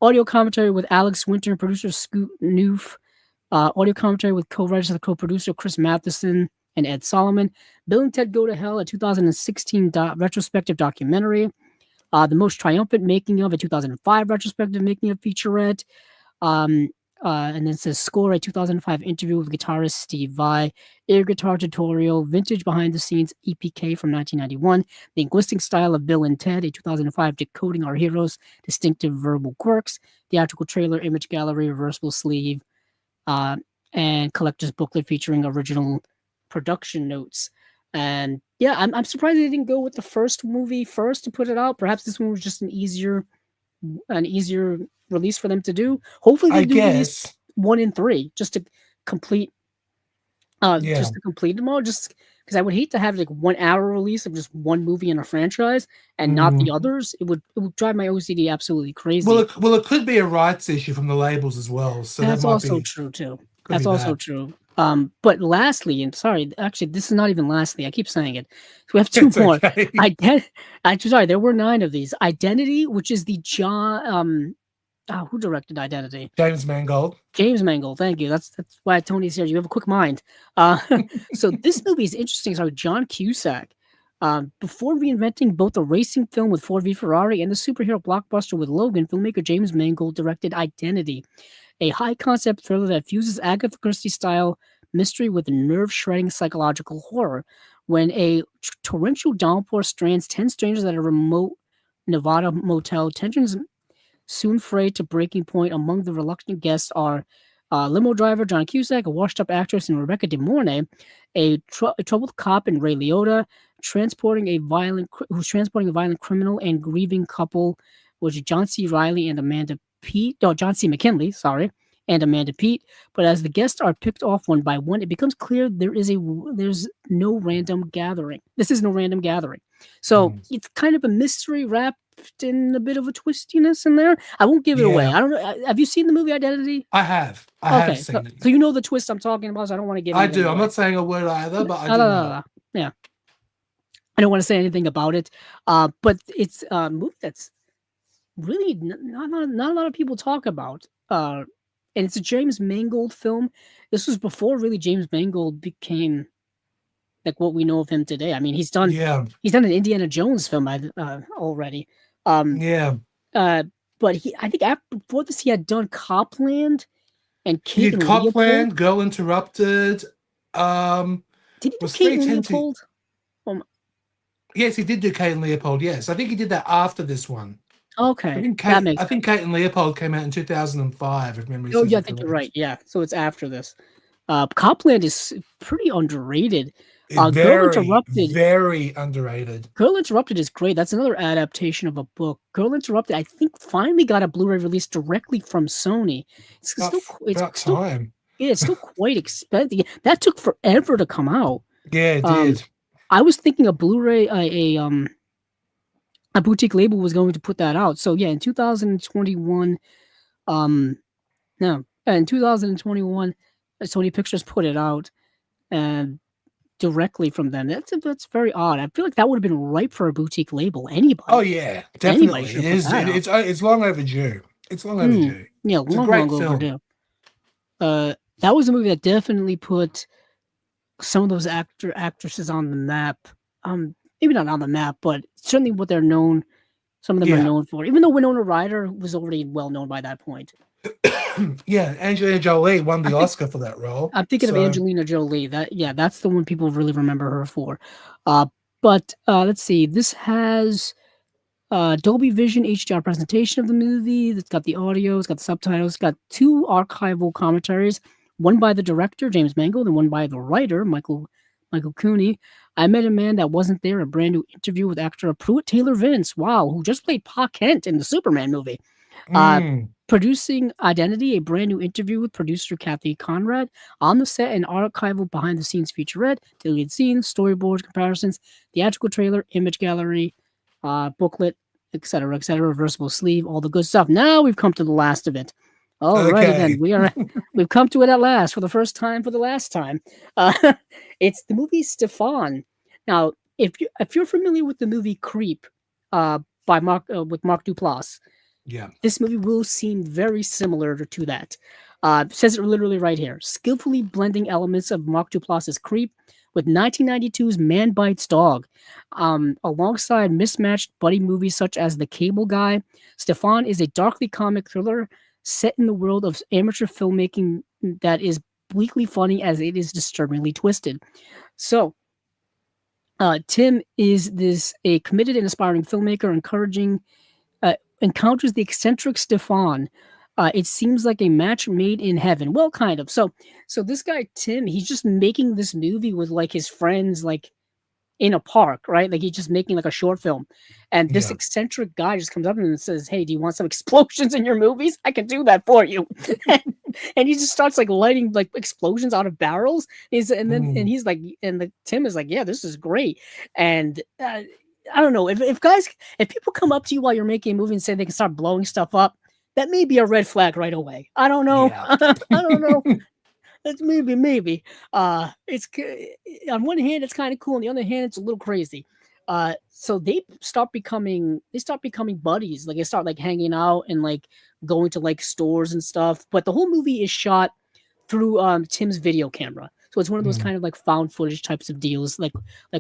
audio commentary with Alex Winter, producer Scoot Noof, audio commentary with co-writer and co-producer Chris Matheson and Ed Solomon. Bill and Ted Go to Hell, a 2016 retrospective documentary. The Most Triumphant Making of, a 2005 retrospective making of featurette. And then it says Score, a 2005 interview with guitarist Steve Vai, air guitar tutorial, vintage behind the scenes EPK from 1991, the linguistic style of Bill and Ted, a 2005 decoding our heroes' distinctive verbal quirks, theatrical trailer, image gallery, reversible sleeve, and collector's booklet featuring original production notes. And yeah, I'm surprised they didn't go with the first movie first to put it out. Perhaps this one was just an easier release for them to do. Hopefully they do release 1 and 3 just to complete them all, just because I would hate to have like 1 hour release of just one movie in a franchise and not the others. It would drive my OCD absolutely crazy. Well, it could be a rights issue from the labels as well. So that's also true too. That's also true. But lastly, and sorry, actually, this is not even lastly. I keep saying it. So we have 2 more. Okay. There were 9 of these. Identity, which is the who directed Identity? James Mangold. James Mangold, thank you. That's why Tony's here. You have a quick mind. So this movie is interesting. Sorry, John Cusack. Before reinventing both the racing film with Ford v Ferrari and the superhero blockbuster with Logan, filmmaker James Mangold directed Identity, a high-concept thriller that fuses Agatha Christie-style mystery with nerve-shredding psychological horror. When a torrential downpour strands 10 strangers at a remote Nevada motel, tensions soon fray to breaking point. Among the reluctant guests are limo driver John Cusack, a washed-up actress in Rebecca De Mornay, a troubled cop in Ray Liotta, who's transporting a violent criminal, and grieving couple, which is John C. Reilly and Amanda Pete. No, John C. McKinley, sorry, and Amanda Pete. But as the guests are picked off one by one, it becomes clear there's no random gathering. This is no random gathering. So it's kind of a mystery wrapped in a bit of a twistiness in there. I won't give it away. I don't know. Have you seen the movie Identity? I have. I have seen it. So you know the twist I'm talking about, so I don't want to give it away. I do. I'm not saying a word either, but I do know. Yeah. I don't want to say anything about it. But it's a movie that's really not a lot of people talk about. And it's a James Mangold film. This was before really James Mangold became like what we know of him today. I mean, he's done an Indiana Jones film already. But I think before this he had done Copland and Kate and Copland, Leopold. Girl Interrupted. Did he do Kate and Leopold? Yes, he did do Kate and Leopold. Yes, I think he did that after this one. Okay, I think Kate and Leopold came out in 2005. If memory serves. Oh yeah, I think you're right. Yeah, so it's after this. Copland is pretty underrated. Girl Interrupted, very underrated. Girl Interrupted is great. That's another adaptation of a book. Girl Interrupted, I think, finally got a Blu-ray release directly from Sony. It's still quite expensive. That took forever to come out. Yeah, it did. I was thinking a Blu-ray, a boutique label was going to put that out. So yeah, in 2021, in 2021, Sony Pictures put it out, and directly from them. That's very odd. I feel like that would have been ripe for a boutique label. Anybody? Oh yeah, definitely. It is. It's long overdue. It's long overdue. Yeah, it's long overdue. That was a movie that definitely put some of those actresses on the map. Maybe not on the map, but certainly what they're known. Some of them are known for. Even though Winona Ryder was already well known by that point. Yeah, Angelina Jolie won the Oscar for that role. I'm thinking of Angelina Jolie. That's the one people really remember her for. But let's see. This has Dolby Vision HDR presentation of the movie. It's got the audio. It's got the subtitles. It's got 2 archival commentaries. One by the director, James Mangold, and one by the writer, Michael Cooney. I Met a Man That Wasn't There, a brand new interview with actor Pruitt Taylor Vince, who just played Pa Kent in the Superman movie. Producing Identity, a brand new interview with producer Kathy Conrad. On the set, an archival behind-the-scenes featurette, deleted scenes, storyboards, comparisons, theatrical trailer, image gallery, booklet, etc., reversible sleeve, all the good stuff. Now we've come to the last of it. All right, then we've come to it at last for the first time, for the last time. It's the movie Stefan. Now, if you're familiar with the movie Creep, with Mark Duplass, this movie will seem very similar to that. It says it literally right here. Skillfully blending elements of Mark Duplass's Creep with 1992's Man Bites Dog, alongside mismatched buddy movies such as The Cable Guy. Stefan is a darkly comic thriller set in the world of amateur filmmaking that is bleakly funny as it is disturbingly twisted. So, Tim is a committed and aspiring filmmaker, encounters the eccentric Stefan. It seems like a match made in heaven. Well, kind of. So this guy Tim, he's just making this movie with like his friends, like in a park, right? Like he's just making like a short film, and this eccentric guy just comes up and says, "Hey, do you want some explosions in your movies? I can do that for you." And he just starts like lighting like explosions out of barrels. Tim is like, "Yeah, this is great." And I don't know if people come up to you while you're making a movie and say they can start blowing stuff up, that may be a red flag right away. I don't know. I don't know. It's maybe. It's on one hand it's kind of cool, on the other hand it's a little crazy. So they start becoming buddies. Like they start like hanging out and like going to like stores and stuff. But the whole movie is shot through Tim's video camera. So it's one of those kind of like found footage types of deals, like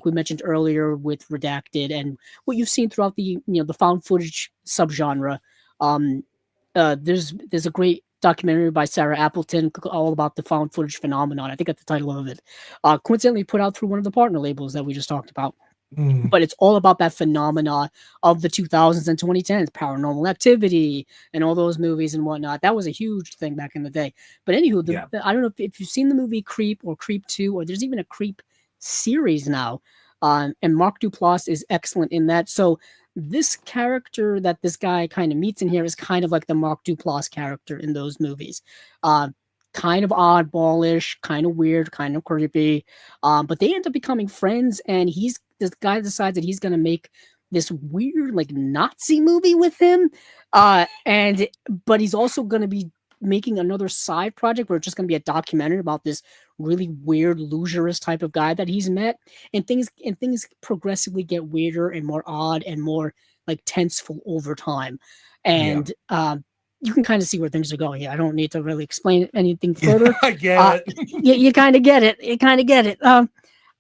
we mentioned earlier with Redacted, and what you've seen throughout the the found footage subgenre. There's a great documentary by Sarah Appleton, all about the found footage phenomenon. I think that's the title of it. Coincidentally put out through one of the partner labels that we just talked about. But it's all about that phenomena of the 2000s and 2010s, Paranormal Activity, and all those movies and whatnot. That was a huge thing back in the day. But anywho, I don't know if you've seen the movie Creep or Creep 2, or there's even a Creep series now. And Mark Duplass is excellent in that. So this character that this guy kind of meets in here is kind of like the Mark Duplass character in those movies. Kind of oddballish, kind of weird, kind of creepy. But they end up becoming friends, and this guy decides that he's gonna make this weird like Nazi movie with him. But he's also gonna be making another side project where it's just gonna be a documentary about this really weird loserist type of guy that he's met. And things progressively get weirder and more odd and more like tenseful over time. And you can kind of see where things are going. I don't need to really explain anything further. I get it. You kind of get it. You kind of get it.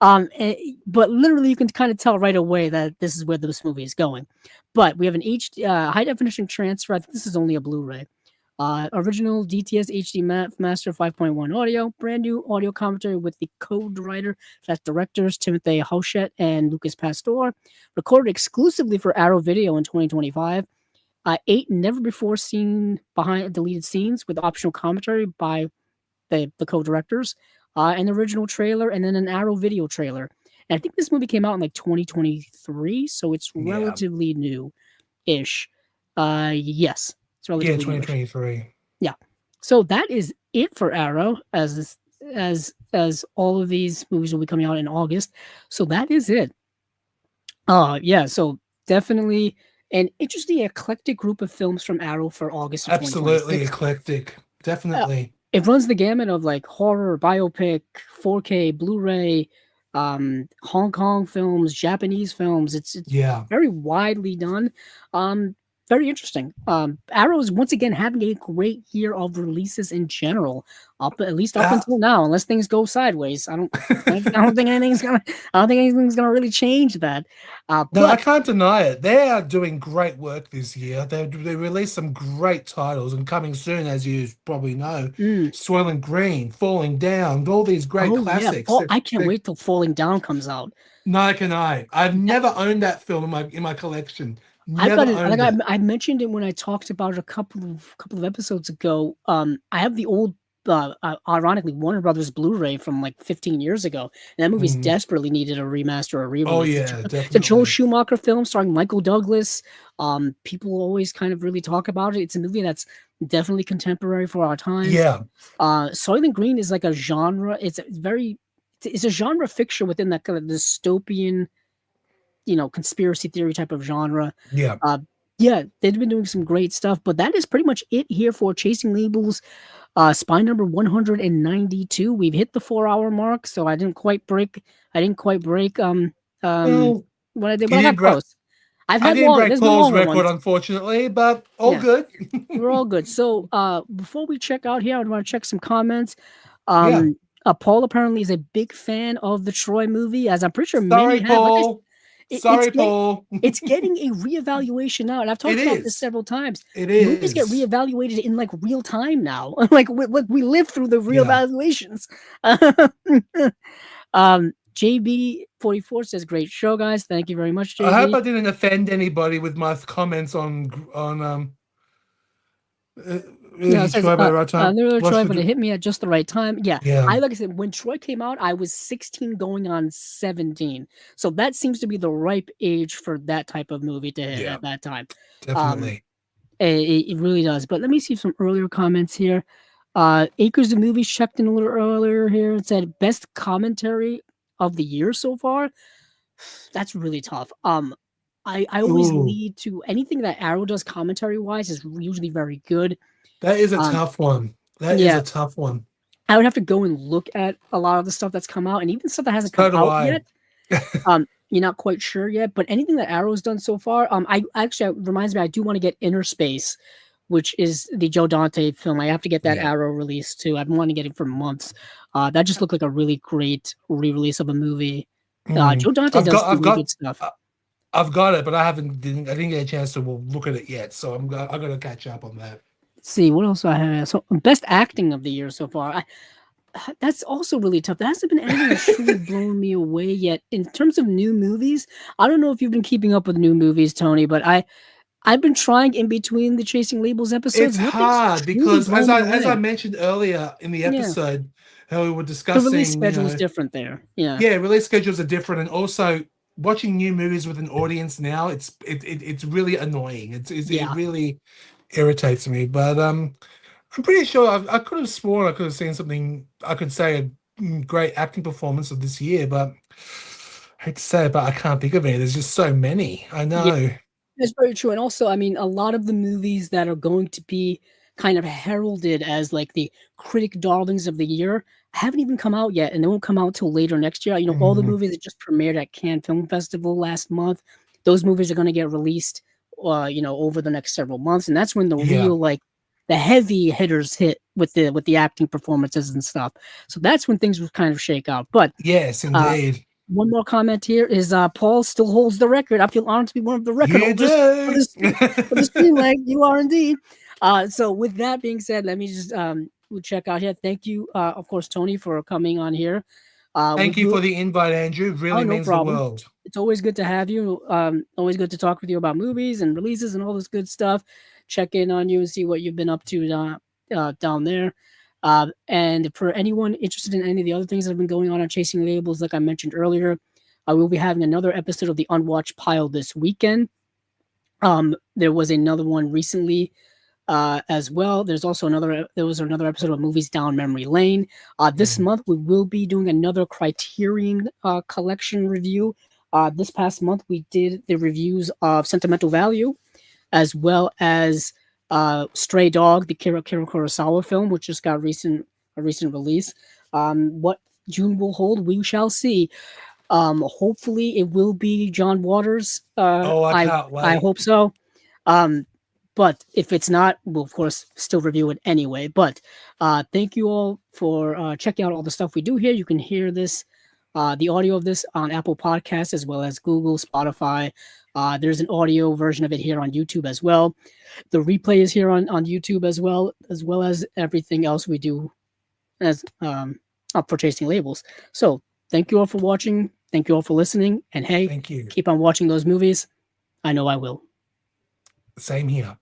But literally, you can kind of tell right away that this is where this movie is going. But we have an high definition transfer. I think this is only a Blu-ray. Original DTS HD Master 5.1 audio. Brand new audio commentary with the co-writer, that's directors Timothy Hauschett and Lucas Pastor. Recorded exclusively for Arrow Video in 2025. 8 never before seen behind deleted scenes with optional commentary by the co-directors, an original trailer, and then an Arrow Video trailer. And I think this movie came out in like 2023, so it's relatively new-ish. Yes, it's relatively 2023. New-ish. Yeah. So that is it for Arrow, as all of these movies will be coming out in August. So that is it. So definitely an interesting eclectic group of films from Arrow for August. Absolutely eclectic. Definitely. It runs the gamut of like horror, biopic, 4K, Blu-ray, Hong Kong films, Japanese films. It's very widely done. Very interesting. Arrow is once again having a great year of releases in general, at least up until now, unless things go sideways. I don't think anything's gonna really change that. No, I can't deny it. They are doing great work this year. They released some great titles, and coming soon, as you probably know, Soylent Green, Falling Down, all these great classics. Yeah. I can't wait till Falling Down comes out. Neither can I. I've never owned that film in my collection. I mentioned it when I talked about it a couple of episodes ago. I have the old, ironically, Warner Brothers Blu-ray from like 15 years ago, and that movie's desperately needed a remaster or a re-release. Oh yeah, definitely. It's a Joel Schumacher film starring Michael Douglas. People always kind of really talk about it. It's a movie that's definitely contemporary for our times. Yeah. Soylent Green is like a genre. It's a genre fiction within that kind of dystopian, conspiracy theory type of genre. They've been doing some great stuff, but that is pretty much it here for Chasing Labels, spine number 192. We've hit the 4-hour mark, so I didn't quite break what I did, but I got close. I didn't break Paul's record, unfortunately, but all good. We're all good. So before we check out here, I want to check some comments. Paul apparently is a big fan of the Troy movie, as I'm pretty sure many have. Paul. Paul. It's getting a reevaluation now, and I've talked about this several times. It is. Movies get reevaluated in like real time now. like we live through the reevaluations. JB44 says, "Great show, guys. Thank you very much, JB." I hope I didn't offend anybody with my comments on Troy by the right time. Troy, but it hit me at just the right time. Yeah. Like I said, when Troy came out, I was 16 going on 17. So that seems to be the ripe age for that type of movie to hit at that time. Definitely. It really does. But let me see some earlier comments here. Acres of Movies checked in a little earlier here and said, best commentary of the year so far. That's really tough. I always lead to anything that Arrow does commentary wise is usually very good. That is a tough one. That is a tough one. I would have to go and look at a lot of the stuff that's come out, and even stuff that hasn't come out yet. You're not quite sure yet, but anything that Arrow's done so far, it reminds me, I do want to get Inner Space, which is the Joe Dante film. I have to get that Arrow release too. I've been wanting to get it for months. That just looked like a really great re-release of a movie. Joe Dante does really good stuff. I've got it, but I didn't get a chance to look at it yet, so I'm gonna catch up on that. let's see what else I have. So best acting of the year so far. That's also really tough. There hasn't been anything that's truly blown me away yet. In terms of new movies, I don't know if you've been keeping up with new movies, Tony, but I've been trying in between the Chasing Labels episodes. It's Nothing's hard truly because blown me as I away. mentioned earlier in the Yeah, episode, how we were the release discussing, schedule is different there. Yeah, yeah, release schedules are different, and also watching new movies with an audience now, it's really annoying. It yeah, really irritates me. But I'm pretty sure I could have sworn I could have seen something. I could say a great acting performance of this year, but I hate to say it, but I can't think of any. There's just so many. I yeah. know. That's very true. And also, I mean, a lot of the movies that are going to be kind of heralded as like the critic darlings of the year haven't even come out yet, and they won't come out till later next year. You know, all the Mhm. movies that just premiered at Cannes Film Festival last month, those movies are going to get released, over the next several months, and that's when the Yeah. real like the heavy hitters hit with the acting performances and stuff. So that's when things will kind of shake out. But Yes, uh, indeed. one more comment here is Paul still holds the record. I feel honored to be one of the record You holders for do. this for the stream leg. You are indeed. So with that being said, let me just we'll check out here. Thank you, of course, Tony, for coming on here. We Thank you will. for the invite, Andrew. Oh, Really no means the problem. world. It's always good to have you. Always good to talk with you about movies and releases and all this good stuff. Check in on you and see what you've been up to down there. And for anyone interested in any of the other things that have been going on Chasing Labels, like I mentioned earlier, I will be having another episode of the Unwatched Pile this weekend. There was another one recently as well. There was another episode of Movies Down Memory Lane. This Mm. month we will be doing another Criterion collection review. This past month we did the reviews of Sentimental Value, as well as Stray Dog, the Kira Kurosawa film, which just got a recent release. What June will hold, we shall see. Hopefully it will be John Waters. Oh, I can't I wait. hope so. Um, but if it's not, we'll of course still review it anyway. But thank you all for checking out all the stuff we do here. You can hear this, the audio of this on Apple Podcasts as well as Google, Spotify. There's an audio version of it here on YouTube as well. The replay is here on YouTube as well as everything else we do as up for Chasing Labels. So thank you all for watching. Thank you all for listening. And hey, Thank you. keep on watching those movies. I know I will. Same here.